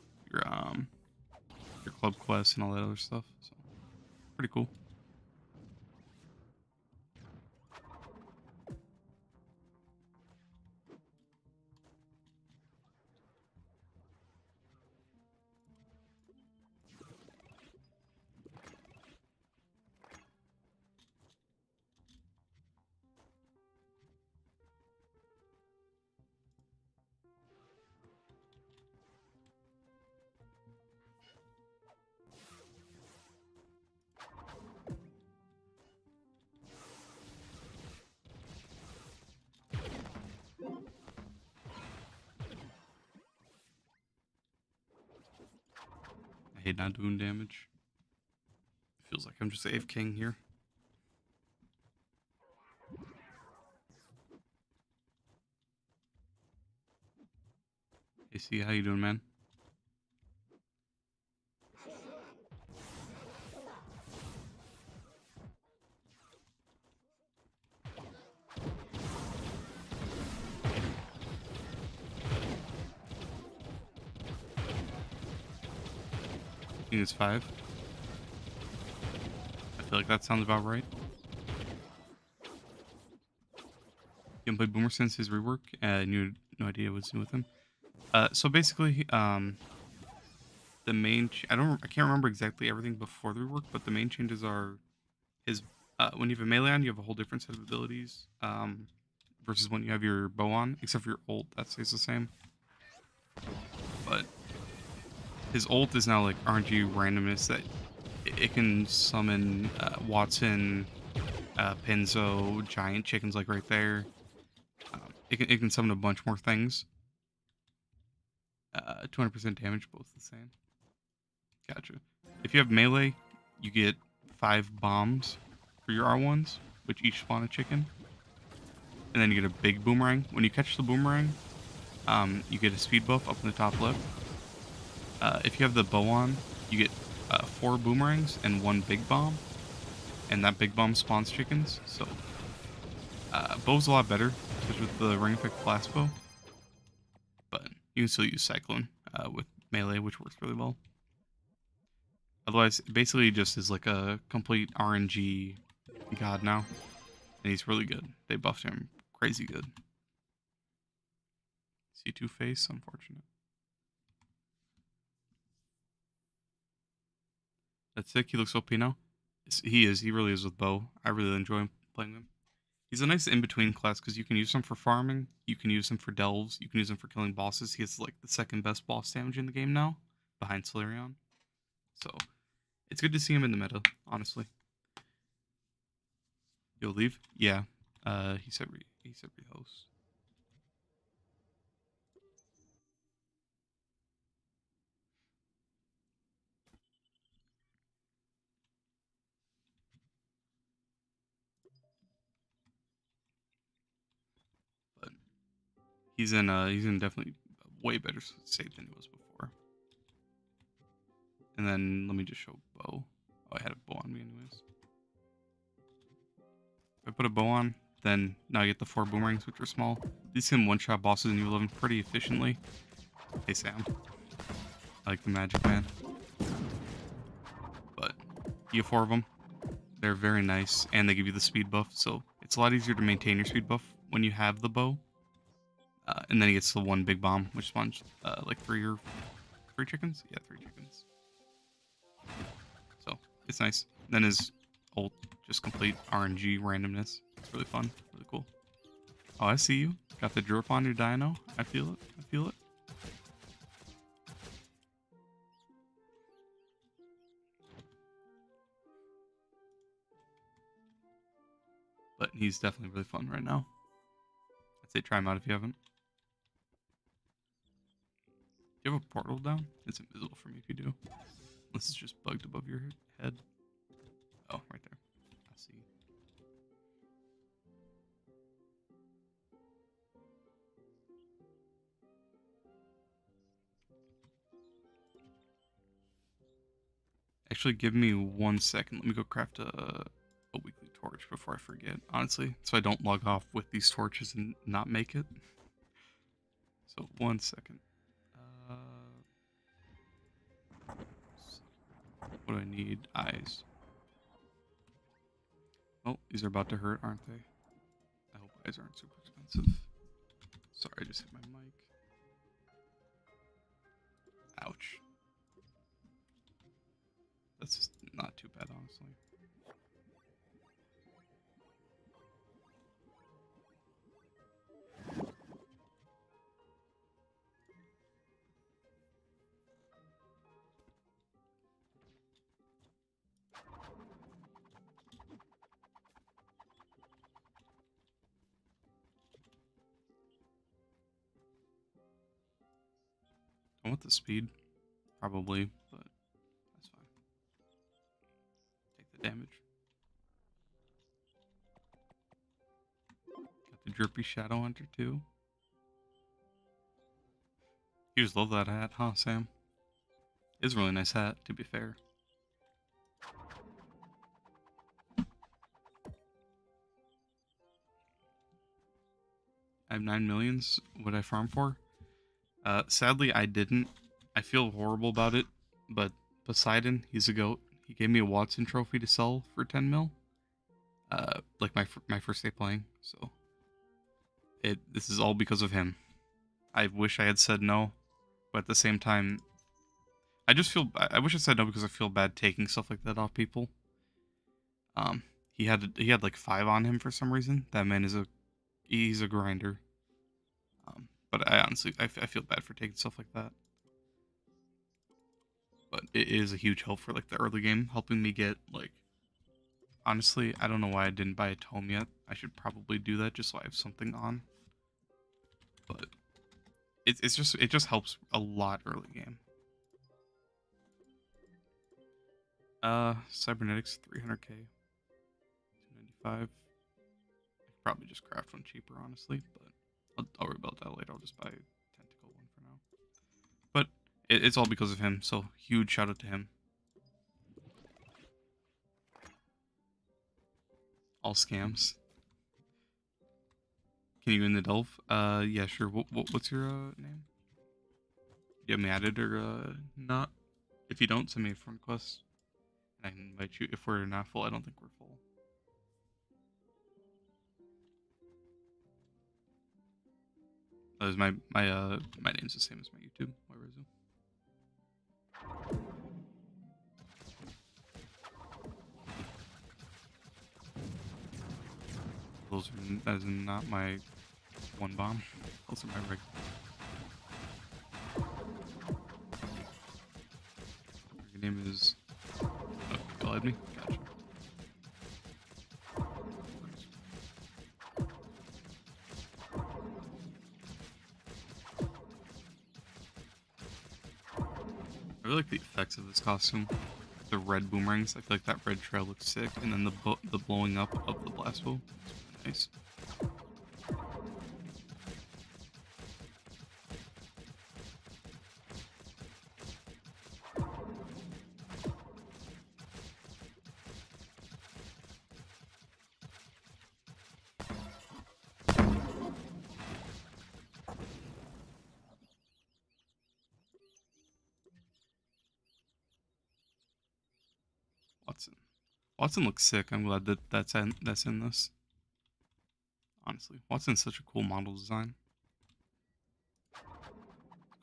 club quests and all that other stuff. So pretty cool. hate not doing damage. Feels like I'm just AFKing here. Hey, see, how you doing, man? I think it's 5. I feel like that sounds about right. You haven't played Boomer since his rework? No idea what's new with him. So basically, the main I can't remember exactly everything before the rework, but the main changes are his when you have a melee on, you have a whole different set of abilities versus when you have your bow on, except for your ult, that stays the same. But his ult is now like RNG randomness that it can summon Watson, Penzo, giant chickens like right there. It can summon a bunch more things. 200% damage, both the same. Gotcha. If you have melee, you get 5 bombs for your R1s, which each spawn a chicken. And then you get a big boomerang. When you catch the boomerang, you get a speed buff up in the top left. If you have the bow on, you get 4 boomerangs and 1 big bomb. And that big bomb spawns chickens. So, bow's a lot better, especially with the ring effect blast bow. But you can still use Cyclone with melee, which works really well. Otherwise, it basically just is like a complete RNG god now. And he's really good. They buffed him crazy good. C2 face, unfortunate. That's sick. He looks OP now. He is. He really is with bow. I really enjoy playing him. He's a nice in-between class because you can use him for farming, you can use him for delves, you can use him for killing bosses. He has like the second best boss damage in the game now, behind Solarion. So, it's good to see him in the meta, honestly. You'll leave? Yeah. He said rehost. But he's in definitely a way better state than he was before. And then let me just show bow. Oh, I had a bow on me anyways. If I put a bow on, then now I get the 4 boomerangs, which are small. These can one-shot bosses and you live pretty efficiently. Hey Sam. I like the magic man. But you get 4 of them. They're very nice, and they give you the speed buff, so it's a lot easier to maintain your speed buff when you have the bow. And then he gets the 1 big bomb, which spawns like 3 chickens? Yeah, 3 chickens. So, it's nice. Then his ult, just complete RNG randomness. It's really fun, really cool. Oh, I see you. Got the drip on your dino. I feel it. I feel it. But he's definitely really fun right now. I'd say try him out if you haven't. Do you have a portal down? It's invisible for me if you do. This is just bugged above your head. Oh, right there. I see. Actually, give me 1 second. Let me go craft a weekly torch before I forget, honestly. So I don't log off with these torches and not make it. So 1 second. What do I need? Eyes. Oh, these are about to hurt, aren't they? I hope eyes aren't super expensive. Sorry, I just hit my mic. Ouch. That's just not too bad, honestly. I want the speed, probably, but Drippy Shadow Hunter too. You just love that hat, huh, Sam? It's a really nice hat, to be fair. I have 9 millions. What I farm for? Sadly, I didn't. I feel horrible about it, but Poseidon, he's a goat. He gave me a Watson trophy to sell for 10 mil. Like my first day playing, so this is all because of him. I wish I had said no, but at the same time, I wish I said no because I feel bad taking stuff like that off people. He had like 5 on him for some reason. That man he's a grinder. But I honestly I feel bad for taking stuff like that. But it is a huge help for like the early game, helping me get like. Honestly, I don't know why I didn't buy a tome yet. I should probably do that just so I have something on. But it just helps a lot early game. Cybernetics 300k, 295. I could probably just craft one cheaper, honestly, but I'll worry about that later. I'll just buy a tentacle one for now. But it's all because of him, so huge shout out to him. All scams. Can you win the Delve? Yeah, sure. What's your name? Do you have me added or not? If you don't, send me a friend request. And I can invite you. If we're not full, I don't think we're full. That is my name's the same as my YouTube. That is not my one bomb. Those are my regular. Your name is. Oh, you lied me? Gotcha. I really like the effects of this costume. The red boomerangs. I feel like that red trail looks sick, and then the blowing up of the blast bow. Nice. Watson looks sick. I'm glad that that's in this. Honestly, Watson's such a cool model design.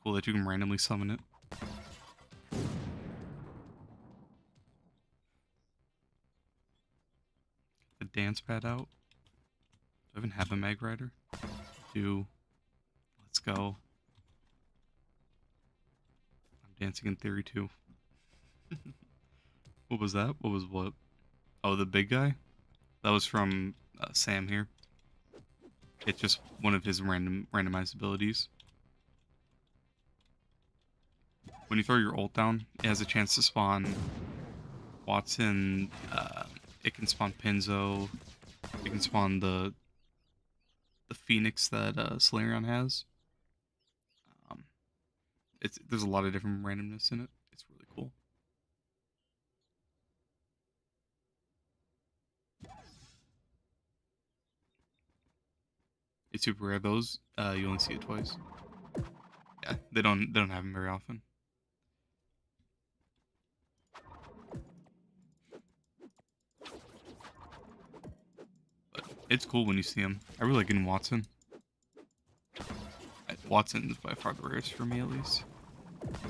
Cool that you can randomly summon it. The dance pad out. Do I even have a Mag Rider? Do. Let's go. I'm dancing in theory too. What was that? What was what? Oh, the big guy? That was from Sam here. It's just one of his randomized abilities. When you throw your ult down, it has a chance to spawn Watson. It can spawn Pinzo. It can spawn the Phoenix that Solarion has. There's a lot of different randomness in it. It's really cool. It's super rare. Those you only see it twice. Yeah, they don't have them very often. But it's cool when you see them. I really like getting Watson. Watson is by far the rarest for me, at least.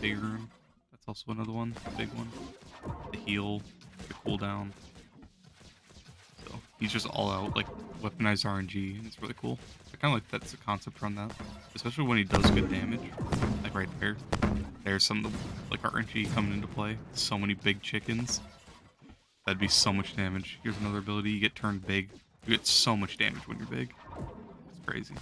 Big room. That's also another one. Big one. The heal. The cooldown. So he's just all out, like weaponized RNG, and it's really cool. I kind of like that's the concept around that, especially when he does good damage. Like right there, there's some of the like RNG coming into play. So many big chickens. That'd be so much damage. Here's another ability: you get turned big. You get so much damage when you're big. It's crazy.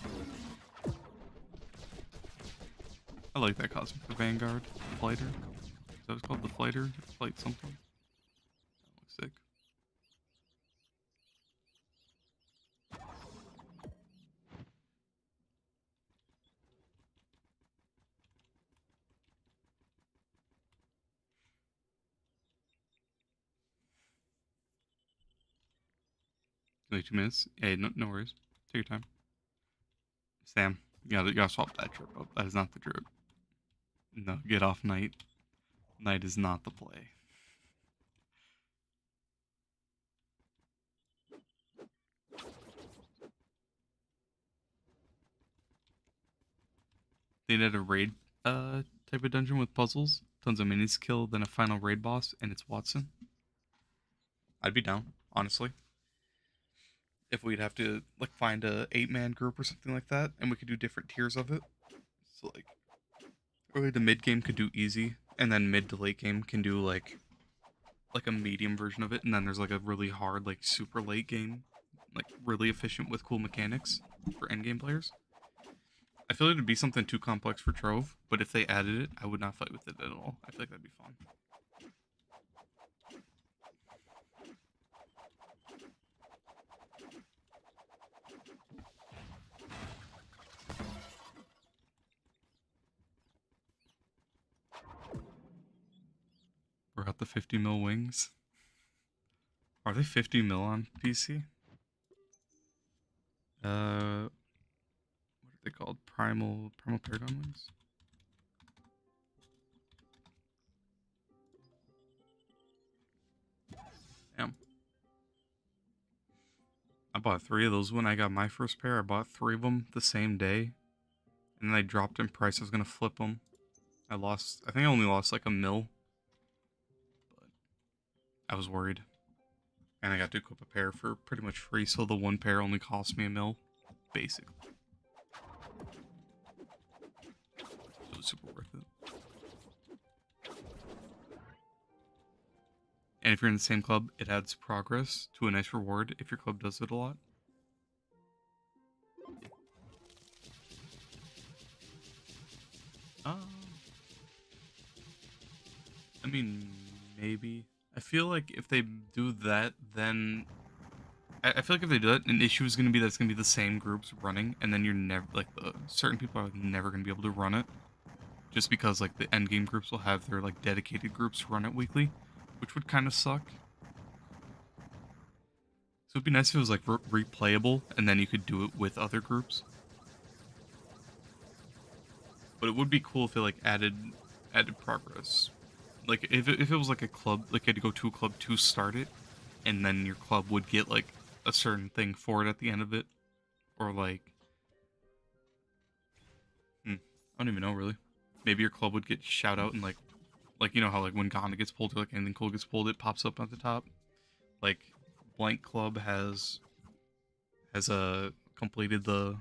I like that costume for Vanguard. The Flighter. Is that what it's called? The Flighter? Flight something? That looks sick. Only 2 minutes. Hey, no worries. Take your time. Sam, you gotta swap that drip up. That is not the drip. No, get off Knight. Knight is not the play. They did a raid type of dungeon with puzzles, tons of minis to kill, then a final raid boss, and it's Watson. I'd be down, honestly. If we'd have to like find a 8-man group or something like that, and we could do different tiers of it. So like early to mid game could do easy, and then mid to late game can do like a medium version of it, and then there's like a really hard like super late game, like really efficient with cool mechanics for end game players. I feel like it'd be something too complex for Trove, but if they added it, I would not fight with it at all. I feel like that'd be fun. We're at the 50 mil wings. Are they 50 mil on PC? What are they called? Primal Paragon wings? Damn. I bought 3 of those when I got my first pair. I bought 3 of them the same day. And then they dropped in price. I was going to flip them. I think I only lost like a mil. But I was worried. And I got to equip a pair for pretty much free, so the one pair only cost me a mil. Basically. It was super worth it. And if you're in the same club, it adds progress to a nice reward if your club does it a lot. I mean, maybe. I feel like if they do that, then I feel like if they do that, an issue is going to be that it's going to be the same groups running, and then you're never like certain people are like, never going to be able to run it, just because like the end game groups will have their like dedicated groups run it weekly, which would kind of suck. So it'd be nice if it was like replayable, and then you could do it with other groups. But it would be cool if it like added progress. Like if it was like a club, like you had to go to a club to start it, and then your club would get like a certain thing for it at the end of it, or like, I don't even know really. Maybe your club would get shout out and like you know how like when Ghana gets pulled or like anything cool gets pulled, it pops up at the top. Like blank club has completed the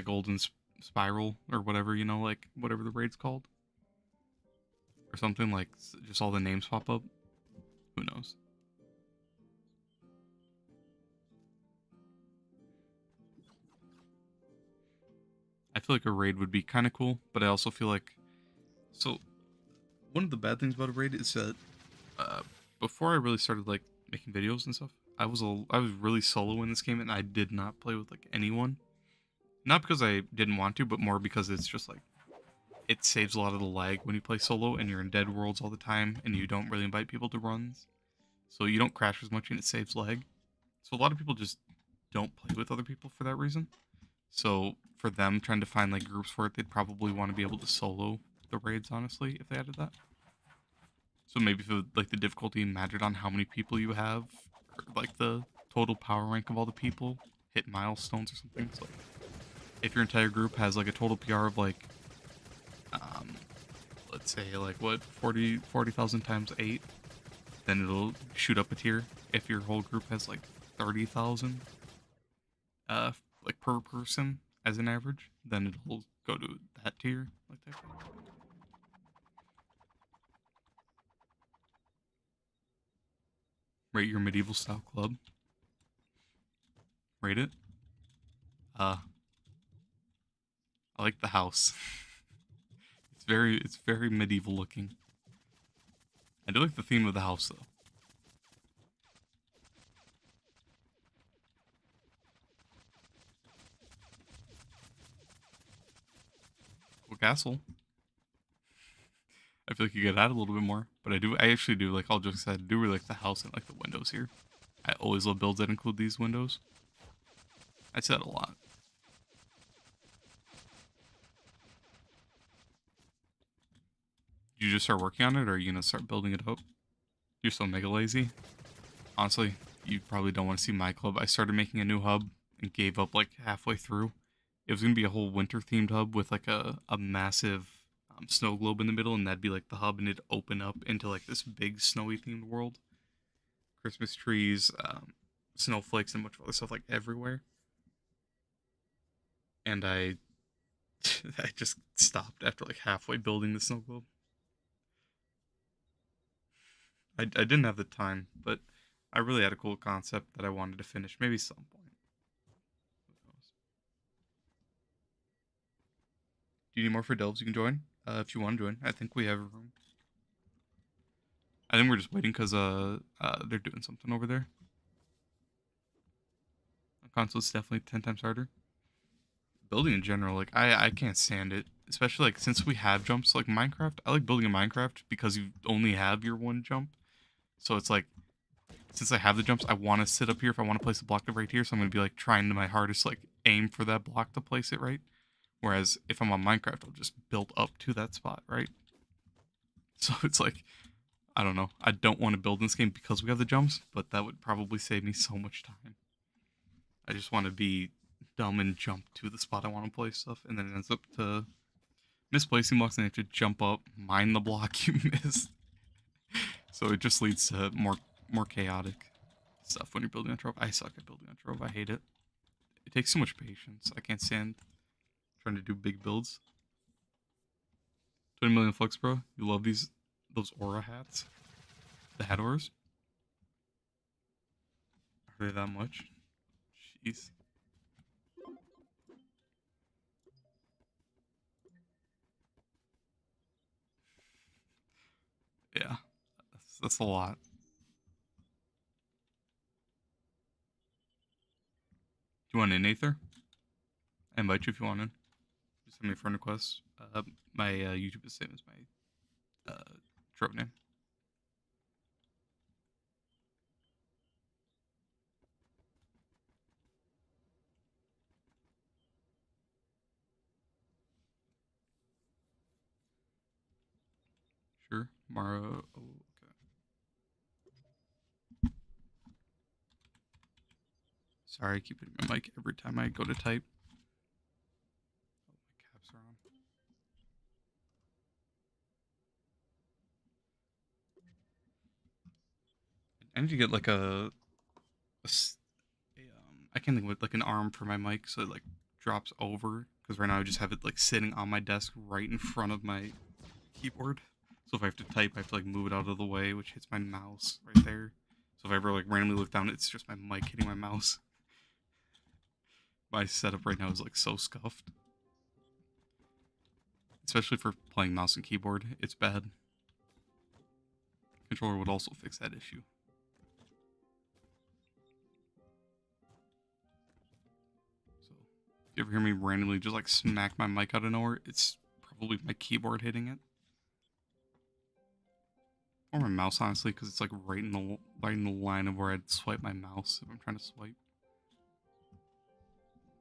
golden spiral or whatever, you know, like whatever the raid's called. Or something like just all the names pop up. Who knows? I feel like a raid would be kind of cool, but I also feel like one of the bad things about a raid is that before I really started like making videos and stuff, I was really solo in this game, and I did not play with like anyone. Not because I didn't want to, but more because it's just like it saves a lot of the lag when you play solo and you're in dead worlds all the time and you don't really invite people to runs. So you don't crash as much and it saves lag. So a lot of people just don't play with other people for that reason. So for them trying to find like groups for it, they'd probably want to be able to solo the raids, honestly, if they added that. So maybe if it, like the difficulty mattered on how many people you have, or like the total power rank of all the people, hit milestones or something. So like, if your entire group has like a total PR of like let's say like what 40,000 times 8, then it'll shoot up a tier. If your whole group has like 30,000 like per person as an average, then it'll go to that tier like that. Rate your medieval style club. Rate it. I like the house. It's very medieval looking. I do like the theme of the house though. Cool castle. I feel like you could add a little bit more, but I actually do like all jokes aside, I do really like the house and like the windows here. I always love builds that include these windows. I say that a lot. Did you just start working on it, or are you gonna start building it up? You're so mega lazy. Honestly, you probably don't want to see my club. I started making a new hub and gave up like halfway through. It was gonna be a whole winter themed hub with like a massive snow globe in the middle, and that'd be like the hub, and it'd open up into like this big snowy themed world. Christmas trees, snowflakes, and much other stuff like everywhere. And I I just stopped after like halfway building the snow globe. I didn't have the time, but I really had a cool concept that I wanted to finish. Maybe some point. Who knows? Do you need more for delves? You can join if you want to join. I think we have a room. I think we're just waiting because they're doing something over there. On console, it's definitely 10 times harder. Building in general, like I can't stand it. Especially like since we have jumps like Minecraft. I like building in Minecraft because you only have your one jump. So it's like, since I have the jumps, I want to sit up here if I want to place the block right here. So I'm going to be like trying my hardest to like aim for that block to place it right. Whereas if I'm on Minecraft, I'll just build up to that spot, right? So it's like, I don't know. I don't want to build in this game because we have the jumps, but that would probably save me so much time. I just want to be dumb and jump to the spot I want to place stuff, and then it ends up to misplacing blocks, and you have to jump up, mine the block you missed. So it just leads to more chaotic stuff when you're building on Trove. I suck at building on Trove. I hate it. It takes so much patience. I can't stand trying to do big builds. 20 million flux, bro. You love those aura hats? The hat auras? Are they that much? Jeez. Yeah. That's a lot. Do you want in, Aether? I invite you if you want in. Just send me a friend request. My YouTube is the same as my Trove name. Sure. Mara. Oh, okay. Sorry, I keep hitting my mic every time I go to type. Oh, my caps are on. I need to get like I can't think of it, like an arm for my mic so it like drops over. Because right now I just have it like sitting on my desk right in front of my keyboard. So if I have to type, I have to like move it out of the way, which hits my mouse right there. So if I ever like randomly look down, it's just my mic hitting my mouse. My setup right now is like so scuffed. Especially for playing mouse and keyboard, it's bad. Controller would also fix that issue. So if you ever hear me randomly just like smack my mic out of nowhere, it's probably my keyboard hitting it. Or my mouse, honestly, because it's like right in the line of where I'd swipe my mouse if I'm trying to swipe.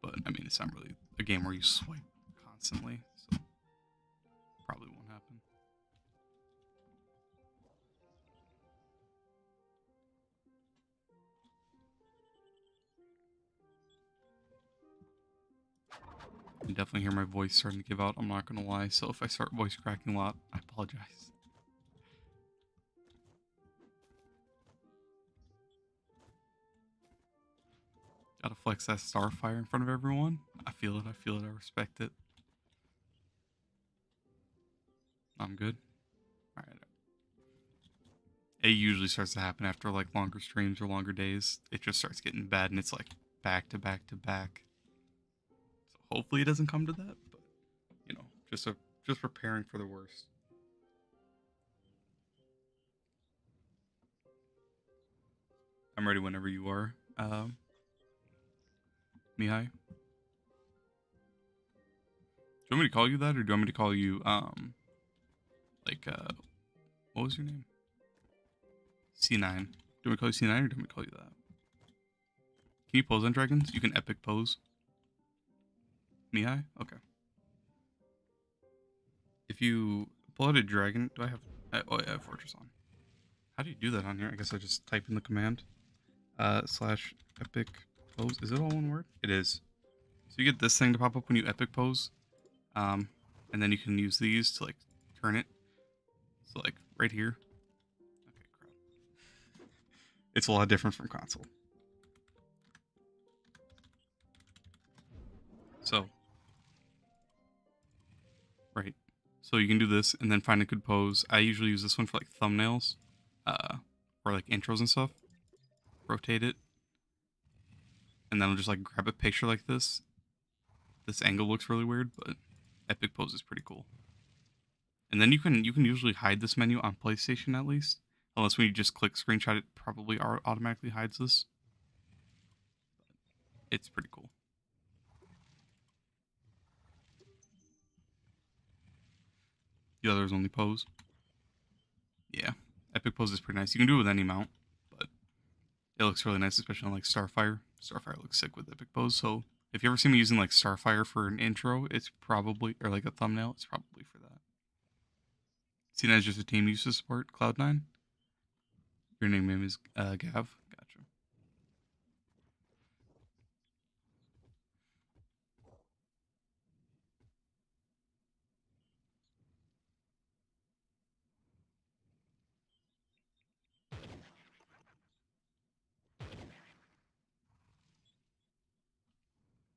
But I mean, it's not really a game where you swipe constantly, so probably won't happen. You can definitely hear my voice starting to give out. I'm not gonna lie. So if I start voice cracking a lot, I apologize. Gotta flex that starfire in front of everyone. I feel it. I feel it. I respect it. I'm good. All right. It usually starts to happen after like longer streams or longer days. It just starts getting bad, and it's like back to back to back. So hopefully it doesn't come to that, but you know, just preparing for the worst. I'm ready whenever you are. Mihai. Do you want me to call you that, or do you want me to call you like what was your name? C9. Do you want me to call you C9, or do you want me to call you that? Can you pose on dragons? You can epic pose. Mihai? Okay. If you pull out a dragon, do I have? Oh yeah, I have Fortress on. How do you do that on here? I guess I just type in the command. Slash epic pose. Is it all one word? It is. So you get this thing to pop up when you epic pose. And then you can use these to like turn it. So like right here. Okay, crap. It's a lot different from console. So right. So you can do this and then find a good pose. I usually use this one for like thumbnails. Or like intros and stuff. Rotate it. And then I'll just like grab a picture like this. This angle looks really weird, but epic pose is pretty cool. And then you can usually hide this menu on PlayStation at least. Unless when you just click screenshot, it probably automatically hides this. It's pretty cool. The other is only pose. Yeah, epic pose is pretty nice. You can do it with any mount, but it looks really nice, especially on like Starfire. Starfire looks sick with epic pose. So if you ever see me using like Starfire for an intro, it's probably, or like a thumbnail, it's probably for that. See, that's just a team used to support Cloud9. Your nickname is Gav. Gotcha.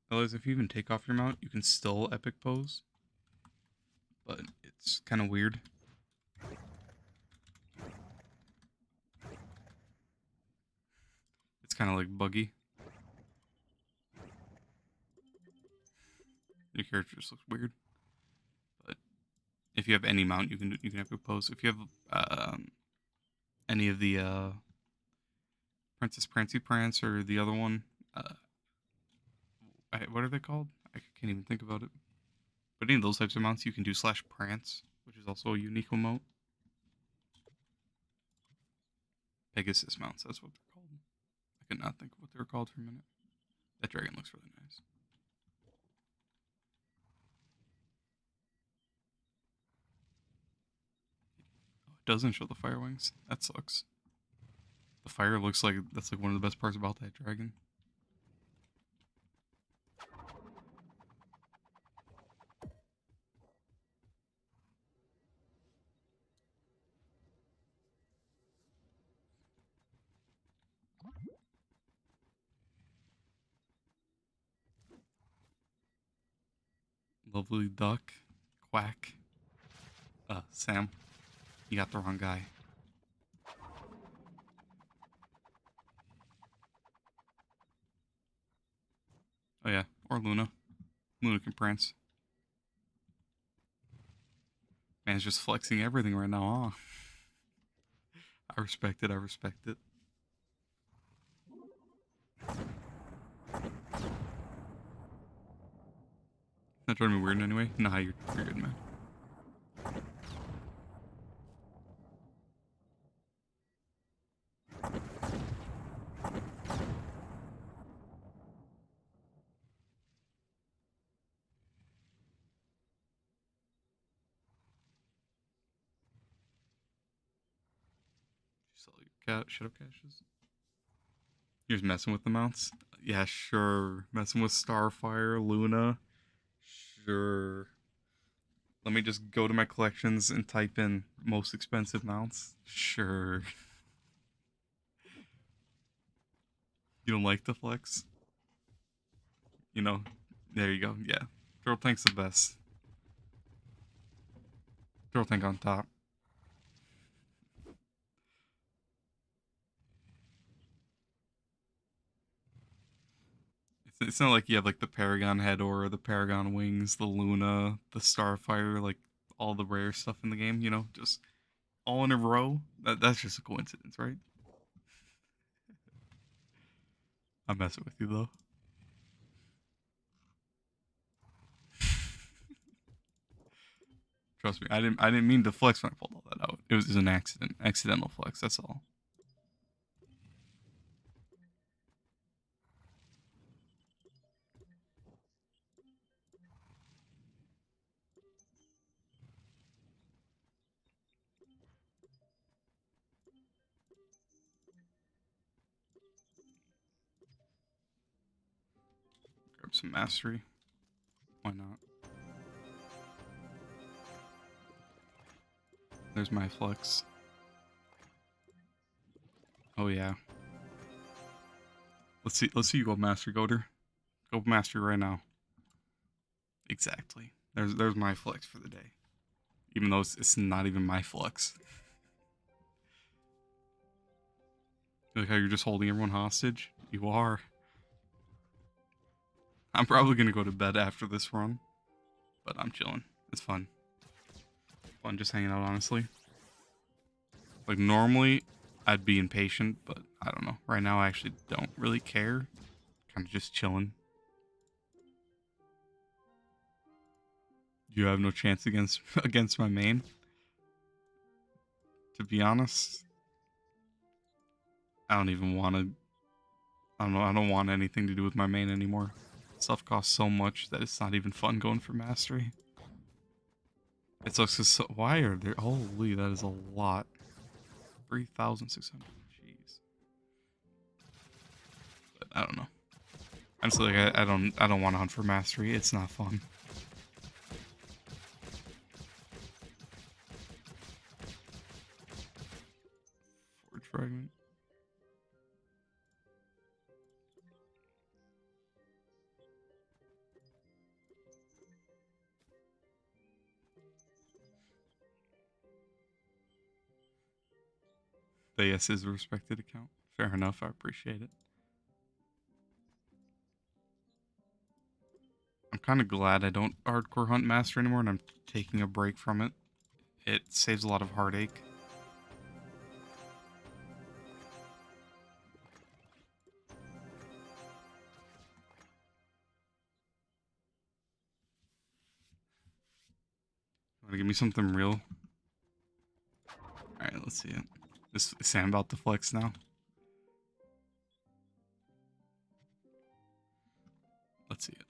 Otherwise, if you even take off your mount, you can still epic pose. But it's kind of weird. It's kind of like buggy. Your character just looks weird. But if you have any mount, you can epic pose. If you have any of the Princess Prancy Prance or the other one, what are they called? I can't even think about it. But any of those types of mounts, you can do /Prance, which is also a unique emote. Pegasus mounts, that's what they're called. I could not think of what they were called for a minute. That dragon looks really nice. Oh, it doesn't show the fire wings. That sucks. The fire looks like that's like one of the best parts about that dragon. Lovely duck. Quack. Sam. You got the wrong guy. Oh yeah, or Luna. Luna can prance. Man's just flexing everything right now, huh? I respect it, I respect it. Not trying to be weird in any way? Nah, you're good, man. Sell your shadow caches. You're just messing with the mounts? Yeah, sure. Messing with Starfire, Luna. Sure. Let me just go to my collections and type in most expensive mounts. Sure. You don't like the flex? You know, there you go. Yeah. Throw tank's the best. Throw tank on top. It's not like you have like the Paragon head or the Paragon wings, the Luna, the Starfire, like all the rare stuff in the game, you know, just all in a row. That's just a coincidence, right? I'm messing with you though. Trust me, I didn't mean to flex when I pulled all that out. It was an accidental flex. That's all. Grab some mastery. Why not? There's my flex. Oh yeah. Let's see you go mastery goater. Go mastery right now. Exactly. There's my flex for the day. Even though it's not even my flex. Like how you're just holding everyone hostage? You are. I'm probably gonna go to bed after this run. But I'm chilling. It's fun. Fun just hanging out, honestly. Like normally I'd be impatient, but I don't know. Right now I actually don't really care. Kind of just chilling. You have no chance against my main. To be honest, I don't even want to. I don't know. I don't want anything to do with my main anymore. Stuff costs so much that it's not even fun going for mastery. It sucks. So, why are there? Holy, that is a lot. 3,600. Jeez. But I don't know. Honestly, like I don't want to hunt for mastery. It's not fun. Forge fragment. The yes is a respected account. Fair enough. I appreciate it. I'm kind of glad I don't hardcore hunt master anymore, and I'm taking a break from it. It saves a lot of heartache. Wanna give me something real? Alright, let's see it. Is Sam about to flex now? Let's see it.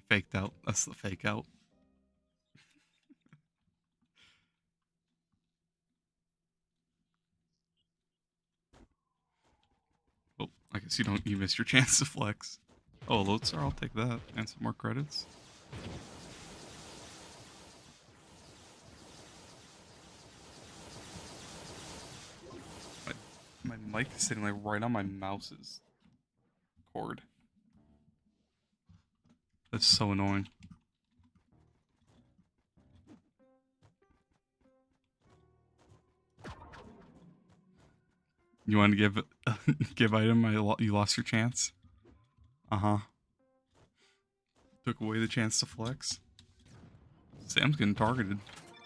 Faked out. That's the fake out. Well, I guess you missed your chance to flex. Oh, Lodestar, I'll take that. And some more credits. My mic is sitting like right on my mouse's cord. That's so annoying. You want to give give item? You lost your chance. Took away the chance to flex. Sam's getting targeted.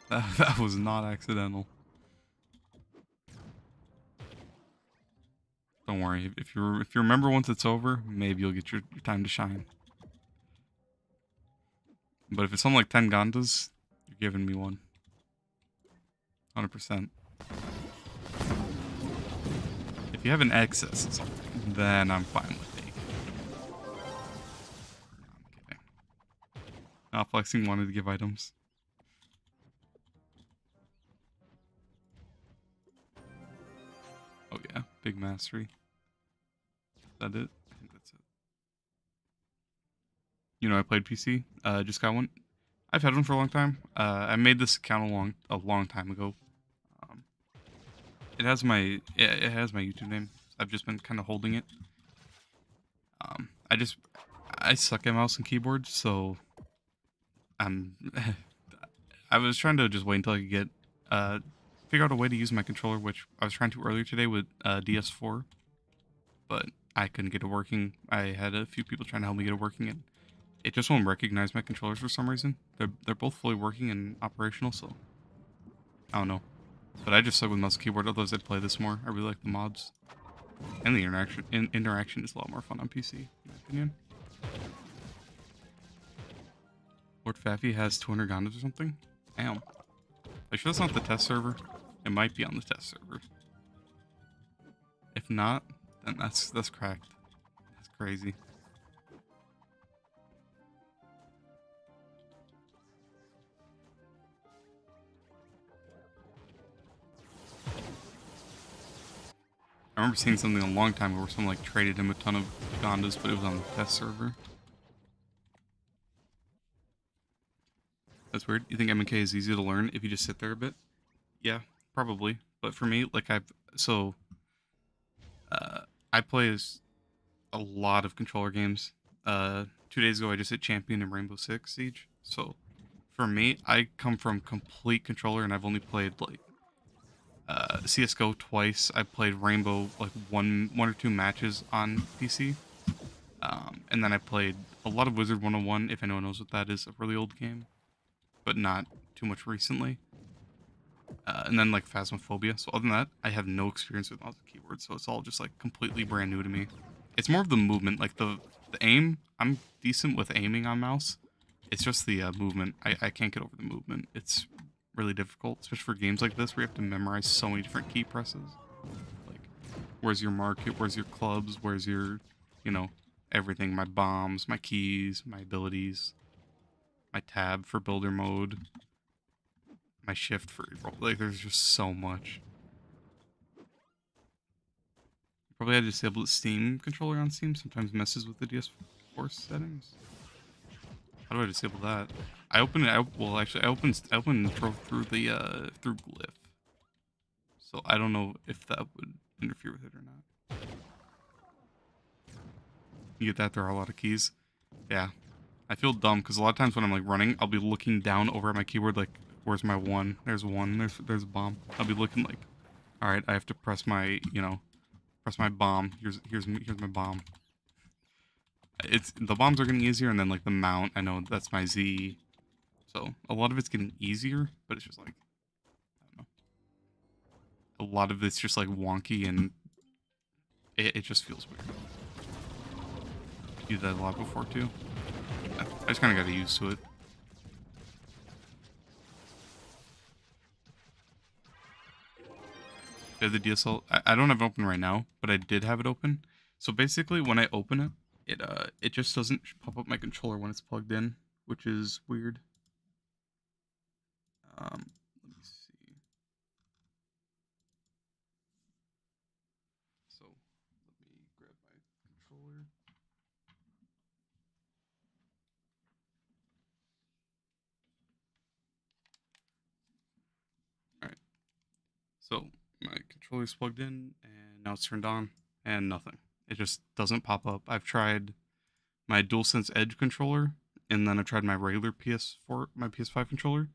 That was not accidental. Don't worry. If you remember once it's over, maybe you'll get your time to shine. But if it's something like 10 Gandas, you're giving me one. 100%. If you have an excess of something, then I'm fine with it. No, I'm kidding. Not flexing, wanted to give items. Oh yeah, big mastery. Is that it? I think that's it. You know, I played PC. Just got one. I've had one for a long time. I made this account a long time ago. It has my YouTube name. I've just been kind of holding it. I suck at mouse and keyboard, so I was trying to just wait until I could get figure out a way to use my controller, which I was trying to earlier today with DS4, but I couldn't get it working. I had a few people trying to help me get it working, and it just won't recognize my controllers for some reason. They're both fully working and operational, so I don't know. But I just suck with mouse and keyboard. Otherwise, I'd play this more. I really like the mods, and the interaction is a lot more fun on PC, in my opinion. Lord Faffy has 200 Gondas or something. Damn. Are you sure that's not the test server? It might be on the test server. If not, then that's cracked. That's crazy. I remember seeing something a long time ago where someone like traded him a ton of Gondas, but it was on the test server. That's weird. You think M&K is easy to learn if you just sit there a bit? Yeah, probably. But for me, like I play a lot of controller games. 2 days ago I just hit Champion in Rainbow Six Siege. So for me, I come from complete controller, and I've only played like CS:GO twice. I played Rainbow like one or two matches on PC, and then I played a lot of Wizard 101. If anyone knows what that is, a really old game, but not too much recently. And then like Phasmophobia. So other than that, I have no experience with mouse and keyboard, so it's all just like completely brand new to me. It's more of the movement, like the aim. I'm decent with aiming on mouse. It's just the movement. I can't get over the movement. It's really difficult, especially for games like this where you have to memorize so many different key presses. Like, where's your market? Where's your clubs? Where's your, you know, everything? My bombs, my keys, my abilities, my tab for builder mode, my shift for like. There's just so much. Probably had to disable the Steam controller on Steam. Sometimes messes with the DS4 settings. How do I disable that? I opened it. Well, actually, I opened Trove through the through Glyph. So I don't know if that would interfere with it or not. You get that? There are a lot of keys. Yeah, I feel dumb because a lot of times when I'm like running, I'll be looking down over at my keyboard like, where's my one? There's one. There's a bomb. I'll be looking like, all right, I have to press my press my bomb. Here's my bomb. It's the bombs are getting easier, and then like the mount, I know that's my Z. So a lot of it's getting easier, but it's just like, I don't know. A lot of it's just like wonky, and it just feels weird. I do that a lot before too. I just kind of got used to it. I have the DSL. I don't have it open right now, but I did have it open. So basically, when I open it, it just doesn't pop up my controller when it's plugged in, which is weird. Let me see. So let me grab my controller. All right. So my controller's plugged in, and now it's turned on, and nothing. It just doesn't pop up. I've tried my DualSense Edge controller, and then I tried my regular my PS5 controller,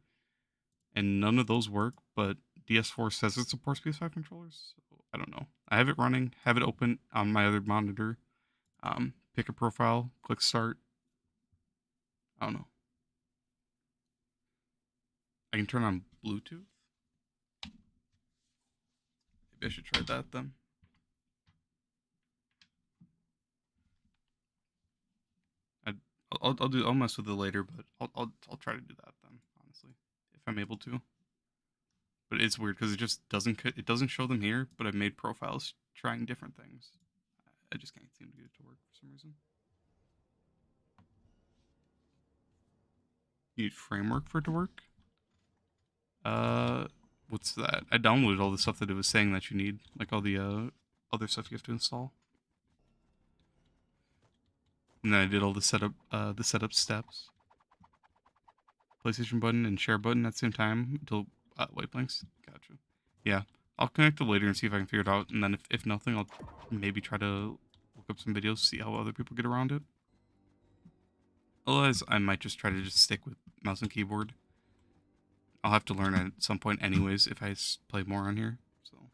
and none of those work, but DS4 says it supports PS5 controllers, so I don't know. I have it running, have it open on my other monitor, pick a profile, click start. I don't know. I can turn on Bluetooth. Maybe I should try that then. I'll mess with it later, but I'll try to do that then, honestly, if I'm able to. But it's weird because it just doesn't show them here, but I've made profiles trying different things. I just can't seem to get it to work for some reason. You need framework for it to work? What's that? I downloaded all the stuff that it was saying that you need, like all the other stuff you have to install. And then I did all the setup steps. PlayStation button and share button at the same time until white blanks. Gotcha. Yeah, I'll connect it later and see if I can figure it out. And then if nothing, I'll maybe try to look up some videos, see how other people get around it. Otherwise, I might just try to just stick with mouse and keyboard. I'll have to learn at some point anyways if I play more on here. So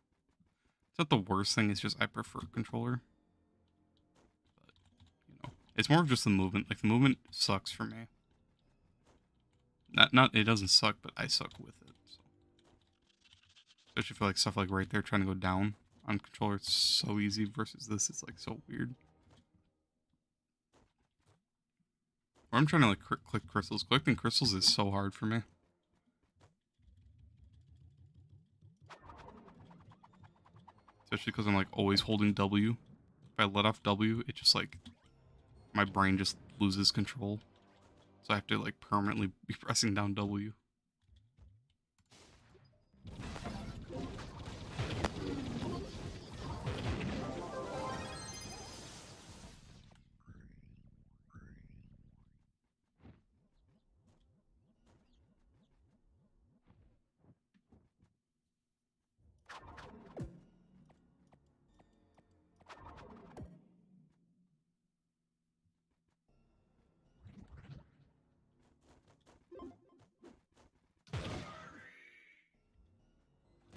it's not the worst thing. It's just I prefer controller. But you know, it's more of just the movement. Like the movement sucks for me. Not it doesn't suck, but I suck with it. So. Especially for like stuff like right there trying to go down on controller, it's so easy versus this. It's like so weird. Or I'm trying to like click crystals. Collecting crystals is so hard for me. Especially because I'm like always holding W. If I let off W, it just like my brain just loses control. So I have to like permanently be pressing down W.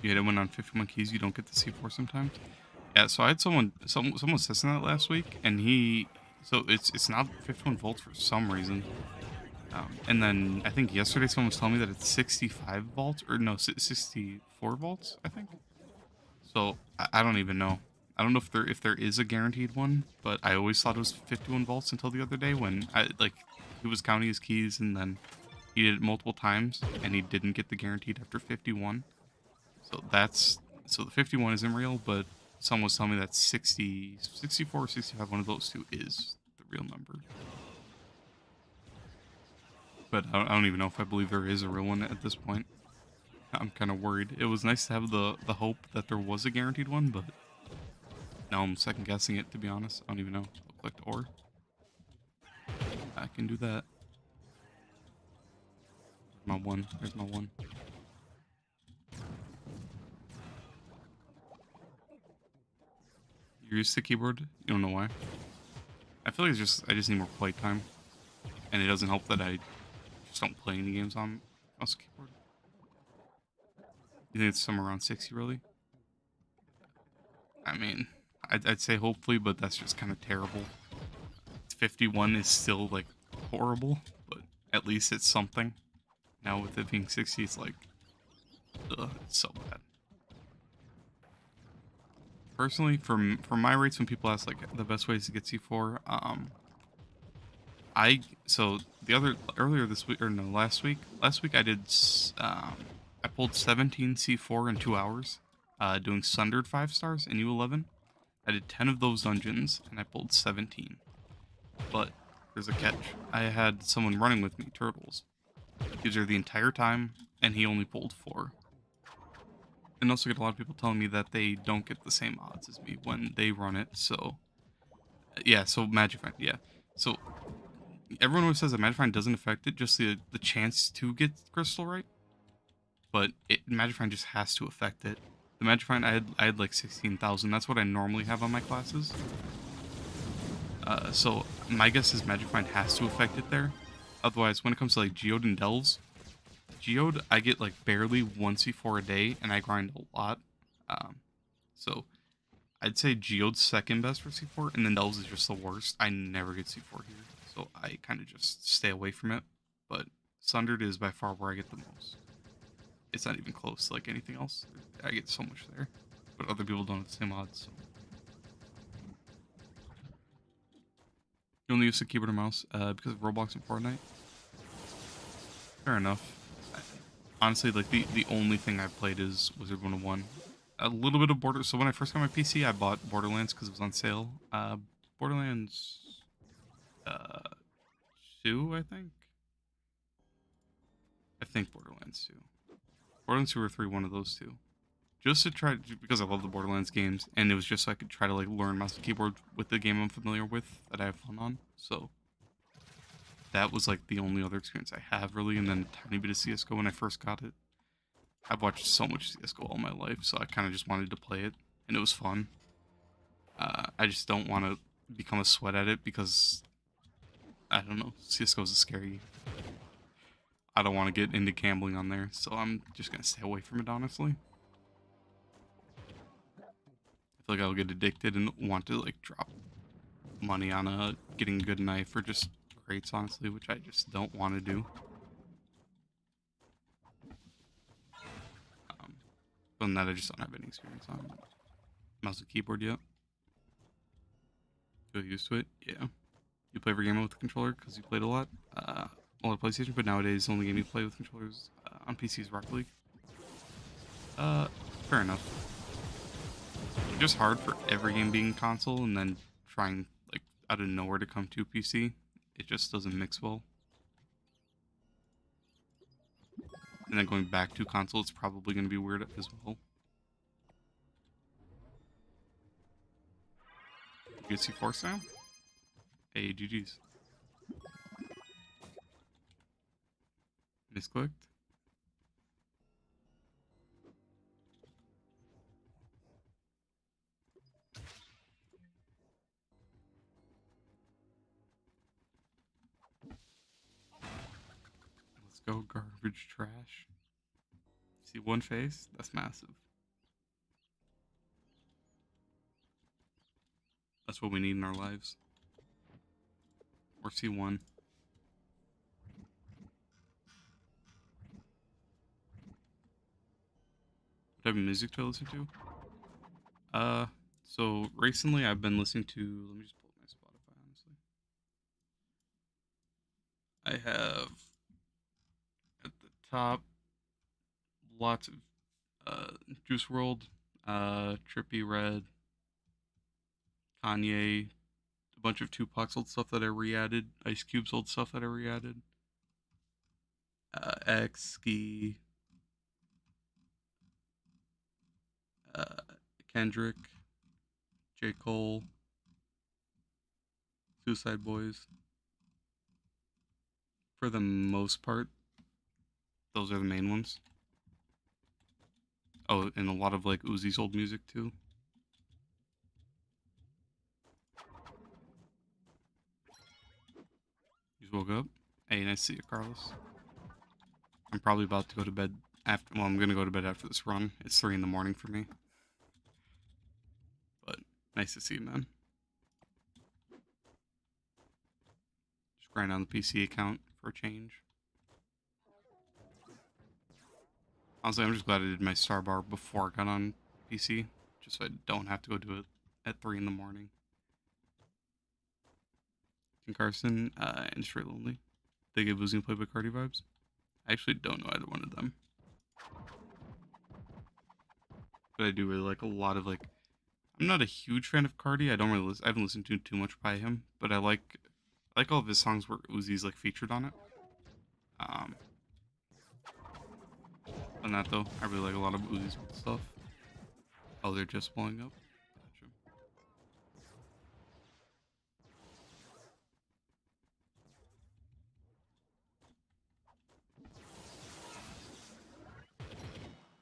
You hit it when on 51 keys, you don't get the C4 sometimes. Yeah, so I had someone was testing that last week, and so it's not 51 volts for some reason. And then I think yesterday someone was telling me that it's 65 volts, or no, 64 volts, I think. So I don't even know. I don't know if there is a guaranteed one, but I always thought it was 51 volts until the other day when he was counting his keys and then he did it multiple times and he didn't get the guaranteed after 51. So the 51 isn't real, but someone was telling me that 60, 64 or 65, one of those two is the real number. But I don't even know if I believe there is a real one at this point. I'm kind of worried. It was nice to have the hope that there was a guaranteed one, but now I'm second guessing it, to be honest. I don't even know. I'll collect ore. I can do that. My one. There's my one. You're used to keyboard? You don't know why? I feel like I just need more play time. And it doesn't help that I just don't play any games on mouse and keyboard. You think it's somewhere around 60, really? I mean, I'd say hopefully, but that's just kind of terrible. 51 is still, like, horrible, but at least it's something. Now with it being 60, it's like, ugh, it's so bad. Personally, for my rates, when people ask, like, the best ways to get C4, earlier this week, or no, last week I did, I pulled 17 C4 in 2 hours, doing Sundered 5 stars in U11. I did 10 of those dungeons, and I pulled 17. But there's a catch. I had someone running with me, Turtles. He was there the entire time, and he only pulled 4. And also get a lot of people telling me that they don't get the same odds as me when they run it, so... Yeah, so Magic Find, yeah. So, everyone always says that Magic Find doesn't affect it, just the chance to get Crystal right. But Magic Find just has to affect it. The Magic Find, I had like 16,000. That's what I normally have on my classes. So my guess is Magic Find has to affect it there. Otherwise, when it comes to like Geode and Delves, Geode I get like barely 1 C4 a day, and I grind a lot. So I'd say Geode's second best for C4, and then Delves is just the worst. I never get C4 here, so I kind of just stay away from it. But Sundered is by far where I get the most. It's not even close to like anything else. I get so much there, but other people don't have the same odds. So. You only use the keyboard and mouse because of Roblox and Fortnite. Fair enough. Honestly, like the only thing I've played is Wizard 101. A little bit of Border. So when I first got my PC, I bought Borderlands because it was on sale. Borderlands 2, I think. I think Borderlands 2. Borderlands 2 or 3, one of those two. Just to try, because I love the Borderlands games, and it was just so I could try to like learn mouse and keyboard with the game I'm familiar with that I have fun on. So that was like the only other experience I have really, and then a tiny bit of CS:GO when I first got it. I've watched so much CS:GO all my life, so I kind of just wanted to play it, and it was fun. I just don't want to become a sweat at it because I don't know, CS:GO is a scary. I don't want to get into gambling on there, so I'm just gonna stay away from it honestly. I feel like I'll get addicted and want to like drop money on getting a good knife or just crates honestly, which I just don't want to do. Other than that, I just don't have any experience on mouse and keyboard yet. Feel used to it? Yeah. You play every game with the controller because you played a lot. A lot of PlayStation, but nowadays the only game you play with controllers on PC is Rocket League. Fair enough. It's just hard for every game being console and then trying like out of nowhere to come to PC. It just doesn't mix well. And then going back to console, it's probably going to be weird as well. You get C4 Sam? Hey, GG's. Misclicked. Let's go, garbage trash. See one face? That's massive. That's what we need in our lives. Or C1. What type of music do I listen to? So recently I've been listening to. Let me just pull up my Spotify. Honestly, I have at the top lots of Juice World, Trippy Red, Kanye, a bunch of Tupac's old stuff that I re-added, Ice Cube's old stuff that I re-added, X, Ski, uh, Kendrick, J. Cole, Suicide Boys. For the most part, those are the main ones. Oh, and a lot of like Uzi's old music too. You just woke up? Hey, nice to see you, Carlos. I'm probably about to go to bed after. Well, I'm gonna go to bed after this run. It's 3 in the morning for me. But nice to see you, man. Just grind on the PC account for a change. Honestly, I'm just glad I did my star bar before I got on PC, just so I don't have to go do it at 3 in the morning. King Carson and Straight Lonely. They give Losing Playboy Cardi vibes. I actually don't know either one of them. But I do really like a lot of like. I'm not a huge fan of Cardi. I don't really listen. I haven't listened to too much by him, but I like all of his songs where Uzi's like featured on it. On that though, I really like a lot of Uzi's stuff. Oh, they're just blowing up. Gotcha.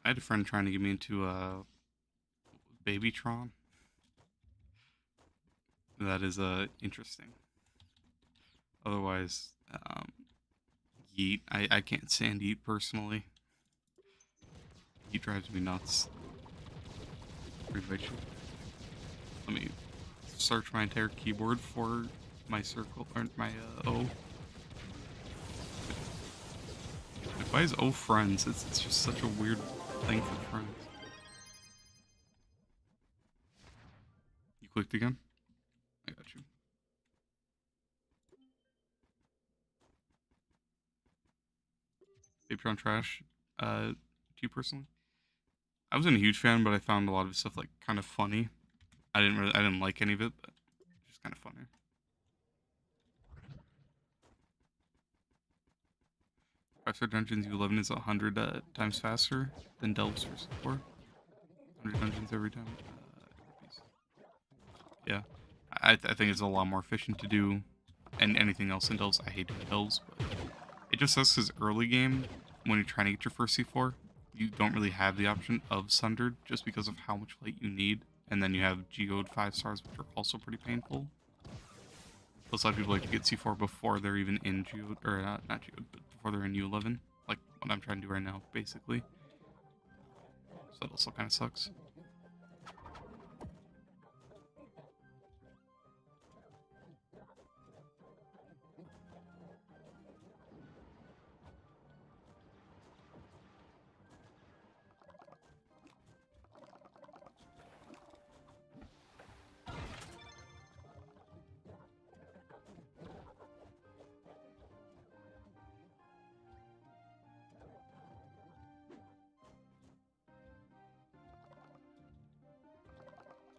I had a friend trying to get me into Babytron. That is interesting. Otherwise, Yeet. I can't stand Yeet personally. Yeet drives me nuts. Let me search my entire keyboard for my circle or my O. Like, why is O friends? It's just such a weird thing for friends. You clicked again? I got you. Babytron trash. To you personally? I wasn't a huge fan, but I found a lot of his stuff like kind of funny. I didn't like any of it, but it's just kind of funny. Five-star dungeons U11 is 100 times faster than Delves or 4. 100 dungeons every time. Yeah, I think it's a lot more efficient to do, and anything else in Delves. I hate doing Delves, but it just says his early game when you're trying to get your first C4. You don't really have the option of Sundered just because of how much light you need. And then you have Geode 5 stars, which are also pretty painful. Plus, a lot of people like to get C4 before they're even in Geode, or not Geode, but before they're in U11. Like what I'm trying to do right now, basically. So that also kind of sucks.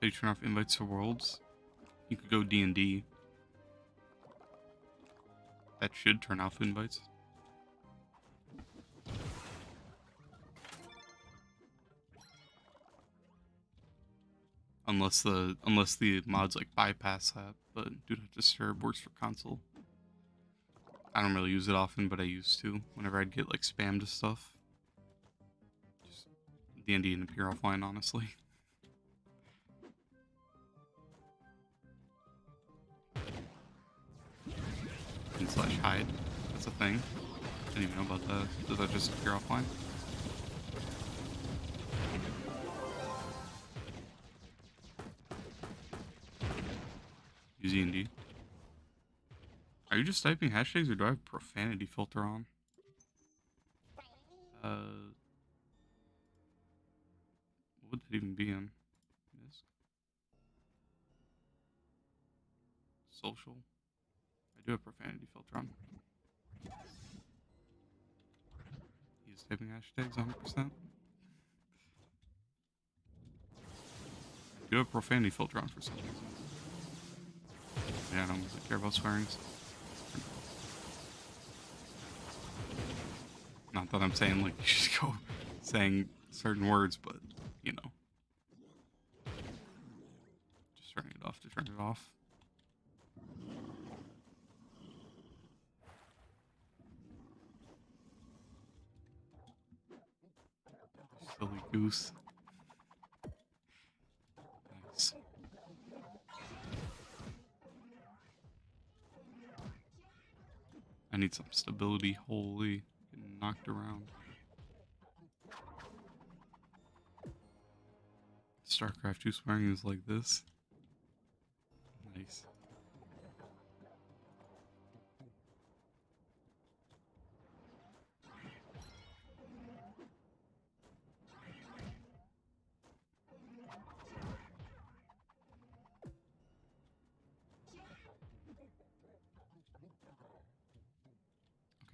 So you turn off invites to worlds. You could go D&D. That should turn off invites. Unless the mods like bypass that, but Do Not Disturb works for console. I don't really use it often, but I used to whenever I'd get like spammed to stuff. Just D&D and appear offline, honestly. And slash hide. That's a thing. I didn't even know about that. Does that just appear offline? UZND. Are you just typing hashtags or do I have profanity filter on? What would that even be in? Social. I do have profanity filter on. He's typing hashtags 100%. I do have profanity filter on for some reason. Yeah, I don't really care about swearing. So. Not that I'm saying like you should go saying certain words, but you know. Just turning it off to turn it off. Silly goose. Nice. I need some stability. Holy, getting knocked around. StarCraft 2 swearing is like this. Nice.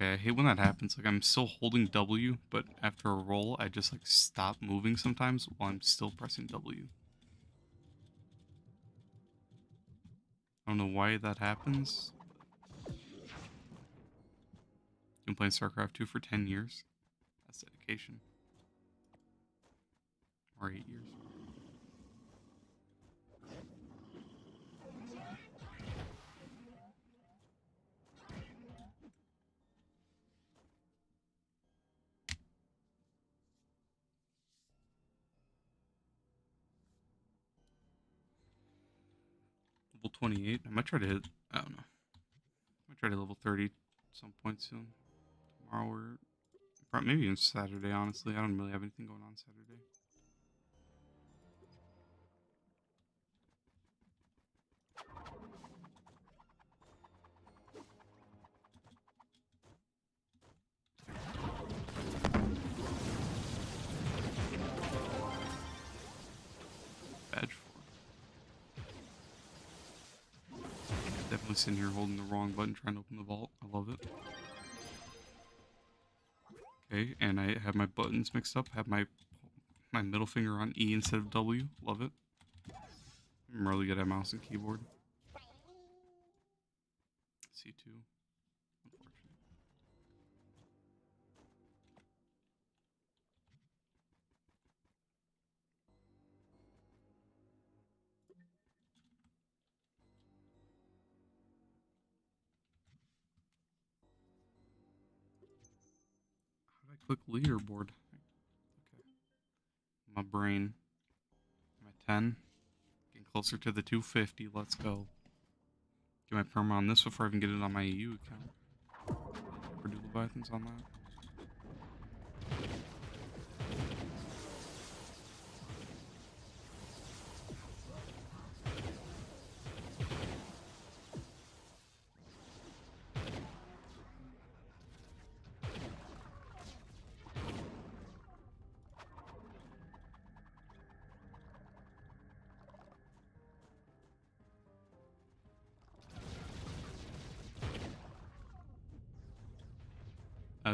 Okay, I hate when that happens. Like, I'm still holding W, but after a roll, I just, like, stop moving sometimes while I'm still pressing W. I don't know why that happens. You've been playing StarCraft 2 for 10 years. That's dedication. Or 8 years. Level 28. I might try to hit, I don't know. I might try to level 30 at some point soon. Tomorrow or maybe even Saturday, honestly. I don't really have anything going on Saturday. Badge 4. Definitely sitting here holding the wrong button trying to open the vault. I love it. Okay, and I have my buttons mixed up. Have my middle finger on E instead of W. Love it. I'm really good at mouse and keyboard. C2. Unfortunate. How did I click leaderboard? Okay. My brain. I'm at 10. Getting closer to the 250. Let's go. Get my perma on this before I even get it on my EU account. Or do Leviathans on that?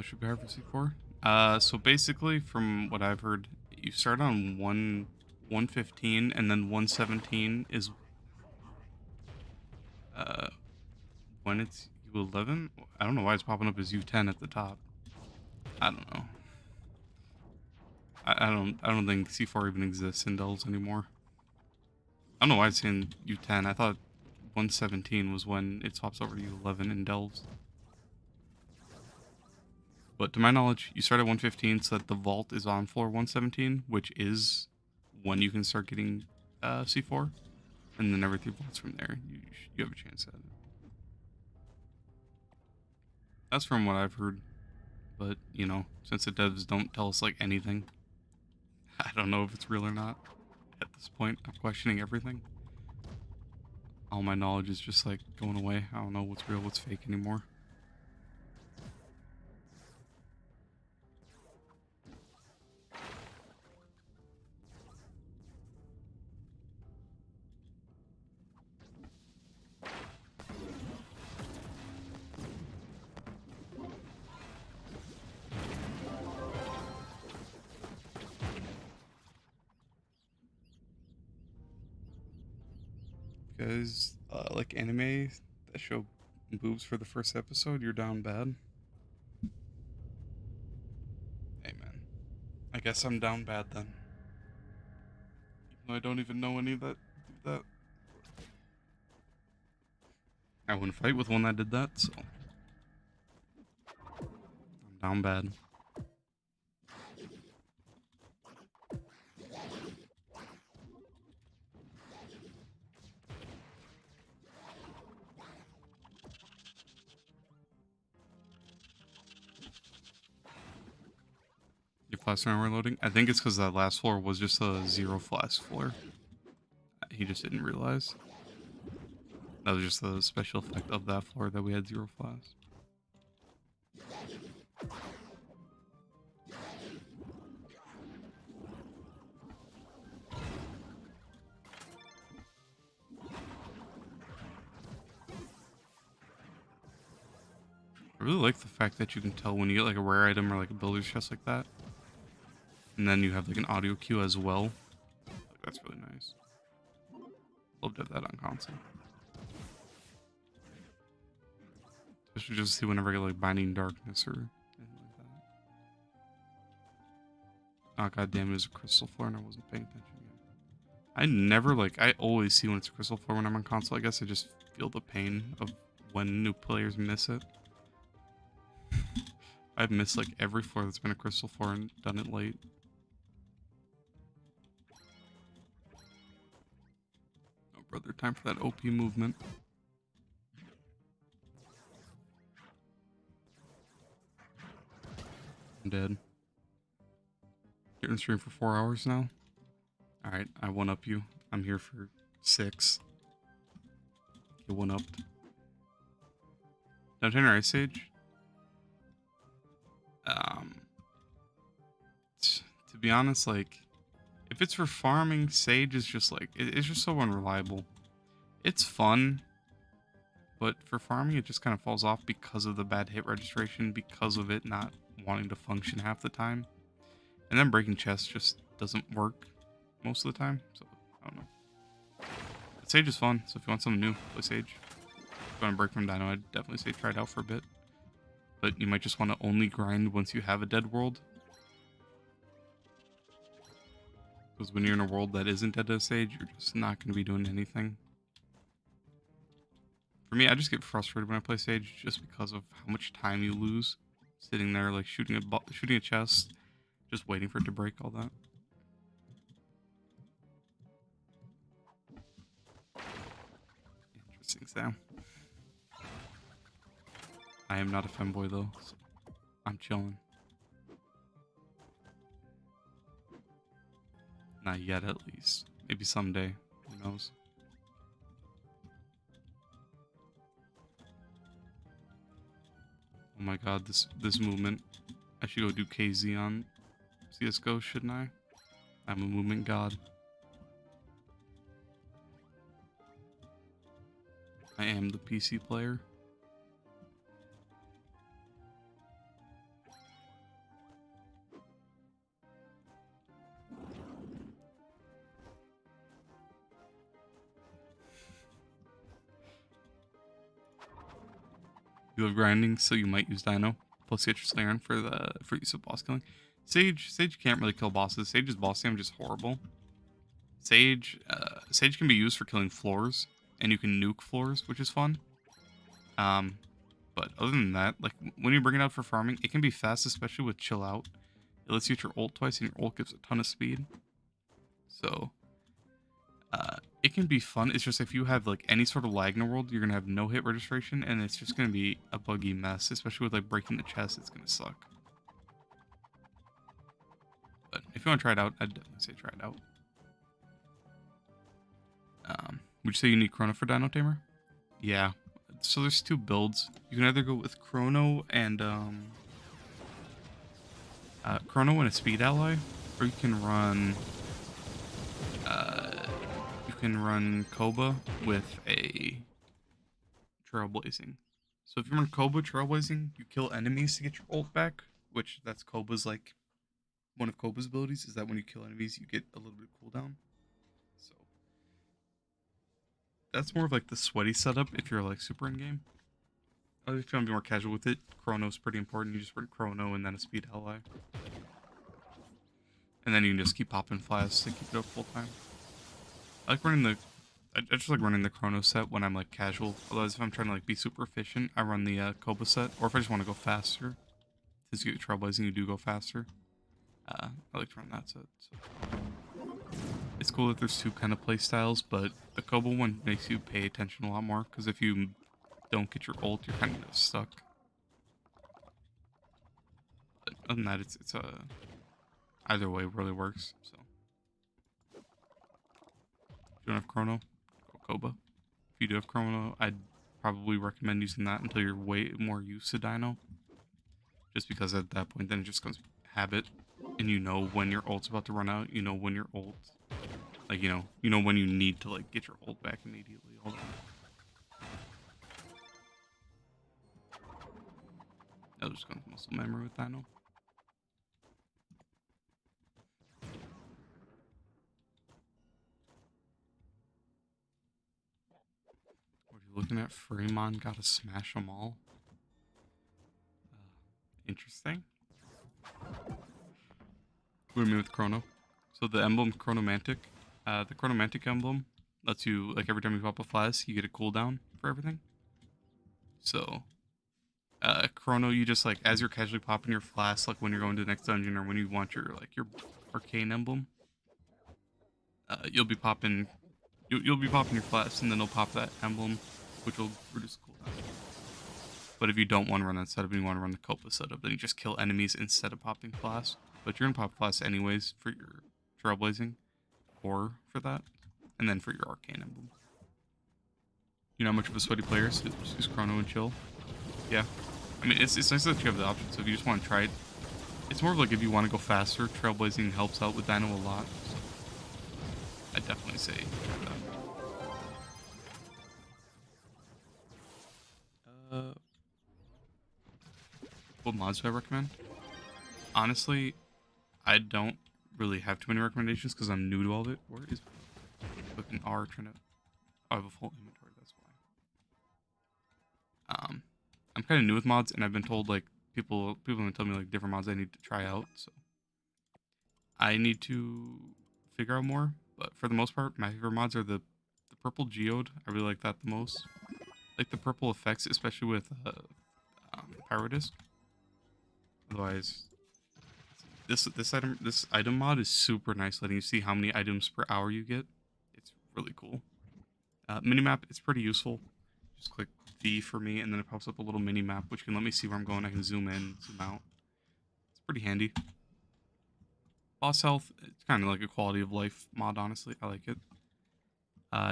Should be hard for C4. So basically, from what I've heard, you start on 115, and then 117 is when it's U11. I don't know why it's popping up as U10 at the top. I don't know. I don't think C4 even exists in Delves anymore. I don't know why it's in U10. I thought 117 was when it swaps over to U11 in Delves. But to my knowledge, you start at 115 so that the vault is on floor 117, which is when you can start getting C4. And then every 3 vaults from there, you have a chance at it. That's from what I've heard. But, you know, since the devs don't tell us, like, anything, I don't know if it's real or not. At this point, I'm questioning everything. all my knowledge is just like going away. I don't know what's real, what's fake anymore. Guys, like anime that show boobs for the first episode, you're down bad. Hey man, I guess I'm down bad then. Even though I don't even know any that do that. I wouldn't fight with one that did that, so I'm down bad. Your flask aren't reloading? I think it's because that last floor was just a 0 flask floor. He just didn't realize. That was just the special effect of that floor that we had 0 flask. I really like the fact that you can tell when you get like a rare item or like a builder's chest like that. And then you have like an audio cue as well. Like, that's really nice. Love to have that on console. Especially just to see whenever I get like Binding Darkness or anything like that. Oh god damn, it was a crystal floor and I wasn't paying attention yet. I never like, I always see when it's a crystal floor when I'm on console. I guess I just feel the pain of when new players miss it. I've missed like every floor that's been a crystal floor and done it late. Oh brother, time for that OP movement. I'm dead. You're in stream for 4 hours now? Alright, I one up you. I'm here for 6. Get one upped. Downtown or Ice Age? To be honest, like, if it's for farming, Sage is just like, it's just so unreliable. It's fun, but for farming, it just kind of falls off because of the bad hit registration, because of it not wanting to function half the time. And then breaking chests just doesn't work most of the time, so I don't know. But Sage is fun, so if you want something new, play Sage. If you want to break from Dino, I'd definitely say try it out for a bit. But you might just want to only grind once you have a dead world. Because when you're in a world that isn't dead as Sage, you're just not going to be doing anything. For me, I just get frustrated when I play Sage just because of how much time you lose. Sitting there, like, shooting a chest, just waiting for it to break, all that. Interesting, Sam. I am not a femboy, though, so I'm chilling. Not yet, at least. Maybe someday. Who knows? Oh my god, this movement. I should go do KZ on CSGO, shouldn't I? I'm a movement god. I am the PC player. You love grinding, so you might use Dino. Plus get your Slayer on for use of boss killing. Sage can't really kill bosses. Sage's boss damage is horrible. Sage can be used for killing floors, and you can nuke floors, which is fun. But other than that, like when you bring it out for farming, it can be fast, especially with chill out. It lets you hit your ult twice, and your ult gives a ton of speed. So it can be fun. It's just if you have like any sort of lag in the world, you're gonna have no hit registration, and it's just gonna be a buggy mess. Especially with like breaking the chest, it's gonna suck. But if you want to try it out, I'd definitely say try it out. Would you say you need Chrono for Dino Tamer? Yeah. So there's two builds. You can either go with Chrono and a speed ally, or you can run Koba with a Trailblazing. So if you run Koba Trailblazing, you kill enemies to get your ult back, which that's Koba's like one of Koba's abilities is that when you kill enemies, you get a little bit of cooldown. So that's more of like the sweaty setup if you're like super in game. If you want to be more casual with it, Chrono's pretty important. You just run Chrono and then a speed ally. And then you can just keep popping flasks to keep it up full time. I just like running the Chrono set when I'm like casual. Otherwise, if I'm trying to like be super efficient, I run the Koba set. Or if I just want to go faster, since you get Trailblazing, you do go faster. I like to run that set. So. It's cool that there's two kind of play styles, but the Koba one makes you pay attention a lot more. Because if you don't get your ult, you're kind of stuck. But other than that, it's either way really works. So. If you don't have Chrono, go Koba. If you do have Chrono, I'd probably recommend using that until you're way more used to Dino. Just because at that point, then it just becomes habit, and you know when your ult's about to run out. You know when your ult, like you know when you need to like get your ult back immediately. All that. That'll just go into muscle memory with Dino. Looking at Fremon, gotta smash them all. Interesting. What do you mean with Chrono? So the emblem Chronomantic, the Chronomantic emblem lets you, like every time you pop a flask, you get a cooldown for everything. So, Chrono, you just like, as you're casually popping your flask, like when you're going to the next dungeon or when you want your, like your arcane emblem, you'll be popping your flask and then it'll pop that emblem, which will reduce cooldown. But if you don't want to run that setup and you want to run the Koba setup, then you just kill enemies instead of popping flasks. But you're gonna pop flasks anyways for your Trailblazing, or for that, and then for your arcane emblem. You're not much of a sweaty player, so just use Chrono and chill. Yeah, I mean it's nice that you have the option. So if you just want to try it, it's more of like if you want to go faster, Trailblazing helps out with Dino a lot. So I definitely say try that. What mods do I recommend? Honestly, I don't really have too many recommendations because I'm new to all of it. Where is clicking R trying to? Oh, I have a full inventory. That's why. I'm kind of new with mods, and I've been told like people have been telling me like different mods I need to try out. So I need to figure out more. But for the most part, my favorite mods are the purple geode. I really like that the most. Like the purple effects, especially with Pyrodisc. Otherwise, this item mod is super nice, letting you see how many items per hour you get. It's really cool. Minimap, it's pretty useful. Just click V for me, and then it pops up a little mini map, which can let me see where I'm going. I can zoom in, zoom out. It's pretty handy. Boss health, it's kind of like a quality of life mod, honestly. I like it.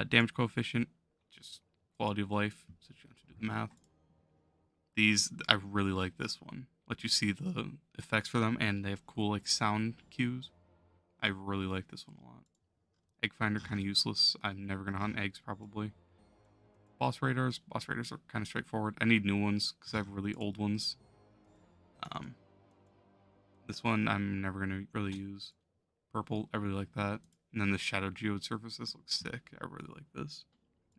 Damage coefficient, just quality of life, so you don't have to do the math. These, I really like this one. Let you see the effects for them, and they have cool like sound cues. I really like this one a lot. Egg finder, kind of useless. I'm never gonna hunt eggs probably. Boss radars are kind of straightforward. I need new ones because I have really old ones. This one I'm never gonna really use. Purple, I really like that. And then the shadow geode surfaces look sick. I really like this.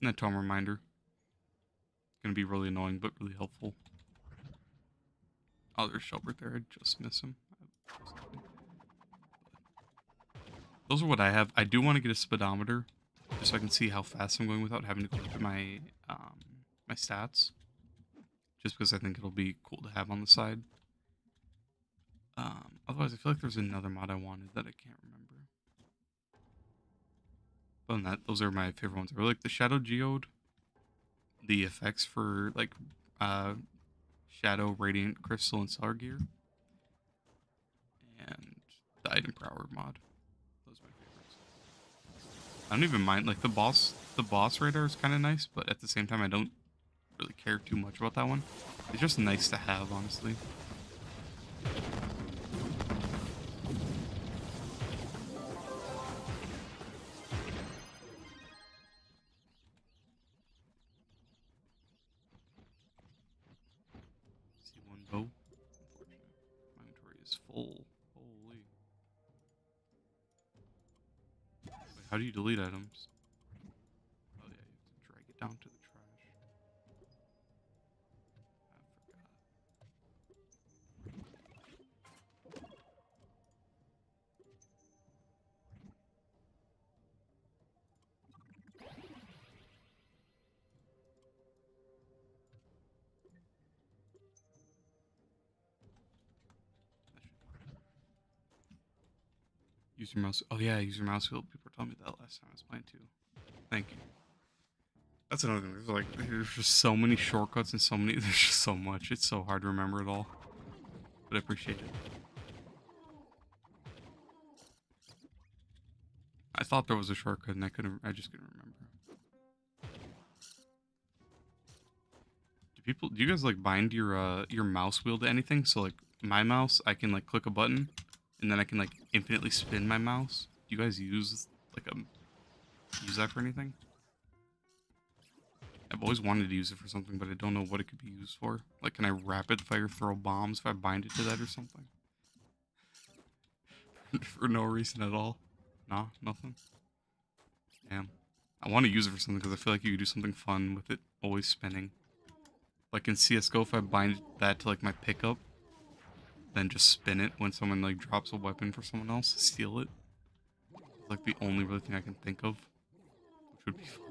And that tome reminder. Gonna be really annoying, but really helpful. Oh, there's Shelbert there. I just miss him. Those are what I have. I do want to get a speedometer, just so I can see how fast I'm going without having to go look at my my stats. Just because I think it'll be cool to have on the side. Otherwise, I feel like there's another mod I wanted that I can't remember. Other than that, those are my favorite ones. I really like the Shadow Geode. The effects for like Shadow, Radiant, Crystal, and Stellar Gear. And the Item per Hour mod. Those are my favorites. I don't even mind, like the boss The boss radar is kind of nice, but at the same time, I don't really care too much about that one. It's just nice to have, honestly. See one bow. Unfortunate. My inventory is full. Holy. Wait, how do you delete items? Oh yeah, you have to drag it down to the trash. I forgot. Use your mouse. Oh yeah, use your mouse wheel. People were telling me that last time I was playing too. Thank you. That's another thing. There's just so many shortcuts and so many. There's just so much. It's so hard to remember it all. But I appreciate it. I thought there was a shortcut and I just couldn't remember. Do you guys like bind your mouse wheel to anything? So like my mouse, I can like click a button and then I can like infinitely spin my mouse. Do you guys use that for anything? I've always wanted to use it for something, but I don't know what it could be used for. Like, can I rapid fire throw bombs if I bind it to that or something? For no reason at all? Nah, nothing. Damn. I want to use it for something because I feel like you could do something fun with it always spinning. Like in CSGO, if I bind that to like my pickup, then just spin it when someone like drops a weapon for someone else, steal it. It's like the only really thing I can think of, which would be funny.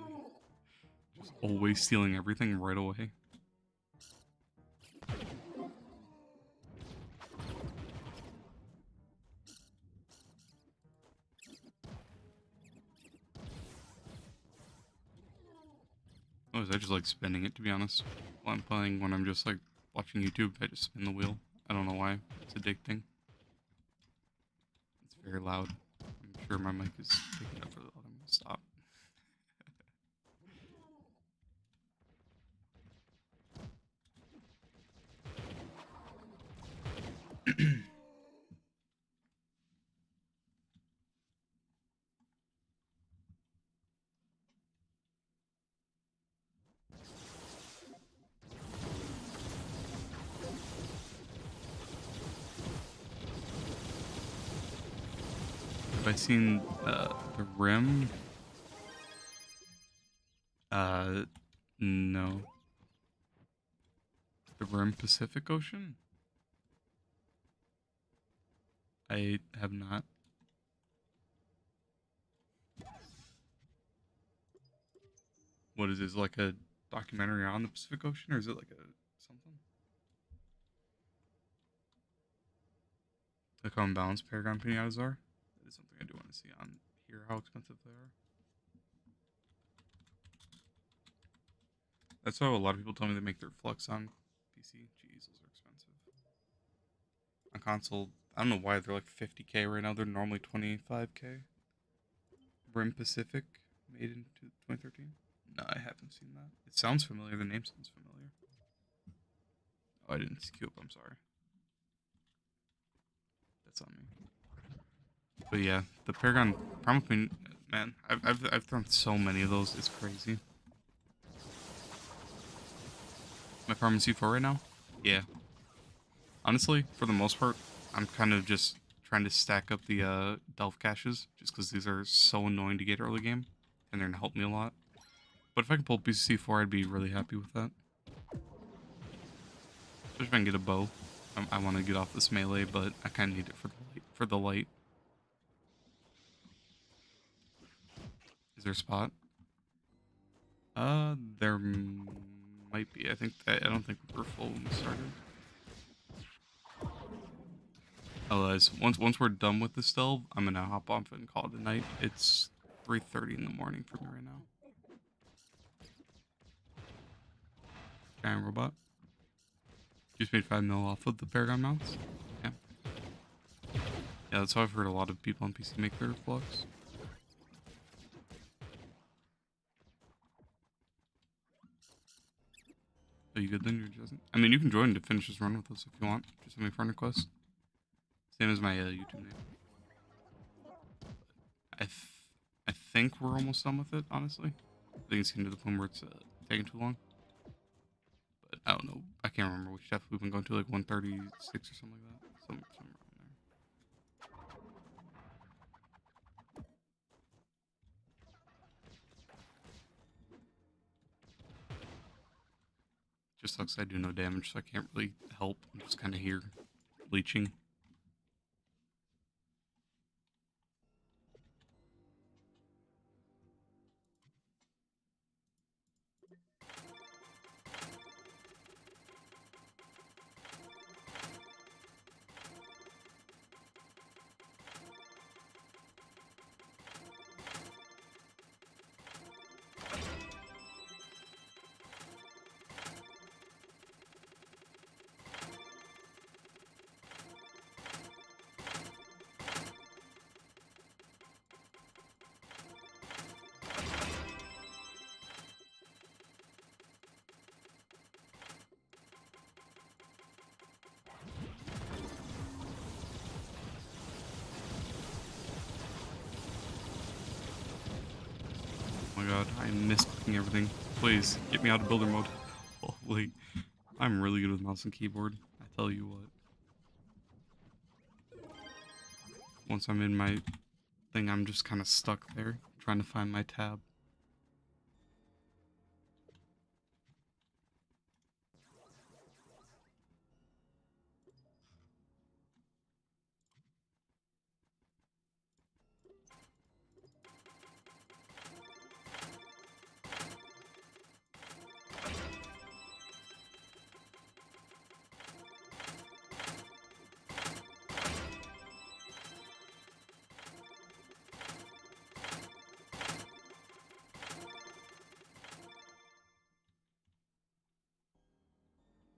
Just always stealing everything right away. Oh, is I just like spinning it, to be honest? While I'm playing, when I'm just like watching YouTube, I just spin the wheel. I don't know why. It's addicting. It's very loud. I'm sure my mic is picking up really loud. I'm gonna stop. Have I seen the rim? No. The rim Pacific Ocean? I have not. What is this, like a documentary on the Pacific Ocean, or is it like a something? Like how unbalanced Paragon pinatas are? That is something I do want to see on here, how expensive they are. That's how a lot of people tell me they make their flux on PC. Jeez, those are expensive. On console, I don't know why they're like 50K right now. They're normally 25K. Rim Pacific, made in 2013. No, I haven't seen that. It sounds familiar. The name sounds familiar. Oh, I didn't queue up. I'm sorry. That's on me. But yeah, the Paragon Primal Queen, man, I've thrown so many of those. It's crazy. Am I farming C4 right now? Yeah. Honestly, for the most part, I'm kind of just trying to stack up the Delve caches, just because these are so annoying to get early game, and they're gonna help me a lot. But if I can pull PC4, I'd be really happy with that. Especially if I can get a bow. I want to get off this melee, but I kind of need it for the light. Is there a spot? There might be. I don't think we were full when we started. Otherwise, once we're done with this delve, I'm gonna hop off and call it a night. It's 3:30 in the morning for me right now. Giant robot. Just made 5 mil off of the Paragon mounts. Yeah. Yeah, that's how I've heard a lot of people on PC make their flux. Are you good then? You're just. I mean, you can join to finish this run with us if you want. Just send me a friend request. Same as my YouTube name. I I think we're almost done with it. Honestly, I think it's getting to the point where it's taking too long. But I don't know. I can't remember which chapter we've been going to, like 136 or something like that. Somewhere around there. Just sucks I do no damage, so I can't really help. I'm just kind of here, leeching. Oh my god, I miss clicking everything. Please, get me out of builder mode. Holy, I'm really good with mouse and keyboard. I tell you what. Once I'm in my thing, I'm just kind of stuck there, trying to find my tab.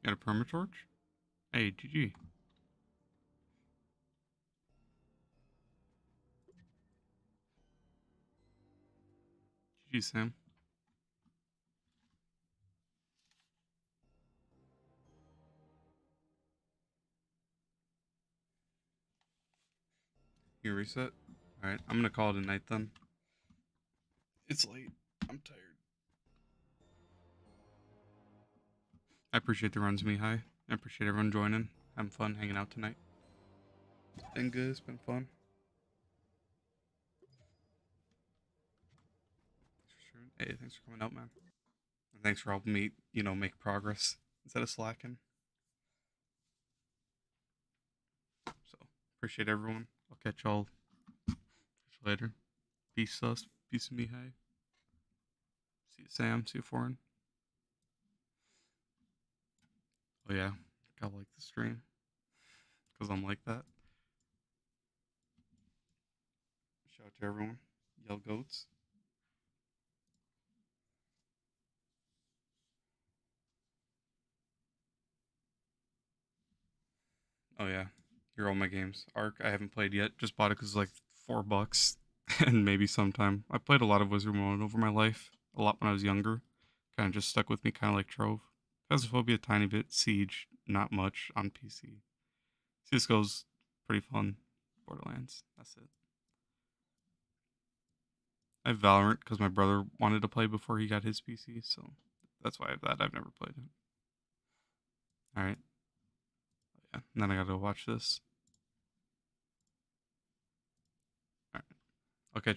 Got a permatorch? Hey, GG. GG, Sam. You reset? Alright, I'm gonna call it a night then. It's late. I'm tired. I appreciate the runs, Mihai. I appreciate everyone joining. Having fun hanging out tonight. It's been good. It's been fun. Hey, thanks for coming out, man. And thanks for helping me, make progress instead of slacking. So, appreciate everyone. I'll catch y'all later. Peace, sus. Peace, Mihai. See you, Sam. See you, Foreign. Oh, yeah. Gotta like the stream. Because I'm like that. Shout out to everyone. Yell goats. Oh, yeah. Here are all my games. Ark, I haven't played yet. Just bought it because it's like $4. And maybe sometime. I played a lot of Wizard Mode over my life. A lot when I was younger. Kind of just stuck with me, kind of like Trove. Phasmophobia a tiny bit. Siege, not much on PC. CSGO's pretty fun. Borderlands, that's it. I have Valorant because my brother wanted to play before he got his PC, so that's why I have that. I've never played it. Alright. Yeah, and then I gotta watch this. Alright. Okay.